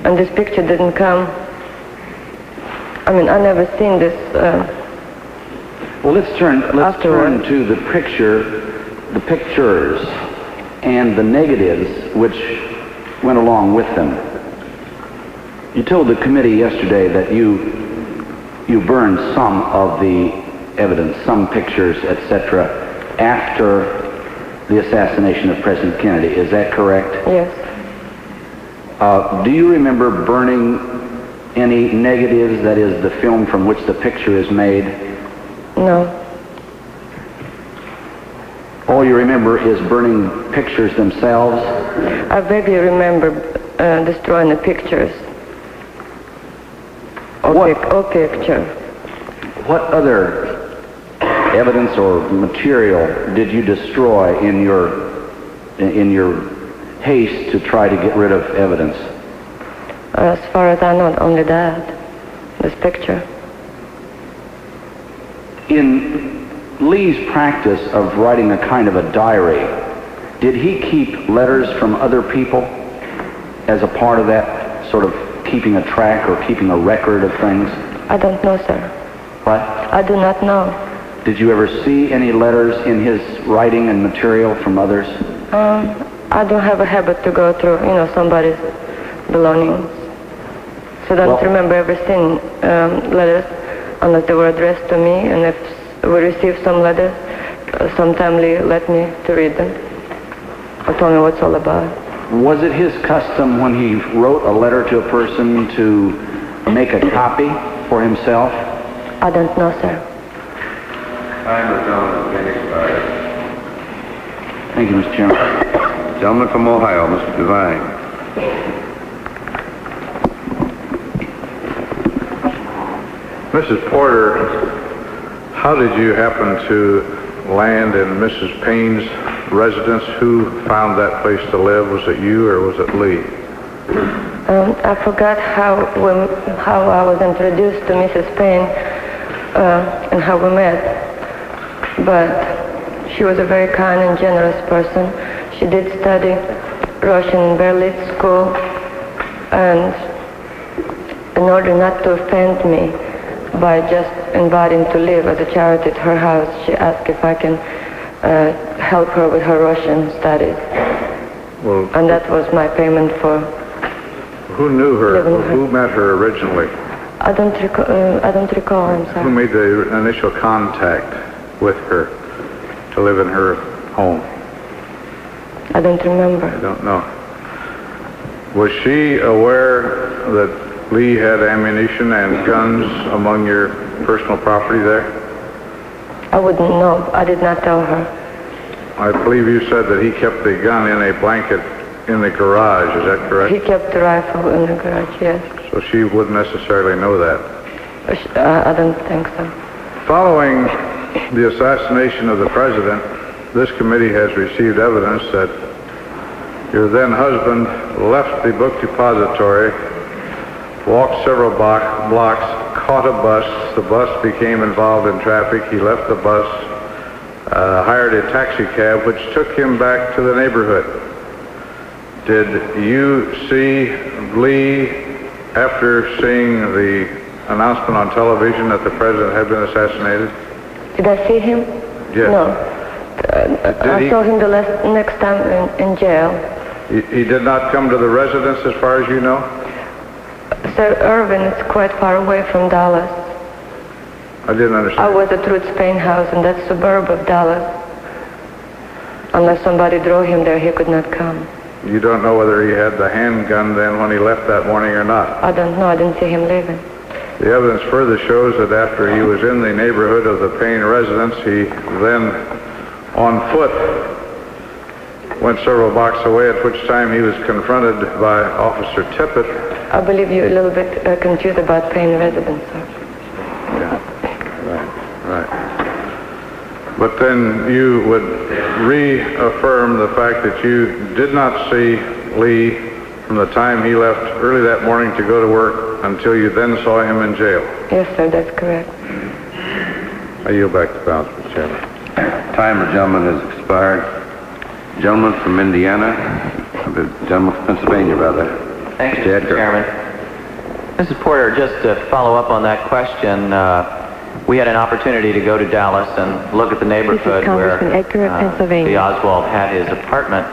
And this picture didn't come. I mean, I never seen this. Well, let's turn to the pictures, and the negatives which went along with them. You told the committee yesterday that you burned some of the evidence, some pictures, etc., after the assassination of President Kennedy. Is that correct? Yes. Do you remember burning any negatives, that is, the film from which the picture is made? No. All you remember is burning pictures themselves? I vaguely remember destroying the pictures. Or picture. What other evidence or material did you destroy in your haste to try to get rid of evidence? As far as I know, only that. This picture. In Lee's practice of writing a kind of a diary, did he keep letters from other people as a part of that sort of keeping a track or keeping a record of things? I don't know, sir. What? I do not know. Did you ever see any letters in his writing and material from others? I don't have a habit to go through, somebody's belongings. So I don't remember ever seeing letters unless they were addressed to me. And if we received some letters, sometime Lee let me to read them or told me what it's all about. Was it his custom when he wrote a letter to a person to make a copy for himself? I don't know, sir. Time is gentlemen being expired. Thank you, Mr. Chairman. Gentleman from Ohio, Mr. Devine. Mrs. Porter, how did you happen to land in Mrs. Paine's residence? Who found that place to live? Was it you or was it Lee? I forgot how I was introduced to Mrs. Paine and how we met. But she was a very kind and generous person. She did study Russian in Berlitz school, and in order not to offend me by just inviting to live as a charity at her house, she asked if I can help her with her Russian studies. Well, and that was my payment for. Who knew her? Who met her originally? I don't recall. I'm sorry. Who made the initial contact with her to live in her home? I don't remember. I don't know. Was she aware that Lee had ammunition and guns among your personal property there? I wouldn't know. I did not tell her. I believe you said that he kept the gun in a blanket in the garage. Is that correct? He kept the rifle in the garage, yes. So she wouldn't necessarily know that. I don't think so. Following the assassination of the president, this committee has received evidence that your then husband left the book depository, walked several blocks, caught a bus. The bus became involved in traffic. He left the bus, hired a taxi cab, which took him back to the neighborhood. Did you see Lee after seeing the announcement on television that the president had been assassinated? Did I see him? Yes. No. I saw him the next time in jail. He did not come to the residence as far as you know? Sir Irvin is quite far away from Dallas. I didn't understand. I was at Ruth Paine house, and that's suburb of Dallas. Unless somebody drove him there, he could not come. You don't know whether he had the handgun then when he left that morning or not? I don't know. I didn't see him leaving. The evidence further shows that after he was in the neighborhood of the Paine residence, he then, on foot, went several blocks away, at which time he was confronted by Officer Tippett. I believe you're a little bit confused about Paine residence, sir. Yeah, right. But then you would reaffirm the fact that you did not see Lee from the time he left early that morning to go to work until you then saw him in jail. Yes, sir, that's correct. I yield back the balance, Mr. Chairman. Time of gentleman has expired. Gentleman from Indiana, the gentleman from Pennsylvania, rather. Thank you, Mr. Chairman. Mrs. Porter, just to follow up on that question, we had an opportunity to go to Dallas and look at the neighborhood where Lee Oswald had his apartment.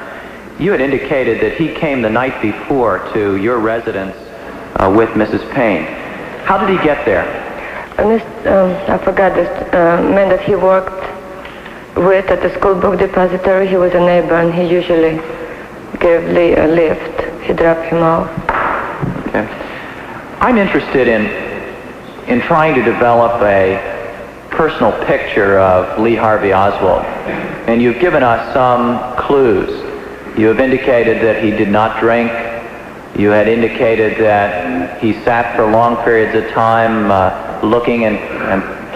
You had indicated that he came the night before to your residence with Mrs. Paine. How did he get there? I forgot this man that he worked with at the school book depository. He was a neighbor, and he usually gave Lee a lift. He dropped him off. Okay. I'm interested in trying to develop a personal picture of Lee Harvey Oswald. And you've given us some clues. You have indicated that he did not drink. You had indicated that he sat for long periods of time looking and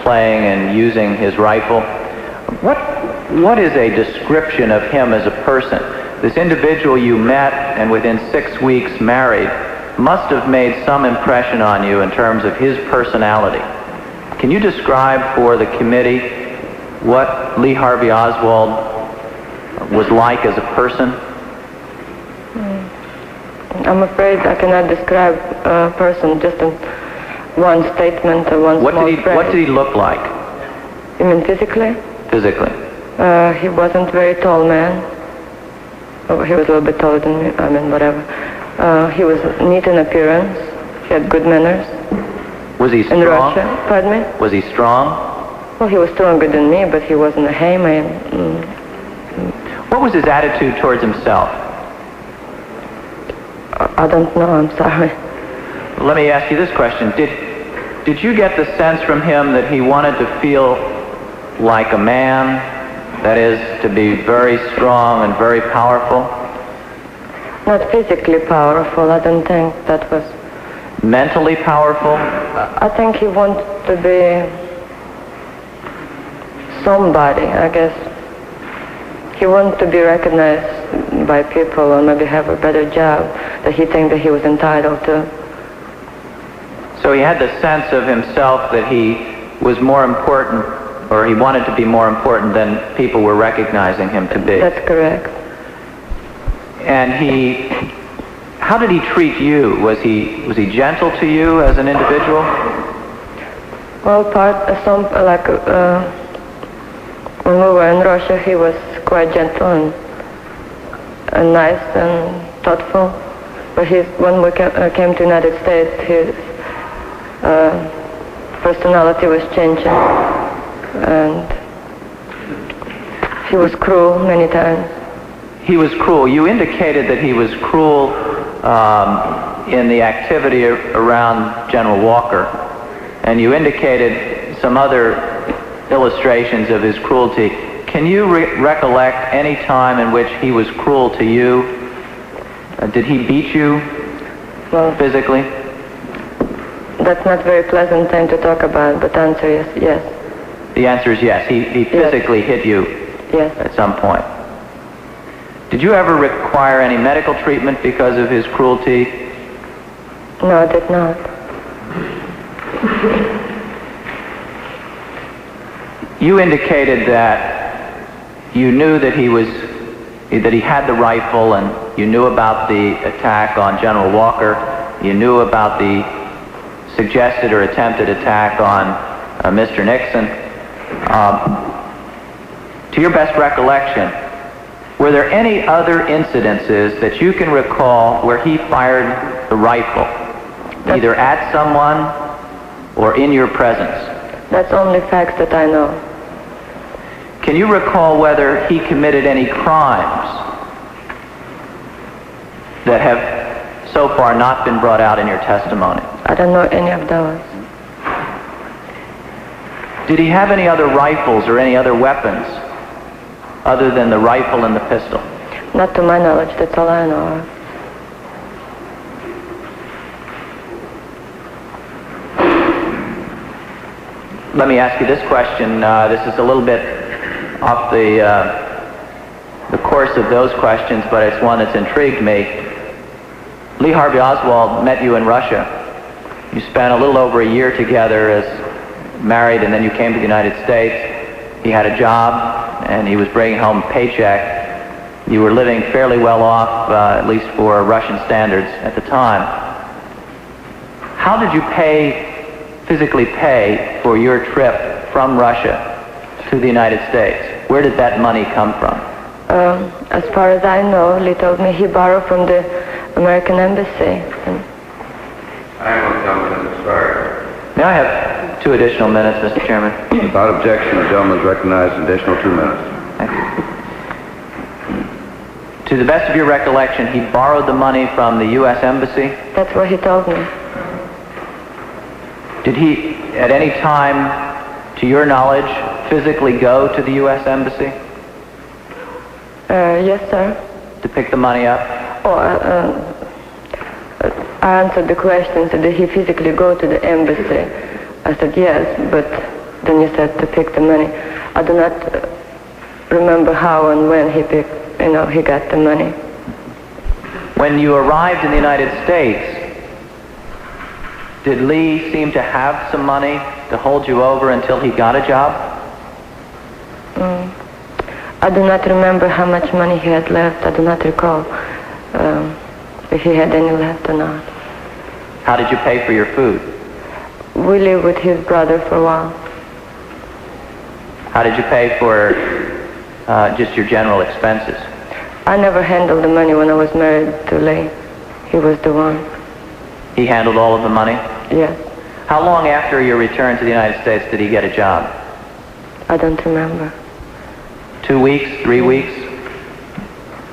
playing and using his rifle. What is a description of him as a person? This individual you met and within 6 weeks married must have made some impression on you in terms of his personality. Can you describe for the committee what Lee Harvey Oswald was like as a person? I'm afraid I cannot describe a person just in one statement or one small phrase. What did he look like? You mean physically? Physically. He wasn't a very tall man. Oh, he was a little bit taller than me. I mean, whatever. He was neat in appearance. He had good manners. Was he strong? In Russia, pardon me? Was he strong? Well, he was stronger than me, but he wasn't a hayman. What was his attitude towards himself? I don't know, I'm sorry. Let me ask you this question. Did you get the sense from him that he wanted to feel like a man, that is, to be very strong and very powerful? Not physically powerful, I don't think that was... Mentally powerful? I think he wanted to be somebody, I guess. He wanted to be recognized by people or maybe have a better job that he think that he was entitled to. So he had the sense of himself that he was more important, or he wanted to be more important than people were recognizing him to be. That's correct. And how did he treat you? Was he gentle to you as an individual? Well, when we were in Russia, he was quite gentle and nice and thoughtful. But when we came to the United States, his personality was changing, and he was cruel many times. He was cruel. You indicated that he was cruel in the activity around General Walker, and you indicated some other illustrations of his cruelty. Can you recollect any time in which he was cruel to you? Did he beat you physically? That's not a very pleasant thing to talk about, but the answer is yes. The answer is yes. He physically hit you at some point. Did you ever require any medical treatment because of his cruelty? No, I did not. You indicated that you knew that he had the rifle, and you knew about the attack on General Walker. You knew about the suggested or attempted attack on Mr. Nixon. To your best recollection, were there any other incidences that you can recall where he fired the rifle, either at someone or in your presence? That's only facts that I know. Can you recall whether he committed any crimes that have so far not been brought out in your testimony? I don't know any of those. Did he have any other rifles or any other weapons other than the rifle and the pistol? Not to my knowledge, that's all I know of. Let me ask you this question. This is a little bit off the course of those questions, but it's one that's intrigued me. Lee Harvey Oswald met you in Russia. You spent a little over a year together as married, and then you came to the United States. He had a job, and he was bringing home a paycheck. You were living fairly well off, at least for Russian standards at the time. How did you physically pay for your trip from Russia to the United States? Where did that money come from? As far as I know, Lee told me he borrowed from the American embassy. I will tell Mr. Starr. May I have 2 additional minutes, Mr. Chairman? Without objection, the gentleman is recognized an additional 2 minutes. Thank you. To the best of your recollection, he borrowed the money from the U.S. Embassy? That's what he told me. Did he, at any time, to your knowledge, physically go to the U.S. Embassy? Yes, sir. To pick the money up? I answered the question, so did he physically go to the embassy? I said yes, but then you said to pick the money. I do not remember how and when he got the money. When you arrived in the United States, did Lee seem to have some money to hold you over until he got a job? I do not remember how much money he had left. I do not recall if he had any left or not. How did you pay for your food? We lived with his brother for a while. How did you pay for just your general expenses? I never handled the money when I was married to Lee. He was the one. He handled all of the money? Yes. How long after your return to the United States did he get a job? I don't remember. 2 weeks, 3 weeks?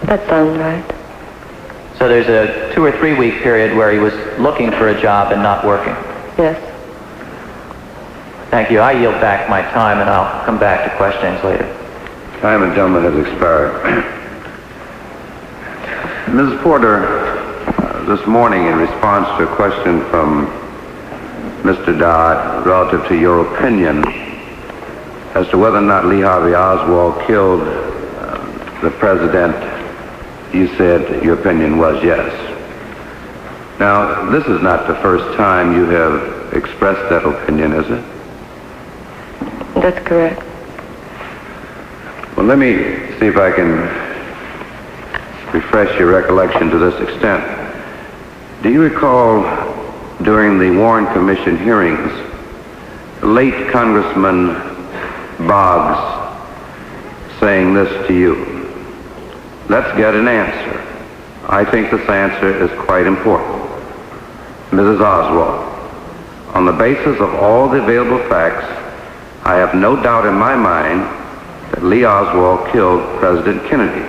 That sounds right. So there's a 2 or 3 week period where he was looking for a job and not working? Yes. Thank you. I yield back my time, and I'll come back to questions later. Time, the gentleman has expired. Mrs. Porter, this morning in response to a question from Mr. Dodd relative to your opinion as to whether or not Lee Harvey Oswald killed the president, you said your opinion was yes. Now, this is not the first time you have expressed that opinion, is it? That's correct. Well, let me see if I can refresh your recollection to this extent. Do you recall during the Warren Commission hearings, the late Congressman Boggs saying this to you? Let's get an answer. I think this answer is quite important. Mrs. Oswald, on the basis of all the available facts, I have no doubt in my mind that Lee Oswald killed President Kennedy.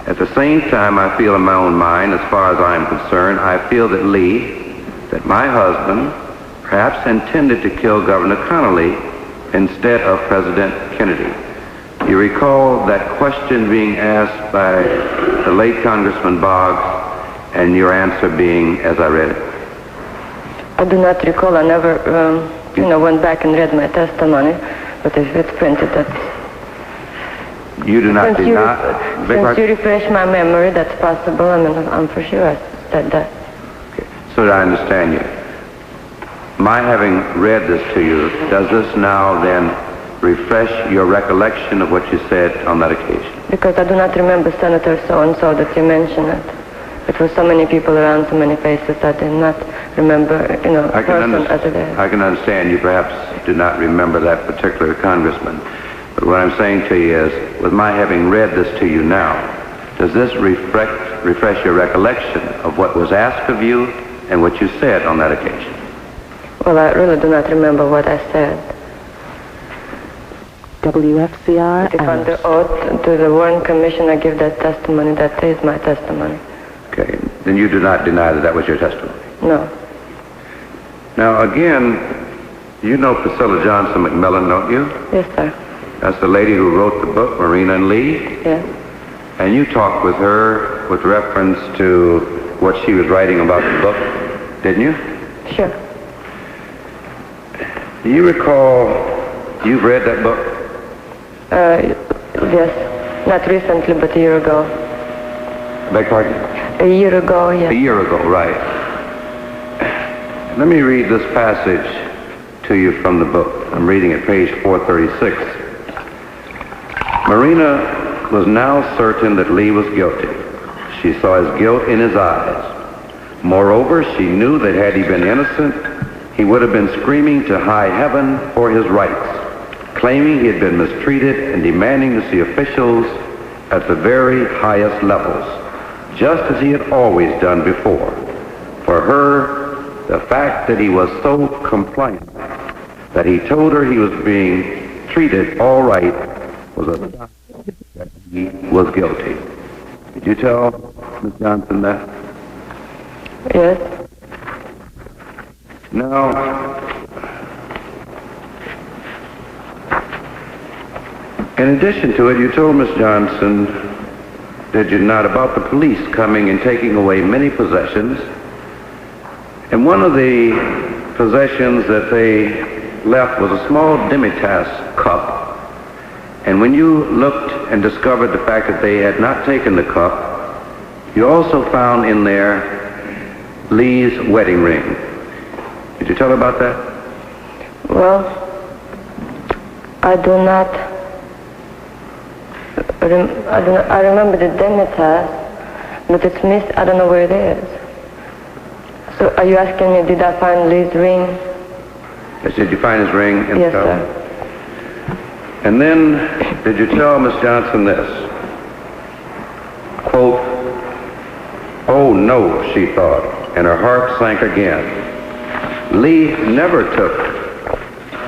At the same time, I feel in my own mind, as far as I am concerned, I feel that that my husband, perhaps intended to kill Governor Connally instead of President Kennedy. You recall that question being asked by the late Congressman Boggs and your answer being as I read it? I do not recall. I never, went back and read my testimony, but if it's printed, that's... You do not deny... Since you refresh my memory, that's possible. I mean, I'm for sure I said that. Okay. So that I understand you. My having read this to you, does this now then refresh your recollection of what you said on that occasion? Because I do not remember Senator so-and-so that you mentioned it. It was so many people around, so many faces, I did not remember, person as it is. I can understand you perhaps do not remember that particular congressman. But what I'm saying to you is, with my having read this to you now, does this refresh your recollection of what was asked of you and what you said on that occasion? Well, I really do not remember what I said. WFCR. If under oath to the Warren Commission I give that testimony, that is my testimony. Okay, then you do not deny that that was your testimony? No. Now, again, you know Priscilla Johnson McMillan, don't you? Yes, sir. That's the lady who wrote the book, Marina and Lee? Yes. And you talked with her with reference to what she was writing about the book, didn't you? Sure. Do you recall you've read that book? Yes. Not recently, but a year ago. Beg pardon? A year ago, yes. A year ago, right. Let me read this passage to you from the book. I'm reading at page 436. Marina was now certain that Lee was guilty. She saw his guilt in his eyes. Moreover, she knew that had he been innocent, he would have been screaming to high heaven for his rights, claiming he had been mistreated and demanding to see officials at the very highest levels, just as he had always done before. For her, the fact that he was so compliant, that he told her he was being treated all right, was a sign that he was guilty. Did you tell Ms. Johnson that? Yes. Now, in addition to it, you told Ms. Johnson, did you not, about the police coming and taking away many possessions. And one of the possessions that they left was a small demitasse cup. And when you looked and discovered the fact that they had not taken the cup, you also found in there Lee's wedding ring. Did you tell her about that? Well, I remember the demitasse, but it's missed. I don't know where it is. So are you asking me, did I find Lee's ring? Yes, did you find his ring in the cup? Yes, sir. And then, did you tell Miss Johnson this? Quote, "Oh no," she thought, and her heart sank again. Lee never took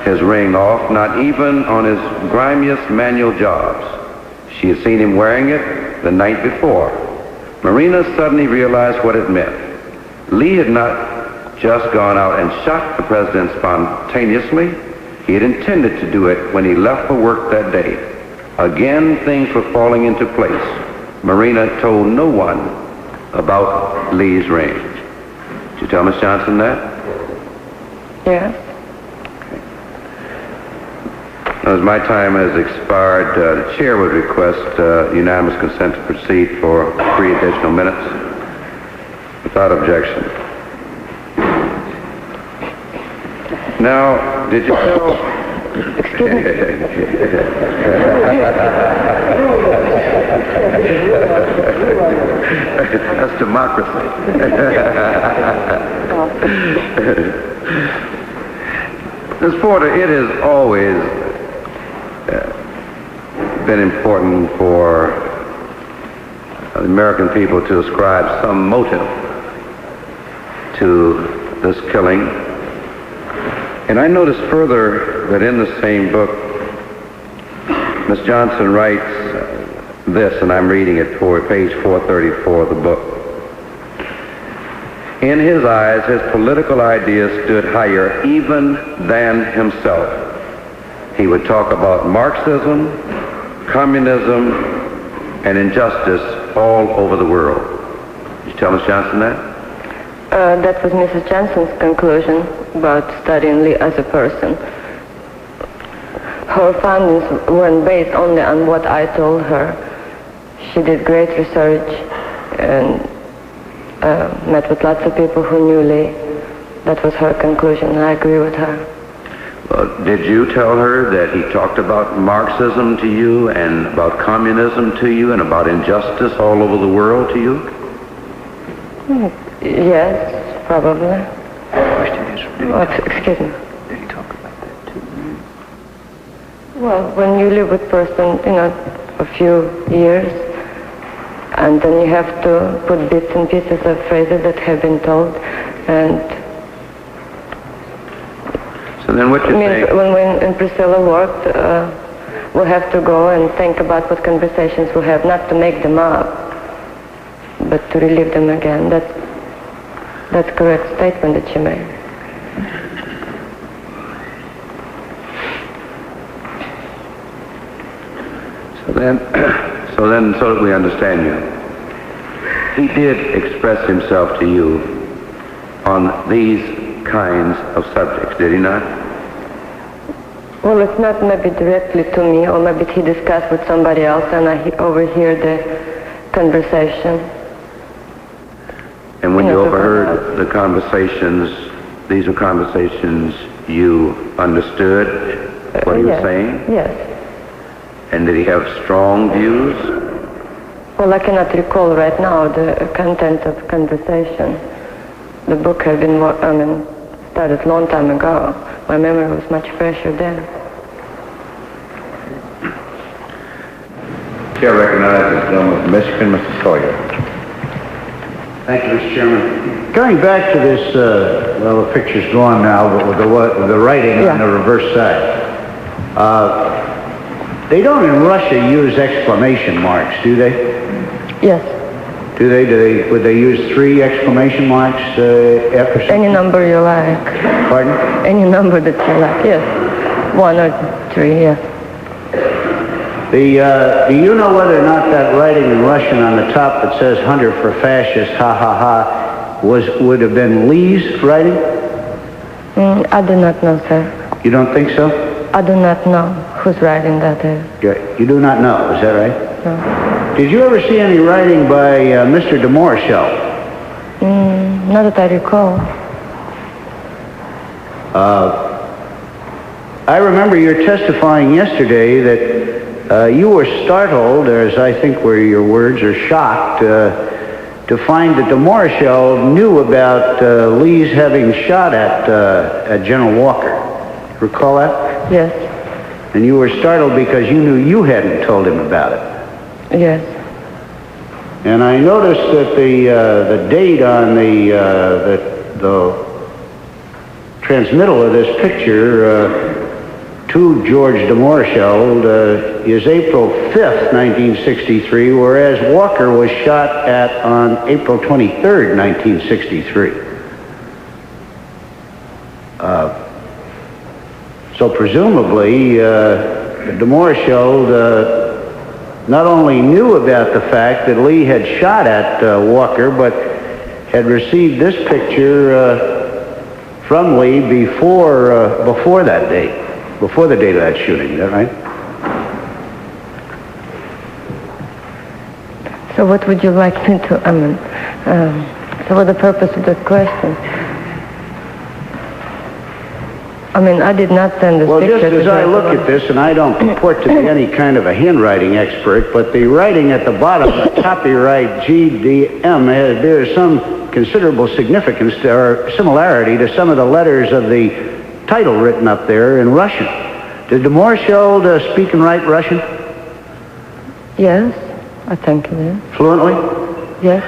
his ring off, not even on his grimiest manual jobs. She had seen him wearing it the night before. Marina suddenly realized what it meant. Lee had not just gone out and shot the president spontaneously. He had intended to do it when he left for work that day. Again, things were falling into place. Marina told no one about Lee's range. Did you tell Miss Johnson that? Yes. As my time has expired, the chair would request unanimous consent to proceed for 3 additional minutes without objection. Now, did you tell... Excuse me. That's democracy. Ms. Porter, it has always been important for the American people to ascribe some motive to this killing. And I noticed further that in the same book, Miss Johnson writes this, and I'm reading it for page 434 of the book. In his eyes, his political ideas stood higher even than himself. He would talk about Marxism, communism, and injustice all over the world. Did you tell Miss Johnson that? That was Mrs. Johnson's conclusion about studying Lee as a person. Her findings weren't based only on what I told her. She did great research and met with lots of people who knew Lee. That was her conclusion, and I agree with her. Well, did you tell her that he talked about Marxism to you and about communism to you and about injustice all over the world to you? Yes, probably. Excuse me. Did he talk about that too? Well, when you live with a person, a few years, and then you have to put bits and pieces of phrases that have been told, and so then what you think? When Priscilla worked, we'll have to go and think about what conversations we'll have, not to make them up, but to relive them again. That's a correct statement that she made. So that we understand you, he did express himself to you on these kinds of subjects, did he not? Well, it's not maybe directly to me, or maybe he discussed with somebody else and I overhear the conversation. And when you overheard the conversations, these were conversations you understood what he was saying? Yes. And did he have strong views? Well, I cannot recall right now the content of conversation. The book had been, started a long time ago. My memory was much fresher then. Chair recognizes the gentleman from Michigan, Mr. Sawyer. Thank you, Mr. Chairman. Going back to this, the picture's gone now, but with the writing on the reverse side. They don't in Russia use exclamation marks, do they? Yes. Would they use 3 exclamation marks after something? Any number you like. Pardon? Any number that you like, yes. 1 or 3, yes. Do you know whether or not that writing in Russian on the top that says "Hunter for Fascist, ha ha ha," would have been Lee's writing? I do not know, sir. You don't think so? I do not know whose writing that is. You do not know, is that right? No. Did you ever see any writing by Mr. de Mohrenschildt? Not that I recall. I remember your testifying yesterday that you were startled, as I think were your words, or shocked, to find that de Mohrenschildt knew about Lee's having shot at General Walker. Recall that? Yes. And you were startled because you knew you hadn't told him about it. Yes. And I noticed that the date on the transmittal of this picture to George de Mohrenschildt is April 5th, 1963, whereas Walker was shot at on April 23rd, 1963. So presumably, de Mohrenschildt not only knew about the fact that Lee had shot at Walker, but had received this picture from Lee before that date, before the date of that shooting. Is that right? So what would you like me to, so what's the purpose of the question? I mean, I did not send this picture. Well, just as I look at this, and I don't purport to be any kind of a handwriting expert, but the writing at the bottom, the copyright GDM, bears some considerable significance or similarity to some of the letters of the title written up there in Russian. Did Mohrenschildt speak and write Russian? Yes, I think it is. Fluently? Yes.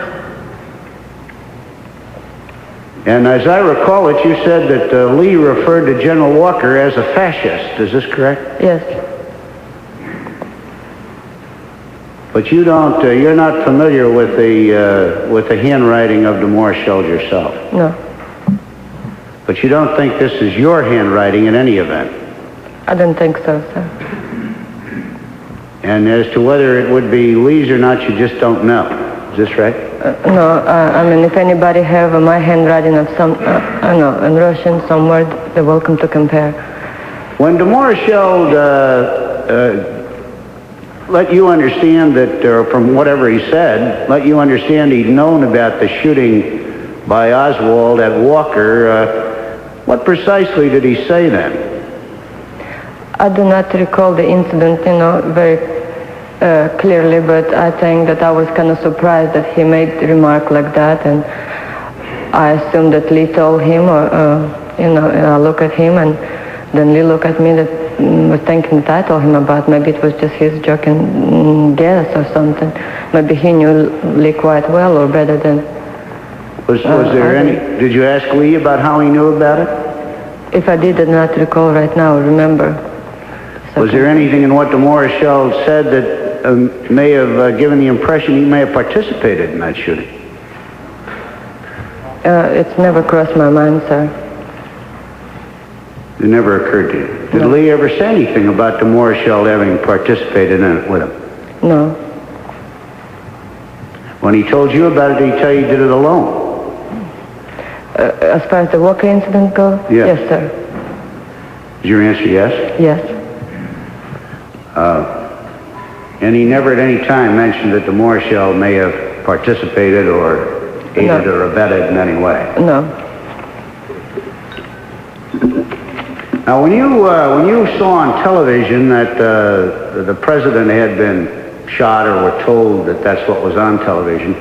And as I recall it, you said that Lee referred to General Walker as a fascist. Is this correct? Yes. But you don't, you're not familiar with the handwriting of de Mohrenschildt yourself? No. But you don't think this is your handwriting in any event? I don't think so, sir. And as to whether it would be Lee's or not, you just don't know. Is this right? No, I mean, if anybody have my handwriting of some, in Russian somewhere, they're welcome to compare. When de Mohrenschildt let you understand that, from whatever he said, let you understand he'd known about the shooting by Oswald at Walker, what precisely did he say then? I do not recall the incident, very clearly, but I think that I was kind of surprised that he made a remark like that, and I assumed that Lee told him, or, I look at him, and then Lee looked at me that was thinking that I told him about. Maybe it was just his joking guess or something. Maybe he knew Lee quite well or better than... Was there any... Did you ask Lee about how he knew about it? If I did not recall right now, remember. Was there anything in what de Mohrenschildt said that may have given the impression he may have participated in that shooting? It's never crossed my mind, sir. It never occurred to you? Did Lee ever say anything about de Mohrenschildt having participated in it with him? No. When he told you about it, did he tell you he did it alone? As far as the Walker incident goes? Yes. Yes, sir. Is your answer yes? Yes. And he never at any time mentioned that de Mohrenschildt may have participated or aided or abetted in any way? No. Now, when you saw on television that the president had been shot, or were told that that's what was on television,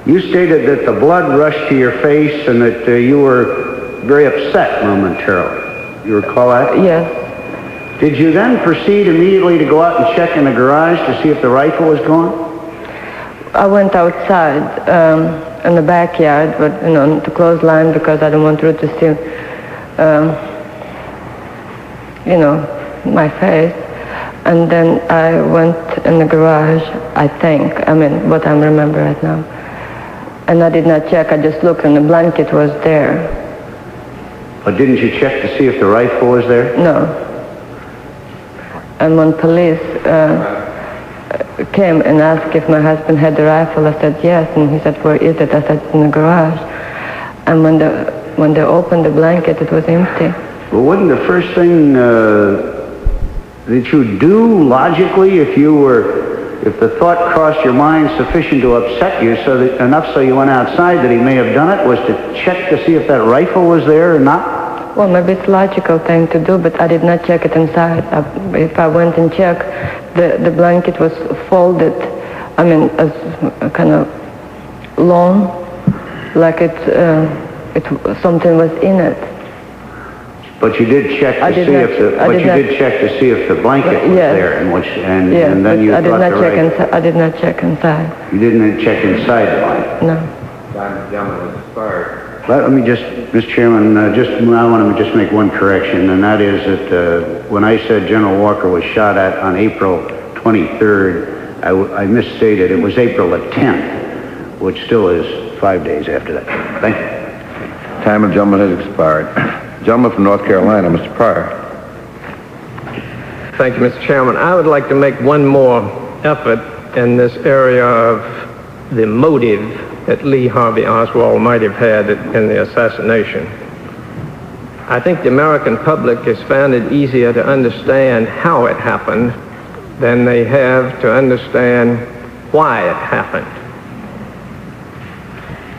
you stated that the blood rushed to your face and that you were very upset momentarily. You recall that? Yes. Did you then proceed immediately to go out and check in the garage to see if the rifle was gone? I went outside in the backyard, but to clothesline because I don't want Ruth to see, my face. And then I went in the garage, I think. What I remember right now. And I did not check. I just looked, and the blanket was there. But didn't you check to see if the rifle was there? No. And when police came and asked if my husband had the rifle, I said yes. And he said, "Where is it?" I said, "In the garage." And when they opened the blanket, it was empty. Well, wouldn't the first thing that you do logically, if the thought crossed your mind sufficient to upset you enough so you went outside that he may have done it, was to check to see if that rifle was there or not? Well, maybe it's a logical thing to do, but I did not check it inside. If I went and checked, the blanket was folded, as kind of long, like something was in it. But you did check to see if the blanket was there, and then you thought the rifle. I did not check inside. You didn't check inside the blanket? No. Let me just, Mr. Chairman, I want to just make one correction, and that is that when I said General Walker was shot at on April 23rd, I misstated. It was April the 10th, which still is 5 days after that. Thank you. Time of the gentleman has expired. Gentleman from North Carolina, Mr. Pryor. Thank you, Mr. Chairman. I would like to make one more effort in this area of the motive that Lee Harvey Oswald might have had in the assassination. I think the American public has found it easier to understand how it happened than they have to understand why it happened.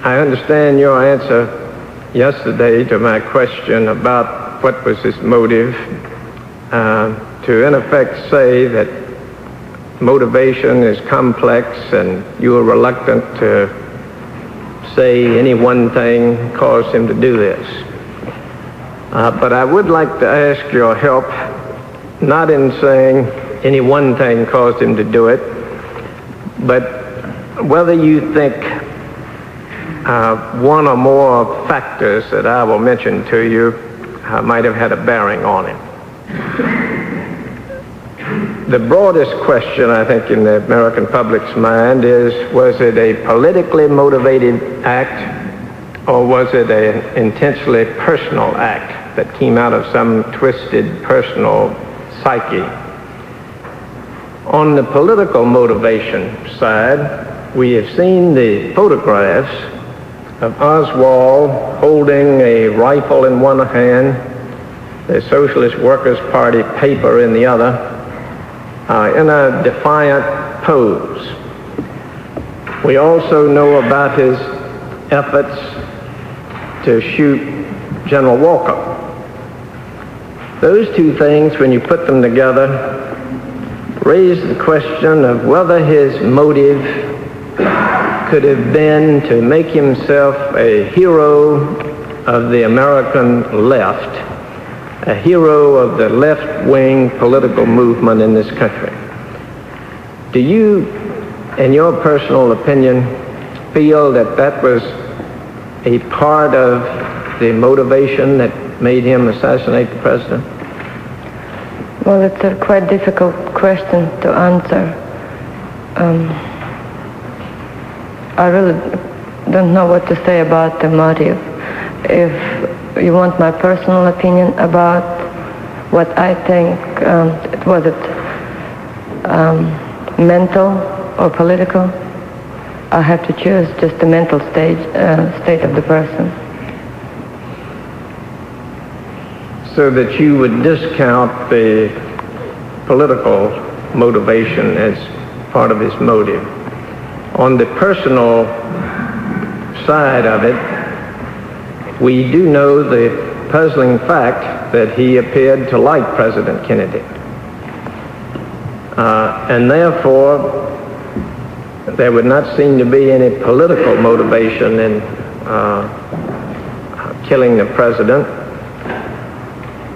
I understand your answer yesterday to my question about what was his motive, to in effect say that motivation is complex and you are reluctant to say any one thing caused him to do this. But I would like to ask your help, not in saying any one thing caused him to do it, but whether you think one or more factors that I will mention to you might have had a bearing on him. The broadest question, I think, in the American public's mind is, was it a politically motivated act, or was it an intensely personal act that came out of some twisted personal psyche? On the political motivation side, we have seen the photographs of Oswald holding a rifle in one hand, the Socialist Workers' Party paper in the other, in a defiant pose. We also know about his efforts to shoot General Walker. Those two things, when you put them together, raise the question of whether his motive could have been to make himself a hero of the American left, a hero of the left-wing political movement in this country. Do you, in your personal opinion, feel that that was a part of the motivation that made him assassinate the president? Well, it's a quite difficult question to answer. I really don't know what to say about the motive. If you want my personal opinion about what I think, was it mental or political? I have to choose just the mental state of the person. So that you would discount the political motivation as part of his motive. On the personal side of it, we do know the puzzling fact that he appeared to like President Kennedy. And therefore, there would not seem to be any political motivation in killing the president,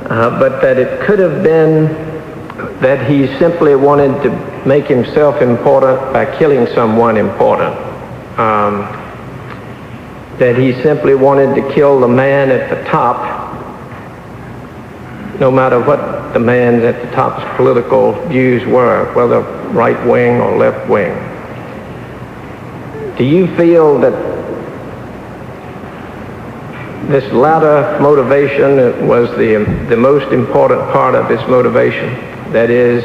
but that it could have been that he simply wanted to make himself important by killing someone important. That he simply wanted to kill the man at the top, no matter what the man at the top's political views were, whether right wing or left wing. Do you feel that this latter motivation was the most important part of his motivation? That is,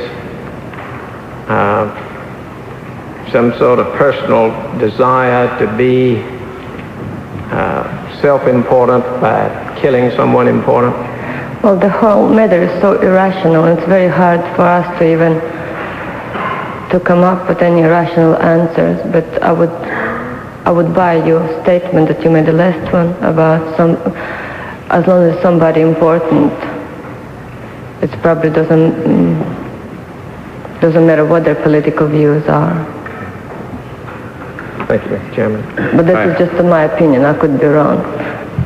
some sort of personal desire to be self-important by killing someone important? Well, the whole matter is so irrational. It's very hard for us to even to come up with any rational answers. But I would buy your statement that you made the last one about as long as somebody important, it probably doesn't matter what their political views are. Thank you, Mr. Chairman. But this is just my opinion. I could be wrong.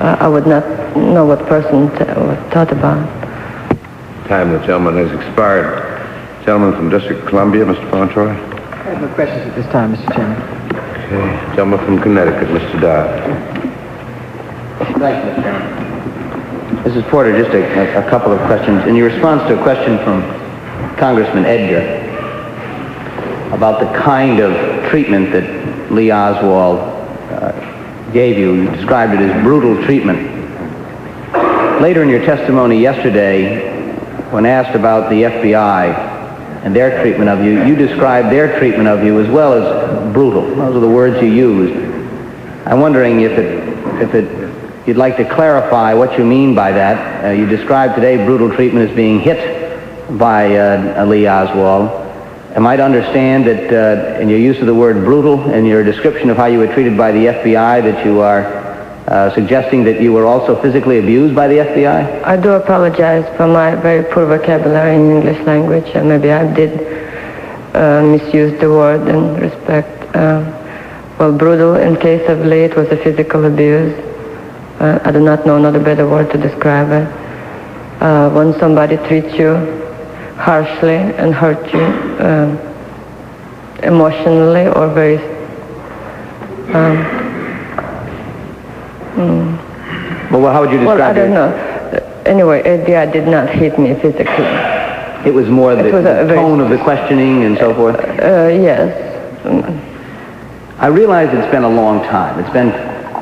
I would not know what person thought about. Time of the gentleman has expired. Gentleman from District of Columbia, Mr. Fontroy. I have no questions at this time, Mr. Chairman. Okay. Gentleman from Connecticut, Mr. Dodd. Thank you, Mr. Chairman. Mrs. Porter, just a couple of questions. In your response to a question from Congressman Edgar about the kind of treatment that Lee Oswald gave you described it as brutal treatment. Later in your testimony yesterday, when asked about the FBI and their treatment of you. You described their treatment of you as well as brutal. Those are the words you used. I'm wondering if you'd like to clarify what you mean by that. You described today brutal treatment as being hit by Lee Oswald. Am I to understand that in your use of the word brutal and your description of how you were treated by the FBI, that you are suggesting that you were also physically abused by the FBI? I do apologize for my very poor vocabulary in English language, and maybe I did misuse the word in respect. Well, brutal, in case of Lee, it was a physical abuse. I do not know another better word to describe it. When somebody treats you harshly and hurt you emotionally or very Well, how would you describe it? Well, I don't know. Anyway, FBI did not hit me physically. It was more the tone of the questioning and so forth? Yes. I realize it's been a long time. It's been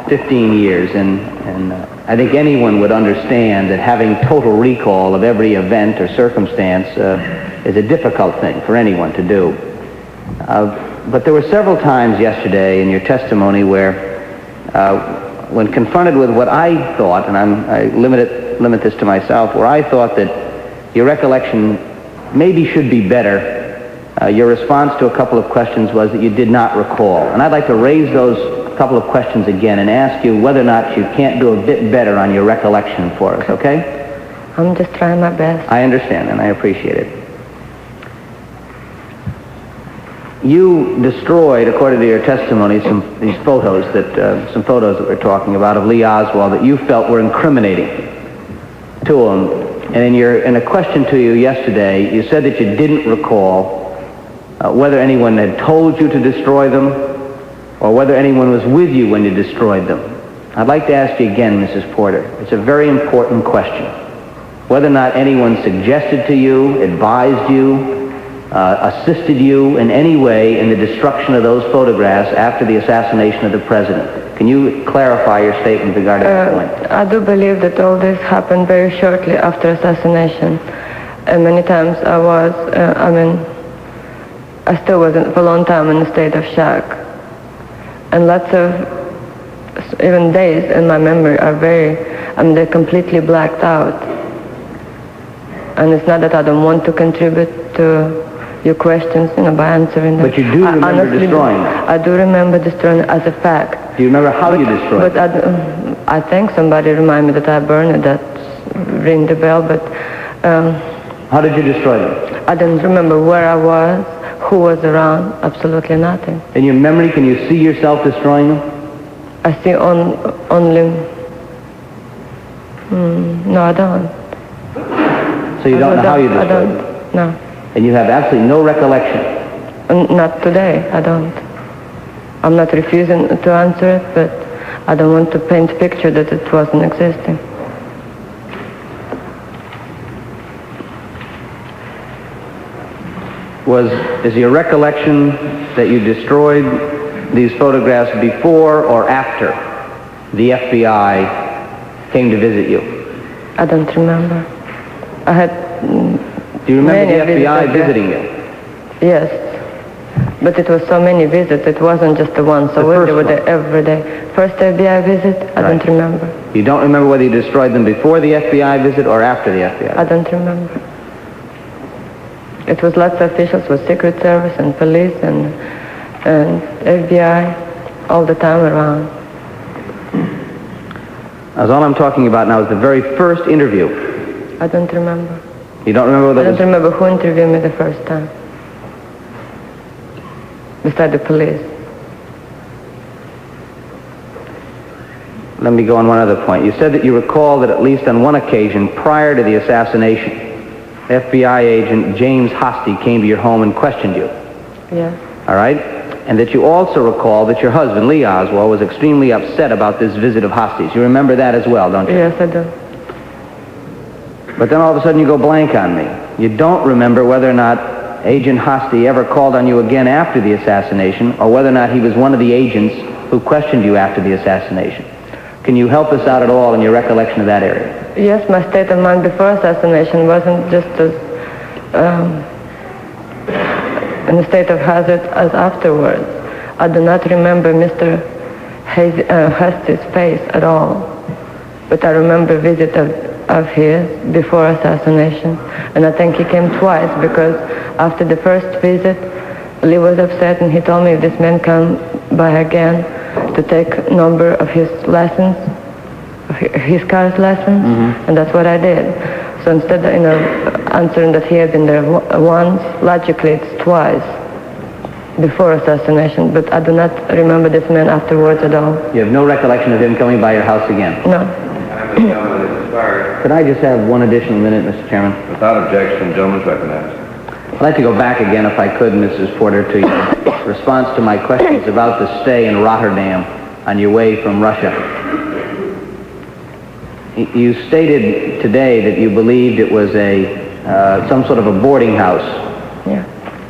15 years, and I think anyone would understand that having total recall of every event or circumstance is a difficult thing for anyone to do. But there were several times yesterday in your testimony where when confronted with what I thought, and I limit this to myself, where I thought that your recollection maybe should be better, your response to a couple of questions was that you did not recall. And I'd like to raise those couple of questions again and ask you whether or not you can't do a bit better on your recollection for us, okay? I'm just trying my best. I understand, and I appreciate it. You destroyed, according to your testimony, some photos that we're talking about of Lee Oswald that you felt were incriminating to him. And in a question to you yesterday, you said that you didn't recall whether anyone had told you to destroy them or whether anyone was with you when you destroyed them. I'd like to ask you again, Mrs. Porter. It's a very important question. Whether or not anyone suggested to you, advised you, assisted you in any way in the destruction of those photographs after the assassination of the president. Can you clarify your statement regarding that point? I do believe that all this happened very shortly after assassination. And many times I still was for a long time in a state of shock. And lots of, even days in my memory are they're completely blacked out. And it's not that I don't want to contribute to your questions, by answering them. But you do remember destroying them. I do remember destroying it as a fact. Do you remember how you destroyed them? I think somebody reminded me that I burned it. That ring the bell, but... how did you destroy them? I didn't remember where I was, who was around, absolutely nothing. In your memory, can you see yourself destroying them? I see only... no, I don't. So you don't know how you destroyed them? No. And you have absolutely no recollection? Not today, I don't. I'm not refusing to answer it, but I don't want to paint a picture that it wasn't existing. Is your recollection that you destroyed these photographs before or after the FBI came to visit you? I don't remember. I had... Do you remember the FBI visiting you? Yes. But it was so many visits, it wasn't just the one, so they were there every day. First FBI visit, I don't remember. You don't remember whether you destroyed them before the FBI visit or after the FBI visit? I don't remember. It was lots of officials with Secret Service and police and FBI all the time around. As all I'm talking about now is the very first interview. I don't remember. You don't remember I don't remember who interviewed me the first time. Besides the police. Let me go on one other point. You said that you recall that at least on one occasion prior to the assassination, FBI agent James Hosty came to your home and questioned you. Yes. All right? And that you also recall that your husband, Lee Oswald, was extremely upset about this visit of Hosty's. You remember that as well, don't you? Yes, I do. But then all of a sudden you go blank on me. You don't remember whether or not Agent Hosty ever called on you again after the assassination, or whether or not he was one of the agents who questioned you after the assassination. Can you help us out at all in your recollection of that area? Yes, my state of mind before assassination wasn't just as in a state of hazard as afterwards. I do not remember Mr. Husty's face at all, but I remember a visit of his before assassination, and I think he came twice because after the first visit, Lee was upset and he told me if this man come by again to take number of his lessons, his car's lessons, and that's what I did. So instead of answering that he had been there once, logically it's twice before assassination, but I do not remember this man afterwards at all. You have no recollection of him coming by your house again? No. Could I just have one additional minute, Mr. Chairman? Without objection, gentleman's recognized. I'd like to go back again, if I could, Mrs. Porter, to your response to my questions about the stay in Rotterdam on your way from Russia. You stated today that you believed it was some sort of a boarding house. Yeah.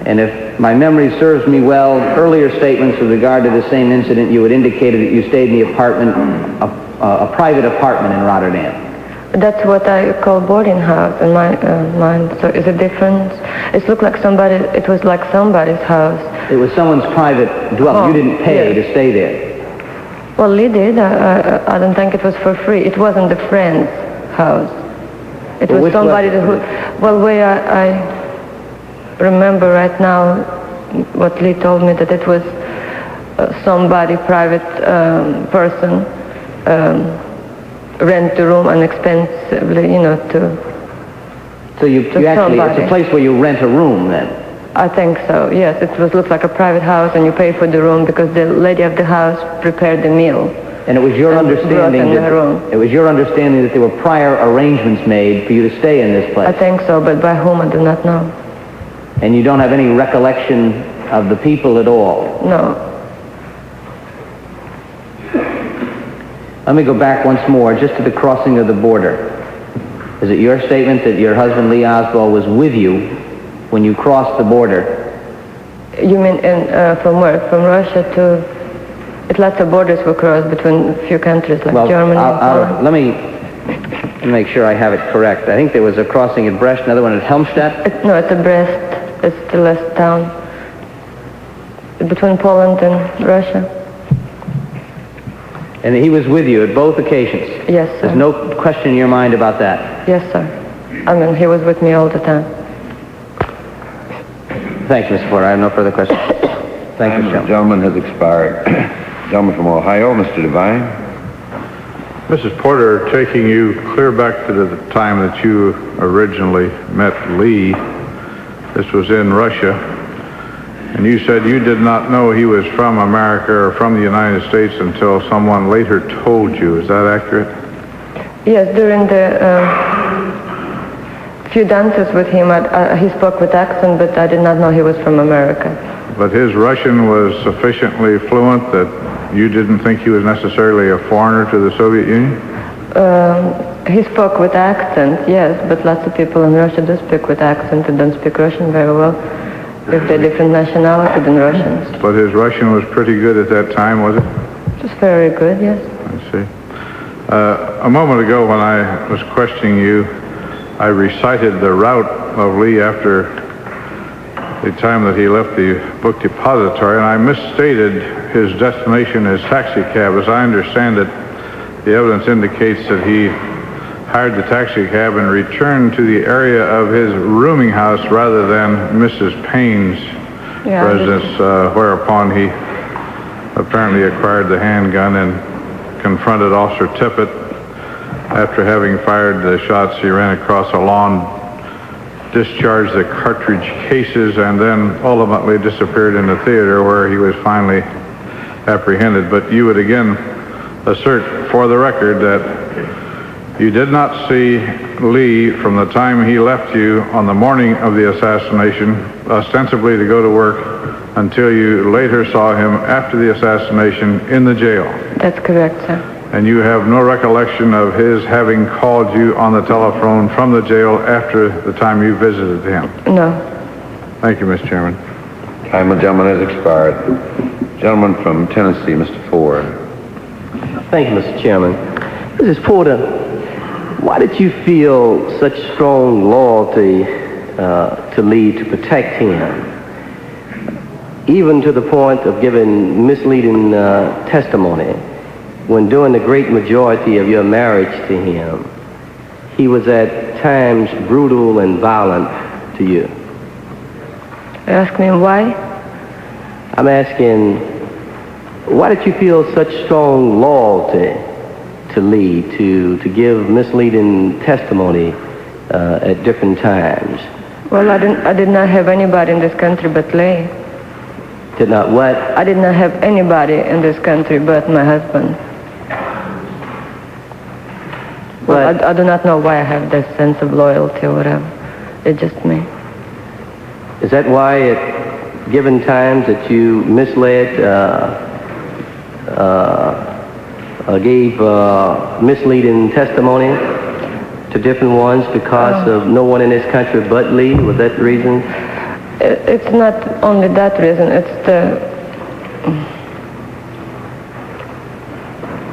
And if my memory serves me well, earlier statements with regard to the same incident, you had indicated that you stayed in the apartment, a private apartment in Rotterdam. That's what I call boarding house in my mind. So is it different? It looked like it was like somebody's house. It was someone's private dwelling. You didn't pay to stay there. Well, Lee did. I don't think it was for free. It wasn't the friend's house. It was somebody who... Well, way I remember right now what Lee told me, that it was somebody, private person, rent the room inexpensively, to... So you actually, it's a place where you rent a room then? I think so, yes. It looked like a private house and you pay for the room because the lady of the house prepared the meal. And it was your understanding that there were prior arrangements made for you to stay in this place? I think so, but by whom I do not know. And you don't have any recollection of the people at all? No. Let me go back once more, just to the crossing of the border. Is it your statement that your husband, Lee Oswald, was with you when you crossed the border? You mean from where? From Russia to... Lots of borders were crossed between a few countries like Germany and Poland. Let me make sure I have it correct. I think there was a crossing at Brest, another one at Helmstedt? No, it's at Brest. It's the last town between Poland and Russia. And he was with you at both occasions? Yes, sir. There's no question in your mind about that? Yes, sir. I mean, he was with me all the time. Thank you, Mr. Porter. I have no further questions. Thank you, The gentleman has expired. Gentleman from Ohio, Mr. Devine. Mrs. Porter, taking you clear back to the time that you originally met Lee, this was in Russia, and you said you did not know he was from America or from the United States until someone later told you. Is that accurate? Yes, during the few dances with him, he spoke with accent, but I did not know he was from America. But his Russian was sufficiently fluent that you didn't think he was necessarily a foreigner to the Soviet Union? He spoke with accent, yes, but lots of people in Russia do speak with accent and don't speak Russian very well if they're different nationality than Russians. But his Russian was pretty good at that time, was it? It was very good, yes. I see. A moment ago when I was questioning you, I recited the route of Lee after the time that he left the book depository, and I misstated his destination as taxi cab. As I understand it, the evidence indicates that he hired the taxi cab and returned to the area of his rooming house rather than Mrs. Paine's residence, whereupon he apparently acquired the handgun and confronted Officer Tippett. After having fired the shots, he ran across a lawn, discharged the cartridge cases, and then ultimately disappeared in the theater where he was finally apprehended. But you would again assert for the record that you did not see Lee from the time he left you on the morning of the assassination, ostensibly to go to work, until you later saw him after the assassination in the jail. That's correct, sir. And you have no recollection of his having called you on the telephone from the jail after the time you visited him? No. Thank you, Mr. Chairman. Time of the gentleman has expired. Gentleman from Tennessee, Mr. Ford. Thank you, Mr. Chairman. Mrs. Porter, why did you feel such strong loyalty to Lee to protect him, even to the point of giving misleading testimony, when during the great majority of your marriage to him, he was at times brutal and violent to you? Ask me why? I'm asking, why did you feel such strong loyalty to Lee to give misleading testimony at different times? Well, I did not have anybody in this country but Lee. Did not what? I did not have anybody in this country but my husband. Well, I do not know why I have this sense of loyalty or whatever. It's just me. Is that why at given times that you misled, gave misleading testimony to different ones because of no one in this country but Lee? Was that the reason? It's not only that reason. It's the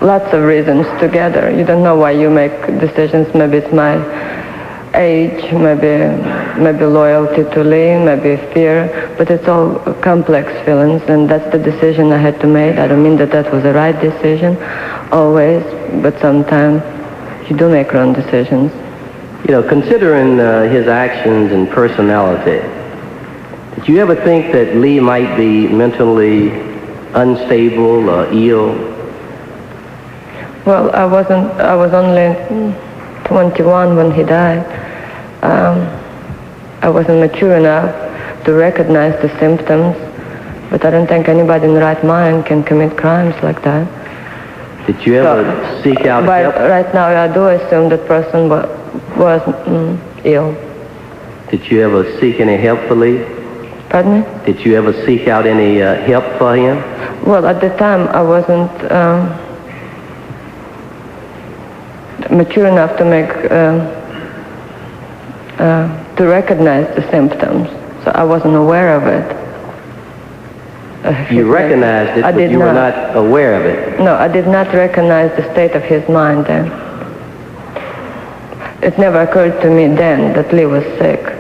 lots of reasons together. You don't know why you make decisions. Maybe it's my age, maybe loyalty to Lee, maybe fear, but it's all complex feelings, and that's the decision I had to make. I don't mean that that was the right decision always, but sometimes you do make wrong decisions. You know, considering his actions and personality, did you ever think that Lee might be mentally unstable or ill? Well, I was only 21 when he died. I wasn't mature enough to recognize the symptoms, but I don't think anybody in the right mind can commit crimes like that. Did you ever seek out help? Right now, I do assume that person was ill. Did you ever seek any help for Lee? Pardon me? Did you ever seek out any help for him? Well, at the time, I wasn't mature enough to make to recognize the symptoms, so I wasn't aware of it. You recognized it, but you were not aware of it. No, I did not recognize the state of his mind then. It never occurred to me then that Lee was sick.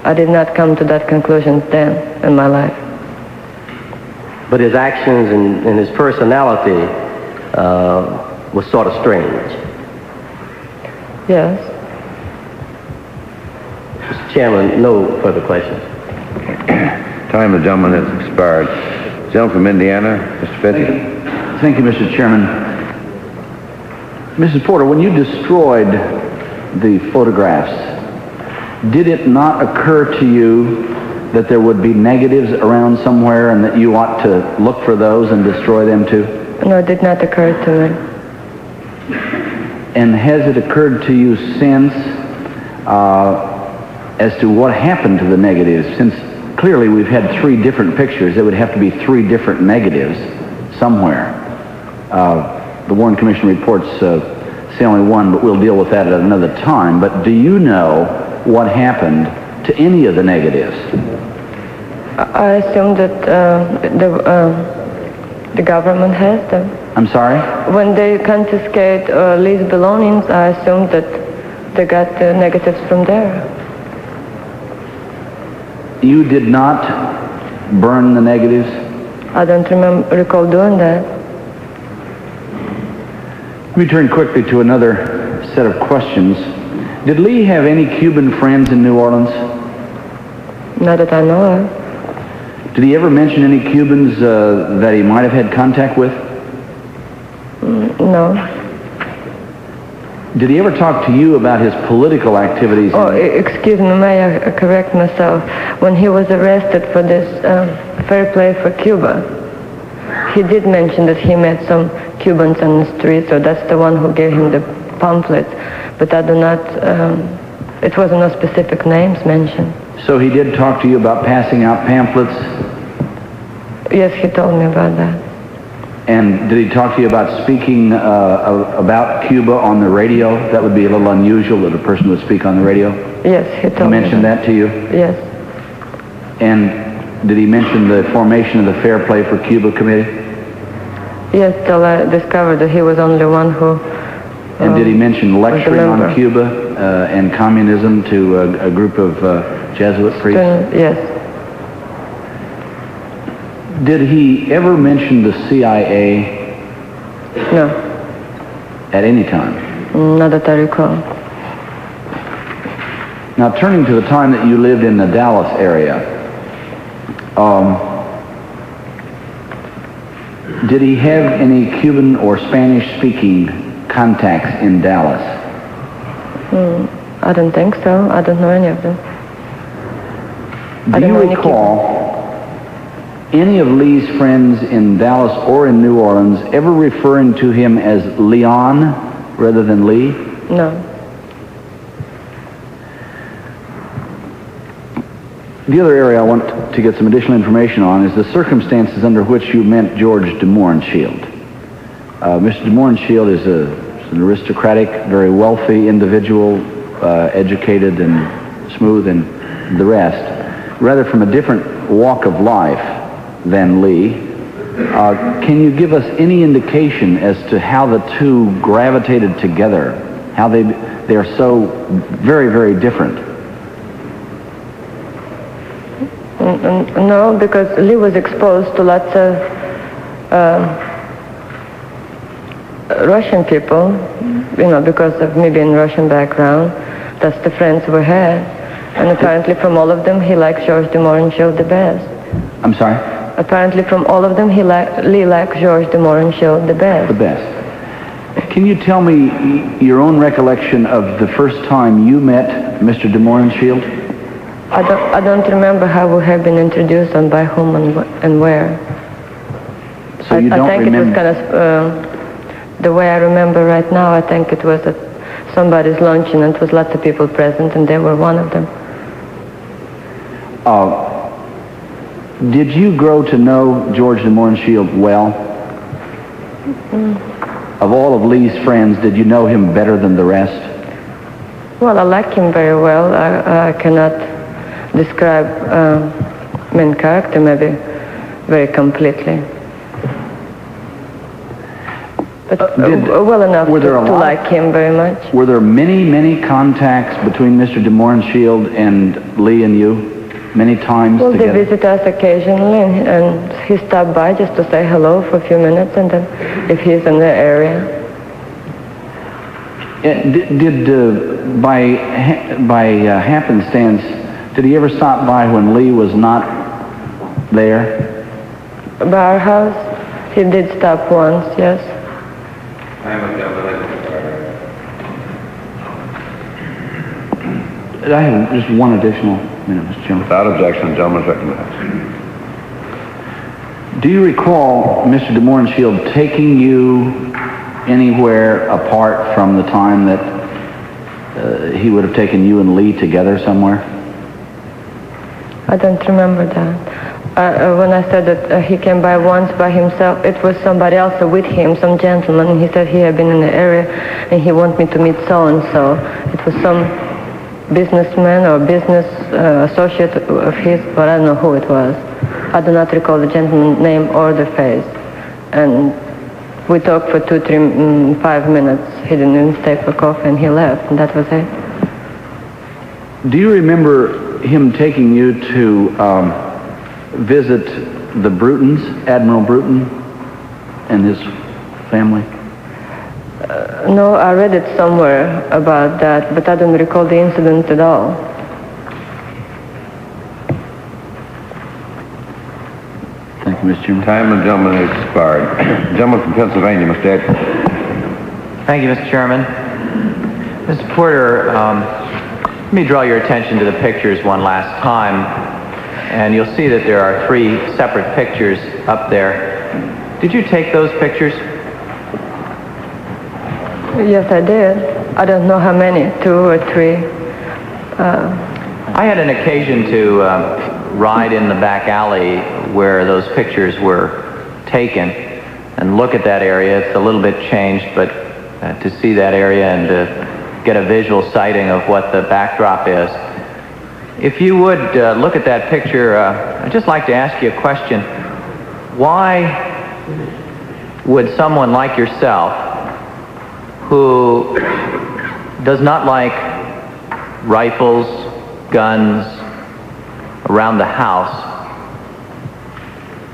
I did not come to that conclusion then in my life. But his actions and his personality was sort of strange. Yes. Mr. Chairman, no further questions. Time of the gentleman has expired. Gentleman from Indiana, Mr. Fitzy. Thank you, Mr. Chairman. Mrs. Porter, when you destroyed the photographs, did it not occur to you that there would be negatives around somewhere and that you ought to look for those and destroy them too? No, it did not occur to me. And has it occurred to you since as to what happened to the negatives? Since clearly we've had three different pictures, there would have to be three different negatives somewhere. The Warren Commission reports say only one, but we'll deal with that at another time. But do you know what happened to any of the negatives? I assume that the government has them. I'm sorry? When they confiscate Lee's belongings, I assume that they got the negatives from there. You did not burn the negatives? I don't recall doing that. Let me turn quickly to another set of questions. Did Lee have any Cuban friends in New Orleans? Not that I know of. Did he ever mention any Cubans that he might have had contact with? No. Did he ever talk to you about his political activities? Oh, excuse me, may I correct myself? When he was arrested for this fair play for Cuba, he did mention that he met some Cubans on the street, so that's the one who gave him the pamphlet. But I do not, it wasn't no specific names mentioned. So he did talk to you about passing out pamphlets? Yes, he told me about that. And did he talk to you about speaking about Cuba on the radio? That would be a little unusual that a person would speak on the radio. Yes, he told me. He mentioned that to you? Yes. And did he mention the formation of the Fair Play for Cuba Committee? Yes, till I discovered that he was only one who... And did he mention lecturing on Cuba? and communism to a group of Jesuit priests? Yes. Did he ever mention the CIA? No. At any time? Not that I recall. Now, turning to the time that you lived in the Dallas area, did he have any Cuban or Spanish-speaking contacts in Dallas? I don't think so. I don't know any of them. Do you recall any of Lee's friends in Dallas or in New Orleans ever referring to him as Leon rather than Lee? No. The other area I want to get some additional information on is the circumstances under which you met George de Mohrenschildt. Mr. de Mohrenschildt is an aristocratic, very wealthy individual, educated and smooth and the rest, rather from a different walk of life than Lee. Can you give us any indication as to how the two gravitated together, how they are so very, very different? No, because Lee was exposed to lots of Russian people, because of me being Russian background. That's the friends we had. And apparently from all of them, he liked George de Mohrenschildt the best. I'm sorry? Apparently from all of them, Lee liked George de Mohrenschildt the best. The best. Can you tell me your own recollection of the first time you met Mr. de Mohrenschildt? I don't remember how we have been introduced and by whom and where. So you don't remember? I think it was kind of, the way I remember right now, I think it was at somebody's luncheon and it was lots of people present and they were one of them. Did you grow to know George de Mohrenschildt well? Of all of Lee's friends, did you know him better than the rest? Well, I like him very well. I cannot describe main character maybe very completely. But well enough to like him very much. Were there many, many contacts between Mr. de Mohrenschildt and Lee and you? Many times well, together? They visit us occasionally and he stopped by just to say hello for a few minutes and then if he's in the area. By happenstance, did he ever stop by when Lee was not there? By our house? He did stop once, yes. I have just one additional minute, Mr. Chairman. Without objection, the gentleman is recognized. Do you recall Mr. de Mohrenschildt taking you anywhere apart from the time that he would have taken you and Lee together somewhere? I don't remember that. When I said that he came by once by himself, it was somebody else with him, some gentleman, and he said he had been in the area and he wanted me to meet so-and-so. It was some businessman or business associate of his, but I don't know who it was. I do not recall the gentleman's name or the face. And we talked for 5 minutes. He didn't even stay for coffee and he left, and that was it. Do you remember him taking you to visit the Brutons, Admiral Bruton and his family? No, I read it somewhere about that, but I don't recall the incident at all. Thank you, Mr. Chairman. Time of the gentleman is expired. Gentleman from Pennsylvania, Mr. Edwards. Thank you, Mr. Chairman. Mr. Porter, let me draw your attention to the pictures one last time, and you'll see that there are 3 separate pictures up there. Did you take those pictures? Yes, I did. I don't know how many, 2 or 3. I had an occasion to ride in the back alley where those pictures were taken and look at that area. It's a little bit changed, but to see that area and to get a visual sighting of what the backdrop is. If you would look at that picture, I'd just like to ask you a question. Why would someone like yourself, who does not like rifles, guns around the house,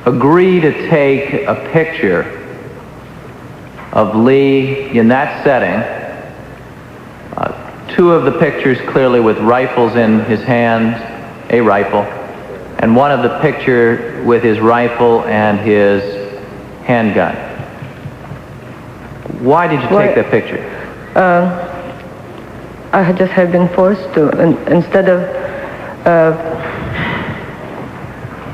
agree to take a picture of Lee in that setting, two of the pictures clearly with rifles in his hand, a rifle, and one of the picture with his rifle and his handgun. Why did you take that picture? I just had been forced to, instead of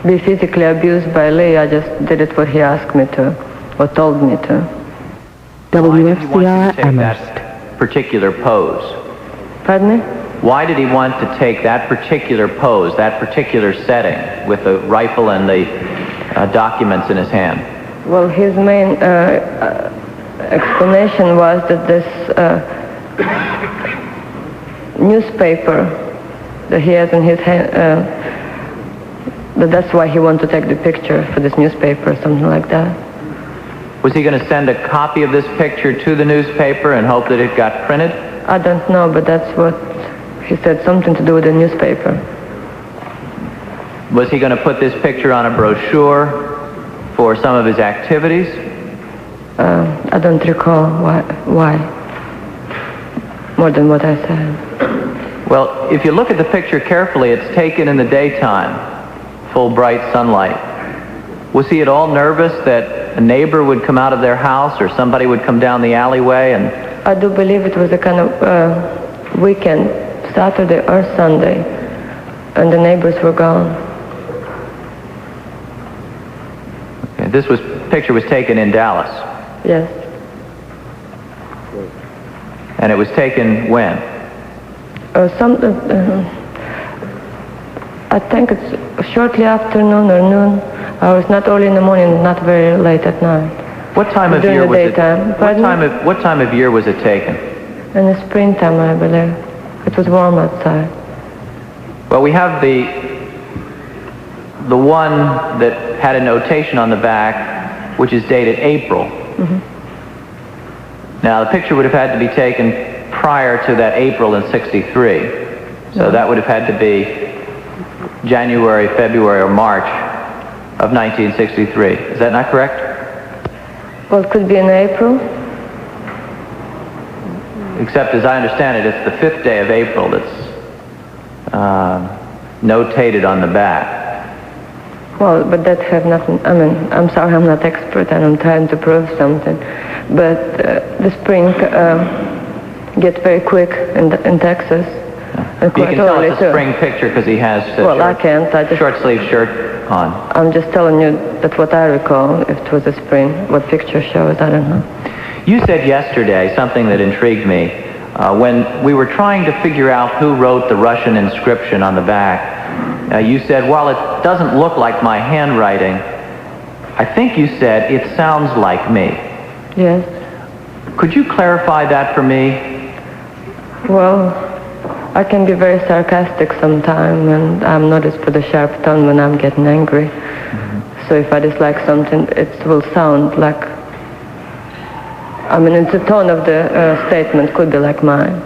be physically abused by Lee, I just did it what he asked me to, or told me to. WFCR Amherst. That particular pose. Pardon me? Why did he want to take that particular pose, that particular setting, with the rifle and the documents in his hand? Well, his main explanation was that this newspaper that he has in his hand, that's why he wanted to take the picture for this newspaper, or something like that. Was he going to send a copy of this picture to the newspaper and hope that it got printed? I don't know, but that's what he said, something to do with the newspaper. Was he going to put this picture on a brochure for some of his activities? I don't recall why. More than what I said. Well, if you look at the picture carefully, it's taken in the daytime, full bright sunlight. Was he at all nervous that a neighbor would come out of their house or somebody would come down the alleyway? And I do believe it was a kind of weekend, Saturday or Sunday, and the neighbors were gone. Okay, this picture was taken in Dallas. Yes. And it was taken when? I think it's shortly after noon or noon. It's not early in the morning, not very late at night. What time of year was it? What time of year was it taken? In the springtime, I believe. It was warm outside. Well, we have the one that had a notation on the back, which is dated April. Mm-hmm. Now, the picture would have had to be taken prior to that April in '63. So that would have had to be January, February, or March of 1963. Is that not correct? Well, it could be in April. Except, as I understand it, it's the 5th day of April that's notated on the back. Well, but that have nothing, I mean, I'm sorry, I'm not expert and I'm trying to prove something. But the spring gets very quick in Texas. And You can tell it's a spring picture because he has short sleeve shirt on. I'm just telling you that what I recall, if it was a spring, what picture shows, I don't know. You said yesterday something that intrigued me. When we were trying to figure out who wrote the Russian inscription on the back, you said, well, it doesn't look like my handwriting. I think you said, it sounds like me. Yes. Could you clarify that for me? Well, I can be very sarcastic sometimes, and I'm noticed for the sharp tone when I'm getting angry. Mm-hmm. So if I dislike something, it will sound like, I mean, it's the tone of the statement could be like mine.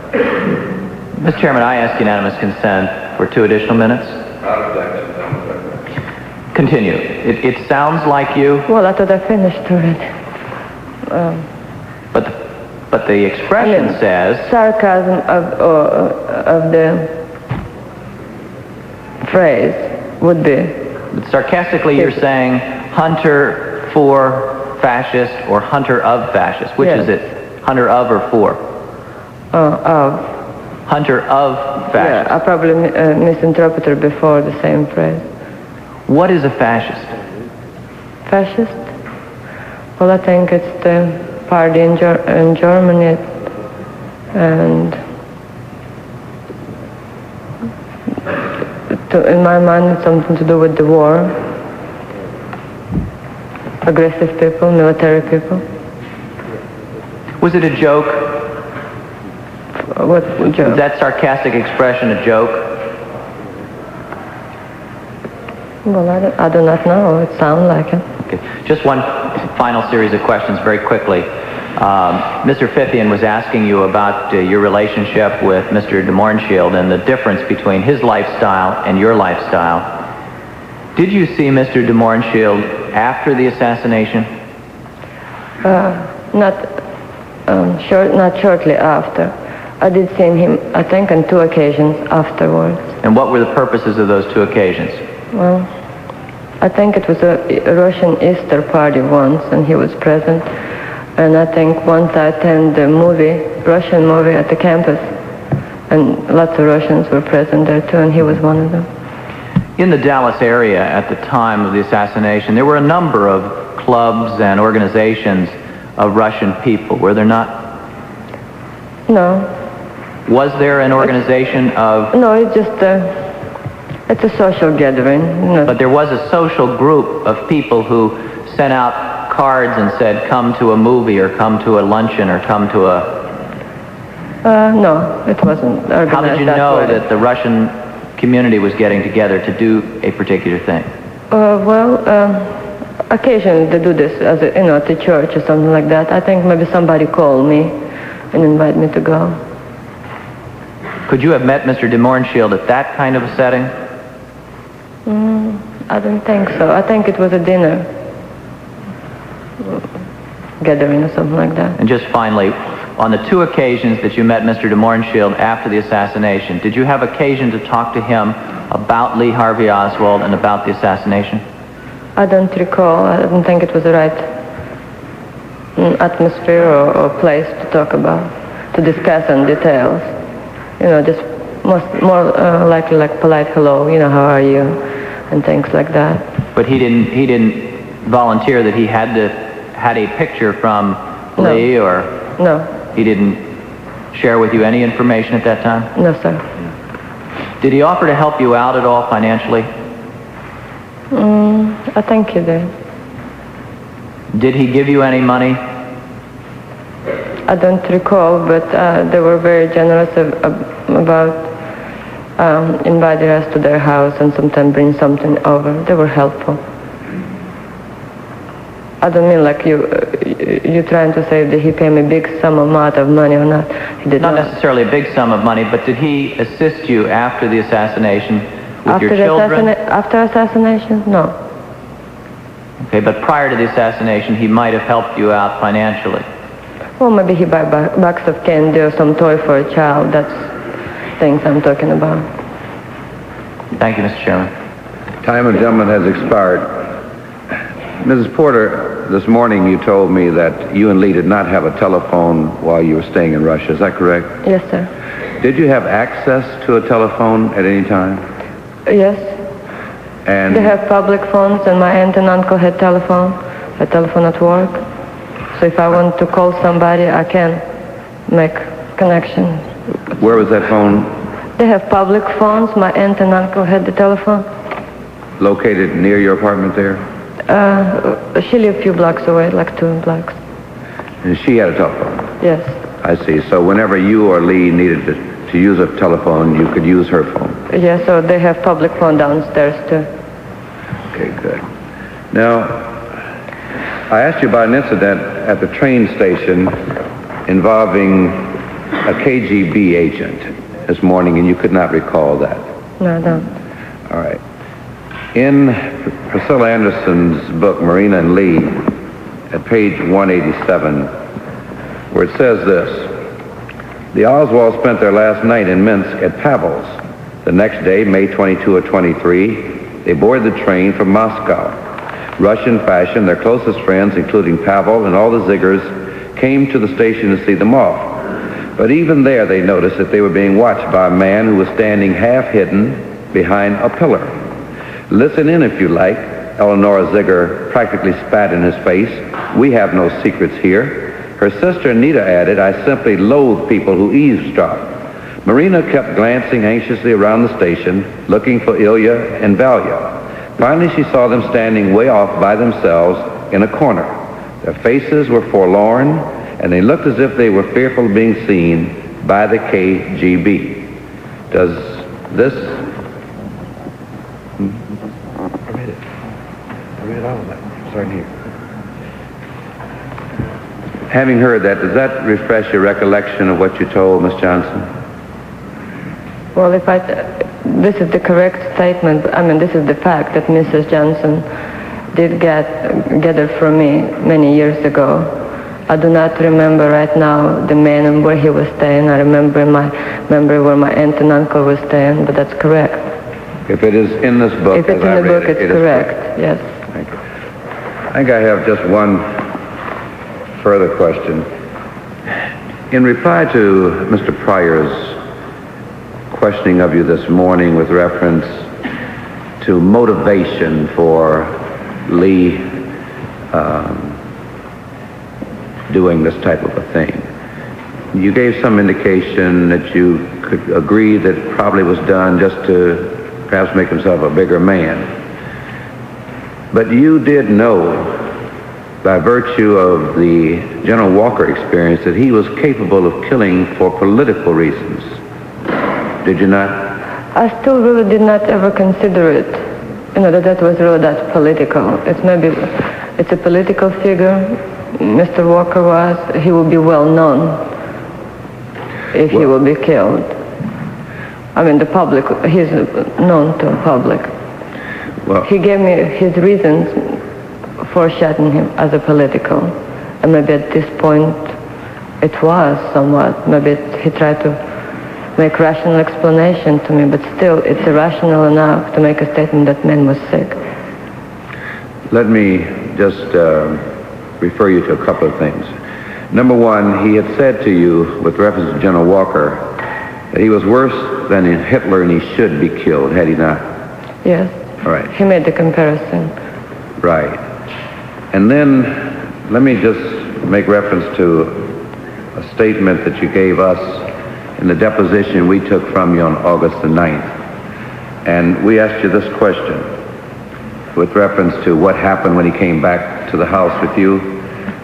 Mr. Chairman, I ask unanimous consent for 2 additional minutes. Continue. It sounds like you. Well, I thought I finished already. But the expression says sarcasm of the phrase would be. Sarcastically, you're saying hunter for fascist or hunter of fascist. Which is it? Hunter of or for? Of. Hunter of fascist. Yeah, I probably misinterpreted before the same phrase. What is a fascist? Fascist? Well, I think it's the party in Germany, and in my mind it's something to do with the war. Aggressive people, military people. Was it a joke? What joke? Was that sarcastic expression a joke? Well, I do not know. It sounds like it. Okay. Just one final series of questions very quickly. Mr. Fithian was asking you about your relationship with Mr. de Mohrenschildt and the difference between his lifestyle and your lifestyle. Did you see Mr. de Mohrenschildt after the assassination? Not shortly after. I did see him, I think, on 2 occasions afterwards. And what were the purposes of those 2 occasions? Well, I think it was a Russian Easter party once, and he was present. And I think once I attended a Russian movie at the campus, and lots of Russians were present there too, and he was one of them. In the Dallas area at the time of the assassination, there were a number of clubs and organizations of Russian people, were there not? No. Was there an organization of... No, it's just it's a social gathering. You know. But there was a social group of people who sent out cards and said, come to a movie, or come to a luncheon, or come to a... No, it wasn't organized. How did you know that the Russian community was getting together to do a particular thing? Occasionally they do this, as at the church or something like that. I think maybe somebody called me and invited me to go. Could you have met Mr. de Mohrenschildt at that kind of a setting? I don't think so. I think it was a dinner gathering or something like that. And just finally, on the 2 occasions that you met Mr. de Mohrenschildt after the assassination, did you have occasion to talk to him about Lee Harvey Oswald and about the assassination? I don't recall. I don't think it was the right atmosphere or place to talk about, to discuss in details. Just more likely like polite hello, how are you, and things like that. But he didn't volunteer that he had a picture from Lee, or? No. He didn't share with you any information at that time? No, sir. Did he offer to help you out at all financially? I think he did. Did he give you any money? I don't recall, but they were very generous about inviting us to their house and sometimes bring something over. They were helpful. I don't mean like you trying to say that he paid me a big amount of money or not. He did not. Not necessarily a big sum of money, but did he assist you after the assassination with your children? After assassination? No. Okay, but prior to the assassination, he might have helped you out financially. Well, maybe he buy a box of candy or some toy for a child. That's things I'm talking about. Thank you, Mr. Chairman. Time of gentleman has expired. Mrs. Porter, this morning you told me that you and Lee did not have a telephone while you were staying in Russia. Is that correct? Yes, sir. Did you have access to a telephone at any time? Yes. And they have public phones, and my aunt and uncle had a telephone at work. So if I want to call somebody, I can make connection. Where was that phone? They have public phones. My aunt and uncle had the telephone. Located near your apartment there? She lived a few blocks away, like 2 blocks. And she had a telephone? Yes. I see. So whenever you or Lee needed to use a telephone, you could use her phone? Yes, so they have public phone downstairs too. Okay, good. Now, I asked you about an incident at the train station involving a KGB agent this morning, and you could not recall that. No, I don't. All right. In Priscilla Anderson's book, Marina and Lee, at page 187, where it says this: the Oswalds spent their last night in Minsk at Pavel's. The next day, May 22 or 23, they boarded the train from Moscow. Russian fashion, their closest friends, including Pavel and all the Ziggers, came to the station to see them off. But even there, they noticed that they were being watched by a man who was standing half-hidden behind a pillar. Listen in if you like, Eleonora Zigger practically spat in his face. We have no secrets here. Her sister Anita added, I simply loathe people who eavesdrop. Marina kept glancing anxiously around the station, looking for Ilya and Valya. Finally, she saw them standing way off by themselves in a corner. Their faces were forlorn, and they looked as if they were fearful of being seen by the KGB. Does this... I read all of that, starting here. Having heard that, does that refresh your recollection of what you told Miss Johnson? Well, this is the correct statement. I mean, this is the fact that Mrs. Johnson did get it from me many years ago. I do not remember right now the man and where he was staying. I remember where my aunt and uncle were staying, but that's correct. If it is in this book, if it's in the book, it's correct. Yes. Thank you. I think I have just one further question. In reply to Mr. Pryor's questioning of you this morning with reference to motivation for Lee doing this type of a thing, you gave some indication that you could agree that it probably was done just to perhaps make himself a bigger man. But you did know, by virtue of the General Walker experience, that he was capable of killing for political reasons. Did you not? I still really did not ever consider it, that was really that political. It's a political figure. Mr. Walker was. He will be well known if he will be killed. I mean, the public, he's known to the public. Well, he gave me his reasons for shooting him as a political. And maybe at this point it was somewhat. Maybe he tried to make rational explanation to me, but still it's irrational enough to make a statement that man was sick. Let me just refer you to a couple of things. Number one, he had said to you, with reference to General Walker, that he was worse than Hitler and he should be killed, had he not? Yes. All right. He made the comparison. Right. And then let me just make reference to a statement that you gave us in the deposition we took from you on August the 9th. And we asked you this question with reference to what happened when he came back to the house with you.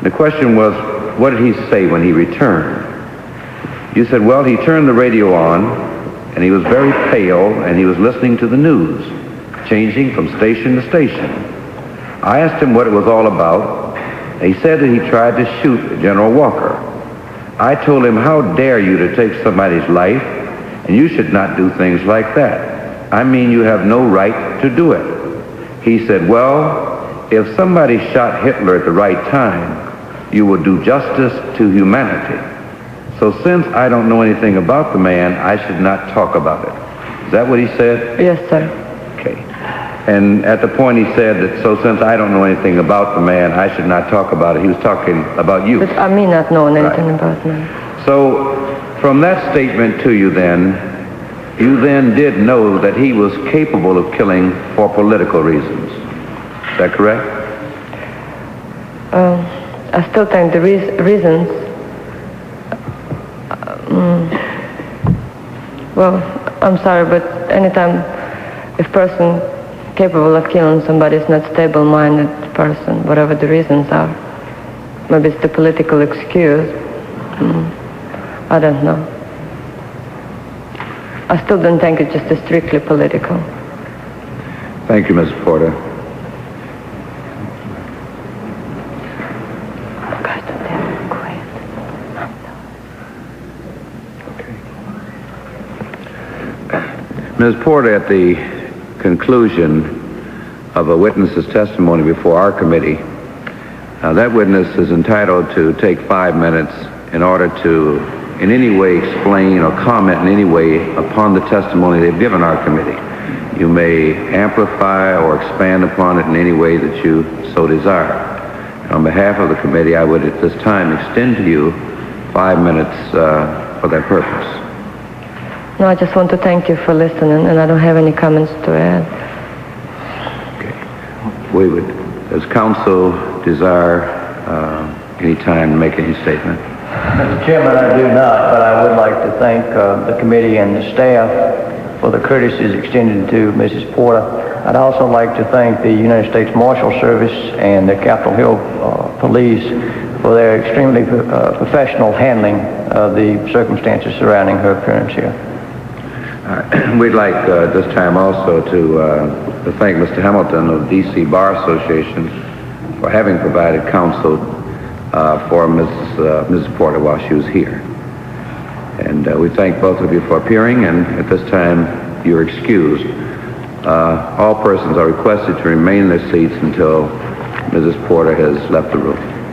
The question was, what did he say when he returned? You said, well, he turned the radio on, and he was very pale, and he was listening to the news, changing from station to station. I asked him what it was all about, and he said that he tried to shoot General Walker. I told him, how dare you to take somebody's life, and you should not do things like that. I mean, you have no right to do it. He said, well, if somebody shot Hitler at the right time, you would do justice to humanity. So since I don't know anything about the man, I should not talk about it. Is that what he said? Yes, sir. Okay. And at the point he said that, so since I don't know anything about the man, I should not talk about it, he was talking about you. But I mean not knowing anything about him. So from that statement to you then, you then did know that he was capable of killing for political reasons. Is that correct? I still think the reasons, well, I'm sorry, but anytime if person capable of killing somebody is not stable-minded person, whatever the reasons are, maybe it's the political excuse, I don't know. I still don't think it's just strictly political. Thank you, Mrs. Porter. Ms. Porter, at the conclusion of a witness's testimony before our committee, that witness is entitled to take 5 minutes in order to in any way explain or comment in any way upon the testimony they've given our committee. You may amplify or expand upon it in any way that you so desire. On behalf of the committee, I would at this time extend to you 5 minutes for that purpose. No, I just want to thank you for listening, and I don't have any comments to add. Okay. We would, as counsel, desire any time to make any statement. Mr. Chairman, I do not, but I would like to thank the committee and the staff for the courtesies extended to Mrs. Porter. I'd also like to thank the United States Marshal Service and the Capitol Hill Police for their extremely professional handling of the circumstances surrounding her appearance here. We'd like this time also to thank Mr. Hamilton of D.C. Bar Association for having provided counsel for Mrs. Porter while she was here. And we thank both of you for appearing, and at this time, you're excused. All persons are requested to remain in their seats until Mrs. Porter has left the room.